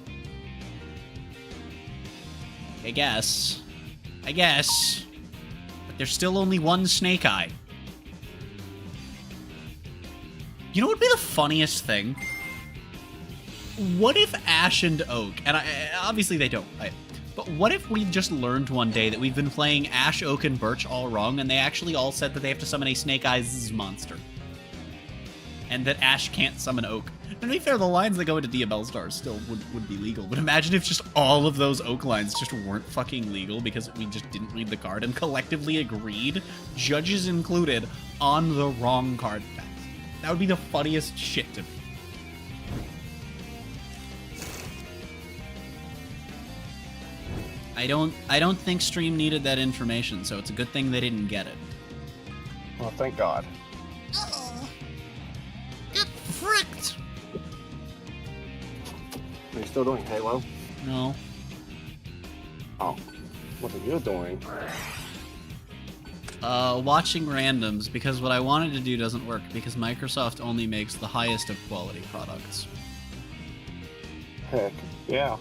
I guess. But there's still only one Snake Eye. You know what would be the funniest thing? What if Ash and Oak, and obviously they don't, right? But what if we just learned one day that we've been playing Ash, Oak, and Birch all wrong, and they actually all said that they have to summon a Snake Eyes monster? And that Ash can't summon Oak. And to be fair, the lines that go into Diabell Stars still would be legal. But imagine if just all of those Oak lines just weren't fucking legal because we just didn't read the card and collectively agreed, judges included, on the wrong card pack. That would be the funniest shit to me. I don't think Stream needed that information, so it's a good thing they didn't get it. Well, thank God. Uh-oh. Get fricked! Are you still doing Halo? No. Oh. What are you doing? Watching randoms, because what I wanted to do doesn't work, because Microsoft only makes the highest of quality products. Heck, yeah.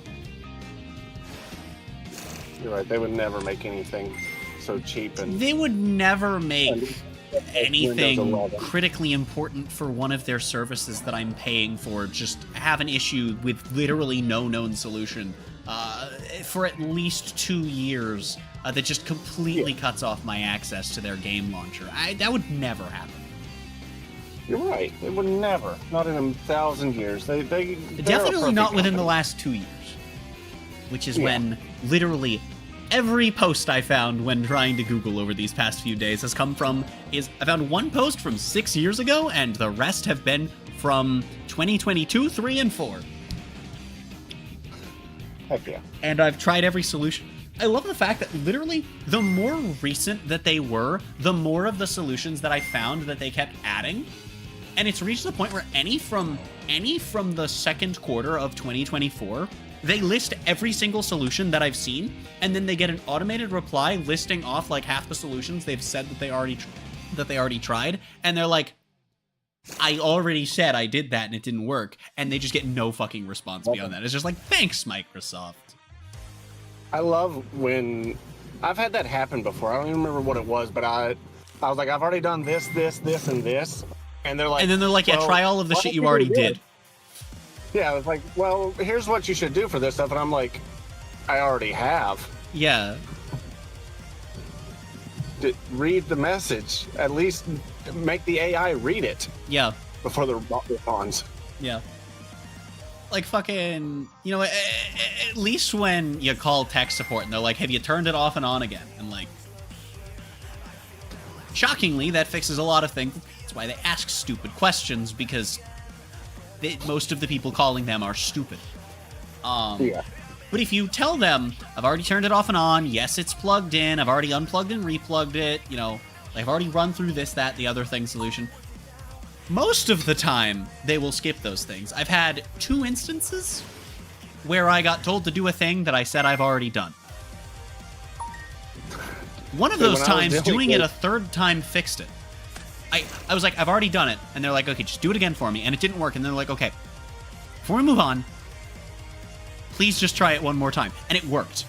You're right, they would never make anything so cheap and... They would never make anything Windows 11. critically important for one of their services that I'm paying for just have an issue with literally no known solution for at least 2 years that just completely cuts off my access to their game launcher. That would never happen. You're right, they would never. Not in 1,000 years. They're Definitely not within the last 2 years. Which is when literally every post I found when trying to Google over these past few days has come from I found one post from 6 years ago, and the rest have been from 2022, 3, and 4. Heck yeah. And I've tried every solution. I love the fact that literally the more recent that they were, the more of the solutions that I found that they kept adding. And it's reached the point where any from the second quarter of 2024, they list every single solution that I've seen, and then they get an automated reply listing off like half the solutions they've said that they already tried, and they're like, I already said I did that and it didn't work, and they just get no fucking response beyond that. It's just like, thanks, Microsoft. I love when... I've had that happen before. I don't even remember what it was, but I was like, I've already done this, and this. And they're like... And then they're like, yeah, try all of the shit you already did. Yeah, I was like, well, here's what you should do for this stuff. And I'm like, I already have. Yeah. Read the message. At least make the AI read it. Yeah. Before the robot responds. Yeah. Like fucking, you know, at least when you call tech support and they're like, have you turned it off and on again? And like, shockingly, that fixes a lot of things. That's why they ask stupid questions, because most of the people calling them are stupid. Yeah. But if you tell them, I've already turned it off and on, yes, it's plugged in, I've already unplugged and replugged it, you know, I've already run through this, that, the other thing solution, most of the time, they will skip those things. I've had 2 instances where I got told to do a thing that I said I've already done. One of those times, doing it a third time fixed it. I was like, I've already done it. And they're like, okay, just do it again for me. And it didn't work. And they're like, okay, before we move on, please just try it one more time. And it worked.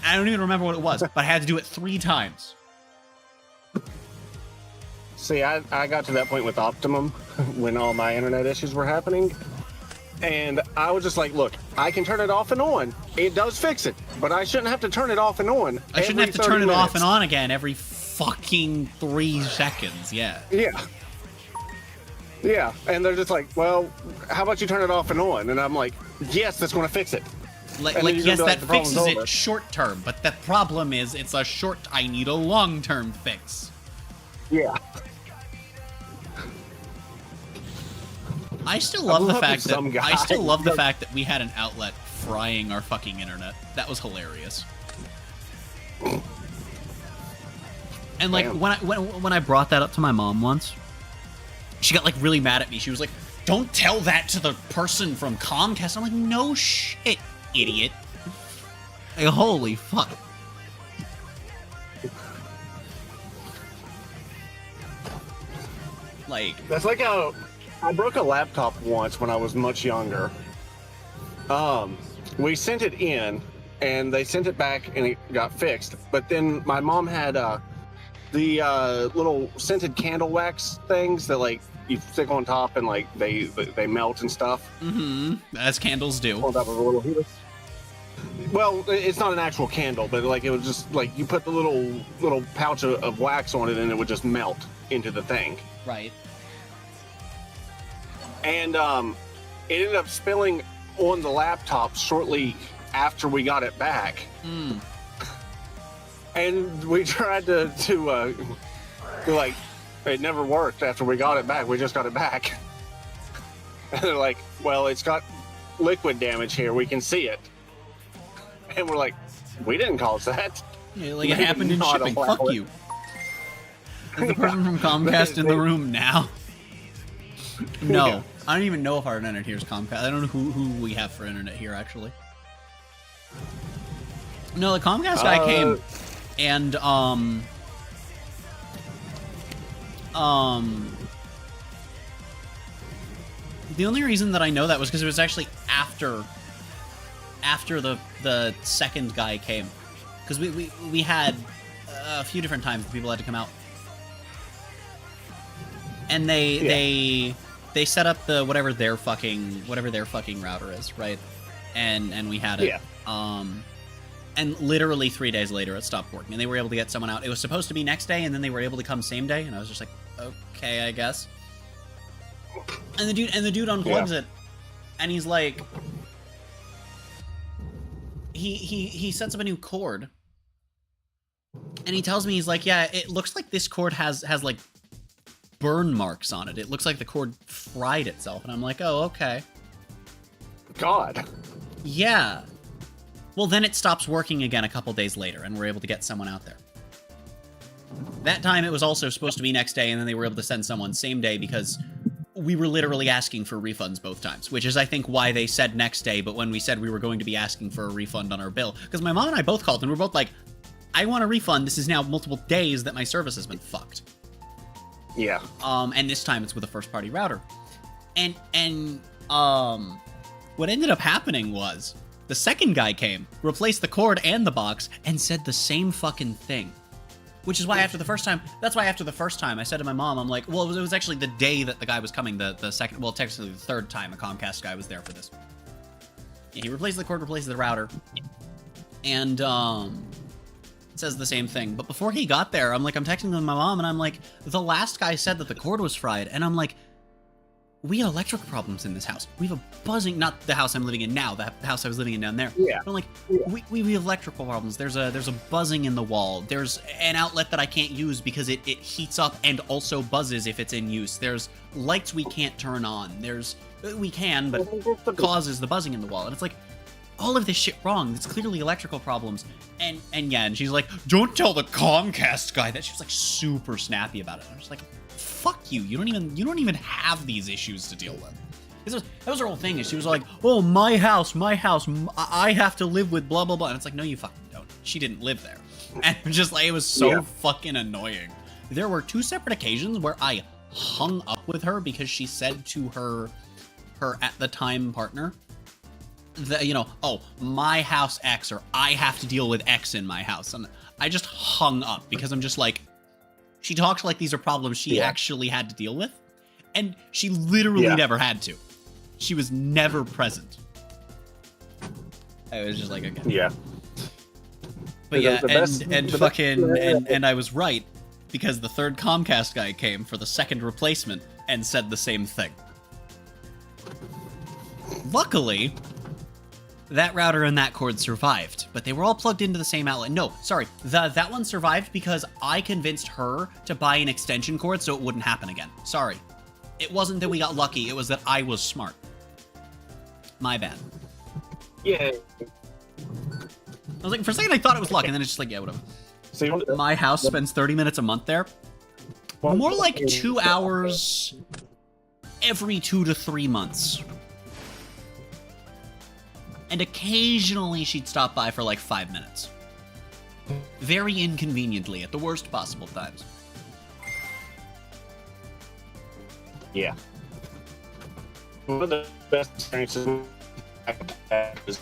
I don't even remember what it was, but I had to do it 3 times. See, I got to that point with Optimum when all my internet issues were happening. And I was just like, look, I can turn it off and on. It does fix it. But I shouldn't have to turn it off and on. I shouldn't have to turn it off and on again every fucking 3 seconds, yeah. Yeah. Yeah, and they're just like, well, how about you turn it off and on? And I'm like, yes, that's going to fix it. Like yes, that fixes it short term, but the problem is it's a short, I need a long-term fix. Yeah. I still love the fact that we had an outlet frying our fucking internet. That was hilarious. And like when I brought that up to my mom once, she got like really mad at me. She was like, "Don't tell that to the person from Comcast." I'm like, "No shit, idiot." Like, holy fuck. Like, that's like how I broke a laptop once when I was much younger. We sent it in, and they sent it back, and it got fixed. But then my mom had the little scented candle wax things that like you stick on top, and like they melt and stuff. Mm-hmm. As candles do. On top of a little heater. Well, it's not an actual candle, but like it was just like you put the little pouch of wax on it, and it would just melt into the thing. Right. And it ended up spilling on the laptop shortly after we got it back. And we tried to like, it never worked after we got it back. We just got it back. And they're like, well, it's got liquid damage here. We can see it. And we're like, we didn't cause that. Yeah, like it happened in shipping. Fuck you. Is the person from Comcast in the room now? No. Yeah. I don't even know if our internet here is Comcast. I don't know who we have for internet here, actually. No, the Comcast guy came, and, the only reason that I know that was because it was actually after the second guy came. Because we had a few different times people had to come out. And they set up the whatever their fucking router is, right? And we had it. Yeah. And literally 3 days later it stopped working, and they were able to get someone out. It was supposed to be next day, and then they were able to come same day, and I was just like, okay, I guess. And the dude unplugs it, and he's like, he sets up a new cord, and he tells me, he's like, yeah, it looks like this cord has like burn marks on it. It looks like the cord fried itself, and I'm like, oh, okay. God. Yeah. Well, then it stops working again a couple days later, and we're able to get someone out there. That time it was also supposed to be next day, and then they were able to send someone same day because we were literally asking for refunds both times, which is, I think, why they said next day, but when we said we were going to be asking for a refund on our bill, because my mom and I both called, and we're both like, I want a refund. This is now multiple days that my service has been fucked. Yeah. And this time it's with a first-party router. And what ended up happening was the second guy came, replaced the cord and the box, and said the same fucking thing. Which is why after the first time, I said to my mom, I'm like, well, it was actually the day that the guy was coming, the second, well, technically the third time a Comcast guy was there for this. Yeah, he replaced the cord, replaced the router, and says the same thing. But before he got there, I'm texting my mom, and I'm like, the last guy said that the cord was fried, and I'm like, we have electrical problems in this house. We have a buzzing, not the house I'm living in now, the house I was living in down there. Yeah. But I'm like, we have electrical problems. There's a buzzing in the wall. There's an outlet that I can't use because it heats up and also buzzes if it's in use. There's lights we can't turn on. We can, but it causes the buzzing in the wall. And it's like, all of this shit wrong. It's clearly electrical problems. And she's like, don't tell the Comcast guy that. She was like super snappy about it. I'm just like, fuck you. You don't even have these issues to deal with. That was her whole thing. Is she was like, oh, my house, I have to live with blah, blah, blah. And it's like, no, you fucking don't. She didn't live there. And just like, it was so fucking annoying. There were 2 separate occasions where I hung up with her because she said to her at the time partner that, oh, my house X, or I have to deal with X in my house. And I just hung up because I'm just like, she talks like these are problems she actually had to deal with, and she literally never had to. She was never present. I was just like, okay. Yeah. But yeah, and I was right, because the third Comcast guy came for the second replacement and said the same thing. Luckily, that router and that cord survived, but they were all plugged into the same outlet. No, sorry, that one survived because I convinced her to buy an extension cord so it wouldn't happen again. Sorry. It wasn't that we got lucky, it was that I was smart. My bad. Yeah. I was like, for a second I thought it was luck, and then it's just like, yeah, whatever. So my house spends 30 minutes a month there. More like 2 hours every 2 to 3 months. And occasionally she'd stop by for like 5 minutes. Very inconveniently, at the worst possible times. Yeah. One of the best experiences I had was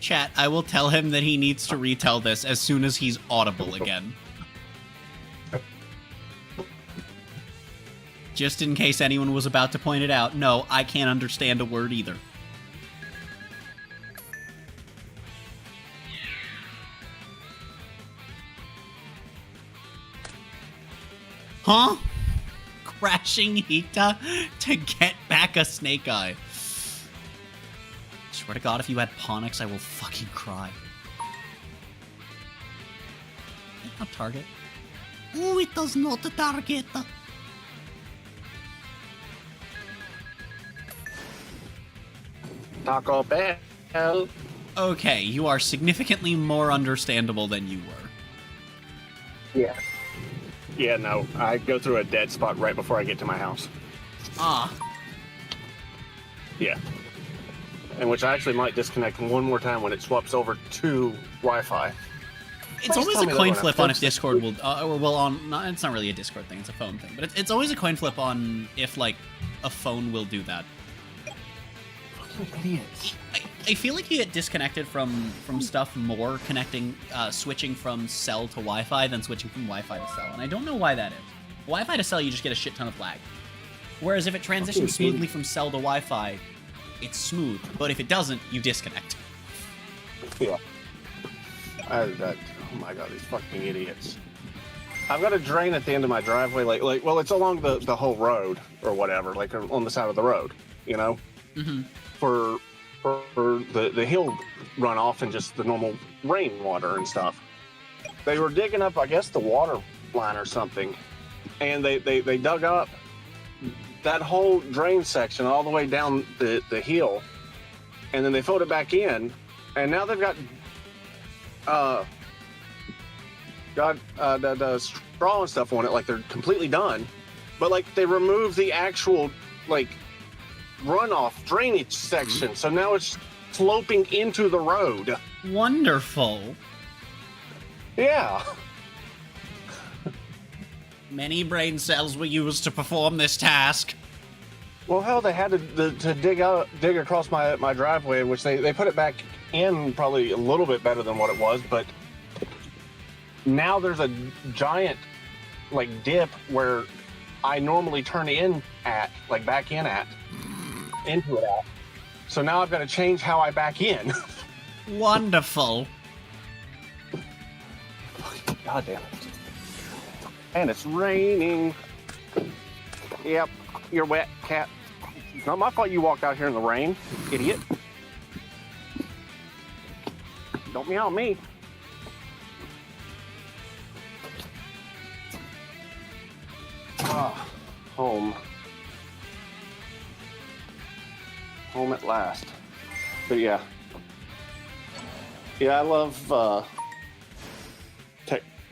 Chat, I will tell him that he needs to retell this as soon as he's audible again. Just in case anyone was about to point it out, no, I can't understand a word either. Huh? Crashing Hita to get back a snake eye. Swear to God, if you had Ponix, I will fucking cry. Not target. Oh, it does not target. Taco Bell. Okay, you are significantly more understandable than you were. Yeah. Yeah, no, I go through a dead spot right before I get to my house. Ah. Yeah. And which I actually might disconnect one more time when it swaps over to Wi-Fi. It's always a coin flip on if Discord will, or will on. Not, it's not really a Discord thing; it's a phone thing. But it's always a coin flip on if like a phone will do that. Idiots. I feel like you get disconnected from stuff more switching from cell to Wi-Fi than switching from Wi-Fi to cell, and I don't know why that is. Wi-Fi to cell, you just get a shit ton of lag. Whereas if it transitions smoothly from cell to Wi-Fi, it's smooth. But if it doesn't, you disconnect. Yeah. Oh my God, these fucking idiots. I've got a drain at the end of my driveway, well, it's along the whole road or whatever, like on the side of the road, you know? Mm-hmm. For the hill runoff and just the normal rainwater and stuff. They were digging up, I guess, the water line or something, and they dug up that whole drain section all the way down the hill, and then they filled it back in, and now they've got the straw and stuff on it, like they're completely done, but like they removed the actual like runoff drainage section, so now it's sloping into the road. Wonderful. Yeah. Many brain cells were used to perform this task. Well, hell, they had to dig across my driveway, which they put it back in probably a little bit better than what it was, but now there's a giant like dip where I normally turn in at, like back in at, into it at. So now I've got to change how I back in. Wonderful. God damn it. And it's raining. Yep, you're wet, cat. It's not my fault you walked out here in the rain, idiot. Don't meow at me. Ah, home. Home at last. But yeah. Yeah, I love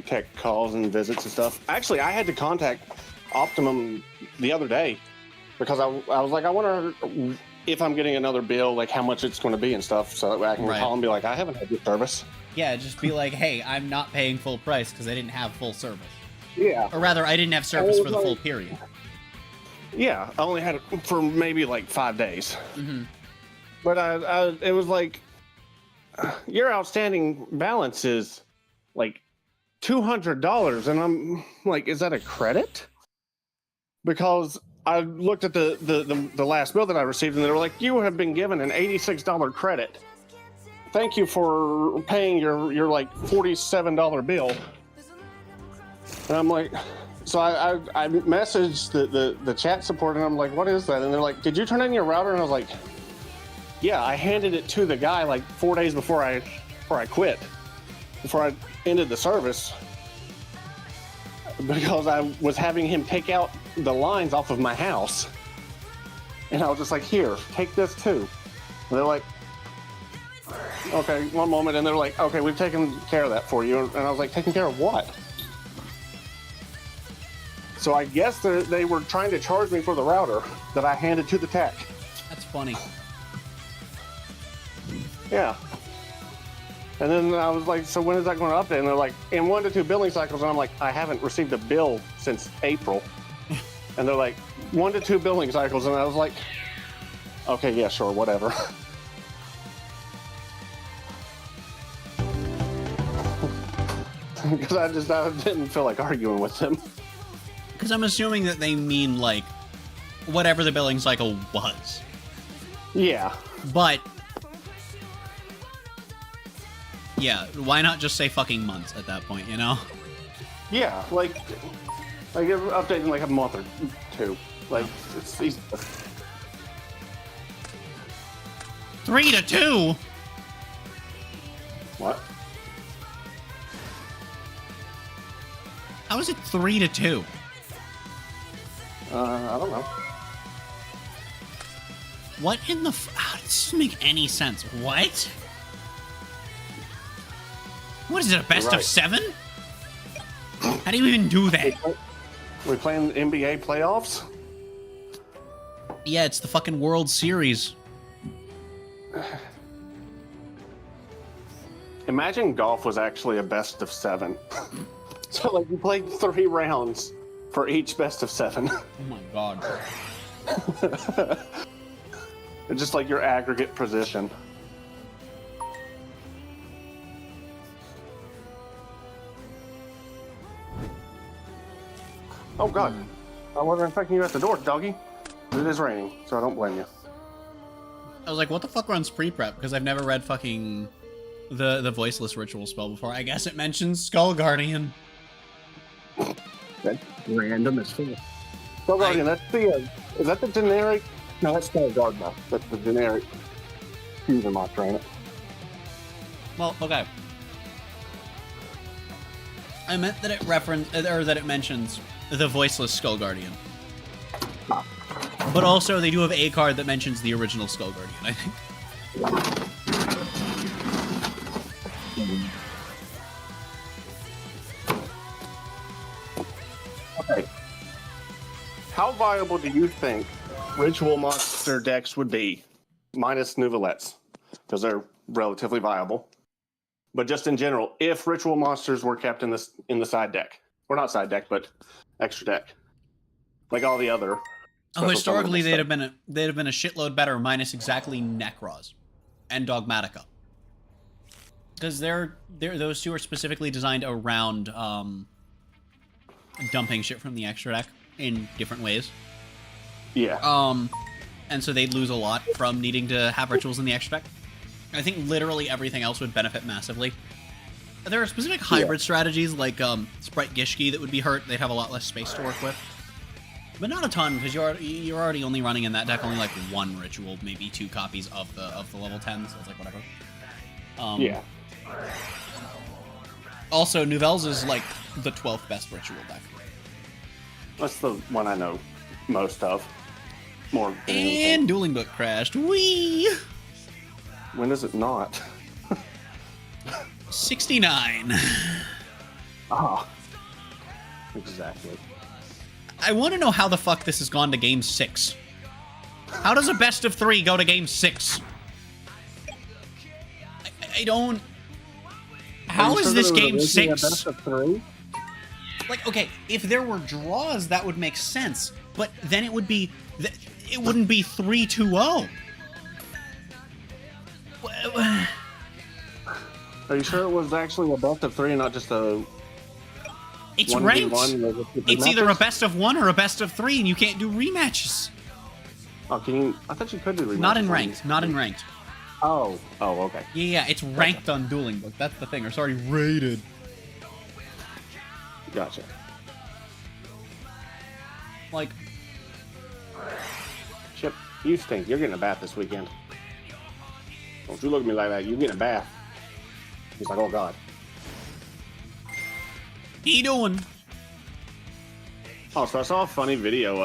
tech calls and visits and stuff. Actually, I had to contact Optimum the other day because I was like, I wonder if I'm getting another bill, like how much it's going to be and stuff, so that I can call and be like, I haven't had good service. Yeah, just be like, hey, I'm not paying full price because I didn't have full service. Yeah. Or rather, I didn't have service for the full period. Yeah, I only had it for maybe like 5 days. Mm-hmm. But it was like, your outstanding balance is like $200, and I'm like, is that a credit? Because I looked at the last bill that I received, and they were like, you have been given an $86 credit. Thank you for paying your like $47 bill. And I'm like, so I messaged the chat support, and I'm like, what is that? And they're like, did you turn in your router? And I was like, yeah, I handed it to the guy like 4 days before I quit, before I ended the service, because I was having him take out the lines off of my house. And I was just like, here, take this too. And they're like, okay, one moment, and they're like, okay, we've taken care of that for you. And I was like, taken care of what? So I guess they were trying to charge me for the router that I handed to the tech. That's funny. Yeah. And then I was like, so when is that going to update? And they're like, in 1 to 2 billing cycles. And I'm like, I haven't received a bill since April. And they're like, 1 to 2 billing cycles. And I was like, okay, yeah, sure, whatever. Because I didn't feel like arguing with them. Because I'm assuming that they mean, like, whatever the billing cycle was. Yeah. But, yeah, why not just say fucking months at that point, you know? Yeah, like update in like a month or two. Like, it's easy. 3 to 2? What? How is it 3 to 2? I don't know. What in the this doesn't make any sense. What? What is it, a best of 7? How do you even do that? We're playing NBA playoffs? Yeah, it's the fucking World Series. Imagine golf was actually a best of 7. So, like, you played 3 rounds for each best of 7. Oh my god. It's just like your aggregate position. Oh god. I wasn't expecting you at the door, doggy. It is raining, so I don't blame you. I was like, what the fuck runs pre-prep? Because I've never read fucking the voiceless ritual spell before. I guess it mentions Skull Guardian. That's random as fuck. Skull Guardian, that's the, is that the generic? No, that's Skull Guardian. That's the generic fusion monster, ain't it? Well, okay. I meant that it or that it mentions the voiceless Skull Guardian. But also, they do have a card that mentions the original Skull Guardian, I think. Okay. How viable do you think ritual monster decks would be, minus Nouvelettes? Because they're relatively viable. But just in general, if ritual monsters were kept in the side deck, or not side deck, but extra deck, like all the other. Oh, historically, they'd have been a shitload better, minus exactly Necros and Dogmatica, because those two are specifically designed around dumping shit from the extra deck in different ways. Yeah. And so they'd lose a lot from needing to have rituals in the extra deck. I think literally everything else would benefit massively. There are specific hybrid strategies like Sprite Gishki that would be hurt. They'd have a lot less space to work with. But not a ton, because you're already only running in that deck only like 1 ritual, maybe 2 copies of the level 10, so it's like whatever. Yeah. Also, Nouvelles is like the 12th best ritual deck. That's the one I know most of. More than anything. And Dueling Book crashed. Whee! When is it not? 69. Ah. Exactly. I want to know how the fuck this has gone to game 6. How does a best of 3 go to game 6? I don't... How is this game 6? Best of 3? Like, okay, if there were draws, that would make sense. But then it would be... It wouldn't be 3-2-0. Are you sure it was actually a best of 3 and not just a... It's ranked. It's either a best of 1 or a best of 3, and you can't do rematches. Oh, can you? I thought you could do rematches. Not in ranked. Not in ranked. Oh, okay. Yeah, it's ranked on Dueling Book. That's the thing. Or sorry, rated. Gotcha. Like, Chip, you stink. You're getting a bath this weekend. Don't you look at me like that. You're getting a bath. He's like, oh god. What you doing? Oh, so I saw a funny video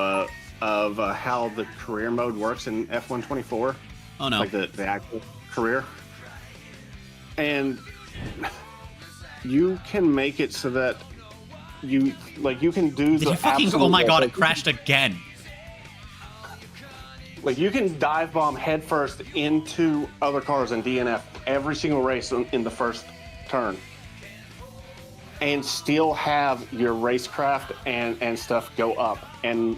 of how the career mode works in F124. Oh no. Like the actual career. and you can make it so that you can do Did the you fucking? absolute Oh my god! best. It crashed again. Like, you can dive bomb headfirst into other cars and DNF every single race in the first turn, and still have your racecraft and stuff go up. And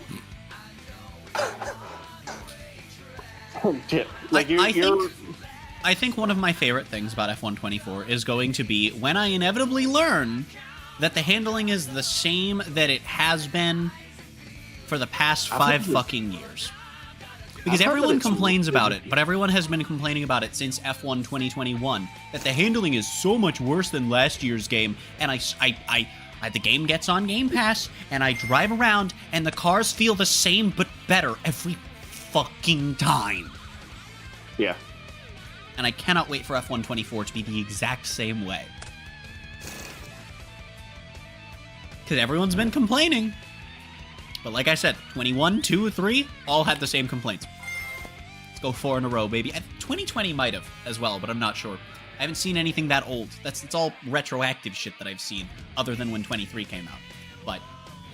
shit, like I think one of my favorite things about F124 is going to be when I inevitably learn that the handling is the same that it has been for the past 5 fucking years. Because everyone complains about it, but everyone has been complaining about it since F1 2021, that the handling is so much worse than last year's game, and the game gets on Game Pass, and I drive around, and the cars feel the same but better every fucking time. Yeah. And I cannot wait for F124 to be the exact same way. Because everyone's been complaining. But like I said, 21, 2, 3, all had the same complaints. Let's go 4 in a row, baby. 2020 might have as well, but I'm not sure. I haven't seen anything that old. It's all retroactive shit that I've seen, other than when 23 came out. But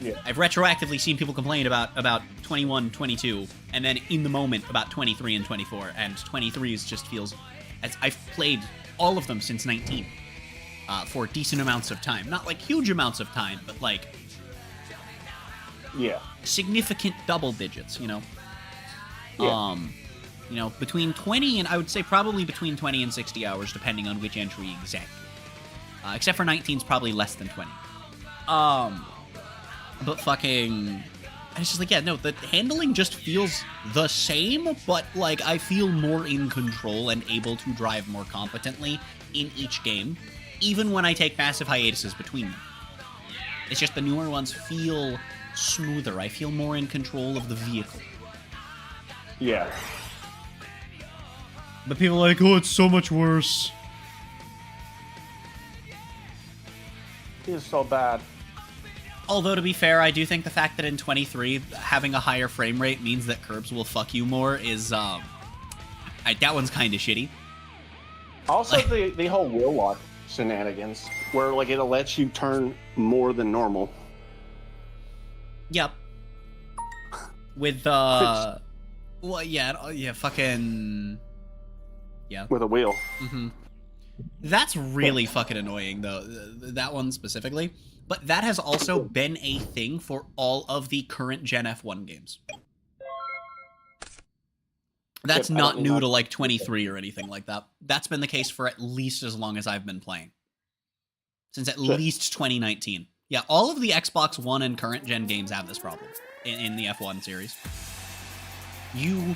yeah, I've retroactively seen people complain about 21, 22, and then in the moment about 23 and 24, and 23 just feels... as I've played all of them since 19 for decent amounts of time. Not like huge amounts of time, but like... yeah, significant double digits, you know? Yeah. You know, between 20 and, I would say probably between 20 and 60 hours, depending on which entry exactly. Except for 19's probably less than 20. But fucking... It's just like, yeah, no, the handling just feels the same, but, like, I feel more in control and able to drive more competently in each game, even when I take massive hiatuses between them. It's just the newer ones feel smoother. I feel more in control of the vehicle. Yeah. But people are like, oh, it's so much worse. It's so bad. Although, to be fair, I do think the fact that in 23, having a higher frame rate means that curbs will fuck you more is, that one's kind of shitty. Also, the whole wheel lock shenanigans, where, like, it'll let you turn more than normal. Yep. With, well, yeah, fucking... Yeah. With a wheel. Mm-hmm. That's really fucking annoying, though, that one specifically. But that has also been a thing for all of the current Gen F1 games. That's not new to, like, 23 or anything like that. That's been the case for at least as long as I've been playing. Since at least 2019. Yeah, all of the Xbox One and current gen games have this problem in the F1 series. You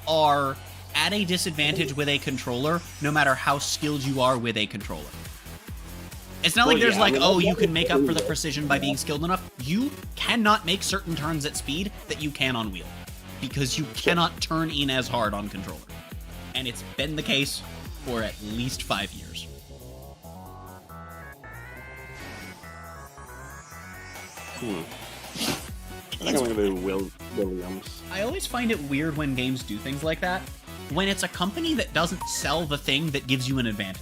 are at a disadvantage with a controller, no matter how skilled you are with a controller. It's not like there's like, oh, you can make up for the precision by being skilled enough. You cannot make certain turns at speed that you can on wheel, because you cannot turn in as hard on controller. And it's been the case for at least 5 years. I think I'm gonna do Williams. I always find it weird when games do things like that, when it's a company that doesn't sell the thing that gives you an advantage.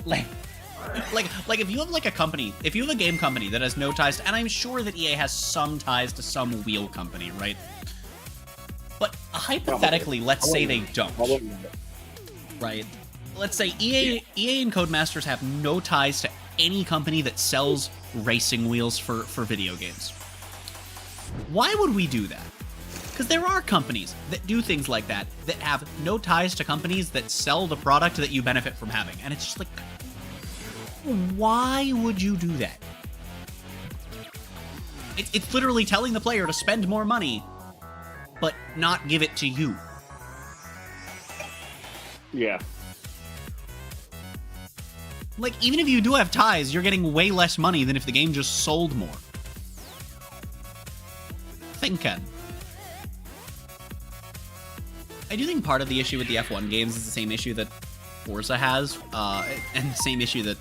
Like if you have like a company, if you have a game company that has no ties to, and I'm sure that EA has some ties to some wheel company, right? But hypothetically, let's say they don't, right? Let's say EA and Codemasters have no ties to any company that sells racing wheels for video games. Why would we do that? Because there are companies that do things like that have no ties to companies that sell the product that you benefit from having. And it's just like, why would you do that? It's literally telling the player to spend more money, but not give it to you. Yeah. Like, even if you do have ties, you're getting way less money than if the game just sold more. Thinking. I do think part of the issue with the F1 games is the same issue that Forza has, and the same issue that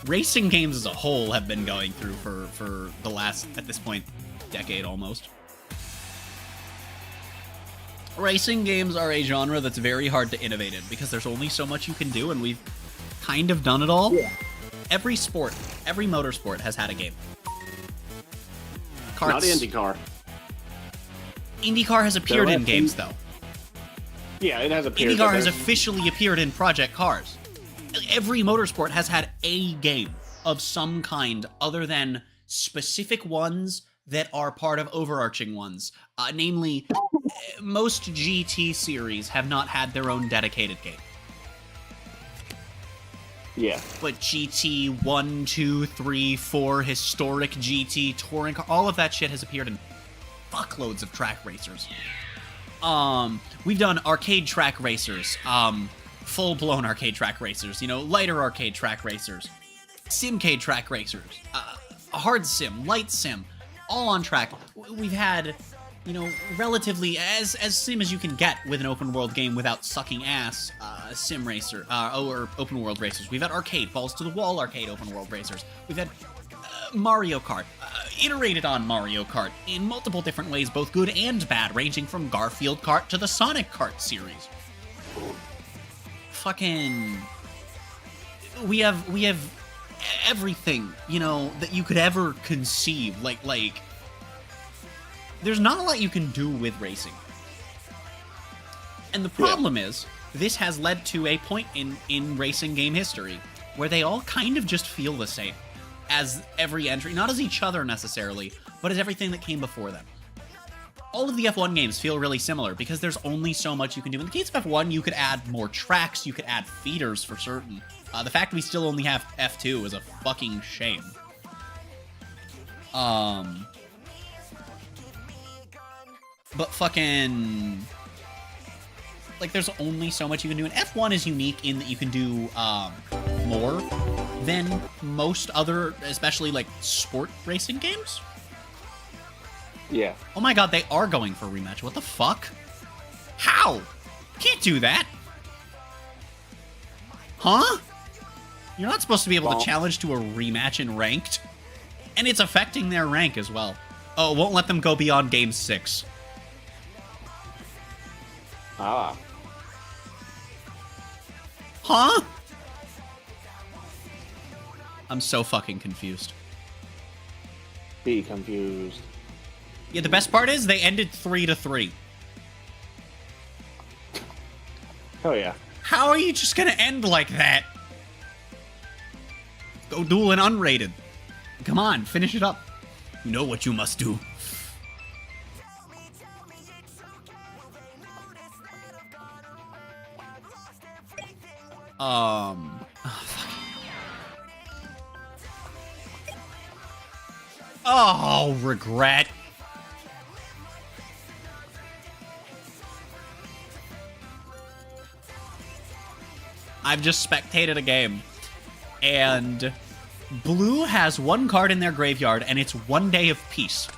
racing games as a whole have been going through for the last, at this point, decade almost. Racing games are a genre that's very hard to innovate in, because there's only so much you can do, and we've kind of done it all. Yeah. Every sport, every motorsport has had a game. Not IndyCar. IndyCar has appeared in games, though. Yeah, it has appeared. IndyCar has officially appeared in Project Cars. Every motorsport has had a game of some kind other than specific ones that are part of overarching ones. Namely, most GT series have not had their own dedicated game. Yeah. But GT 1, 2, 3, 4, historic GT, touring car, all of that shit has appeared in fuckloads of track racers. We've done arcade track racers, full-blown arcade track racers, you know, lighter arcade track racers, simcade track racers, hard sim, light sim, all on track. We've had, you know, relatively as sim as you can get with an open world game without sucking ass, sim racer, or open world racers. We've had arcade, balls to the wall arcade open world racers. We've had Mario Kart, iterated on Mario Kart in multiple different ways, both good and bad, ranging from Garfield Kart to the Sonic Kart series. Fucking, we have everything, you know, that you could ever conceive. Like, there's not a lot you can do with racing. And the problem is, this has led to a point in racing game history where they all kind of just feel the same as every entry, not as each other necessarily, but as everything that came before them. All of the F1 games feel really similar because there's only so much you can do. In the case of F1, you could add more tracks, you could add feeders for certain. The fact we still only have F2 is a fucking shame. But fucking, like, there's only so much you can do. And F1 is unique in that you can do more than most other, especially, like, sport racing games. Yeah. Oh my god, they are going for a rematch. What the fuck? How? Can't do that. Huh? You're not supposed to be able to challenge to a rematch in ranked. And it's affecting their rank as well. Oh, it won't let them go beyond game 6. Ah. Huh? I'm so fucking confused. Be confused. Yeah, the best part is they ended 3-3. Hell yeah. How are you just gonna end like that? Go duel an unrated. Come on, finish it up. You know what you must do. Oh, regret. I've just spectated a game, and Blue has one card in their graveyard, and it's 1 day of peace.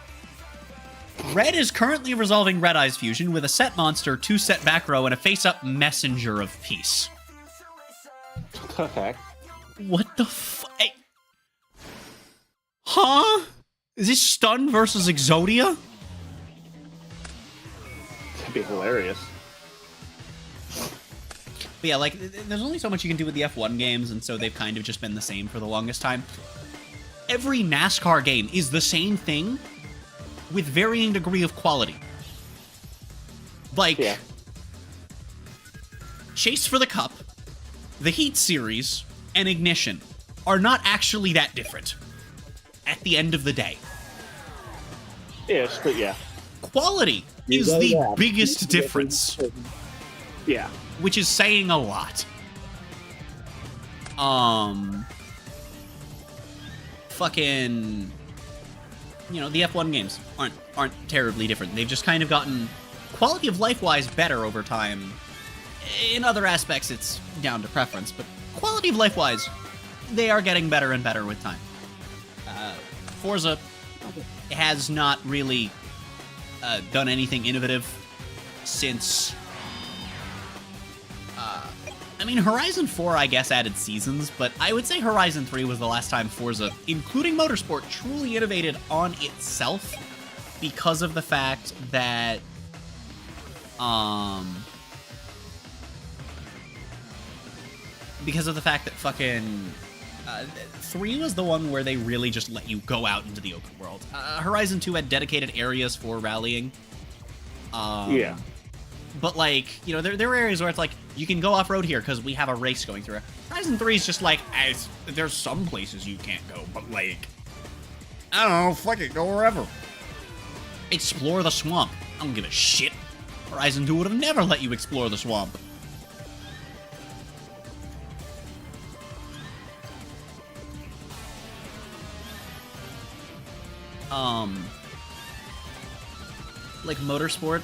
Red is currently resolving Red Eye's fusion with a set monster, 2 set back row, and a face-up messenger of peace. Okay. What the fuck? Huh? Is this Stun versus Exodia? That'd be hilarious. But yeah, like, there's only so much you can do with the F1 games, and so they've kind of just been the same for the longest time. Every NASCAR game is the same thing with varying degree of quality. Like, Chase for the Cup, the Heat Series, and Ignition are not actually that different at the end of the day. Yes, but yeah. Quality is the biggest difference. Yeah. Which is saying a lot. Fucking, you know, the F1 games aren't terribly different. They've just kind of gotten quality of life-wise better over time. In other aspects, it's down to preference, but quality of life-wise, they are getting better and better with time. Forza has not really done anything innovative since... I mean, Horizon 4, I guess, added seasons, but I would say Horizon 3 was the last time Forza, including Motorsport, truly innovated on itself because of the fact that, because of the fact that fucking 3 was the one where they really just let you go out into the open world. Horizon 2 had dedicated areas for rallying. Yeah. But, like, you know, there are areas where it's like, you can go off-road here because we have a race going through it. Horizon 3 is just like, there's some places you can't go, but, like, I don't know, fuck it, go wherever. Explore the swamp. I don't give a shit. Horizon 2 would have never let you explore the swamp. Like, Motorsport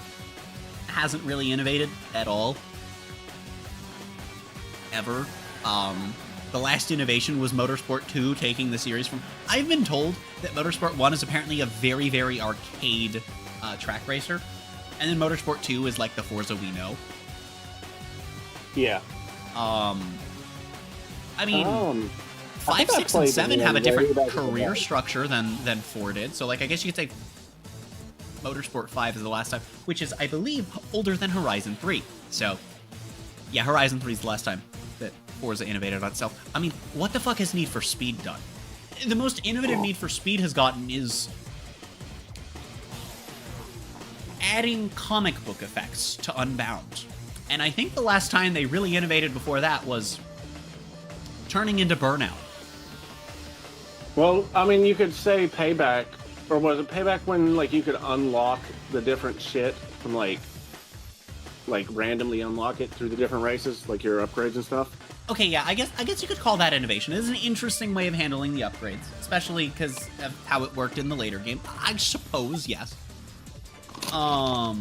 hasn't really innovated at all. Ever. The last innovation was Motorsport 2 taking the series from... I've been told that Motorsport 1 is apparently a very, very arcade track racer. And then Motorsport 2 is like the Forza we know. Yeah. I mean... I 5, 6, and 7 have a different career back. structure than 4 did. So, like, I guess you could say Motorsport 5 is the last time, which is, I believe, older than Horizon 3. So, yeah, Horizon 3 is the last time that Forza innovated on itself. I mean, what the fuck has Need for Speed done? The most innovative Need for Speed has gotten is adding comic book effects to Unbound. And I think the last time they really innovated before that was turning into Burnout. Well, I mean, you could say Payback, or was it Payback when, like, you could unlock the different shit from, like randomly unlock it through the different races, like your upgrades and stuff? Okay, yeah, I guess you could call that innovation. It is an interesting way of handling the upgrades, especially because of how it worked in the later game. I suppose, yes. But,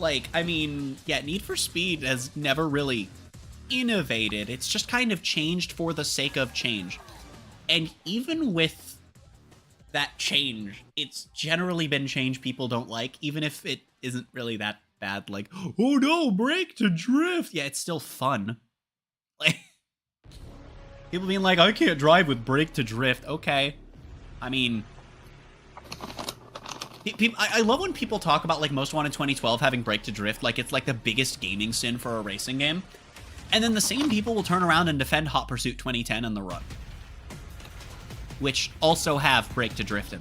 like, I mean, yeah, Need for Speed has never really innovated. It's just kind of changed for the sake of change. And even with that change, it's generally been change people don't like, even if it isn't really that bad. Like, oh no, brake to drift. Yeah, it's still fun. Like, people being like, I can't drive with brake to drift. Okay. I mean, I love when people talk about, like, Most Wanted 2012 having brake to drift, like it's like the biggest gaming sin for a racing game. And then the same people will turn around and defend Hot Pursuit 2010 and The Run, which also have brake to drift in.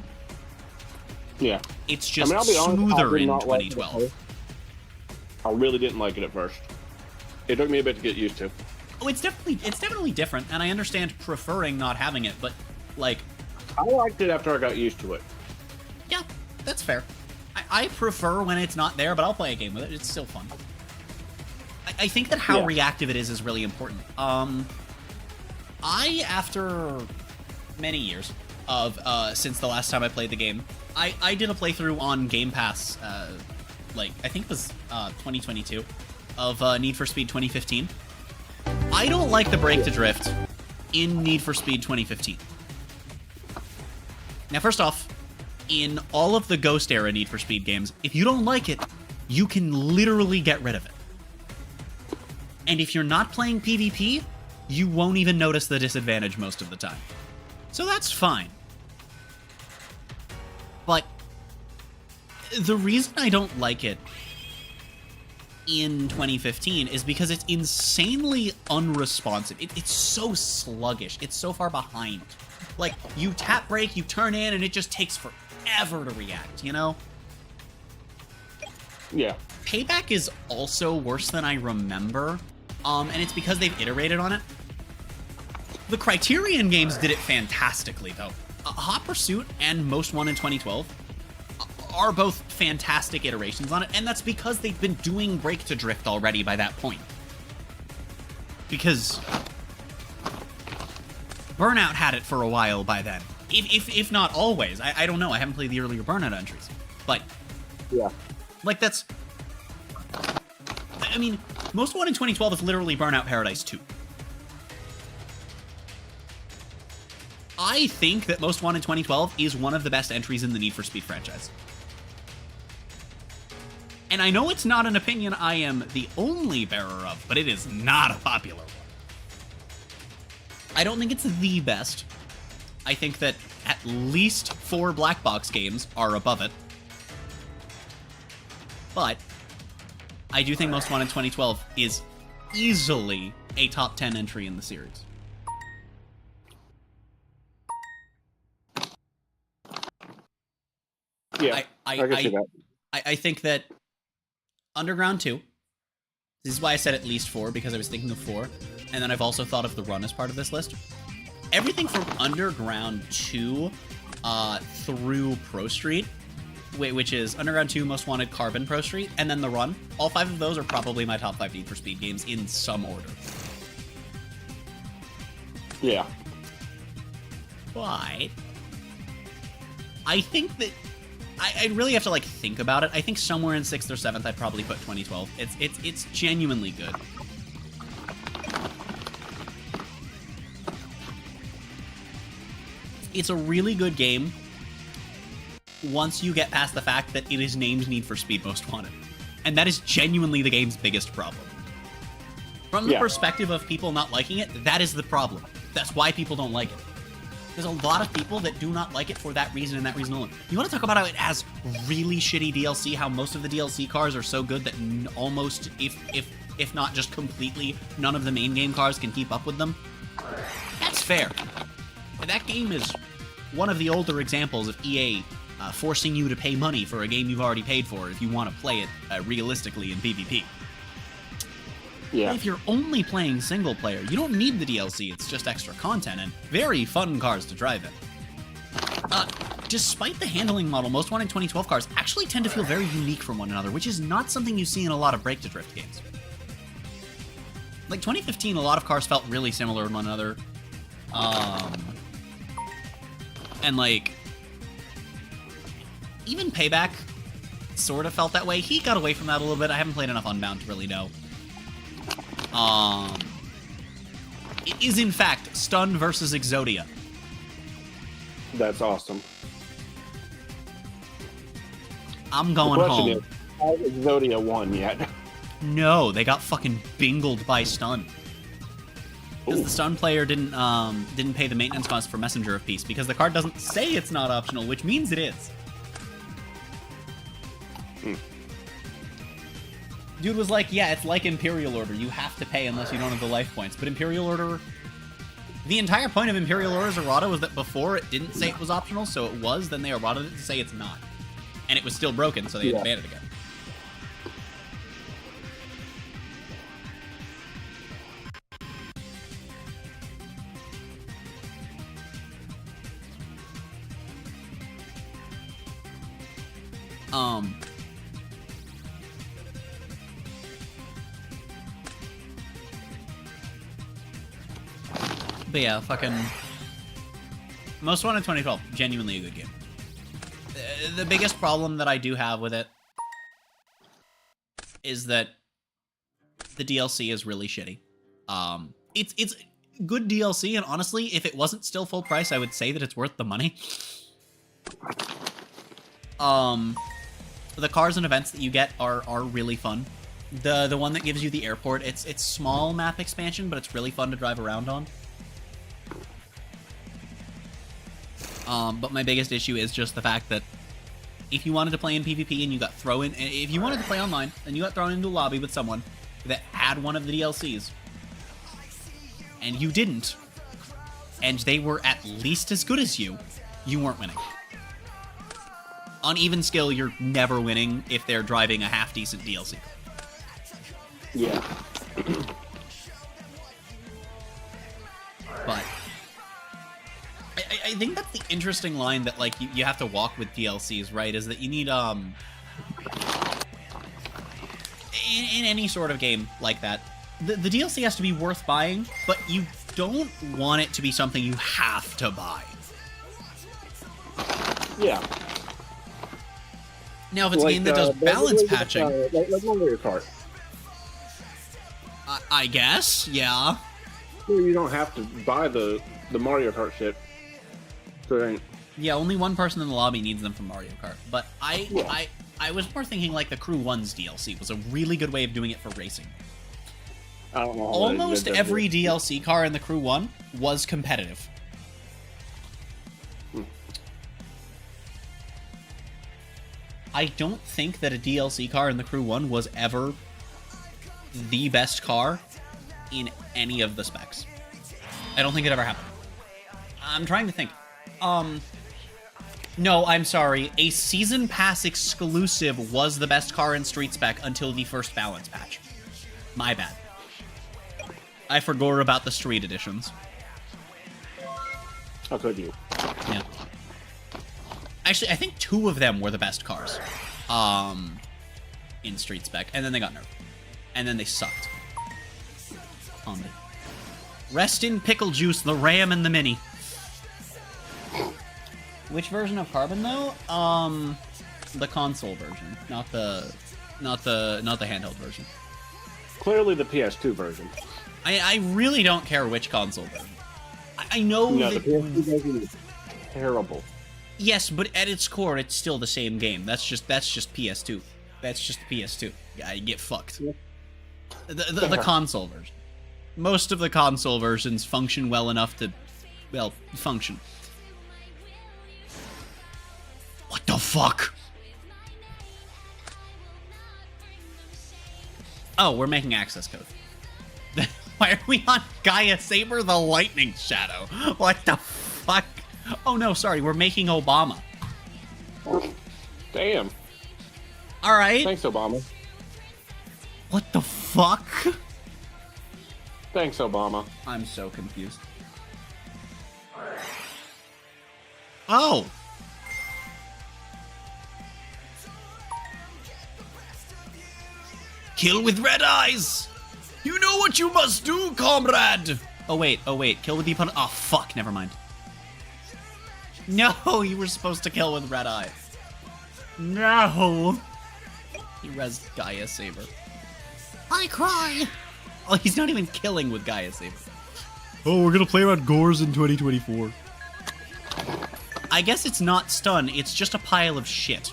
Yeah. It's just I'll be honest, smoother I did in not like it 2012. I really didn't like it at first. It took me a bit to get used to. Oh, it's definitely different, and I understand preferring not having it, but, like... I liked it after I got used to it. Yeah, that's fair. I prefer when it's not there, but I'll play a game with it. It's still fun. I think that how reactive it is really important. After many years of, since the last time I played the game, I did a playthrough on Game Pass, like, I think it was 2022, of Need for Speed 2015. I don't like the brake to drift in Need for Speed 2015. Now, first off, in all of the Ghost era Need for Speed games, if you don't like it, you can literally get rid of it. And if you're not playing PvP, you won't even notice the disadvantage most of the time. So that's fine. But the reason I don't like it in 2015 is because it's insanely unresponsive. It's so sluggish. It's so far behind. Like, you tap brake, you turn in, and it just takes forever to react, you know? Yeah. Payback is also worse than I remember, and it's because they've iterated on it. The Criterion games did it fantastically, though. Hot Pursuit and Most Wanted 2012 are both fantastic iterations on it, and that's because they've been doing brake to drift already by that point. Because Burnout had it for a while by then. If not always. I don't know. I haven't played the earlier Burnout entries. But, yeah, like, that's... I mean, Most Wanted 2012 is literally Burnout Paradise 2. I think that Most Wanted 2012 is one of the best entries in the Need for Speed franchise. And I know it's not an opinion I am the only bearer of, but it is not a popular one. I don't think it's the best. I think that at least 4 black box games are above it. But I do think Most Wanted 2012 is easily a top 10 entry in the series. Yeah, I can see that. I think that Underground 2, this is why I said at least 4, because I was thinking of 4, and then I've also thought of the Run as part of this list. Everything from Underground 2 through Pro Street, which is Underground 2, Most Wanted, Carbon, Pro Street, and then the Run. All 5 of those are probably my top 5 Need for Speed games in some order. Yeah. But I think that I really have to like think about it. I think somewhere in 6th or 7th I'd probably put 2012. It's genuinely good. It's a really good game once you get past the fact that it is named Need for Speed Most Wanted. And that is genuinely the game's biggest problem. From the perspective of people not liking it, that is the problem. That's why people don't like it. There's a lot of people that do not like it for that reason and that reason alone. You want to talk about how it has really shitty DLC, how most of the DLC cars are so good that almost, if not just completely, none of the main game cars can keep up with them? That's fair. That game is one of the older examples of EA forcing you to pay money for a game you've already paid for if you want to play it realistically in PvP. Yeah. But if you're only playing single player, you don't need the DLC, it's just extra content and very fun cars to drive in. Despite the handling model, Most Wanted 2012 cars actually tend to feel very unique from one another, which is not something you see in a lot of break-to-drift games. Like 2015, a lot of cars felt really similar to one another. And like, even Payback sort of felt that way. He got away from that a little bit. I haven't played enough Unbound to really know. It is in fact Stun versus Exodia. That's awesome. I'm going home. Is, has Exodia won yet? No, they got fucking bingled by Stun. Because the Stun player didn't pay the maintenance cost for Messenger of Peace, because the card doesn't say it's not optional, which means it is. Dude was like, yeah, it's like Imperial Order. You have to pay unless you don't have the life points. But Imperial Order... The entire point of Imperial Order's errata was that before it didn't say it was optional, so it was, then they errataed it to say it's not. And it was still broken, so they had to ban it again. But yeah, fucking... Most Wanted 2012, genuinely a good game. The biggest problem that I do have with it is that the DLC is really shitty. It's good DLC, and honestly, if it wasn't still full price, I would say that it's worth the money. The cars and events that you get are really fun. The one that gives you the airport, it's small map expansion, but it's really fun to drive around on. But my biggest issue is just the fact that if you wanted to play in PvP and you got if you wanted to play online and you got thrown into a lobby with someone that had one of the DLCs, and you didn't, and they were at least as good as you, you weren't winning. On even skill, you're never winning if they're driving a half-decent DLC. Yeah. But I think that's the interesting line that, like, you have to walk with DLCs, right? Is that you need, in any sort of game like that, the DLC has to be worth buying, but you don't want it to be something you have to buy. Yeah. Now, if it's a game that does balance patching... Like Mario Kart. I guess, yeah. Well, you don't have to buy the Mario Kart shit. So yeah, only one person in the lobby needs them from Mario Kart. But I was more thinking like the Crew 1's DLC was a really good way of doing it for racing. I don't know. Almost every DLC car in the Crew 1 was competitive. I don't think that a DLC car in the Crew 1 was ever the best car in any of the specs. I don't think it ever happened. I'm trying to think. No, I'm sorry. A Season Pass exclusive was the best car in Street Spec until the first balance patch. My bad. I forgot about the Street editions. How could you? Yeah. Actually, I think 2 of them were the best cars. In Street Spec, and then they got nerfed. And then they sucked. Rest in pickle juice, the Ram and the Mini. Which version of Carbon though? The console version, not the handheld version. Clearly the PS2 version. I really don't care which console version. I know No, that... the PS2 version is terrible. Yes, but at its core, it's still the same game. That's just PS2. That's just the PS2. Yeah, you get fucked. Yeah. The console version. Most of the console versions function well enough to, well, function. What the fuck? Oh, we're making access code. Why are we on Gaia Saber the Lightning Shadow? What the fuck? Oh no, sorry, we're making Obama. Damn. Alright. Thanks, Obama. What the fuck? Thanks, Obama. I'm so confused. Oh! Kill with red eyes! You know what you must do, comrade! Oh wait, kill with the opponent. Oh fuck, never mind. No, you were supposed to kill with red eyes. No! He rezzed Gaia Saber. I cry! Oh, he's not even killing with Gaia Saber. Oh, we're gonna play around Gores in 2024. I guess it's not stun, it's just a pile of shit.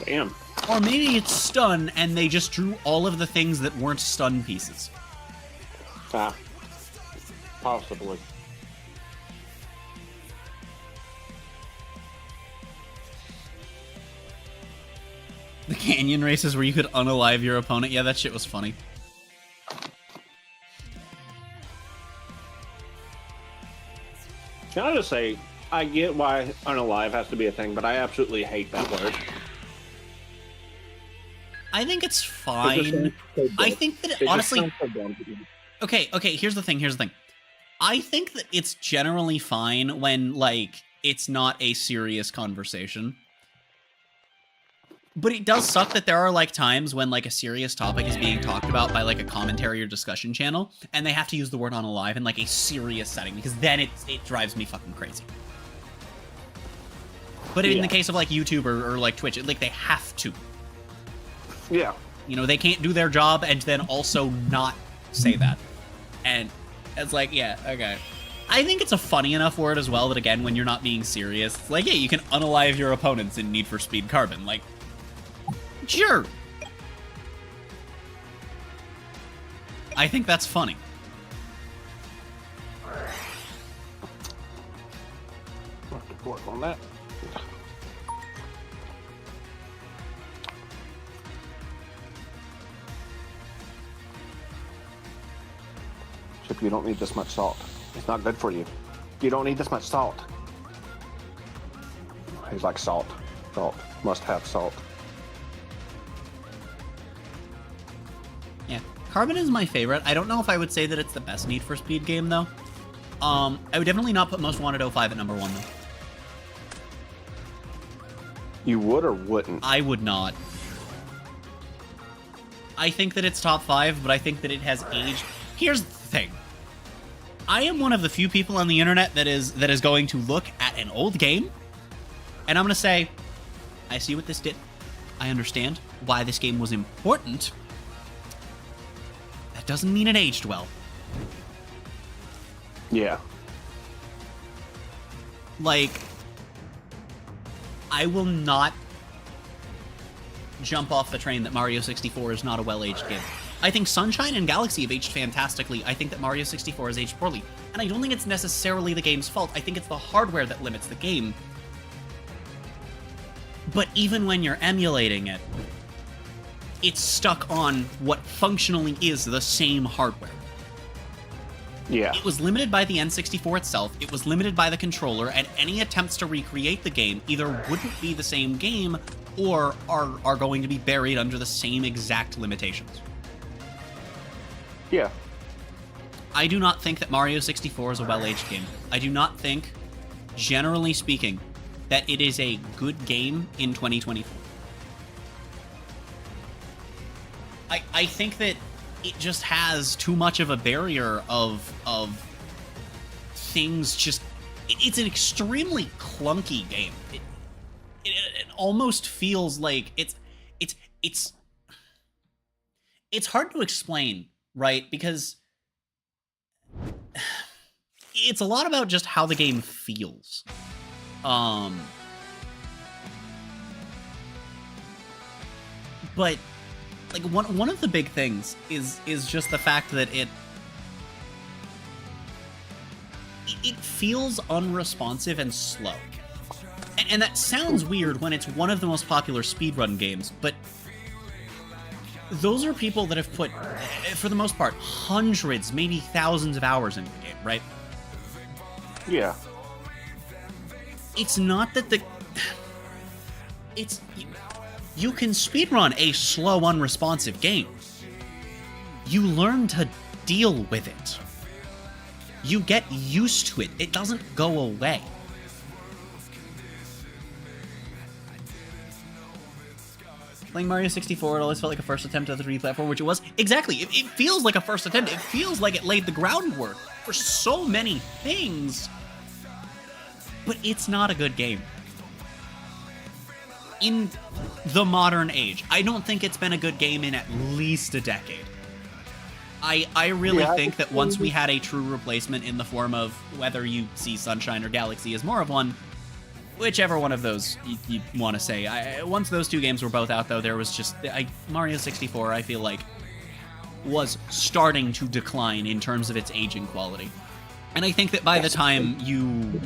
Damn. Or maybe it's stun and they just drew all of the things that weren't stun pieces. Ah. Possibly. The canyon races where you could unalive your opponent. Yeah, that shit was funny. Can I just say, I get why unalive has to be a thing, but I absolutely hate that word. I think it's fine. I think that it, honestly... Okay, here's the thing. I think that it's generally fine when, like, it's not a serious conversation. But it does suck that there are, like, times when, like, a serious topic is being talked about by, like, a commentary or discussion channel, and they have to use the word unalive in, like, a serious setting, because then it drives me fucking crazy. But in the case of, like, YouTube or like, Twitch, like, they have to. Yeah. You know, they can't do their job and then also not say that. And it's like, yeah, okay. I think it's a funny enough word as well that, again, when you're not being serious, it's like, yeah, you can unalive your opponents in Need for Speed Carbon. Like, sure. I think that's funny. I'll have to work on that. Chip, you don't need this much salt. It's not good for you. You don't need this much salt. He's like salt. Salt. Must have salt. Yeah. Carbon is my favorite. I don't know if I would say that it's the best Need for Speed game, though. I would definitely not put Most Wanted 05 at number 1, though. You would or wouldn't? I would not. I think that it's top 5, but I think that it has aged. Here's the thing. I am one of the few people on the internet that is going to look at an old game, and I'm going to say, I see what this did. I understand why this game was important. That doesn't mean it aged well. Yeah. Like, I will not jump off the train that Mario 64 is not a well-aged game. I think Sunshine and Galaxy have aged fantastically. I think that Mario 64 has aged poorly. And I don't think it's necessarily the game's fault. I think it's the hardware that limits the game. But even when you're emulating it, it's stuck on what functionally is the same hardware. Yeah. It was limited by the N64 itself, it was limited by the controller, and any attempts to recreate the game either wouldn't be the same game or are going to be buried under the same exact limitations. Yeah. I do not think that Mario 64 is a well-aged game. I do not think, generally speaking, that it is a good game in 2024. I think that it just has too much of a barrier of things just... It's an extremely clunky game. It almost feels like it's hard to explain, right? Because it's a lot about just how the game feels. But like one of the big things is just the fact that it feels unresponsive and slow. And that sounds weird when it's one of the most popular speedrun games, but those are people that have put, for the most part, hundreds, maybe thousands of hours into the game, right? Yeah. It's not that you can speedrun a slow, unresponsive game. You learn to deal with it. You get used to it. It doesn't go away. Playing Mario 64, it always felt like a first attempt at the 3D platform, which it was. Exactly. It feels like a first attempt. It feels like it laid the groundwork for so many things. But it's not a good game. In the modern age, I don't think it's been a good game in at least a decade. I really think that once we had a true replacement in the form of whether you see Sunshine or Galaxy as more of one, whichever one of those you want to say. Once those two games were both out, though, there was just... Mario 64, I feel like, was starting to decline in terms of its aging quality. And I think that by the time you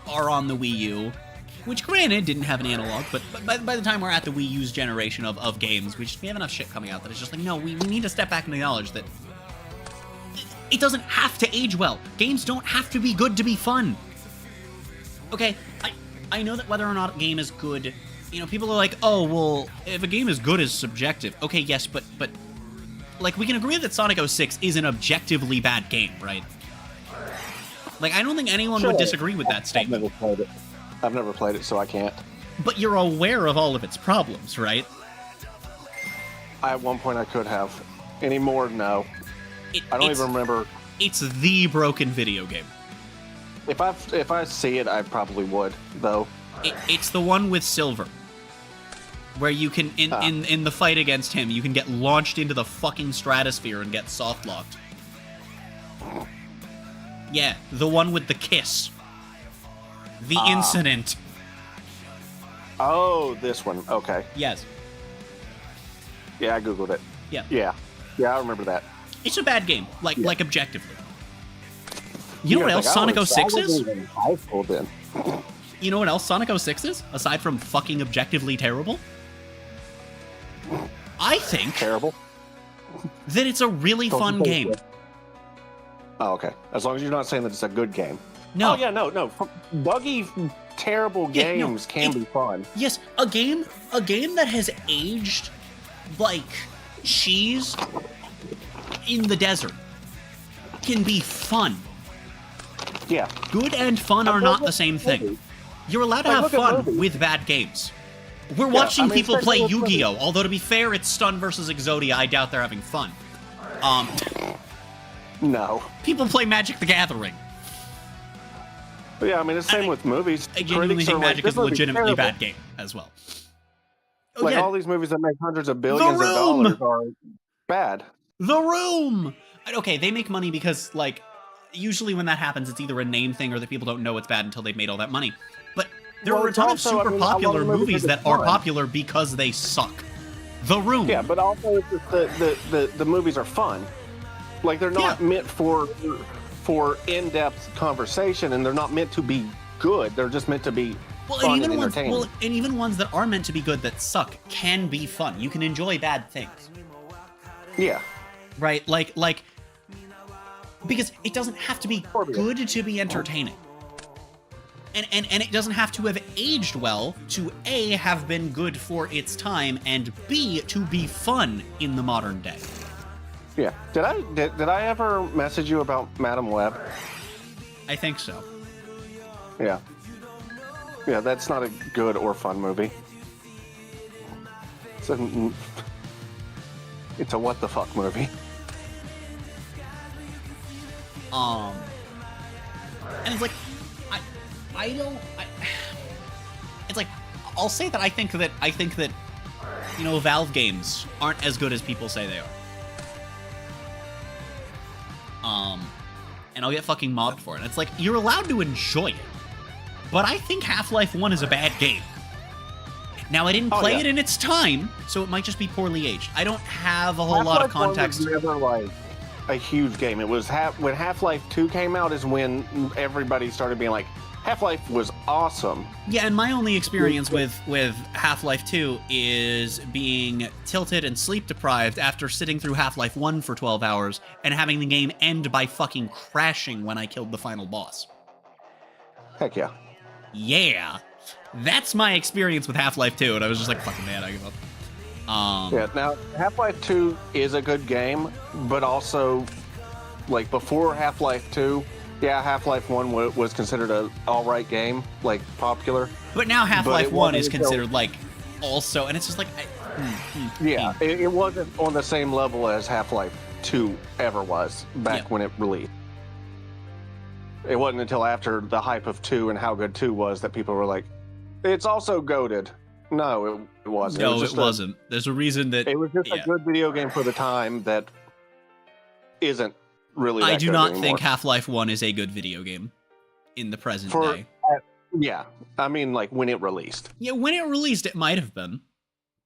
are on the Wii U, which granted didn't have an analog, but by the time we're at the Wii U's generation of games, we have enough shit coming out that it's just like, no, we need to step back and acknowledge that it doesn't have to age well. Games don't have to be good to be fun. Okay, I know that whether or not a game is good, you know, people are like, oh, well, if a game is good is subjective. Okay, yes, but like, we can agree that Sonic 06 is an objectively bad game, right? Like, I don't think anyone would disagree with that statement. I've never played it, so I can't. But you're aware of all of its problems, right? At one point I could have. Anymore, no. I don't even remember. It's the broken video game. If I see it, I probably would, though. It's the one with Silver, where you can in the fight against him, you can get launched into the fucking stratosphere and get soft locked. Yeah, the one with the kiss. The incident. Oh, this one. Okay. Yes. Yeah, I googled it. Yeah. Yeah, I remember that. It's a bad game, like objectively. You know what else Sonic 06 is? You know what else Sonic 06 is? Aside from fucking objectively terrible? I think... Terrible? That it's a really fun game. Oh, okay. As long as you're not saying that it's a good game. No. Oh, yeah, no. Buggy, terrible games can be fun. Yes, a game that has aged like cheese in the desert can be fun. Yeah. Good and fun are not the same thing. You're allowed to have fun with bad games. We're watching people play Yu-Gi-Oh! Although, to be fair, it's Stun versus Exodia. I doubt they're having fun. No. People play Magic the Gathering. But yeah, I mean, it's the same with movies. I genuinely think Magic is a legitimately bad game as well. Like, all these movies that make hundreds of billions of dollars are bad. The Room! Okay, they make money because, like, usually when that happens, it's either a name thing or that people don't know it's bad until they've made all that money. But there are a ton of super popular movies that are popular because they suck. The Room. Yeah, but also the movies are fun. Like, they're not meant for in-depth conversation, and they're not meant to be good. They're just meant to be Well, fun and even and ones, entertaining. well, and even ones that are meant to be good that suck can be fun. You can enjoy bad things. Yeah. Right? Like, because it doesn't have to be good to be entertaining. And it doesn't have to have aged well to A, have been good for its time, and B, to be fun in the modern day. Yeah. Did I ever message you about Madam Web? I think so. Yeah. Yeah, that's not a good or fun movie. It's a what the fuck movie. And it's like, it's like, I'll say that I think that, you know, Valve games aren't as good as people say they are. And I'll get fucking mobbed for it. It's like, you're allowed to enjoy it, but I think Half-Life 1 is a bad game. Now, I didn't play it in its time, so it might just be poorly aged. I don't have a whole lot of context. Half-Life 1 was never, like, a huge game. It was when Half-Life 2 came out is when everybody started being like, Half-Life was awesome. Yeah, and my only experience with Half-Life 2 is being tilted and sleep deprived after sitting through Half-Life 1 for 12 hours and having the game end by fucking crashing when I killed the final boss. Heck yeah. Yeah. That's my experience with Half-Life 2, and I was just like, fucking man, I give up. Yeah, now, Half-Life 2 is a good game, but also, like, before Half-Life 2, yeah, Half-Life 1 was considered a alright game, like, popular. But now Half-Life 1 is considered, like, also, and it's just like... Yeah, it wasn't on the same level as Half-Life 2 ever was, back when it released. It wasn't until after the hype of 2 and how good 2 was that people were like, it's also goated. No, it wasn't. No, it wasn't. There's a reason that... It was just a good video game for the time that isn't really that I do good not anymore. think Half-Life 1 is a good video game in the present day. Yeah, I mean, like, when it released. Yeah, when it released, it might have been.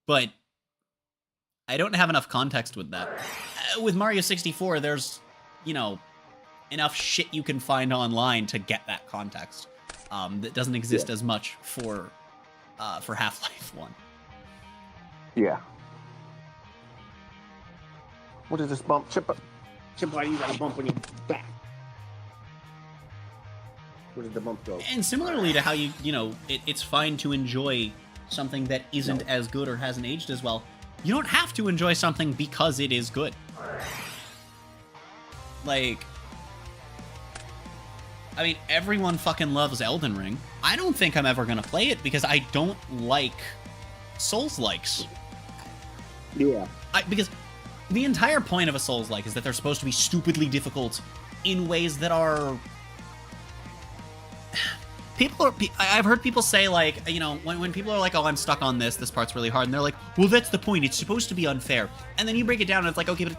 But I don't have enough context with that. With Mario 64, there's, you know, enough shit you can find online to get that context. That doesn't exist as much for Half-Life 1. Yeah. What is this bump? Chip, why you got a bump on your back? Where did the bump go? And similarly to how you know, it's fine to enjoy something that isn't as good or hasn't aged as well, you don't have to enjoy something because it is good. Like, I mean, everyone fucking loves Elden Ring. I don't think I'm ever gonna play it because I don't like Souls-likes. Yeah. Because the entire point of a Souls-like is that they're supposed to be stupidly difficult in ways that are... I've heard people say, like, you know, when people are like, oh, I'm stuck on this part's really hard, and they're like, well, that's the point, it's supposed to be unfair. And then you break it down and it's like, okay, but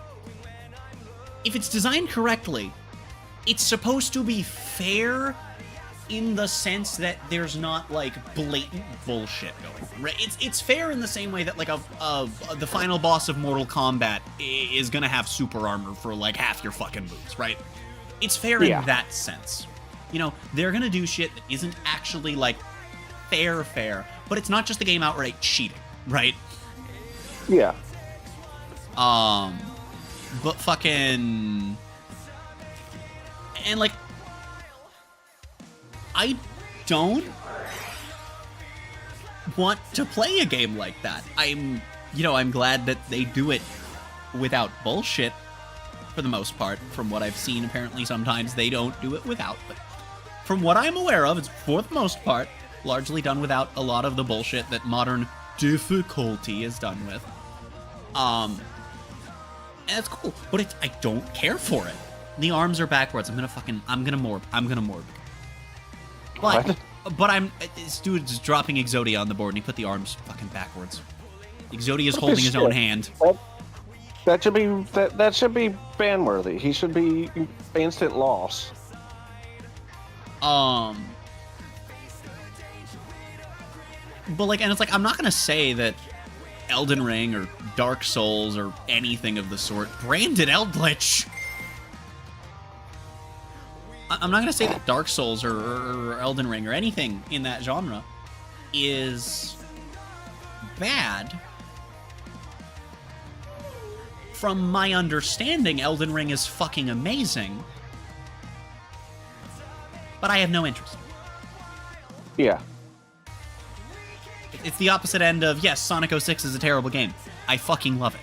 if it's designed correctly, it's supposed to be fair in the sense that there's not, like, blatant bullshit going on, right? It's fair in the same way that, like, the final boss of Mortal Kombat is gonna have super armor for, like, half your fucking moves, right? It's fair in that sense. You know, they're gonna do shit that isn't actually, like, fair, but it's not just the game outright cheating, right? Yeah. But fucking... And, like, I don't want to play a game like that. I'm glad that they do it without bullshit, for the most part. From what I've seen, apparently sometimes they don't do it without, but from what I'm aware of, it's, for the most part, largely done without a lot of the bullshit that modern difficulty is done with. And it's cool, but I don't care for it. The arms are backwards. I'm gonna morb. But this dude's dropping Exodia on the board, and he put the arms fucking backwards. Exodia is holding his own hand. That should be ban worthy. He should be instant loss. But like, and it's like, I'm not gonna say that Elden Ring or Dark Souls or anything of the sort branded Eldritch. I'm not gonna say that Dark Souls or Elden Ring or anything in that genre is bad. From my understanding, Elden Ring is fucking amazing. But I have no interest. Yeah. It's the opposite end of, yes, Sonic 06 is a terrible game. I fucking love it.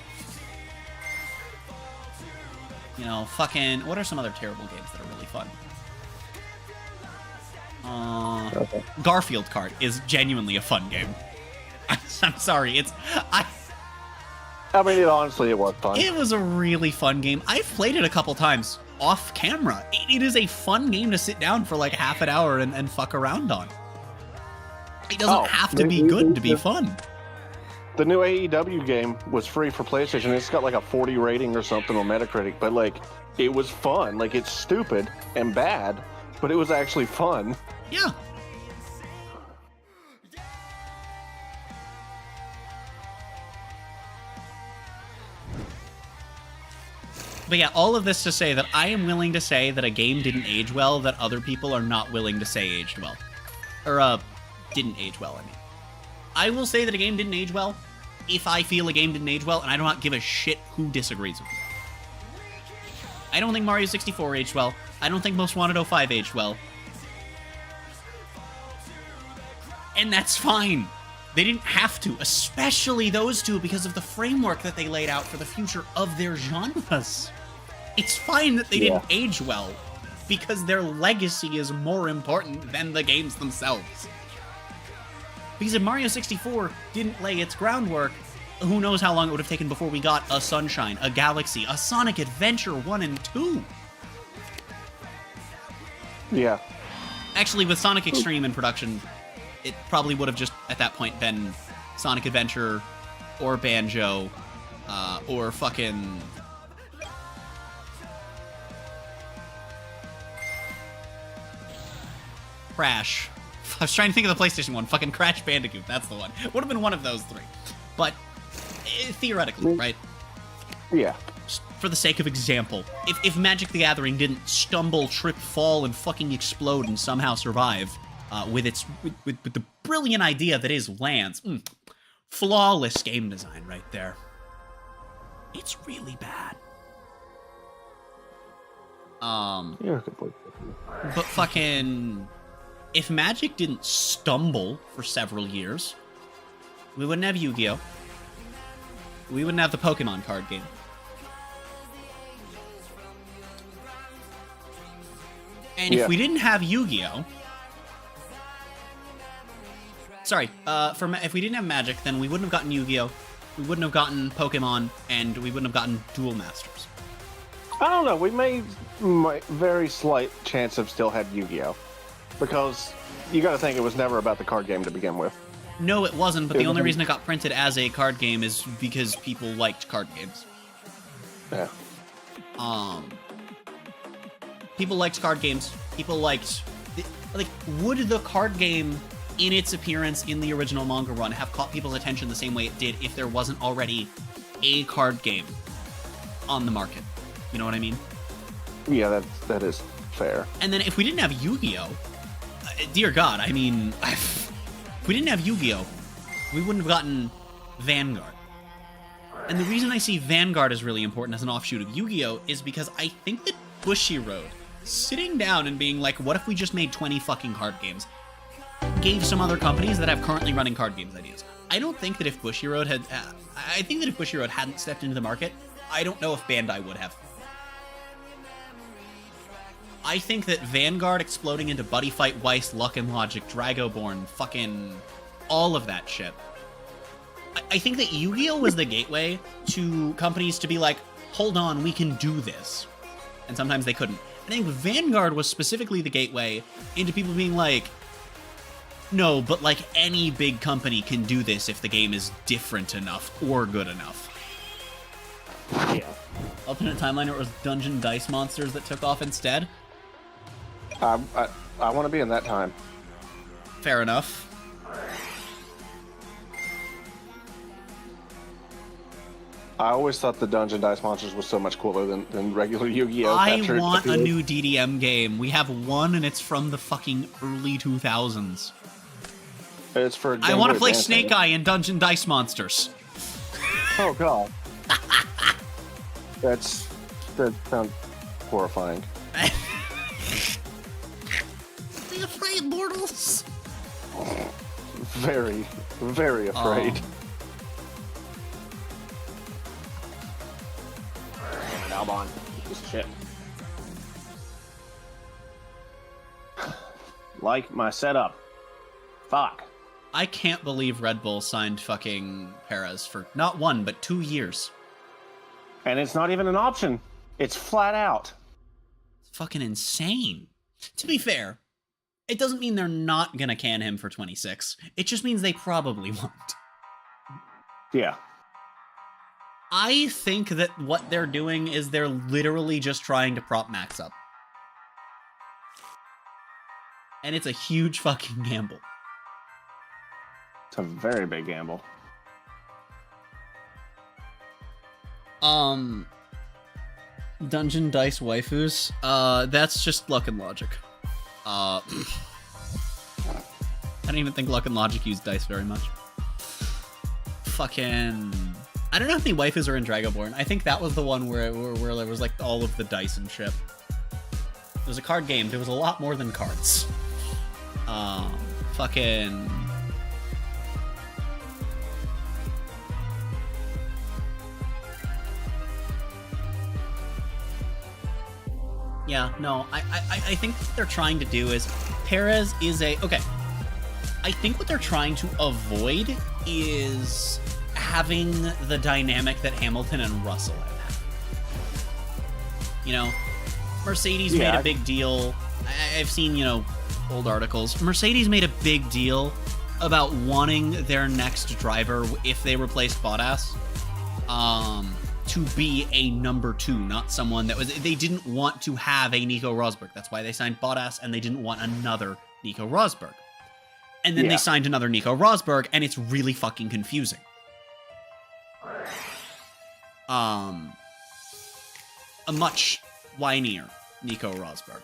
You know, fucking... What are some other terrible games that are really fun? Garfield Kart is genuinely a fun game. I'm sorry, it's... I mean, honestly, it was fun. It was a really fun game. I've played it a couple times off camera. It is a fun game to sit down for like half an hour and fuck around on. It doesn't have to be good to be fun. The new AEW game was free for PlayStation. It's got like a 40 rating or something on Metacritic, but like, it was fun. Like, it's stupid and bad, but it was actually fun. Yeah. But yeah, all of this to say that I am willing to say that a game didn't age well that other people are not willing to say aged well. Or, didn't age well, I mean. I will say that a game didn't age well if I feel a game didn't age well, and I do not give a shit who disagrees with me. I don't think Mario 64 aged well. I don't think Most Wanted 05 aged well. And that's fine. They didn't have to, especially those two, because of the framework that they laid out for the future of their genres. It's fine that they didn't age well, because their legacy is more important than the games themselves. Because if Mario 64 didn't lay its groundwork, who knows how long it would have taken before we got a Sunshine, a Galaxy, a Sonic Adventure 1 and 2. Yeah. Actually, with Sonic Extreme in production, it probably would have just, at that point, been Sonic Adventure, or Banjo, or fucking... Crash. I was trying to think of the PlayStation one. Fucking Crash Bandicoot. That's the one. Would have been one of those three. But, theoretically, right? Yeah. Just for the sake of example, if Magic the Gathering didn't stumble, trip, fall, and fucking explode and somehow survive, with the brilliant idea that is Lands, flawless game design right there. It's really bad. Yeah, but fucking... If Magic didn't stumble for several years, we wouldn't have Yu-Gi-Oh! We wouldn't have the Pokemon card game. And if we didn't have Yu-Gi-Oh! Sorry, if we didn't have Magic, then we wouldn't have gotten Yu-Gi-Oh! We wouldn't have gotten Pokemon, and we wouldn't have gotten Duel Masters. I don't know. We may very slight chance have still had Yu-Gi-Oh! Because you got to think it was never about the card game to begin with. No, it wasn't, but the only reason it got printed as a card game is because people liked card games. Yeah. People liked card games. People liked... Like, would the card game, in its appearance in the original manga run, have caught people's attention the same way it did if there wasn't already a card game on the market? You know what I mean? Yeah, that is fair. And then if we didn't have Yu-Gi-Oh! Dear God, I mean, if we didn't have Yu-Gi-Oh! We wouldn't have gotten Vanguard. And the reason I see Vanguard as really important as an offshoot of Yu-Gi-Oh! Is because I think that Bushiroad, sitting down and being like, what if we just made 20 fucking card games, gave some other companies that have currently running card games ideas. I don't think that if Bushiroad had... I think that if Bushiroad hadn't stepped into the market, I don't know if Bandai would have. I think that Vanguard exploding into Buddy Fight, Weiss, Luck and Logic, Dragoborn, fucking all of that shit. I think that Yu-Gi-Oh! Was the gateway to companies to be like, hold on, we can do this. And sometimes they couldn't. I think Vanguard was specifically the gateway into people being like, no, but like any big company can do this if the game is different enough or good enough. Yeah. Alternate timeline where it was Dungeon Dice Monsters that took off instead? I want to be in that time. Fair enough. I always thought the Dungeon Dice Monsters was so much cooler than regular Yu-Gi-Oh! I want a new DDM game. We have one and it's from the fucking early 2000s. It's for. I want to play Snake Eye in Dungeon Dice Monsters. Oh god. That sounds horrifying. Be afraid, mortals. Very, very afraid. Damn it, Albon. Piece of shit. Like my setup. Fuck. I can't believe Red Bull signed fucking Perez for not 1, but 2 years. And it's not even an option. It's flat out. It's fucking insane. To be fair, it doesn't mean they're not gonna can him for 26. It just means they probably won't. Yeah. I think that what they're doing is they're literally just trying to prop Max up. And it's a huge fucking gamble. It's a very big gamble. Dungeon Dice waifus. That's just Luck and Logic. I don't even think Luck and Logic use dice very much. Fucking... I don't know how many waifus are in Dragonborn. I think that was the one where there was like all of the dice and shit. It was a card game. There was a lot more than cards. Fucking... Yeah, no, I think what they're trying to do is... Perez is a... Okay. I think what they're trying to avoid is having the dynamic that Hamilton and Russell have had. You know, Mercedes made a big deal. I've seen, you know, old articles. Mercedes made a big deal about wanting their next driver, if they replaced Bottas, to be a number 2, not someone that was... They didn't want to have a Nico Rosberg. That's why they signed Bottas, and they didn't want another Nico Rosberg. And then they signed another Nico Rosberg, and it's really fucking confusing. A much whinier Nico Rosberg.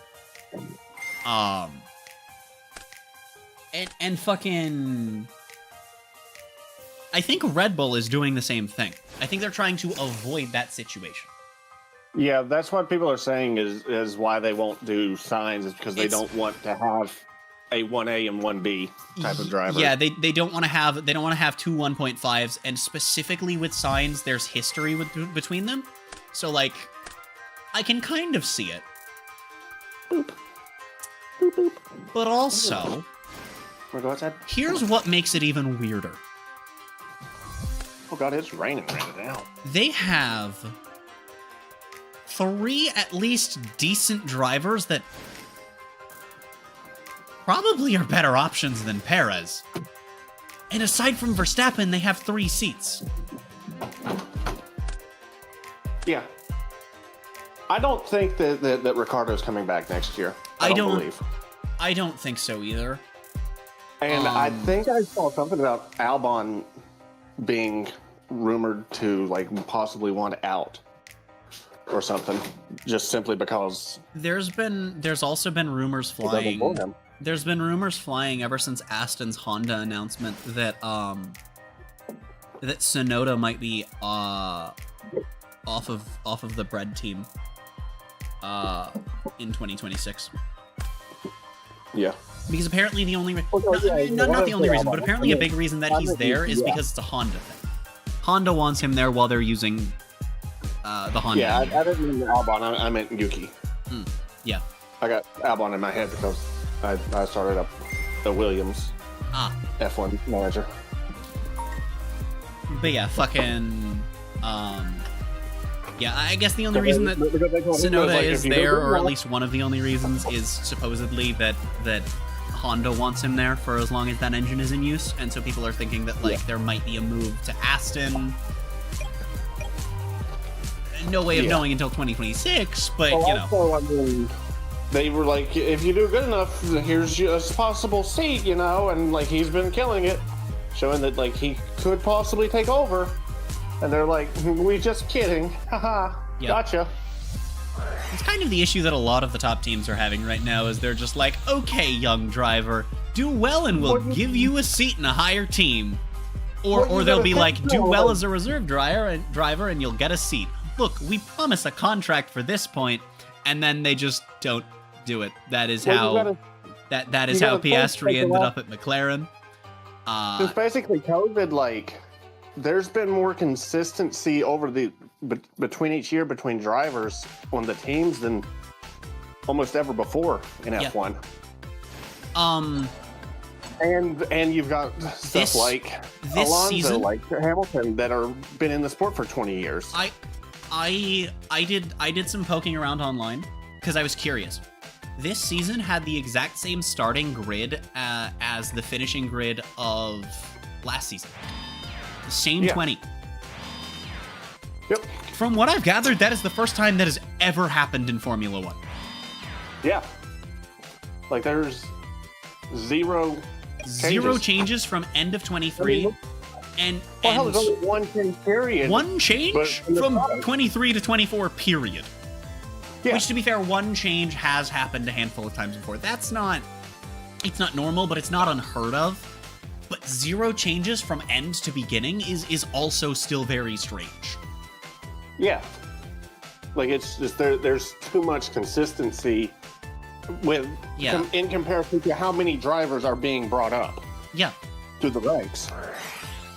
And fucking... I think Red Bull is doing the same thing. I think they're trying to avoid that situation. Yeah, that's what people are saying is why they won't do signs, is because they don't want to have a 1A and 1B type of driver. Yeah, they don't want to have two 1.5s, and specifically with signs, there's history between them. So like, I can kind of see it. Boop. Boop, boop. But also, go outside. Here's what makes it even weirder. Oh god, it's raining right now. They have 3 at least decent drivers that probably are better options than Perez. And aside from Verstappen, they have 3 seats. Yeah. I don't think that Ricardo's coming back next year. I don't believe. I don't think so either. And I think I saw something about Albon being rumored to like possibly want out or something, just simply because there's also been rumors flying. There's been rumors flying ever since Aston's Honda announcement that that Tsunoda might be off of the bread team in 2026 Yeah. Because apparently the only not the only reason, but apparently a big reason that he's there is because it's a Honda thing. Honda wants him there while they're using the Honda. Yeah, I didn't mean Albon. I meant Yuki. Yeah. I got Albon in my head because I started up the Williams F1 manager. But yeah, fucking... yeah, I guess the only reason that Tsunoda is there, or at least one of the only reasons, is supposedly that Honda wants him there for as long as that engine is in use, and so people are thinking that like there might be a move to Aston. No way of knowing until 2026, but you know. I mean, they were like, if you do good enough, here's a possible seat, you know, and like he's been killing it, showing that like he could possibly take over. And they're like, we just kidding. Haha. Gotcha. It's kind of the issue that a lot of the top teams are having right now, is they're just like, okay, young driver, Do well and we'll give you a seat in a higher team. Well, Or you they'll gotta be think like, do though, well like- as a reserve driver and you'll get a seat. Look, we promise a contract for this point, and then they just don't do it. That is Well, how that is how Piastri ended up at McLaren. Because basically COVID, like, there's been more consistency over the between each year between drivers on the teams than almost ever before in F1. And you've got stuff like this Alonso, season, like Hamilton, that are been in the sport for 20 years. I did some poking around online because I was curious. This season had the exact same starting grid as the finishing grid of last season. The same 20. Yep. From what I've gathered, that is the first time that has ever happened in Formula One. Yeah. Like, there's zero changes from end of 23. And hell, there's only one change period. One change from 23 to 24 period. Yeah. Which, to be fair, one change has happened a handful of times before. It's not normal, but it's not unheard of. But 0 changes from end to beginning is also still very strange. Yeah. Like, it's just there's too much consistency with in comparison to how many drivers are being brought up. Yeah. To the ranks.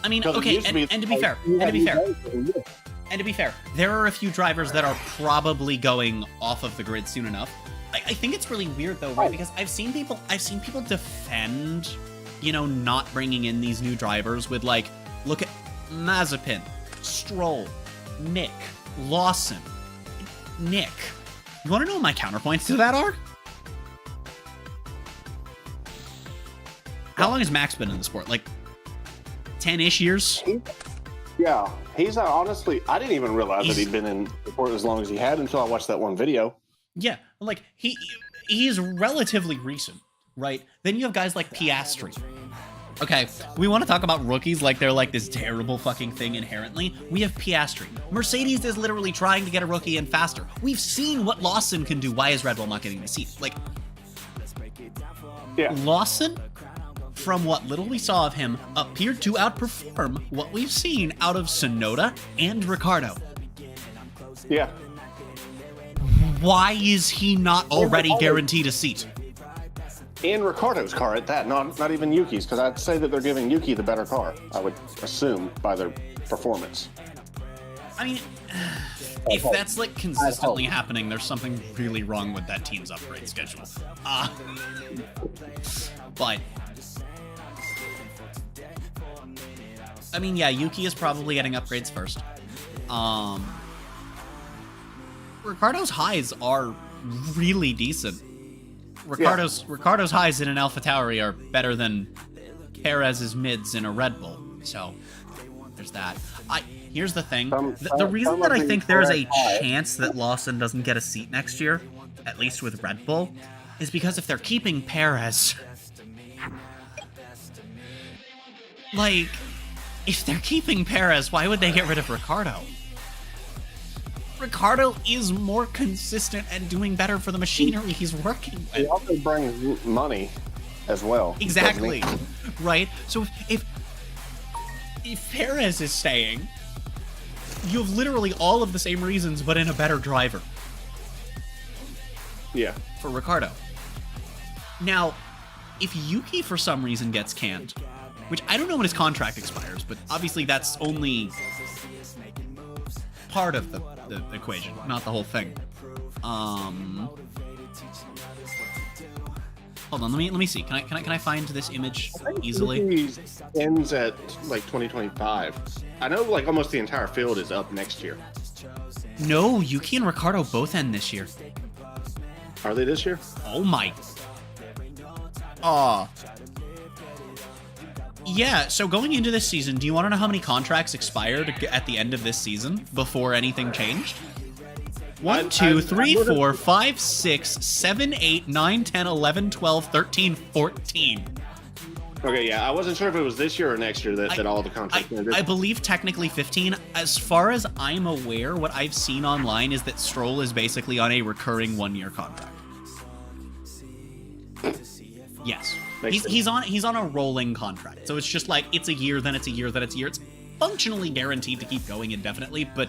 I mean, okay, and to be fair, and to be fair, there are a few drivers that are probably going off of the grid soon enough. I think it's really weird though, right? Because I've seen people defend, not bringing in these new drivers with like, look at Mazepin, Stroll, Nick, Lawson, Nick. You want to know what my counterpoints to that are? How long has Max been in the sport? Like 10-ish years? Yeah, he's honestly, I didn't even realize that he'd been in the sport as long as he had until I watched that one video. Yeah, like he's relatively recent, right? Then you have guys like Piastri. Okay, we want to talk about rookies like they're like this terrible fucking thing inherently. We have Piastri. Mercedes is literally trying to get a rookie in faster. We've seen what Lawson can do. Why is Red Bull not getting the seat? Like, Lawson, from what little we saw of him, appeared to outperform what we've seen out of Tsunoda and Ricciardo. Yeah. Why is he not already guaranteed a seat? In Ricciardo's car at that, not even Yuki's, because I'd say that they're giving Yuki the better car, I would assume, by their performance. I mean, if that's like consistently happening, there's something really wrong with that team's upgrade schedule. But I mean, yeah, Yuki is probably getting upgrades first. Ricciardo's highs are really decent. Ricciardo's highs in an AlphaTauri are better than Perez's mids in a Red Bull. So there's that. Here's the thing. The reason that I think there's a chance that Lawson doesn't get a seat next year, at least with Red Bull, is because if they're keeping Perez, like, if they're keeping Perez, why would they get rid of Ricciardo? Ricciardo is more consistent and doing better for the machinery he's working with. He also brings money as well. Exactly. Right? So if Perez is staying, you have literally all of the same reasons, but in a better driver. Yeah. For Ricciardo. Now, if Yuki for some reason gets canned, which I don't know when his contract expires, but obviously that's only part of the equation, not the whole thing. Hold on, let me see. Can I find this image easily? Yuki ends at like 2025. I know like almost the entire field is up next year. No, Yuki and Ricciardo both end this year. Are they this year? Oh my. Yeah, so going into this season, do you want to know how many contracts expired at the end of this season before anything changed? 1, 2, 3, 4, 5, 6, 7, 8, 9, 10, 11, 12, 13, 14. Okay, yeah, I wasn't sure if it was this year or next year that all the contracts ended. I believe technically 15. As far as I'm aware, what I've seen online is that Stroll is basically on a recurring 1-year contract. Yes. He's on a rolling contract, so it's just like it's a year, then it's a year, then it's a year. It's functionally guaranteed to keep going indefinitely, but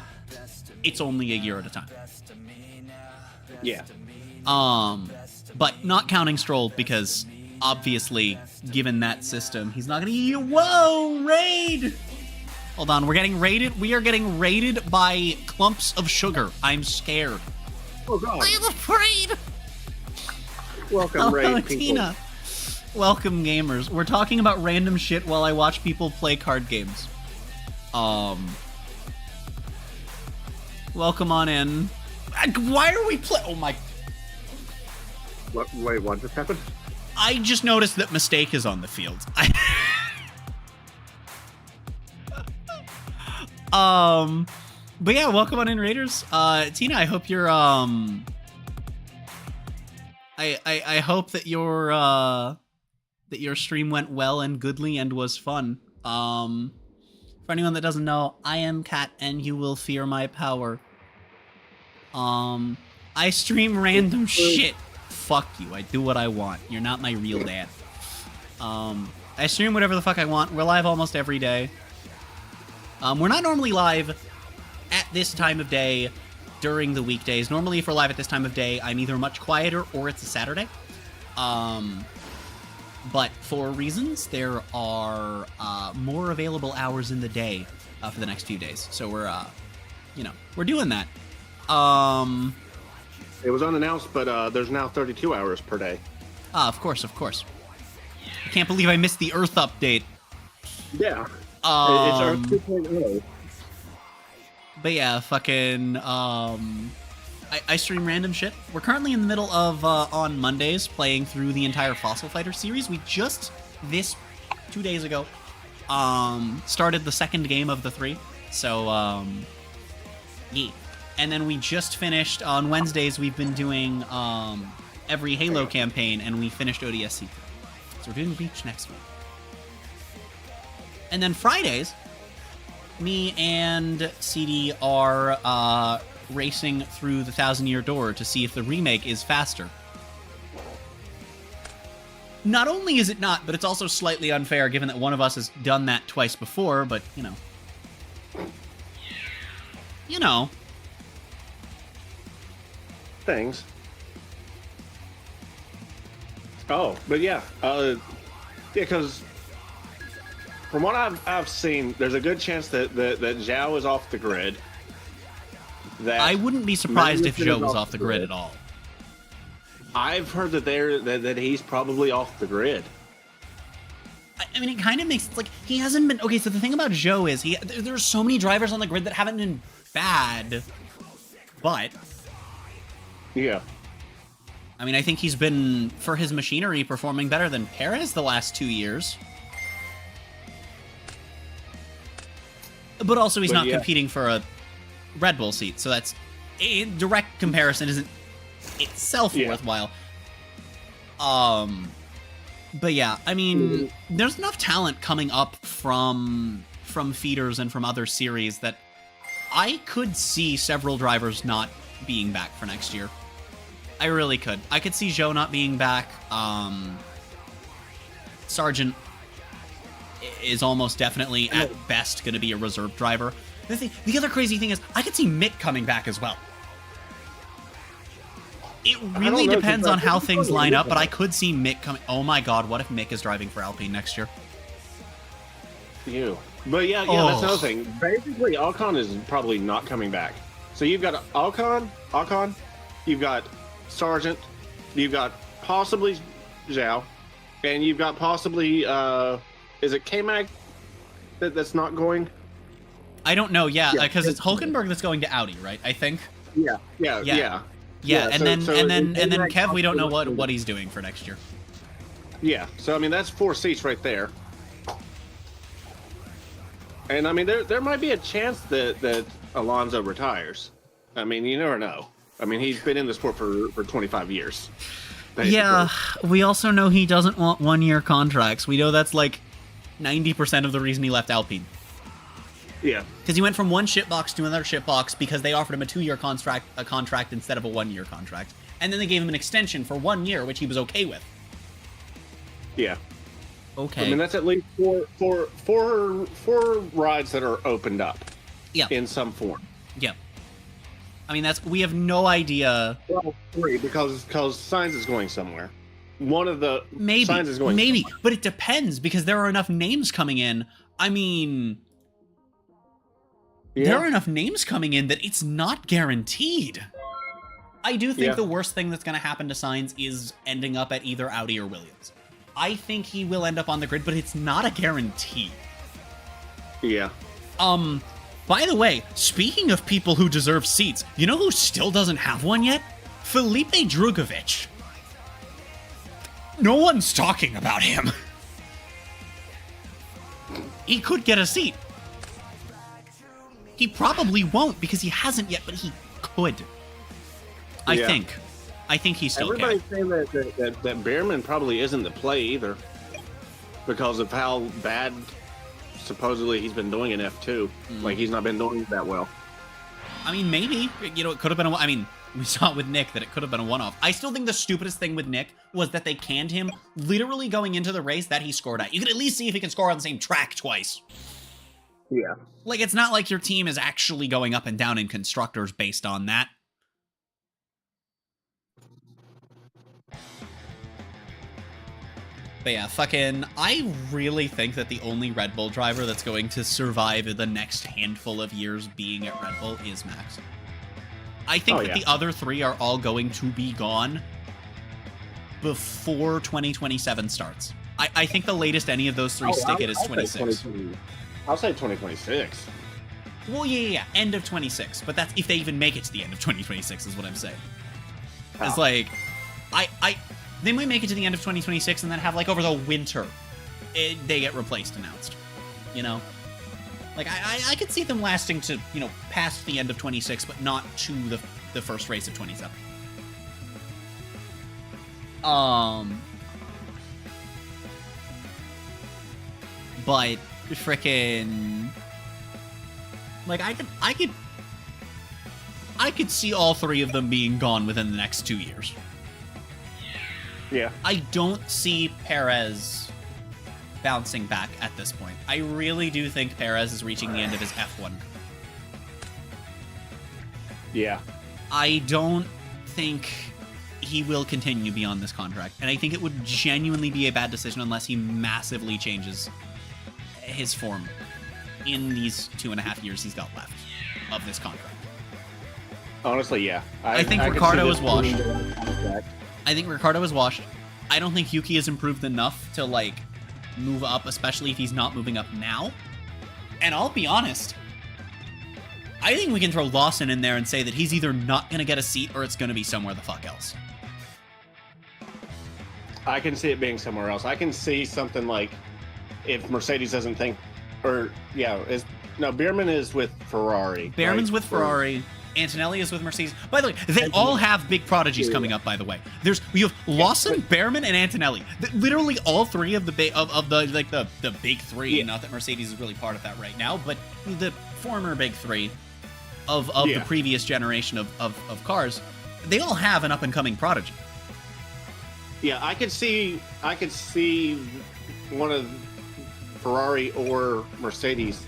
it's only a year at a time. Yeah. But not counting Stroll because obviously, given that system, he's not gonna. Whoa, raid! Hold on, we're getting raided. We are getting raided by clumps of sugar. I'm scared. Oh God! I am afraid. Welcome, raid people. Tina. Welcome, gamers. We're talking about random shit while I watch people play card games. Welcome on in. Why are we play? Oh my. What? Wait, what just happened? I just noticed that Mistake is on the field. But yeah, welcome on in, Raiders. Tina, I hope you're I hope that your stream went well and goodly and was fun. For anyone that doesn't know, I am Kat and you will fear my power. I stream random shit. Fuck you. I do what I want. You're not my real dad. I stream whatever the fuck I want. We're live almost every day. We're not normally live at this time of day during the weekdays. Normally, if we're live at this time of day, I'm either much quieter or it's a Saturday. But for reasons, there are more available hours in the day for the next few days. So we're, we're doing that. It was unannounced, but there's now 32 hours per day. Of course. I can't believe I missed the Earth update. Yeah. It's Earth 2.0. But yeah, fucking, I stream random shit. We're currently in the middle of, on Mondays, playing through the entire Fossil Fighter series. We just, 2 days ago, started the second game of the 3. So, yeah. And then we just finished, on Wednesdays, we've been doing, every Halo campaign, and we finished ODST. So we're doing Reach next week. And then Fridays, me and CD are racing through the 1,000-Year Door to see if the remake is faster. Not only is it not, but it's also slightly unfair given that one of us has done that twice before, but, you know. Things. Oh, but yeah. Because from what I've seen, there's a good chance that Zhao is off the grid. That I wouldn't be surprised if Zhou was off the grid at all. I've heard that he's probably off the grid. I mean, it kind of makes it like he hasn't been. Okay, so the thing about Zhou is there's so many drivers on the grid that haven't been bad, but yeah. I mean, I think he's been, for his machinery, performing better than Perez the last 2 years. But also, he's not competing for a Red Bull seat, so that's a direct comparison isn't itself worthwhile. But yeah, I mean, there's enough talent coming up from feeders and from other series that I could see several drivers not being back for next year. I really could. I could see Zhou not being back. Sargent is almost definitely, at best, going to be a reserve driver. The other crazy thing is, I could see Mick coming back as well. It really depends on how things line up, but I could see Mick coming. Oh my god, what if Mick is driving for Alpine next year? But yeah, that's another thing. Basically, Ocon is probably not coming back. So you've got Ocon, you've got Sargent, you've got possibly Zhao, and you've got possibly, is it K-Mag that's not going? I don't know, because it's Hulkenberg that's going to Audi, right? I think. Yeah. And then Kev, we don't know what he's doing for next year. Yeah, so I mean that's 4 seats right there. And I mean there might be a chance that Alonso retires. I mean, you never know. I mean, he's been in the sport for 25 years. Basically. Yeah, we also know he doesn't want 1-year contracts. We know that's like 90% of the reason he left Alpine. Yeah. Because he went from one shitbox to another shitbox because they offered him a 2-year contract instead of a 1-year contract. And then they gave him an extension for 1 year, which he was okay with. Yeah. Okay. I mean, that's at least four rides that are opened up. Yeah. In some form. Yeah. I mean, we have no idea. Well, 3 because Signs is going somewhere. One of the Signs is going maybe, somewhere. but it depends because there are enough names coming in. I mean, there are enough names coming in that it's not guaranteed. I do think the worst thing that's going to happen to Signs is ending up at either Audi or Williams. I think he will end up on the grid, but it's not a guarantee. Yeah. By the way, speaking of people who deserve seats, you know who still doesn't have one yet? Felipe Drugovich. No one's talking about him. He could get a seat. He probably won't because he hasn't yet, but he could. I think he still can. Everybody's saying that Behrman probably isn't the play either because of how bad supposedly he's been doing in F2. Like, he's not been doing that well. I mean, maybe. You know, it could have been I mean, we saw with Nick that it could have been a one-off. I still think the stupidest thing with Nick was that they canned him literally going into the race that he scored at. You could at least see if he can score on the same track twice. Yeah. Like, it's not like your team is actually going up and down in constructors based on that. But yeah, I really think that the only Red Bull driver that's going to survive the next handful of years being at Red Bull is Max. I think that the other 3 are all going to be gone before 2027 starts. I think the latest any of those 3 stick it is 26. I'll say 2026. Well, yeah, end of 26. But that's if they even make it to the end of 2026 is what I'm saying. It's like, they might make it to the end of 2026 and then have, like, over the winter, they get replaced announced. You know? Like, I could see them lasting to, you know, past the end of 26, but not to the first race of 27. But, frickin'... Like, I could see all 3 of them being gone within the next 2 years. Yeah. I don't see Perez bouncing back at this point. I really do think Perez is reaching the end of his F1 career. Yeah. I don't think he will continue beyond this contract. And I think it would genuinely be a bad decision unless he massively changes his form in these 2.5 years he's got left of this contract. Honestly, yeah. I think Ricardo is washed. I think Ricardo is washed. I don't think Yuki has improved enough to, like, move up, especially if he's not moving up now. And I'll be honest, I think we can throw Lawson in there and say that he's either not going to get a seat or it's going to be somewhere the fuck else. I can see it being somewhere else. I can see something like if Mercedes doesn't think, or Behrman is with Ferrari. Behrman's with Ferrari. Antonelli is with Mercedes. By the way, they all have big prodigies coming up. By the way, we have Lawson, Behrman, and Antonelli. Literally all 3 of the the big 3. Yeah. Not that Mercedes is really part of that right now, but the former big 3 of the previous generation of cars. They all have an up and coming prodigy. Yeah, I could see one of Ferrari or Mercedes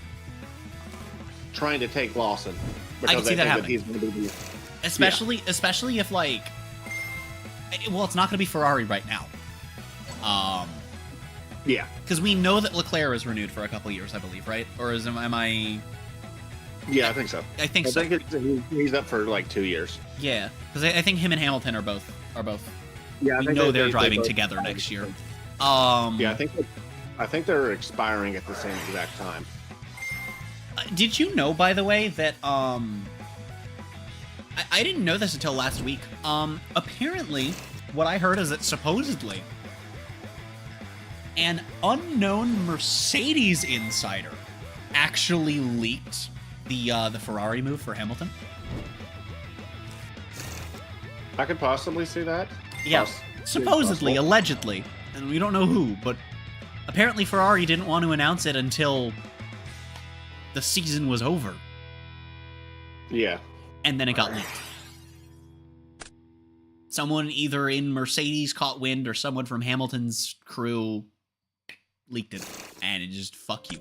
trying to take Lawson. I can see that happening. Especially if, like... Well, it's not going to be Ferrari right now. Yeah. Because we know that Leclerc is renewed for a couple years, I believe, right? Or am I... Yeah, I think so. I think so. I think he's up for, like, 2 years. Yeah, because I think him and Hamilton are both... Yeah, we know they're driving together next year. Yeah, I think they're expiring at the same exact time. Did you know, by the way, that I didn't know this until last week. Apparently, what I heard is that supposedly an unknown Mercedes insider actually leaked the Ferrari move for Hamilton. I could possibly see that. Yeah, supposedly, allegedly, and we don't know who, but apparently Ferrari didn't want to announce it until the season was over. Yeah. And then it got leaked. someone either in Mercedes caught wind or someone from Hamilton's crew leaked it, and it just fuck you.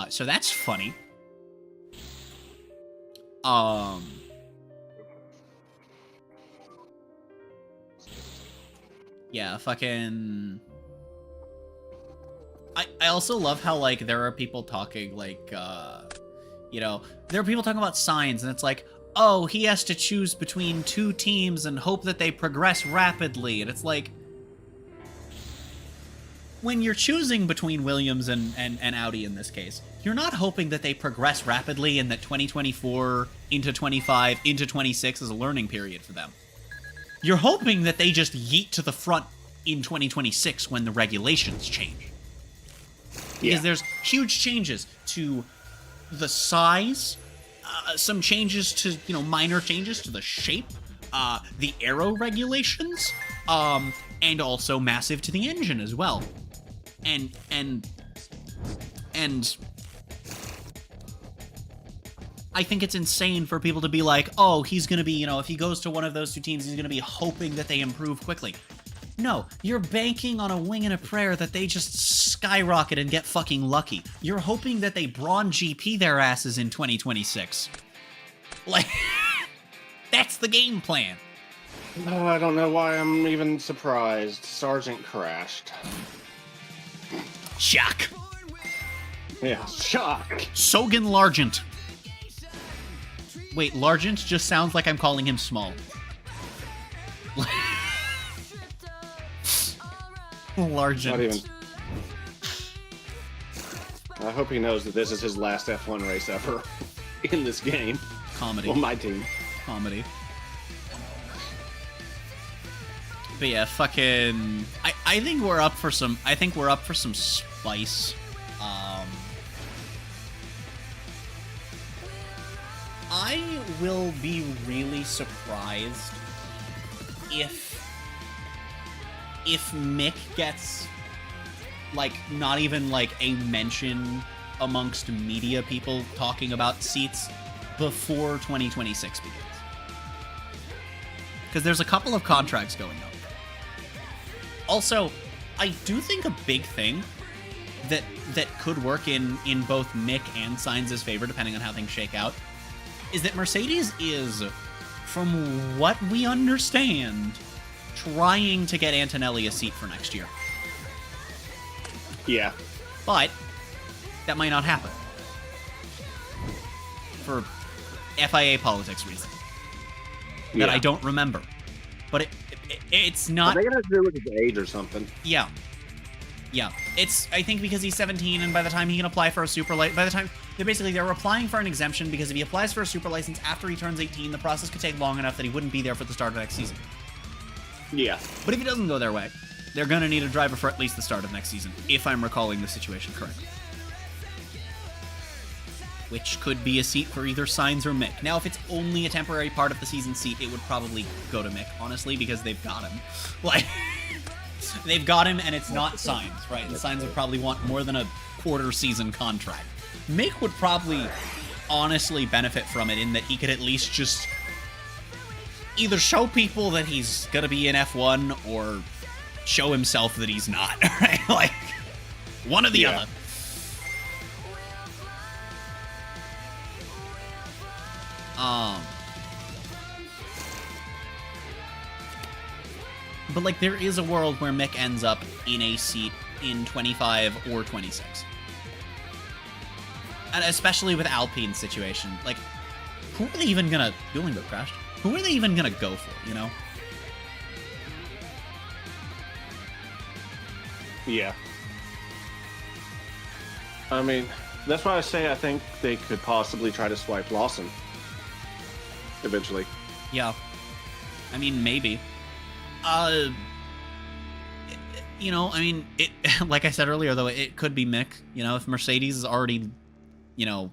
So that's funny. Yeah, fucking. I also love how, like, there are people talking, like, you know, there are people talking about signs, and it's like, oh, he has to choose between two teams and hope that they progress rapidly, and it's like, when you're choosing between Williams and Audi in this case, you're not hoping that they progress rapidly and that 2024 into 25 into 26 is a learning period for them. You're hoping that they just yeet to the front in 2026 when the regulations change. Because there's huge changes to the size, some changes to, you know, minor changes to the shape, the aero regulations, and also massive to the engine as well. And I think it's insane for people to be like, oh, he's going to be, you know, if he goes to one of those two teams, he's going to be hoping that they improve quickly. No, you're banking on a wing and a prayer that they just skyrocket and get fucking lucky. You're hoping that they Braun GP their asses in 2026. Like, that's the game plan. No, I don't know why I'm even surprised. Sergeant crashed. Shock. Yeah, shock. Sogan Largent. Wait, Largent just sounds like I'm calling him small. Largent. Not even. I hope he knows that this is his last F1 race ever in this game. Comedy. Well, my team. Comedy. But yeah, fucking. I think we're up for some. I think we're up for some spice. I will be really surprised if Mick gets, like, not even, like, a mention amongst media people talking about seats before 2026 begins. Because there's a couple of contracts going on. Also, I do think a big thing that could work in both Mick and Sainz's favor, depending on how things shake out, is that Mercedes is, from what we understand, trying to get Antonelli a seat for next year. Yeah. But that might not happen. For FIA politics reasons. That I don't remember. But it's not... Are they going to do with his age or something? Yeah. Yeah. It's, I think, because he's 17, and by the time he can apply for a super license... By the time... They're applying for an exemption, because if he applies for a super license after he turns 18, the process could take long enough that he wouldn't be there for the start of next season. Yeah. But if it doesn't go their way, they're going to need a driver for at least the start of next season, if I'm recalling the situation correctly. Which could be a seat for either Sainz or Mick. Now, if it's only a temporary part of the season seat, it would probably go to Mick, honestly, because they've got him. Like, they've got him, and it's not Sainz, right? And Sainz would probably want more than a quarter-season contract. Mick would probably honestly benefit from it in that he could at least just either show people that he's gonna be in F1 or show himself that he's not, right? Like, one or the other. But, like, there is a world where Mick ends up in a seat in 25 or 26. And especially with Alpine's situation. Like, who are they even gonna... Dueling Boat crashed. Who are they even gonna go for, you know? Yeah. I mean, that's why I say I think they could possibly try to swipe Lawson. Eventually. Yeah. I mean, maybe. You know, I mean, it, like I said earlier, though, it could be Mick. You know, if Mercedes is already, you know,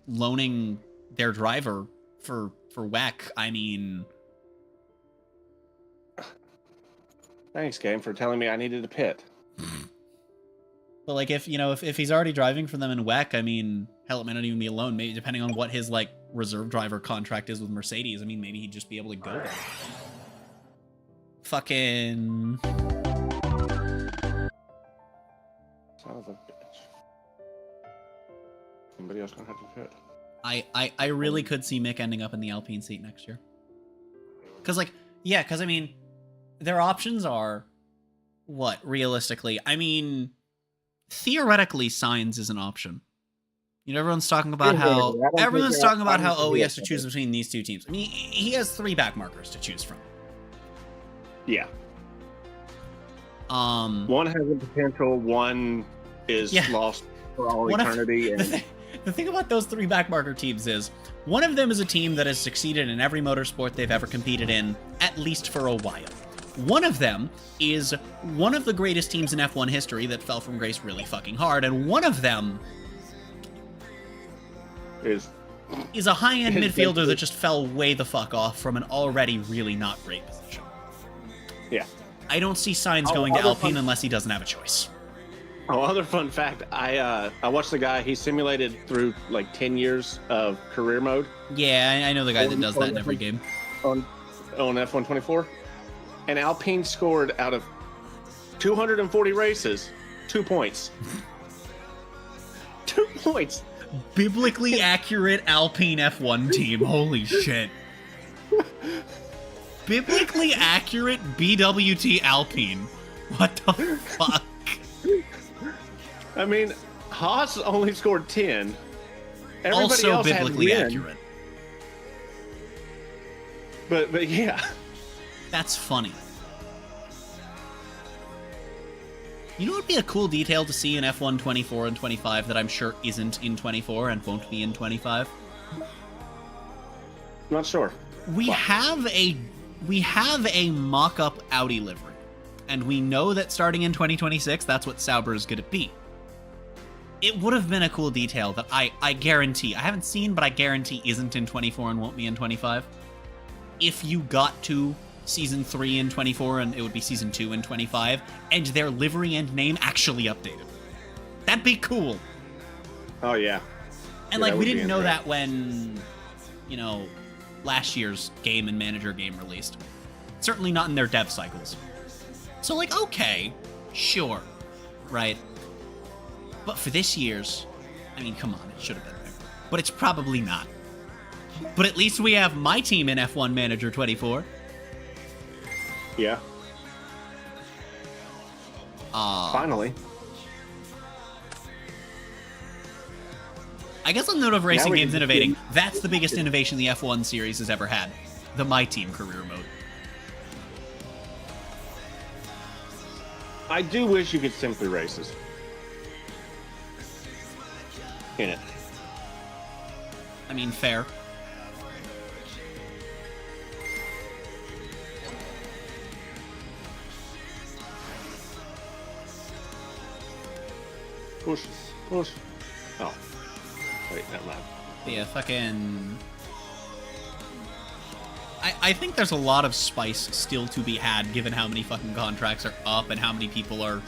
loaning their driver for WEC, I mean... Thanks, game, for telling me I needed a pit. But, like, if, you know, if he's already driving for them in WEC, I mean, hell, it might not even be alone. Maybe depending on what his, like, reserve driver contract is with Mercedes. I mean, maybe he'd just be able to go there. Fucking... Son of a bitch. Somebody else gonna have to do it. I really could see Mick ending up in the Alpine seat next year. Because, like, yeah, because, I mean, their options are, what, realistically? I mean, theoretically, Sainz is an option. You know, everyone's talking about how oh, he has to choose between these two teams. I mean, he has 3 back markers to choose from. Yeah. One has a potential, one is lost for all eternity. The thing about those 3 backmarker teams is, one of them is a team that has succeeded in every motorsport they've ever competed in, at least for a while. One of them is one of the greatest teams in F1 history that fell from grace really fucking hard, and one of them is a high-end midfielder that just fell way the fuck off from an already really not great position. Yeah. I don't see Sainz going to Alpine unless he doesn't have a choice. Oh, other fun fact, I watched the guy, he simulated through like 10 years of career mode. Yeah, I know the guy that does that in every game. On F124. And Alpine scored out of 240 races, 2 points. 2 points. Biblically accurate Alpine F1 team. Holy shit. Biblically accurate BWT Alpine. What the fuck? I mean, Haas only scored 10. Everybody Also else biblically had accurate. But yeah. That's funny. You know what would be a cool detail to see in F1 24 and 25 that I'm sure isn't in 24 and won't be in 25? Not sure. We have a mock-up Audi livery, and we know that starting in 2026, that's what Sauber is going to be. It would have been a cool detail that I guarantee, I haven't seen, but I guarantee isn't in 24 and won't be in 25. If you got to Season 3 in 24, and it would be Season 2 in 25, and their livery and name actually updated. That'd be cool. Oh, yeah. And, like, we didn't know that when, you know, last year's game and manager game released. Certainly not in their dev cycles. So, like, okay, sure, right? But for this year's, I mean, come on, it should have been there. But it's probably not. But at least we have my team in F1 Manager 24. Yeah. Finally. I guess on the note of racing games innovating, that's the biggest innovation the F1 series has ever had. The My Team career mode. I do wish you could simply races. In it. I mean, fair. Push. Oh. Wait, never mind. Yeah, fucking... I think there's a lot of spice still to be had, given how many fucking contracts are up and how many people are,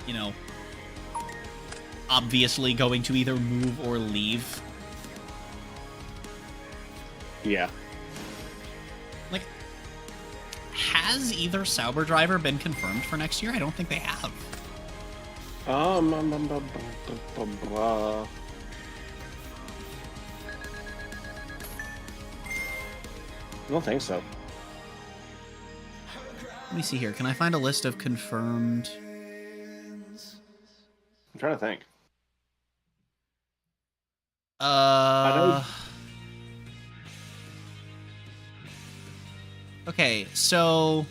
you know, obviously going to either move or leave. Yeah. Like, has either Sauber driver been confirmed for next year? I don't think they have. I don't think so. Let me see here. Can I find a list of confirmed? I'm trying to think. Okay, so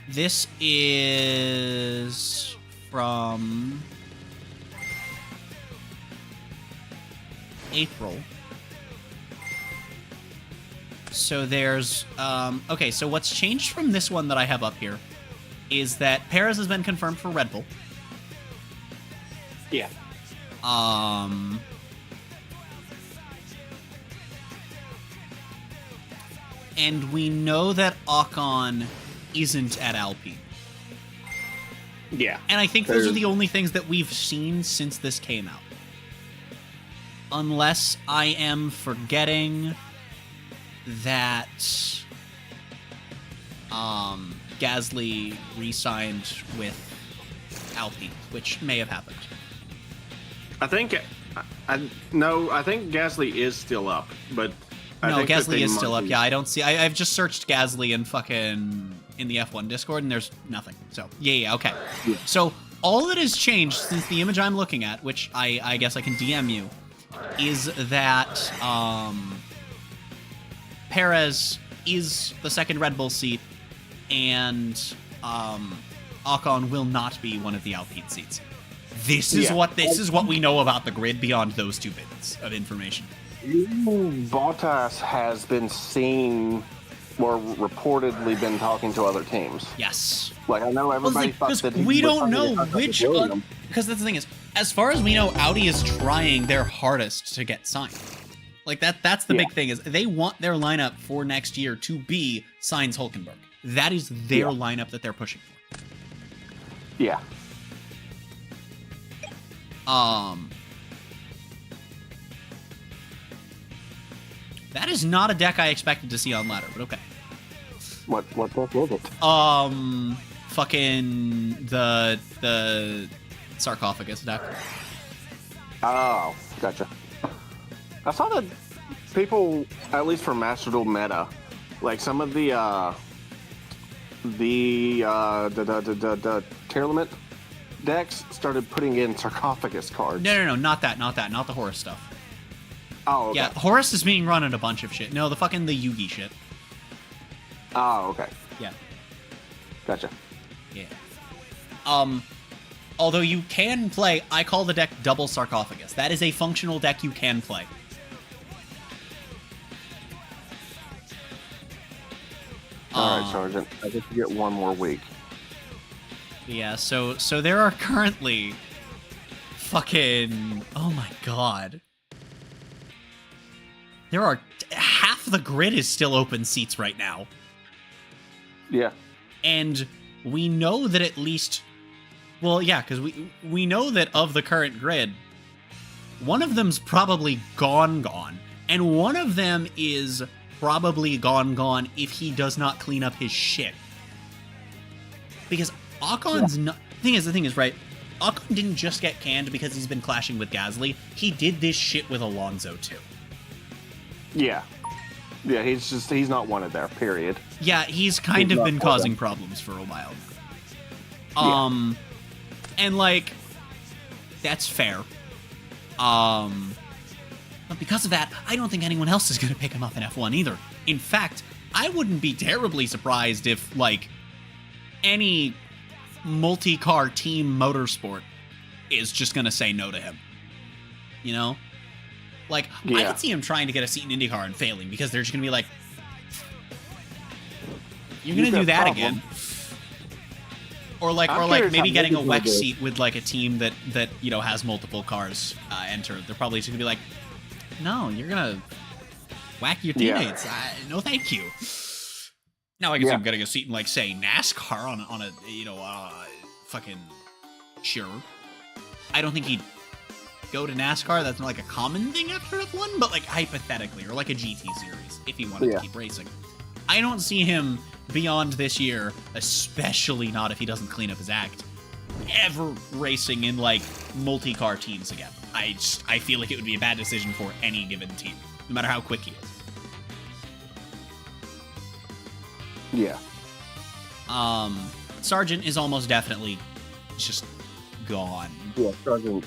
this is from April. So there's okay, so what's changed from this one that I have up here is that Perez has been confirmed for Red Bull. Yeah. And we know that Ocon isn't at Alpine. Yeah. And I think those are the only things that we've seen since this came out. unless I am forgetting that Gasly re-signed with Alpine, which may have happened. I think Gasly is still up, but No, think that Gasly they is still might up. be- Yeah, I don't see. I've just searched Gasly in the F1 Discord, and there's nothing. So yeah, okay. Yeah. So all that has changed since the image I'm looking at, which I guess I can DM you, is that Perez is the second Red Bull seat, and Ocon will not be one of the Alpine seats. This is what we know about the grid beyond those 2 bits of information. Bottas has been seen or reportedly been talking to other teams. Yes. Like, I know everybody thought that we don't know which. Because that's the thing is, as far as we know, Audi is trying their hardest to get signed. Like that's the big thing is they want their lineup for next year to be Sainz Hulkenberg. That is their lineup that they're pushing for. Yeah. That is not a deck I expected to see on ladder, but okay. What deck was it? Fucking the sarcophagus deck. Oh, gotcha. I saw that people, at least for Master Duel meta, like some of the tier limit decks started putting in sarcophagus cards. No, not the Horus stuff. Oh, okay. Yeah, Horus is being run in a bunch of shit. No, the Yugi shit. Oh, okay. Yeah. Gotcha. Yeah. Although you can play, I call the deck Double Sarcophagus. That is a functional deck you can play. Alright, Sergeant. I get to get one more week. Yeah, so there are currently fucking... Oh my god. There are... half the grid is still open seats right now. Yeah. And we know that at least... Well, yeah, because we know that of the current grid, one of them's probably gone. And one of them is probably gone if he does not clean up his shit. Because Ocon's not... The thing is, right, Ocon didn't just get canned because he's been clashing with Gasly. He did this shit with Alonso, too. Yeah. Yeah, he's not wanted there, period. Yeah, he's kind of been causing problems for a while. And, like, that's fair. But because of that, I don't think anyone else is going to pick him up in F1 either. In fact, I wouldn't be terribly surprised if, like, any multi-car team motorsport is just going to say no to him. You know? Like, I could see him trying to get a seat in IndyCar and failing because they're just going to be like, you're going to do that again. Or like maybe getting a WEC seat with like a team that you know has multiple cars enter. They're probably just gonna be like, no, you're gonna whack your teammates. No, thank you. Now I guess I'm getting a seat in like say NASCAR on a you know fucking sure. I don't think he'd go to NASCAR. That's not like a common thing after F1, but like hypothetically, or like a GT series if he wanted to keep racing. I don't see him beyond this year, especially not if he doesn't clean up his act, ever racing in like multi-car teams again. I feel like it would be a bad decision for any given team, no matter how quick he is. Yeah. Sargent is almost definitely just gone. Yeah, Sargent.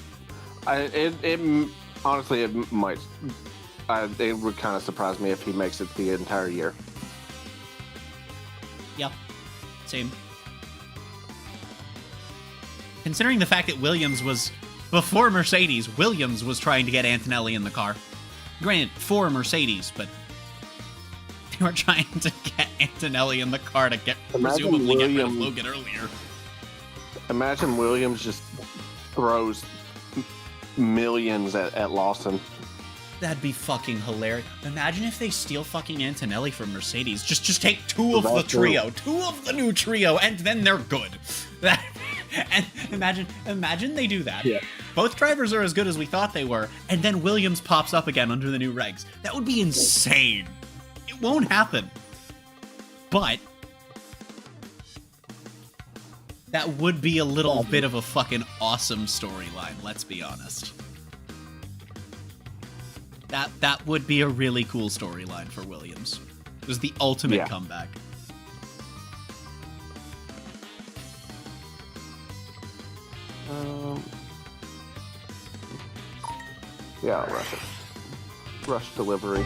Honestly, it might. It would kind of surprise me if he makes it the entire year. Yeah, same. Considering the fact that Williams was, before Mercedes, Williams was trying to get Antonelli in the car. Granted, for Mercedes, but they were trying to get Antonelli in the car to get, presumably get rid of Logan earlier. Imagine Williams just throws millions at Lawson. That'd be fucking hilarious. Imagine if they steal fucking Antonelli from Mercedes. Just take two of the trio. Two of the new trio, and then they're good. And imagine they do that. Yeah. Both drivers are as good as we thought they were, and then Williams pops up again under the new regs. That would be insane. It won't happen. But that would be a little bit of a fucking awesome storyline, let's be honest. That would be a really cool storyline for Williams. It was the ultimate comeback. Yeah, I'll rush it. Rush delivery.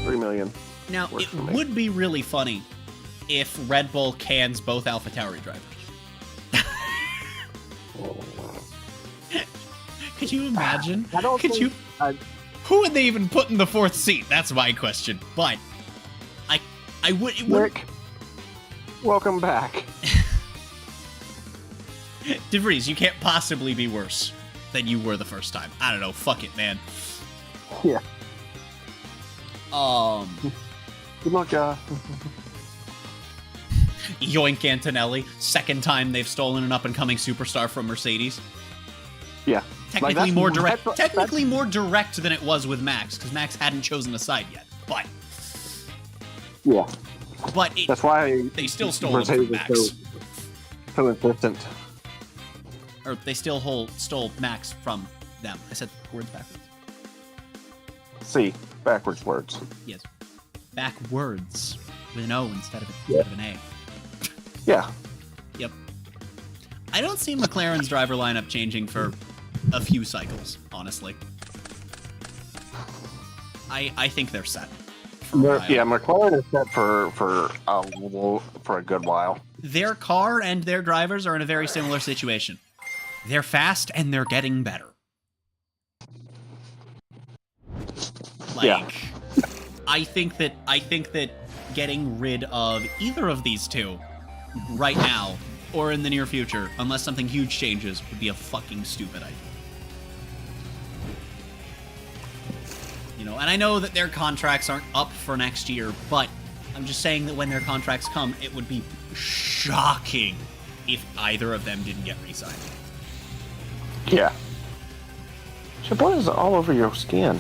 3 million. Now, it would be really funny if Red Bull cans both AlphaTauri drivers. Could you imagine? Who would they even put in the fourth seat? That's my question. But I would. Rick, welcome back. DeVries, you can't possibly be worse than you were the first time. I don't know. Fuck it, man. Yeah. Good luck, Yoink Antonelli. Second time they've stolen an up-and-coming superstar from Mercedes. Yeah. Technically more direct. Technically more direct than it was with Max, because Max hadn't chosen a side yet. But yeah. But that's why they still stole it from Max. So insistent. Or they still stole Max from them. I said words backwards. C. Backwards words. Yes. Backwards. With an O instead of an A. Yeah. Yep. I don't see McLaren's driver lineup changing for a few cycles, honestly. I think they're set. Yeah, McLaren is set for a good while. Their car and their drivers are in a very similar situation. They're fast and they're getting better. Like, I think that getting rid of either of these two right now or in the near future, unless something huge changes, would be a fucking stupid idea. You know, and I know that their contracts aren't up for next year, but I'm just saying that when their contracts come, it would be shocking if either of them didn't get re-signed. Yeah. Your blood is all over your skin.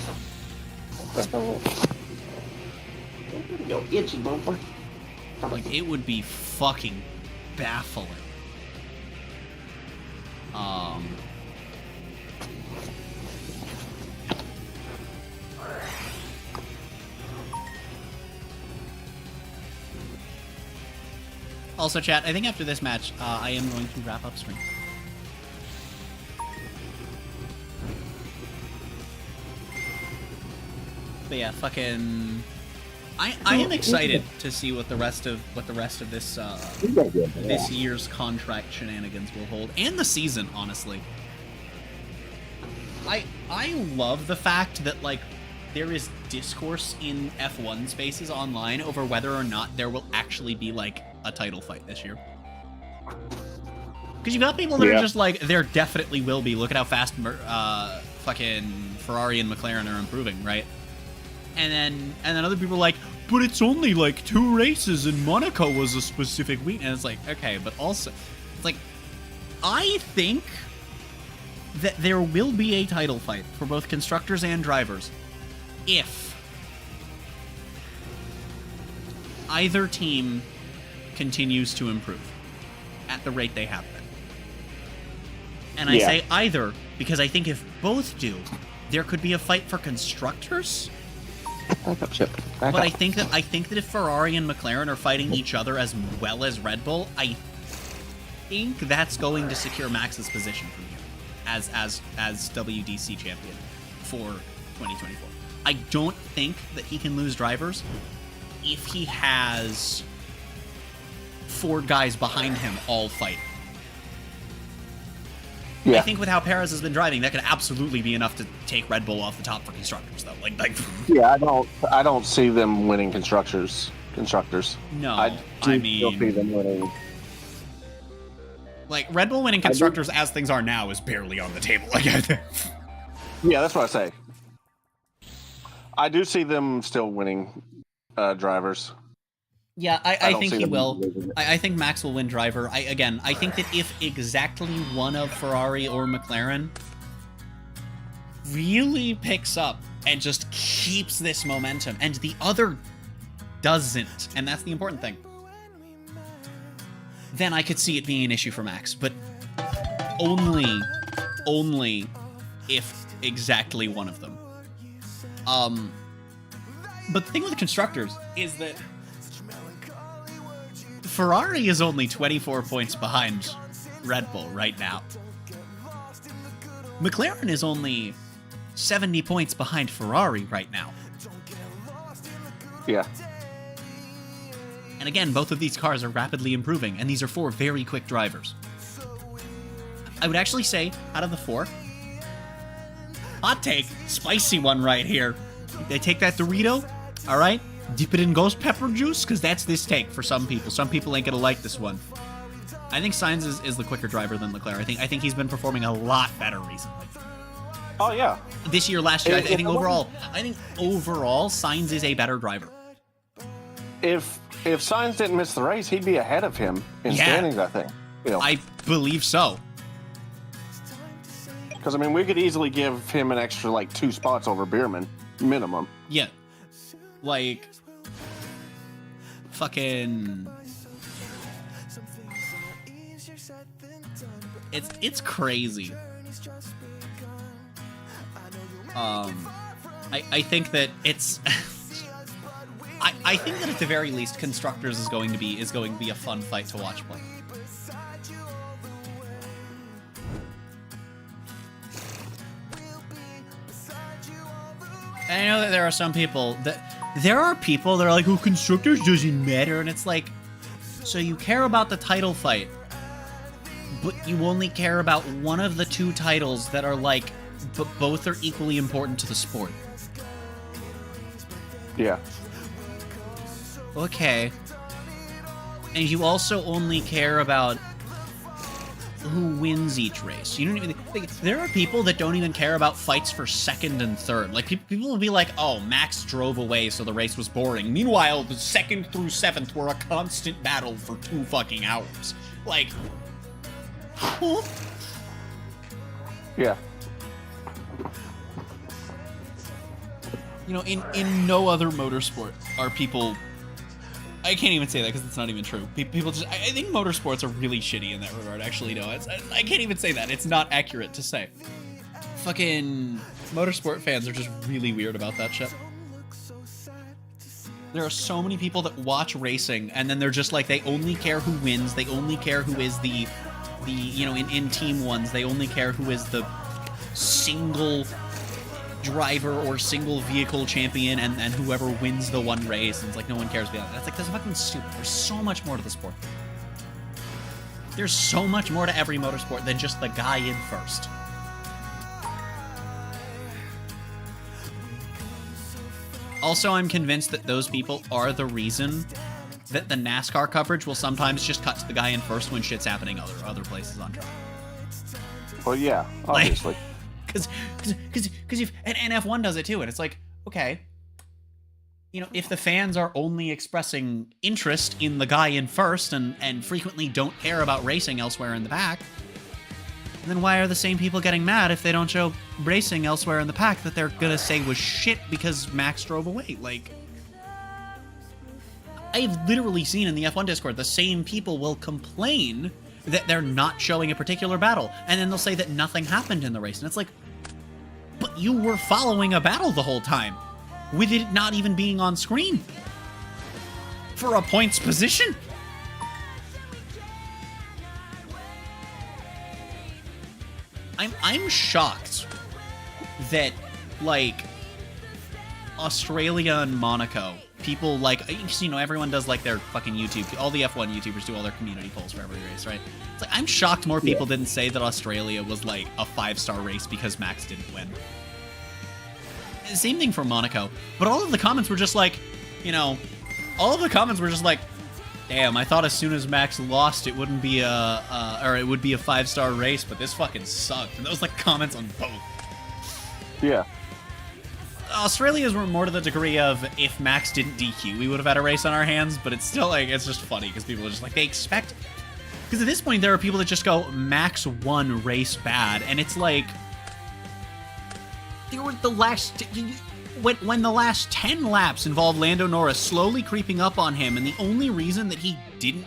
Yo, itchy bumper. Like, it would be fucking baffling. Also, chat, I think after this match, I am going to wrap up stream. But yeah, fucking... I am excited to see what the rest of this this year's contract shenanigans will hold, and the season, honestly. I love the fact that, like, there is discourse in F1 spaces online over whether or not there will actually be, like, a title fight this year. Because you got people that are just like, there definitely will be. Look at how fast fucking Ferrari and McLaren are improving, right? And then other people are like, but it's only like 2 races and Monaco was a specific week. And it's like, okay, but also, it's like, I think that there will be a title fight for both constructors and drivers if either team continues to improve at the rate they have been. And I say either because I think if both do, there could be a fight for constructors. Back up, Chip. Back But up. I think that if Ferrari and McLaren are fighting each other as well as Red Bull, I think that's going to secure Max's position from here as WDC champion for 2024. I don't think that he can lose drivers if he has 4 guys behind him all fight. I think with how Perez has been driving, that could absolutely be enough to take Red Bull off the top for constructors, though. Like yeah, I don't see them winning constructors. No, I mean, still see them winning. Like, Red Bull winning constructors as things are now is barely on the table. Like, yeah, that's what I say. I do see them still winning drivers. Yeah, I don't think see he them will. losing it. I think Max will win driver. I think that if exactly one of Ferrari or McLaren really picks up and just keeps this momentum, and the other doesn't, and that's the important thing, then I could see it being an issue for Max. But only if exactly one of them. But the thing with the constructors is that Ferrari is only 24 points behind Red Bull right now. McLaren is only 70 points behind Ferrari right now. Yeah. And again, both of these cars are rapidly improving, and these are 4 very quick drivers. I would actually say, out of the 4, hot take, spicy one right here. They take that Dorito, all right, dip it in ghost pepper juice, because that's this take for some people. Some people ain't gonna like this one. I think Sainz is the quicker driver than Leclerc. I think he's been performing a lot better recently. Oh yeah. This year, last year, I think overall Sainz is a better driver. If Sainz didn't miss the race, he'd be ahead of him in standings, I think. You know. I believe so. Because, I mean, we could easily give him an extra, like, 2 spots over Bierman, minimum. Yeah. Like, fucking... It's crazy. I think that it's... I think that at the very least, Constructors is going to be a fun fight to watch play. And I know that there are some people that are like, oh, Constructors doesn't matter, and it's like, so you care about the title fight, but you only care about one of the 2 titles that are like, but both are equally important to the sport. Yeah. Okay. And you also only care about who wins each race. You don't even like, there are people that don't even care about fights for 2nd and 3rd. Like people will be like, "Oh, Max drove away, so the race was boring." Meanwhile, the 2nd through 7th were a constant battle for 2 fucking hours. Like, huh? Yeah. You know, in no other motorsport are people... I can't even say that because it's not even true. People just... I think motorsports are really shitty in that regard. Actually, no. I can't even say that. It's not accurate to say. Fucking motorsport fans are just really weird about that shit. There are so many people that watch racing, and then they're just like, they only care who wins. They only care who is the you know, in team ones, they only care who is the single driver or single vehicle champion, and whoever wins the one race. And it's like, no one cares about that. That's like, that's fucking stupid. There's so much more to the sport. There's so much more to every motorsport than just the guy in first. Also, I'm convinced that those people are the reason that the NASCAR coverage will sometimes just cut to the guy in first when shit's happening other places on track. Well, yeah, obviously. Because if and F1 does it too, and it's like, okay, you know, if the fans are only expressing interest in the guy in first and frequently don't care about racing elsewhere in the pack, then why are the same people getting mad if they don't show racing elsewhere in the pack that they're gonna say was shit because Max drove away? Like, I've literally seen in the F1 Discord, the same people will complain that they're not showing a particular battle, and then they'll say that nothing happened in the race. And it's like, but you were following a battle the whole time, with it not even being on screen for a points position. I'm shocked that, like, Australia and Monaco, people like, you know, everyone does like their fucking YouTube, all the F1 YouTubers do all their community polls for every race, right? It's like, I'm shocked more people didn't say that Australia was like a 5-star race because Max didn't win. Same thing for Monaco, but all of the comments were just like, you know, all of the comments were just like, damn, I thought as soon as Max lost, it wouldn't be or it would be a 5-star race, but this fucking sucked. And those like comments on both. Yeah. Australia's were more to the degree of if Max didn't DQ, we would have had a race on our hands, but it's still like, it's just funny because people are just like, they expect. Because at this point, there are people that just go, Max won race bad, and it's like, there were the last, when the last 10 laps involved Lando Norris slowly creeping up on him, and the only reason that he didn't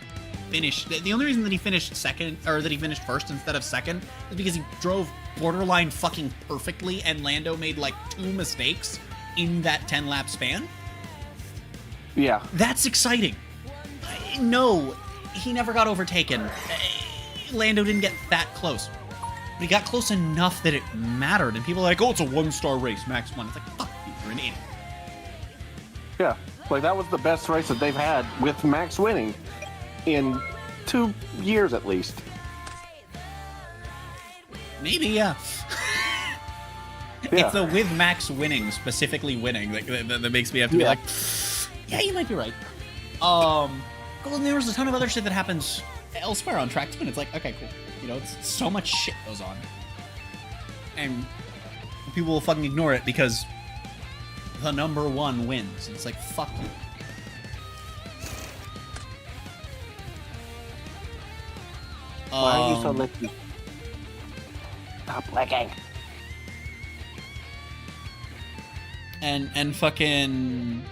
finish, the only reason that he finished second, or that he finished first instead of second, is because he drove borderline fucking perfectly, and Lando made like 2 mistakes in that 10 lap span. Yeah. That's exciting. No, he never got overtaken. Lando didn't get that close. But he got close enough that it mattered, and people are like, oh, it's a 1-star race, Max won. It's like, fuck you, you're an idiot. Yeah, like that was the best race that they've had with Max winning in 2 years at least. Maybe, yeah. It's the with Max winning, specifically winning, that makes me have to be like, yeah, you might be right. Well, there was a ton of other shit that happens elsewhere on track too, and it's like, okay, cool. You know, it's so much shit goes on. And people will fucking ignore it because the number 1 wins. And it's like, fuck you. Why are you so lucky? Stop licking. And fucking...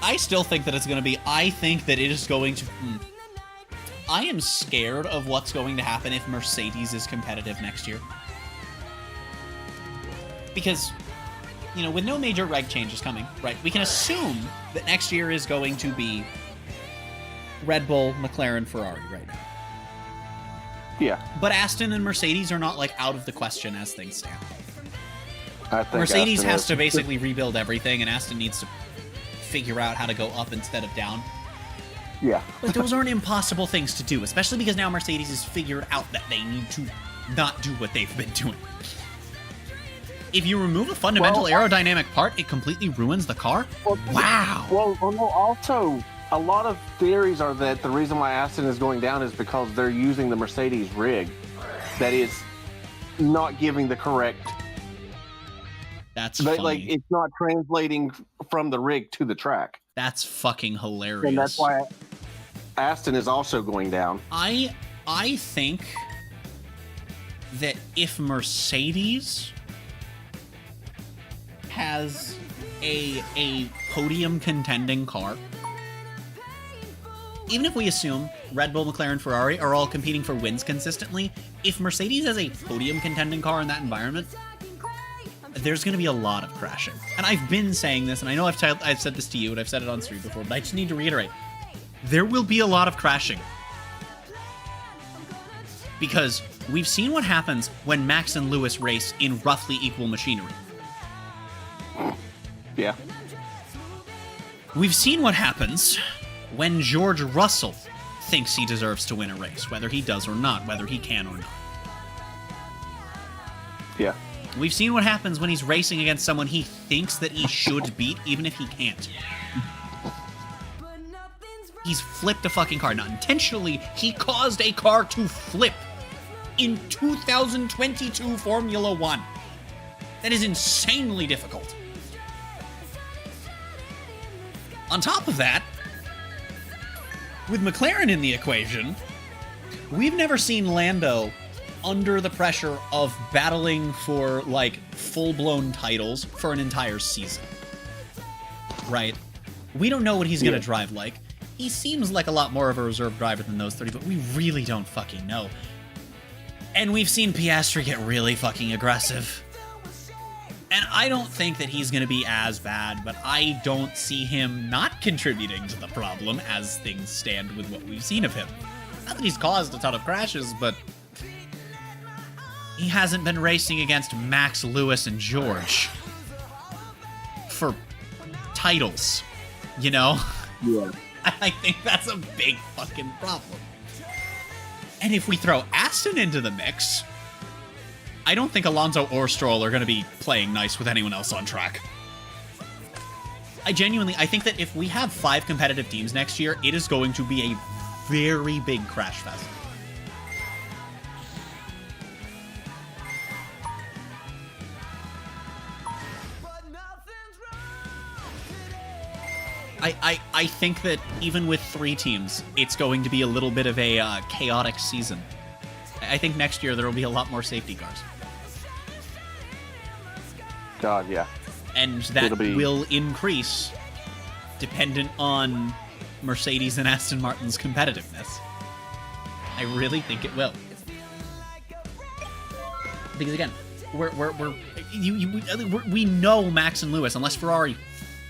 I still think that it's going to be... I think that it is going to... I am scared of what's going to happen if Mercedes is competitive next year. Because, you know, with no major reg changes coming, right, we can assume that next year is going to be Red Bull, McLaren, Ferrari right now. Yeah. But Aston and Mercedes are not, like, out of the question as things stand. I think Mercedes Aston has to basically rebuild everything, and Aston needs to figure out how to go up instead of down. Yeah. But those aren't impossible things to do, especially because now Mercedes has figured out that they need to not do what they've been doing. If you remove a fundamental aerodynamic part, it completely ruins the car? Wow! Well, no, also, a lot of theories are that the reason why Aston is going down is because they're using the Mercedes rig that is not giving the correct... That's funny. Like, it's not translating from the rig to the track. That's fucking hilarious. And that's why Aston is also going down. I think that if Mercedes has a podium contending car, even if we assume Red Bull, McLaren, Ferrari are all competing for wins consistently, if Mercedes has a podium contending car in that environment, there's going to be a lot of crashing. And I've been saying this, and I know I've said this to you, and I've said it on stream before, but I just need to reiterate. There will be a lot of crashing. Because we've seen what happens when Max and Lewis race in roughly equal machinery. Yeah. We've seen what happens when George Russell thinks he deserves to win a race, whether he does or not, whether he can or not. Yeah. We've seen what happens when he's racing against someone he thinks that he should beat, even if he can't. He's flipped a fucking car. Not intentionally, he caused a car to flip in 2022 Formula 1. That is insanely difficult. On top of that, with McLaren in the equation, we've never seen Lando under the pressure of battling for, like, full-blown titles for an entire season. Right? We don't know what he's going to drive like. He seems like a lot more of a reserve driver than those 30, but we really don't fucking know. And we've seen Piastri get really fucking aggressive. And I don't think that he's going to be as bad, but I don't see him not contributing to the problem as things stand with what we've seen of him. Not that he's caused a ton of crashes, but he hasn't been racing against Max, Lewis, and George for titles, you know? Yeah. I think that's a big fucking problem. And if we throw Aston into the mix, I don't think Alonso or Stroll are going to be playing nice with anyone else on track. I think that if we have 5 competitive teams next year, it is going to be a very big crash fest. I think that even with 3 teams, it's going to be a little bit of a chaotic season. I think next year there will be a lot more safety cars. God, yeah. And that will increase dependent on Mercedes and Aston Martin's competitiveness. I really think it will. Because again, we know Max and Lewis, unless Ferrari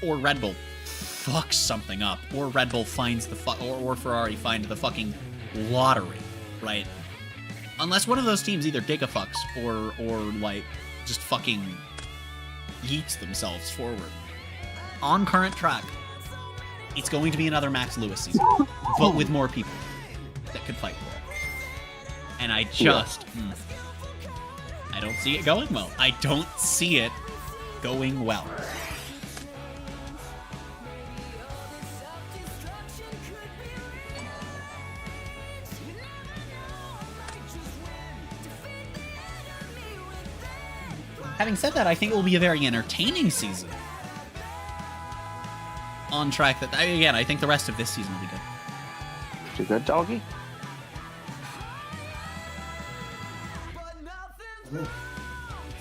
or Red Bull fucks something up, or Red Bull finds or Ferrari find the fucking lottery, right? Unless one of those teams either gigafucks or like just fucking yeets themselves forward. On current track, it's going to be another Max Lewis season, but with more people that could fight for it. And I just... I don't see it going well. I don't see it going well. Having said that, I think it will be a very entertaining season. On track that, again, I think the rest of this season will be good. You good, doggy?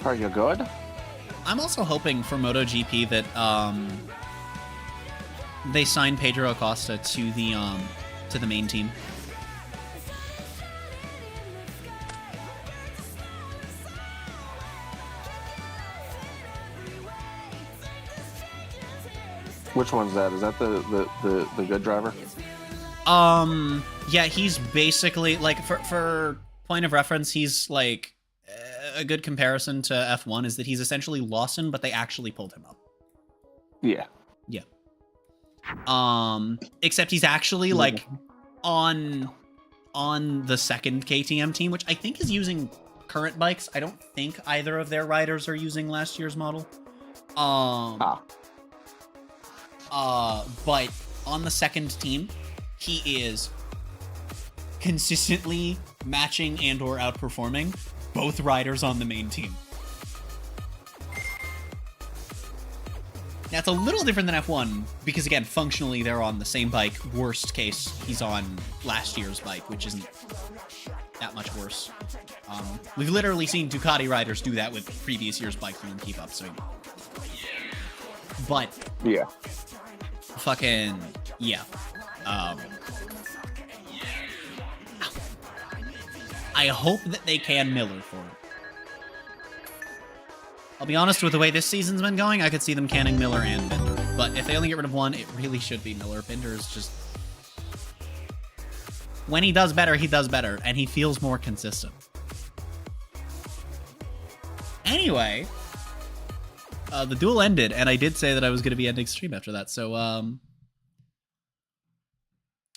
Are you good? I'm also hoping for MotoGP that they sign Pedro Acosta to the main team. Which one's that? Is that the good driver? Yeah, he's basically like for point of reference, he's like a good comparison to F1 is that he's essentially Lawson, but they actually pulled him up. Yeah. Yeah. Except he's actually like on the second KTM team, which I think is using current bikes. I don't think either of their riders are using last year's model. But on the second team, he is consistently matching and or outperforming both riders on the main team. That's a little different than F1, because again, functionally they're on the same bike. Worst case, he's on last year's bike, which isn't that much worse. We've literally seen Ducati riders do that with previous year's bikes and keep up, so... But... Yeah. Fucking... Yeah. I hope that they can Miller for it. I'll be honest, with the way this season's been going, I could see them canning Miller and Binder. But if they only get rid of one, it really should be Miller. Binder is just... When he does better, and he feels more consistent. Anyway, the duel ended, and I did say that I was going to be ending stream after that, so, no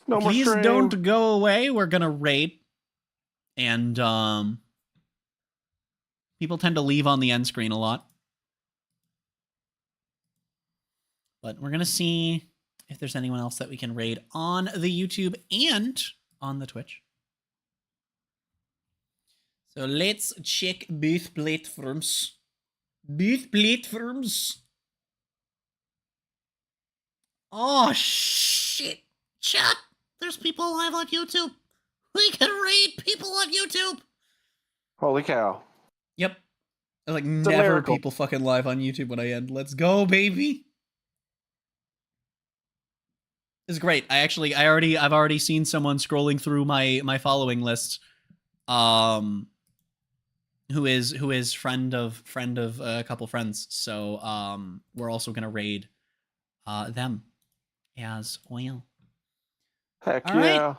more please stream. don't go away. We're going to raid. And, people tend to leave on the end screen a lot. But we're going to see if there's anyone else that we can raid on the YouTube and on the Twitch. So let's check both platforms. Both platforms. Oh, shit. Chat, there's people live on YouTube. We can raid people on YouTube. Holy cow. Yep. Like, It's a never miracle. people fucking live on YouTube when I end. Let's go, baby. This is great. I've already seen someone scrolling through my following list, who is friend of a couple friends. So we're also gonna raid them as well. Heck All yeah. right.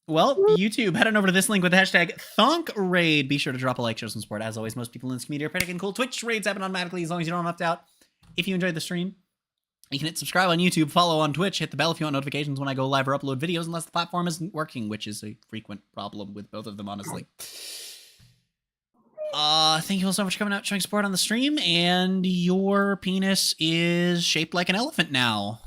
Well, YouTube, head on over to this link with the hashtag ThonkRaid. Be sure to drop a like, show some support. As always, most people in this community are pretty fucking cool. Twitch raids happen automatically as long as you don't opt out. If you enjoyed the stream, you can hit subscribe on YouTube, follow on Twitch, hit the bell if you want notifications when I go live or upload videos, unless the platform isn't working, which is a frequent problem with both of them, honestly. Thank you all so much for coming out, showing support on the stream, and your penis is shaped like an elephant now.